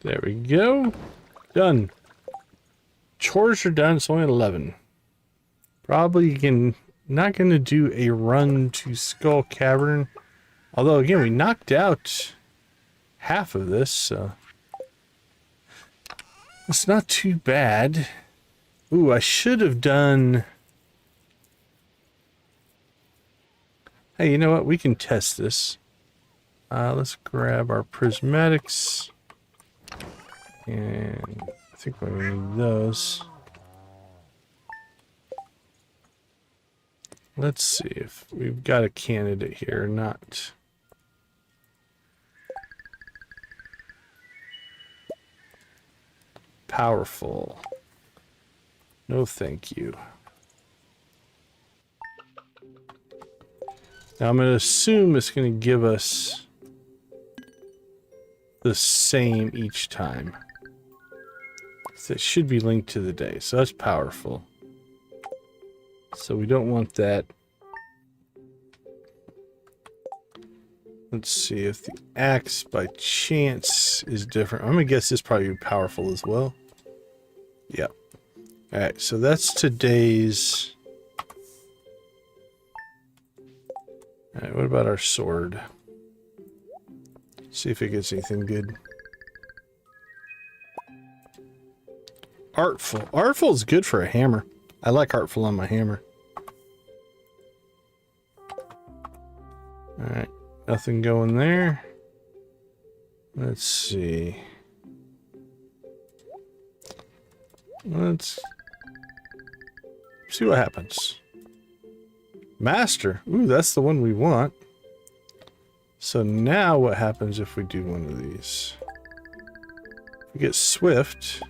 There we go. Done. Chores are done. It's only 11. Probably not going to do a run to Skull Cavern. Although, again, we knocked out half of this, so it's not too bad. Ooh, I should have done... Hey, you know what? We can test this. Let's grab our prismatics. And I think we need those. Let's see if we've got a candidate here or not. Powerful. No, thank you. Now I'm going to assume it's going to give us the same each time. So it should be linked to the day. So that's powerful. So we don't want that. Let's see if the axe by chance is different. I'm going to guess this probably be powerful as well. Yep. Alright, so that's today's... Alright, what about our sword? See if it gets anything good. Artful. Artful is good for a hammer. I like Artful on my hammer. Alright, nothing going there. Let's see. Let's see what happens. Master. Ooh, that's the one we want. So now what happens if we do one of these? We get Swift.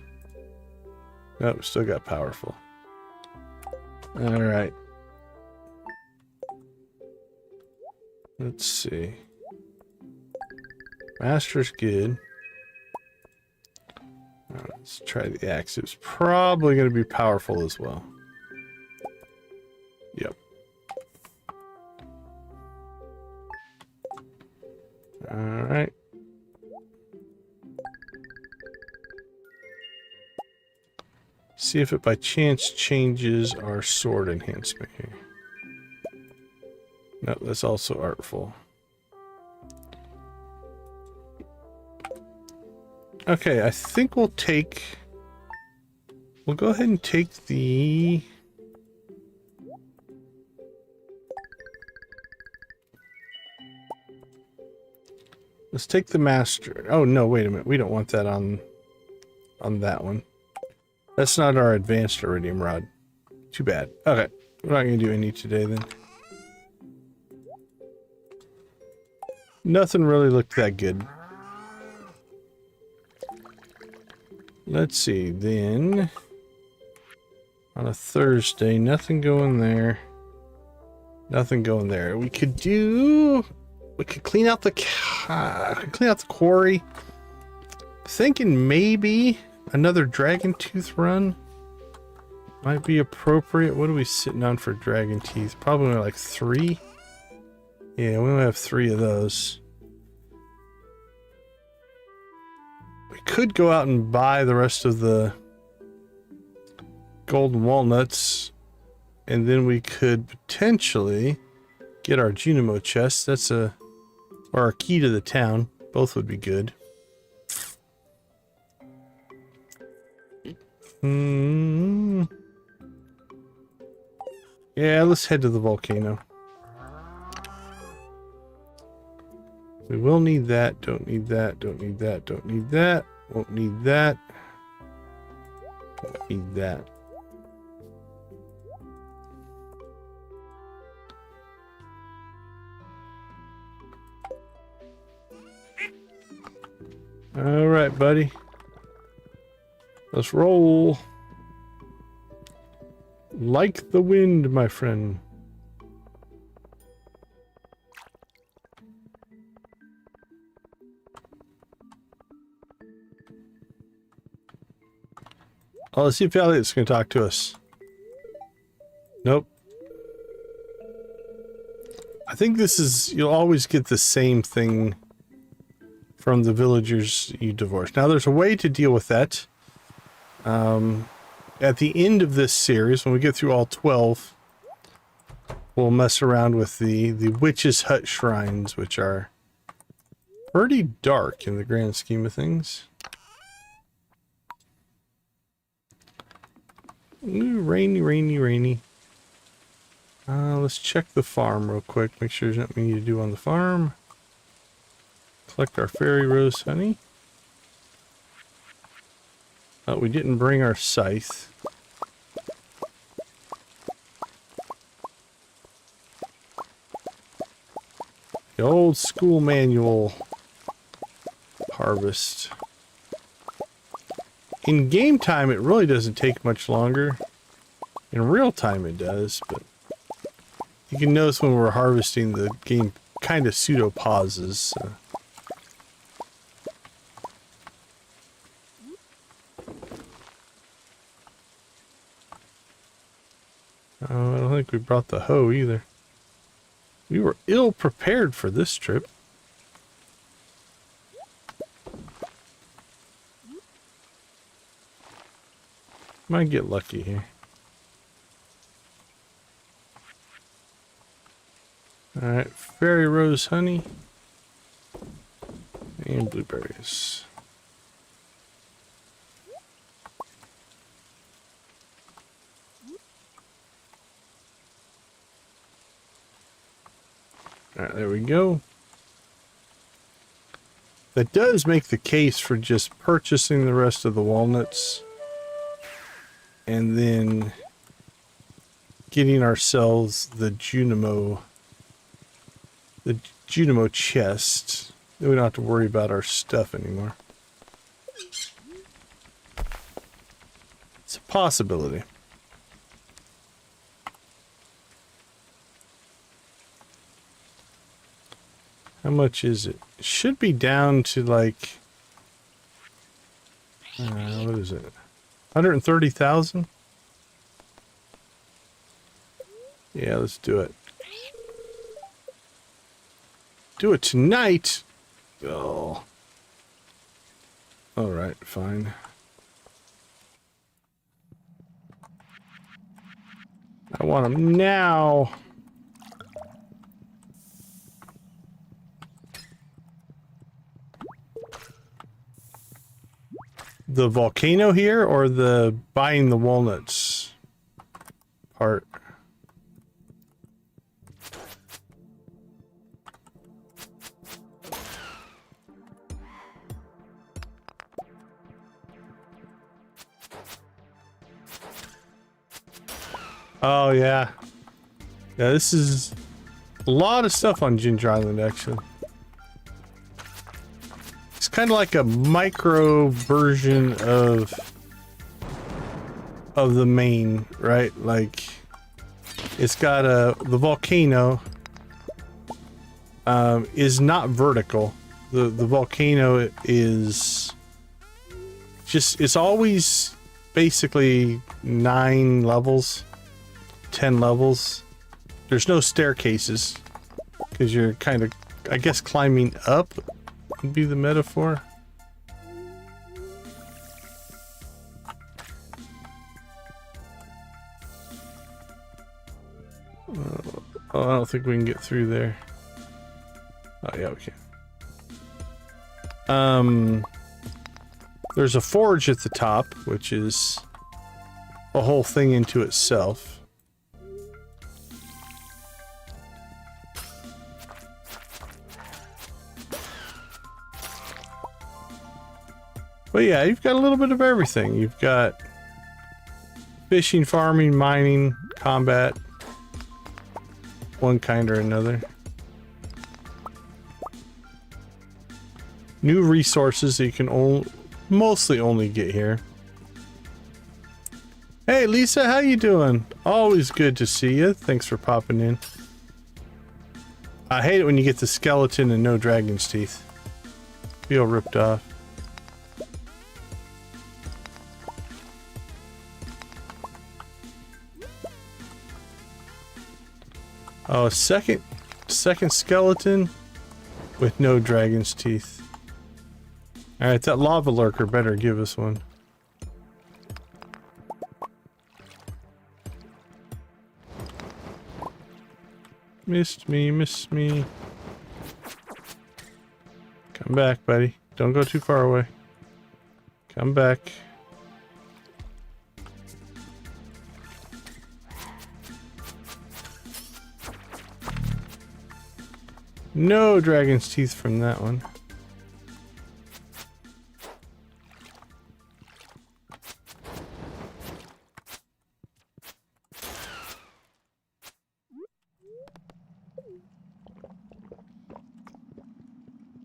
Nope, still got Powerful. Alright. Let's see. Master's good. Let's try the axe. It's probably going to be powerful as well. Yep. Alright. See if it by chance changes our sword enhancement here. No, that's also Artful. Okay, I think we'll go ahead and take the... Let's take the master. Oh, no, wait a minute. We don't want that on that one. That's not our advanced iridium rod. Too bad. Okay, we're not going to do any today then. Nothing really looked that good. Let's see, then on a Thursday, nothing going there. Nothing going there. We could clean out the quarry. Thinking maybe another dragon tooth run might be appropriate. What are we sitting on for dragon teeth? Probably only like 3. Yeah, we only have 3 of those. We could go out and buy the rest of the golden walnuts and then we could potentially get our Junimo chest. That's or our key to the town. Both would be good. Yeah, let's head to the volcano. We will need that. Don't need that. Don't need that. Don't need that. Won't need that. Won't need that. All right, buddy. Let's roll. Like the wind, my friend. Oh, let's see if Elliott's going to talk to us. Nope. I think this is, you'll always get the same thing from the villagers you divorce. Now, there's a way to deal with that. At the end of this series, when we get through all 12, we'll mess around with the witch's hut shrines, which are pretty dark in the grand scheme of things. Ooh, rainy, rainy, rainy. Let's check the farm real quick. Make sure there's nothing we need to do on the farm. Collect our fairy rose honey. We didn't bring our scythe. The old school manual harvest. In game time, it really doesn't take much longer. In real time, it does, but you can notice when we're harvesting, the game kind of pseudo pauses. I don't think we brought the hoe either. We were ill prepared for this trip. Might get lucky here. Alright, fairy rose honey and blueberries. Alright, there we go. That does make the case for just purchasing the rest of the walnuts and then getting ourselves the Junimo chest. Then we don't have to worry about our stuff anymore. It's a possibility. How much is it? It should be down to like, what is it? 130,000? Yeah, let's do it. Do it tonight? Oh. Alright, fine. I want them now. The volcano here or the buying the walnuts part? Oh yeah. Yeah, this is a lot of stuff on Ginger Island actually. It's kind of like a micro version of the main, right? Like it's got the volcano is not vertical. The volcano is just, it's always basically 9 levels, 10 levels. There's no staircases because you're kind of, I guess, climbing up would be the metaphor. Oh, I don't think we can get through there. Oh, yeah, we can. There's a forge at the top, which is a whole thing into itself. But yeah, you've got a little bit of everything. You've got fishing, farming, mining, combat, one kind or another. New resources that you can mostly only get here. Hey Lisa, how you doing? Always good to see you. Thanks for popping in. I hate it when you get the skeleton and no dragon's teeth. Feel ripped off. Oh, second skeleton with no dragon's teeth. Alright, that lava lurker better give us one. Missed me, missed me. Come back, buddy. Don't go too far away. Come back. No dragon's teeth from that one.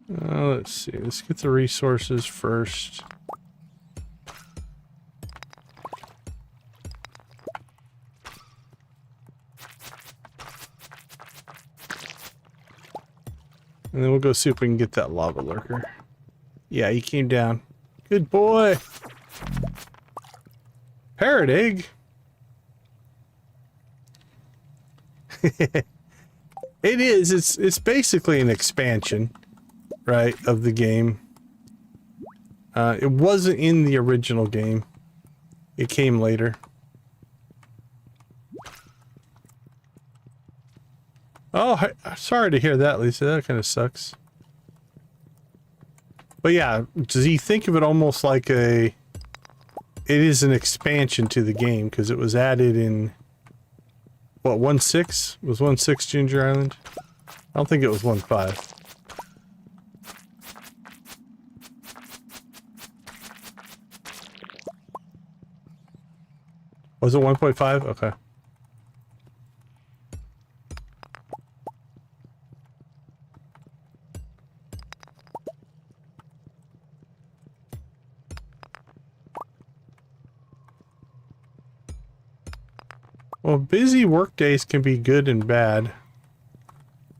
Let's see. Let's get the resources first. And then we'll go see if we can get that lava lurker. Yeah, he came down. Good boy. Parrot egg. It is. It's basically an expansion, right, of the game. It wasn't in the original game. It came later. Oh, sorry to hear that, Lisa. That kind of sucks. But yeah, does he think of it almost like it is an expansion to the game, because it was added in, what, 1.6? Was 1.6 Ginger Island? I don't think it was 1.5. Was it 1.5? Okay. Well, busy work days can be good and bad.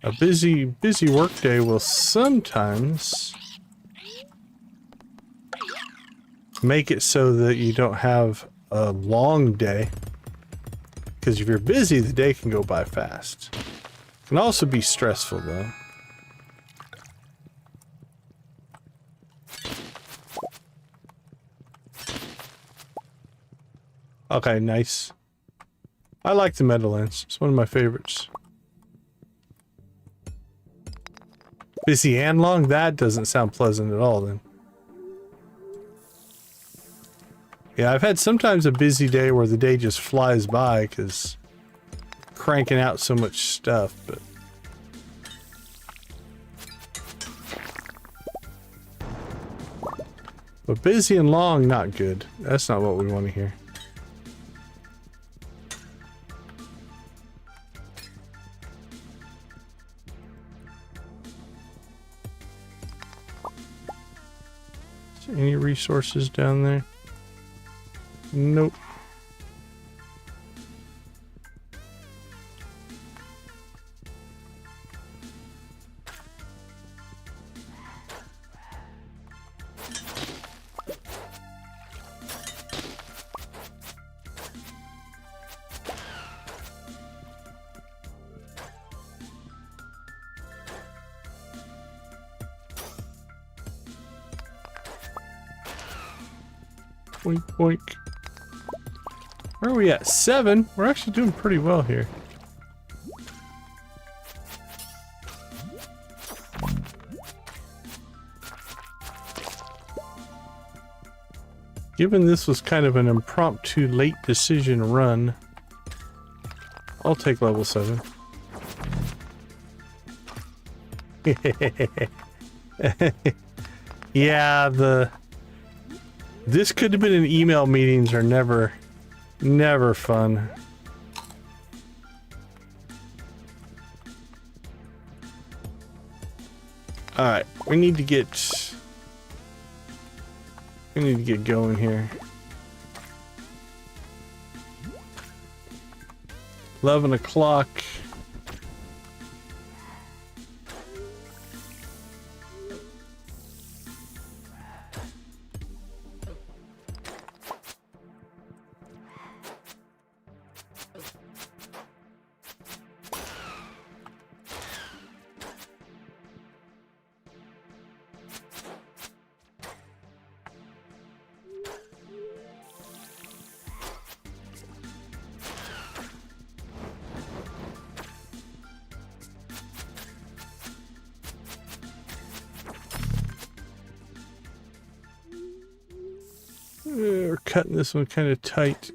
A busy work day will sometimes make it so that you don't have a long day. Because if you're busy, the day can go by fast. It can also be stressful, though. Okay, nice. I like the Meadowlands. It's one of my favorites. Busy and long? That doesn't sound pleasant at all, then. Yeah, I've had sometimes a busy day where the day just flies by because cranking out so much stuff, but busy and long, not good. That's not what we want to hear. Is there any resources down there? Nope. Boink, boink. Where are we at? 7? We're actually doing pretty well here. Given this was kind of an impromptu late decision run, I'll take level 7. Yeah, this could have been an email. Meetings are never fun. Alright, we need to get going here. 11 o'clock. We're cutting this one kind of tight.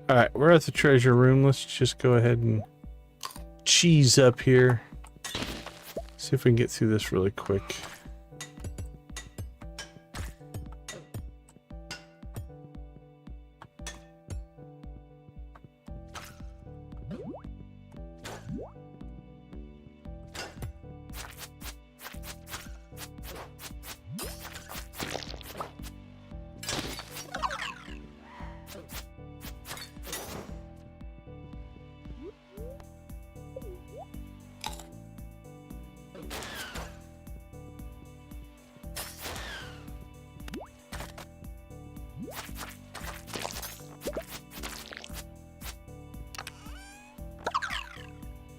Alright, we're at the treasure room. Let's just go ahead and cheese up here. See if we can get through this really quick.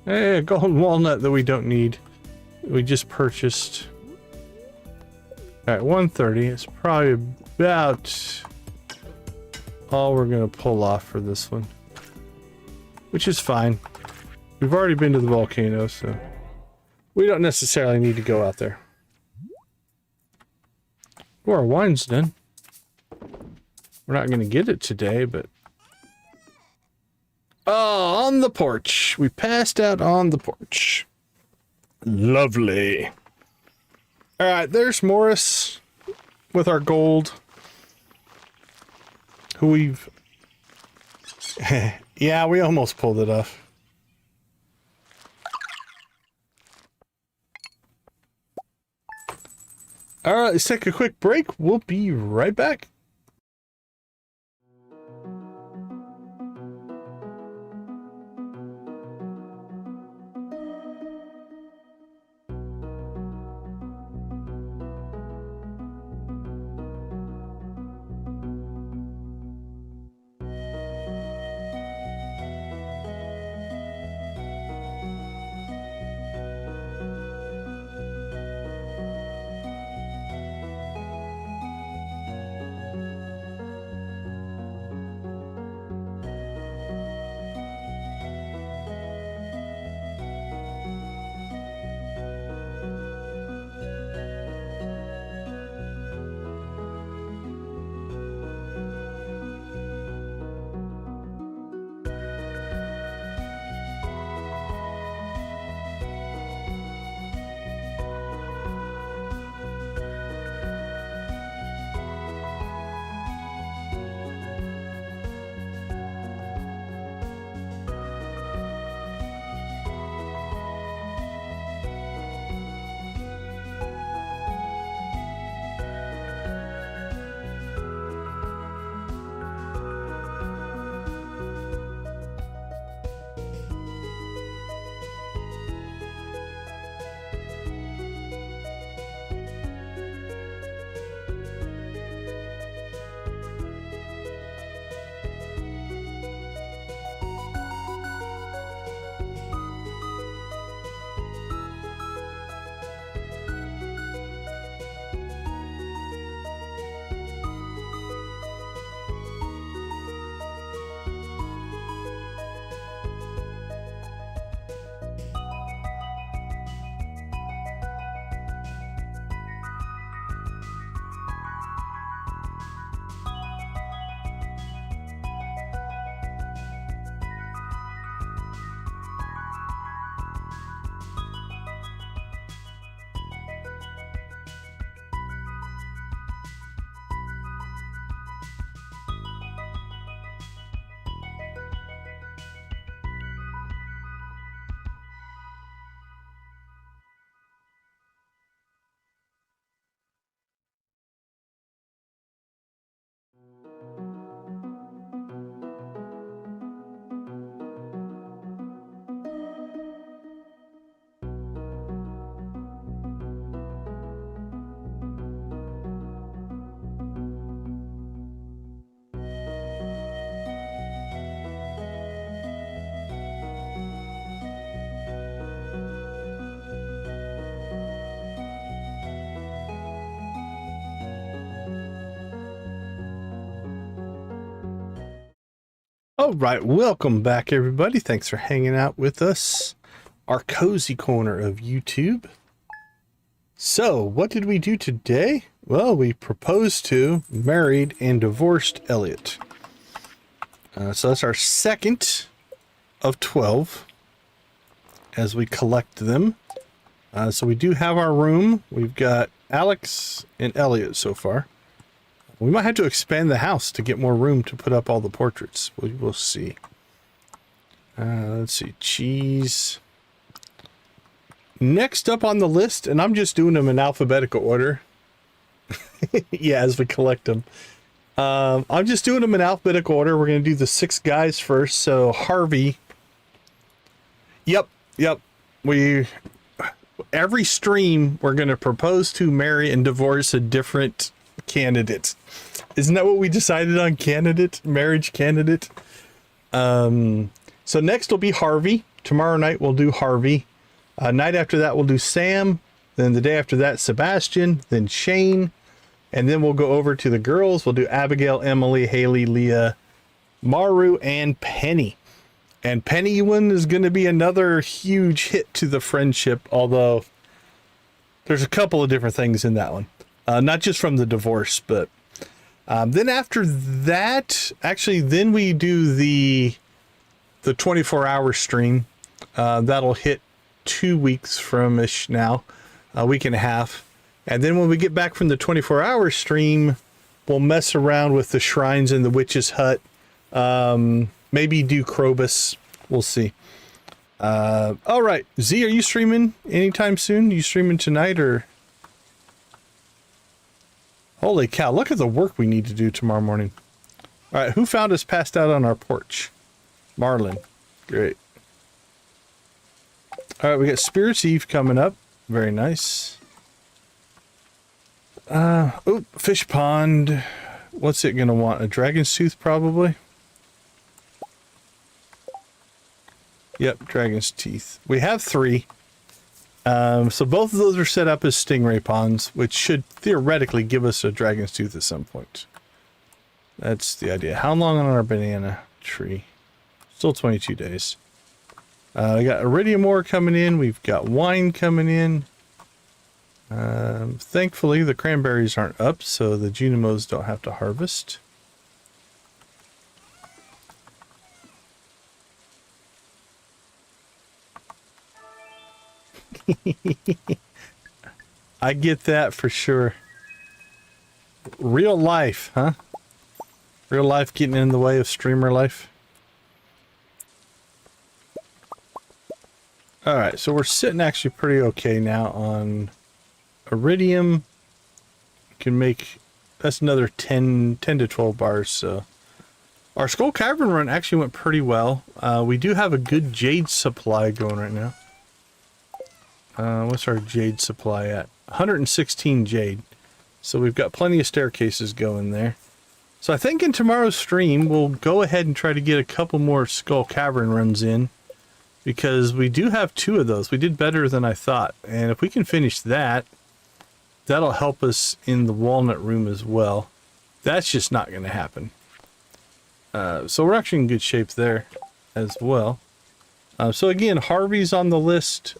Hey, a golden walnut that we don't need. We just purchased. Alright, 130. It's probably about all we're gonna pull off for this one. Which is fine. We've already been to the volcano, so we don't necessarily need to go out there. Oh, our wine's done. We're not gonna get it today, but oh, on the porch. We passed out on the porch. Lovely. Alright, there's Morris with our gold. Who we've... yeah, we almost pulled it off. Alright, let's take a quick break. We'll be right back. All right, welcome back, everybody. Thanks for hanging out with us, our cozy corner of YouTube. So, what did we do today? Well, we proposed to, married, and divorced Elliott. So that's our second of 12 as we collect them. So we do have our room. We've got Alex and Elliott so far. We might have to expand the house to get more room to put up all the portraits. We will see. Let's see. Cheese. Next up on the list, and I'm just doing them in alphabetical order. Yeah, as we collect them. I'm just doing them in alphabetical order. We're going to do the 6 guys first. So Harvey. Yep. Every stream, we're going to propose to, marry, and divorce a different candidate. Isn't that what we decided on? Marriage candidate. So next will be Harvey. Tomorrow night we'll do Harvey. Night after that we'll do Sam. Then the day after that, Sebastian. Then Shane. And then we'll go over to the girls. We'll do Abigail, Emily, Haley, Leah, Maru, and Penny. And Penny one is going to be another huge hit to the friendship, although there's a couple of different things in that one. Not just from the divorce, but then after that, actually, then we do the 24-hour stream. That'll hit 2 weeks from ish now, a week and a half. And then when we get back from the 24-hour stream, we'll mess around with the shrines in the witch's hut. Maybe do Krobus. We'll see. All right, Z, are you streaming anytime soon? You streaming tonight or? Holy cow, look at the work we need to do tomorrow morning. All right, who found us passed out on our porch? Marlon. Great. All right, we got Spirits Eve coming up. Very nice. Fish pond. What's it going to want? A dragon's tooth, probably? Yep, dragon's teeth. We have 3. So both of those are set up as stingray ponds, which should theoretically give us a dragon's tooth at some point. That's the idea. How long on our banana tree? Still 22 days. We got iridium ore coming in. We've got wine coming in. Thankfully, the cranberries aren't up, so the Junimos don't have to harvest. I get that for sure. Real life, huh? Real life getting in the way of streamer life. Alright, so we're sitting actually pretty okay now on iridium. We can make, that's another 10 to 12 bars, so. Our Skull Cavern run actually went pretty well. We do have a good jade supply going right now. What's our jade supply at? 116 jade. So we've got plenty of staircases going there. So I think in tomorrow's stream, we'll go ahead and try to get a couple more Skull Cavern runs in. Because we do have 2 of those. We did better than I thought. And if we can finish that, that'll help us in the walnut room as well. That's just not going to happen. So we're actually in good shape there as well. So again, Harvey's on the list.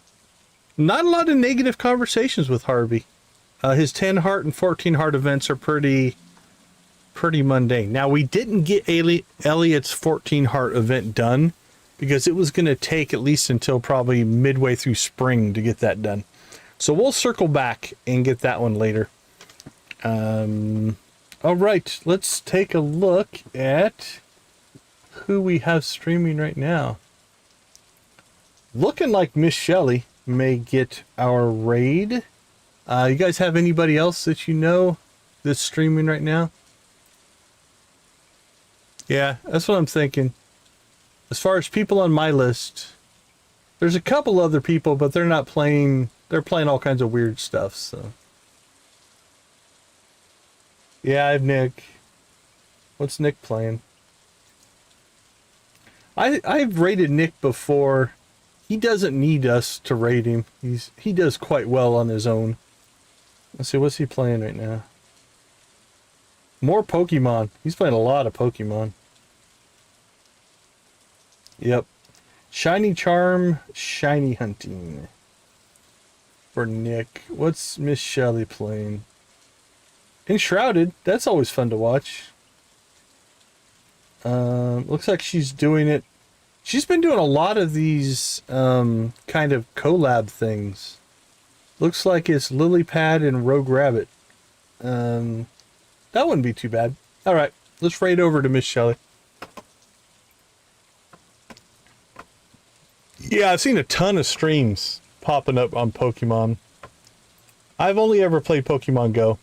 Not a lot of negative conversations with Harvey. His 10 heart and 14 heart events are pretty mundane. Now, we didn't get Elliott's 14 heart event done because it was going to take at least until probably midway through spring to get that done. So we'll circle back and get that one later. All right, let's take a look at who we have streaming right now. Looking like Miss Shelley may get our raid. You guys have anybody else that you know that's streaming right now? Yeah, that's what I'm thinking. As far as people on my list, there's a couple other people, but they're not playing. They're playing all kinds of weird stuff, so. Yeah, I have Nick. What's Nick playing? I've rated Nick before. He doesn't need us to rate him. He does quite well on his own. Let's see, what's he playing right now? More Pokemon. He's playing a lot of Pokemon. Yep. Shiny Charm, Shiny Hunting. For Nick. What's Miss Shelley playing? Enshrouded. That's always fun to watch. Looks like she's doing it. She's been doing a lot of these kind of collab things. Looks like it's Lily Pad and Rogue Rabbit. That wouldn't be too bad. All right, let's raid over to Miss Shelley. Yeah, I've seen a ton of streams popping up on Pokemon. I've only ever played Pokemon Go.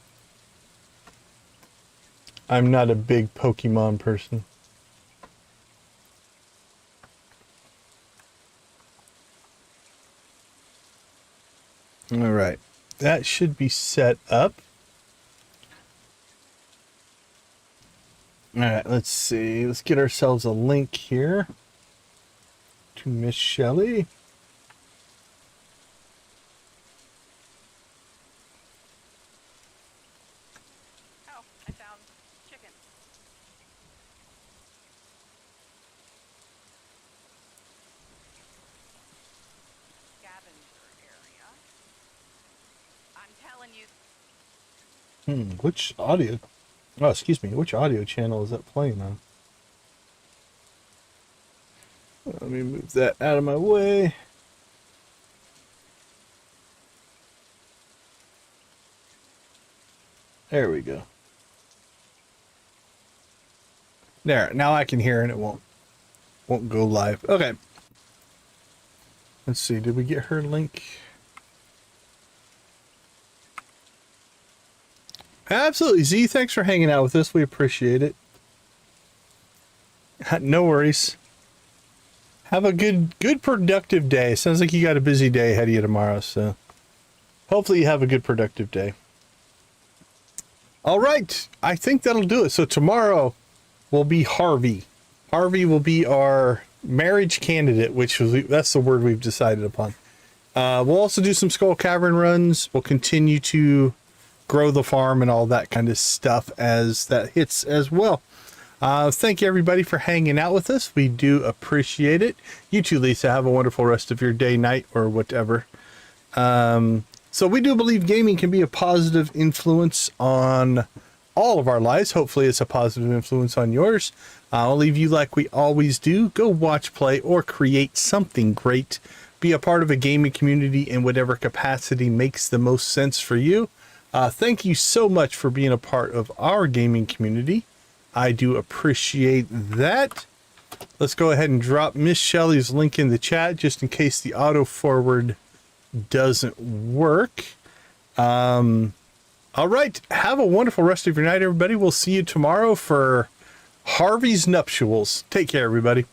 I'm not a big Pokemon person. All right, that should be set up. All right, let's see. Let's get ourselves a link here to Miss Shelley. Oh, I found chicken. Scavenger area. I'm telling you. Which audio? Oh, excuse me. Which audio channel is that playing on? Let me move that out of my way. There we go. There. Now I can hear and it won't go live. Okay. Let's see. Did we get her link? Absolutely, Z. Thanks for hanging out with us. We appreciate it. No worries. Have a good productive day. Sounds like you got a busy day ahead of you tomorrow, so hopefully you have a good productive day. All right, I think that'll do it. So tomorrow will be Harvey. Harvey will be our marriage candidate, that's the word we've decided upon. We'll also do some Skull Cavern runs. We'll continue to grow the farm and all that kind of stuff as that hits as well. Thank you everybody for hanging out with us. We do appreciate it. You too, Lisa. Have a wonderful rest of your day, night, or whatever. So we do believe gaming can be a positive influence on all of our lives. Hopefully it's a positive influence on yours. I'll leave you like we always do. Go watch, play, or create something great. Be a part of a gaming community in whatever capacity makes the most sense for you. Thank you so much for being a part of our gaming community. I do appreciate that. Let's go ahead and drop Miss Shelley's link in the chat just in case the auto forward doesn't work. All right. Have a wonderful rest of your night, everybody. We'll see you tomorrow for Harvey's nuptials. Take care, everybody.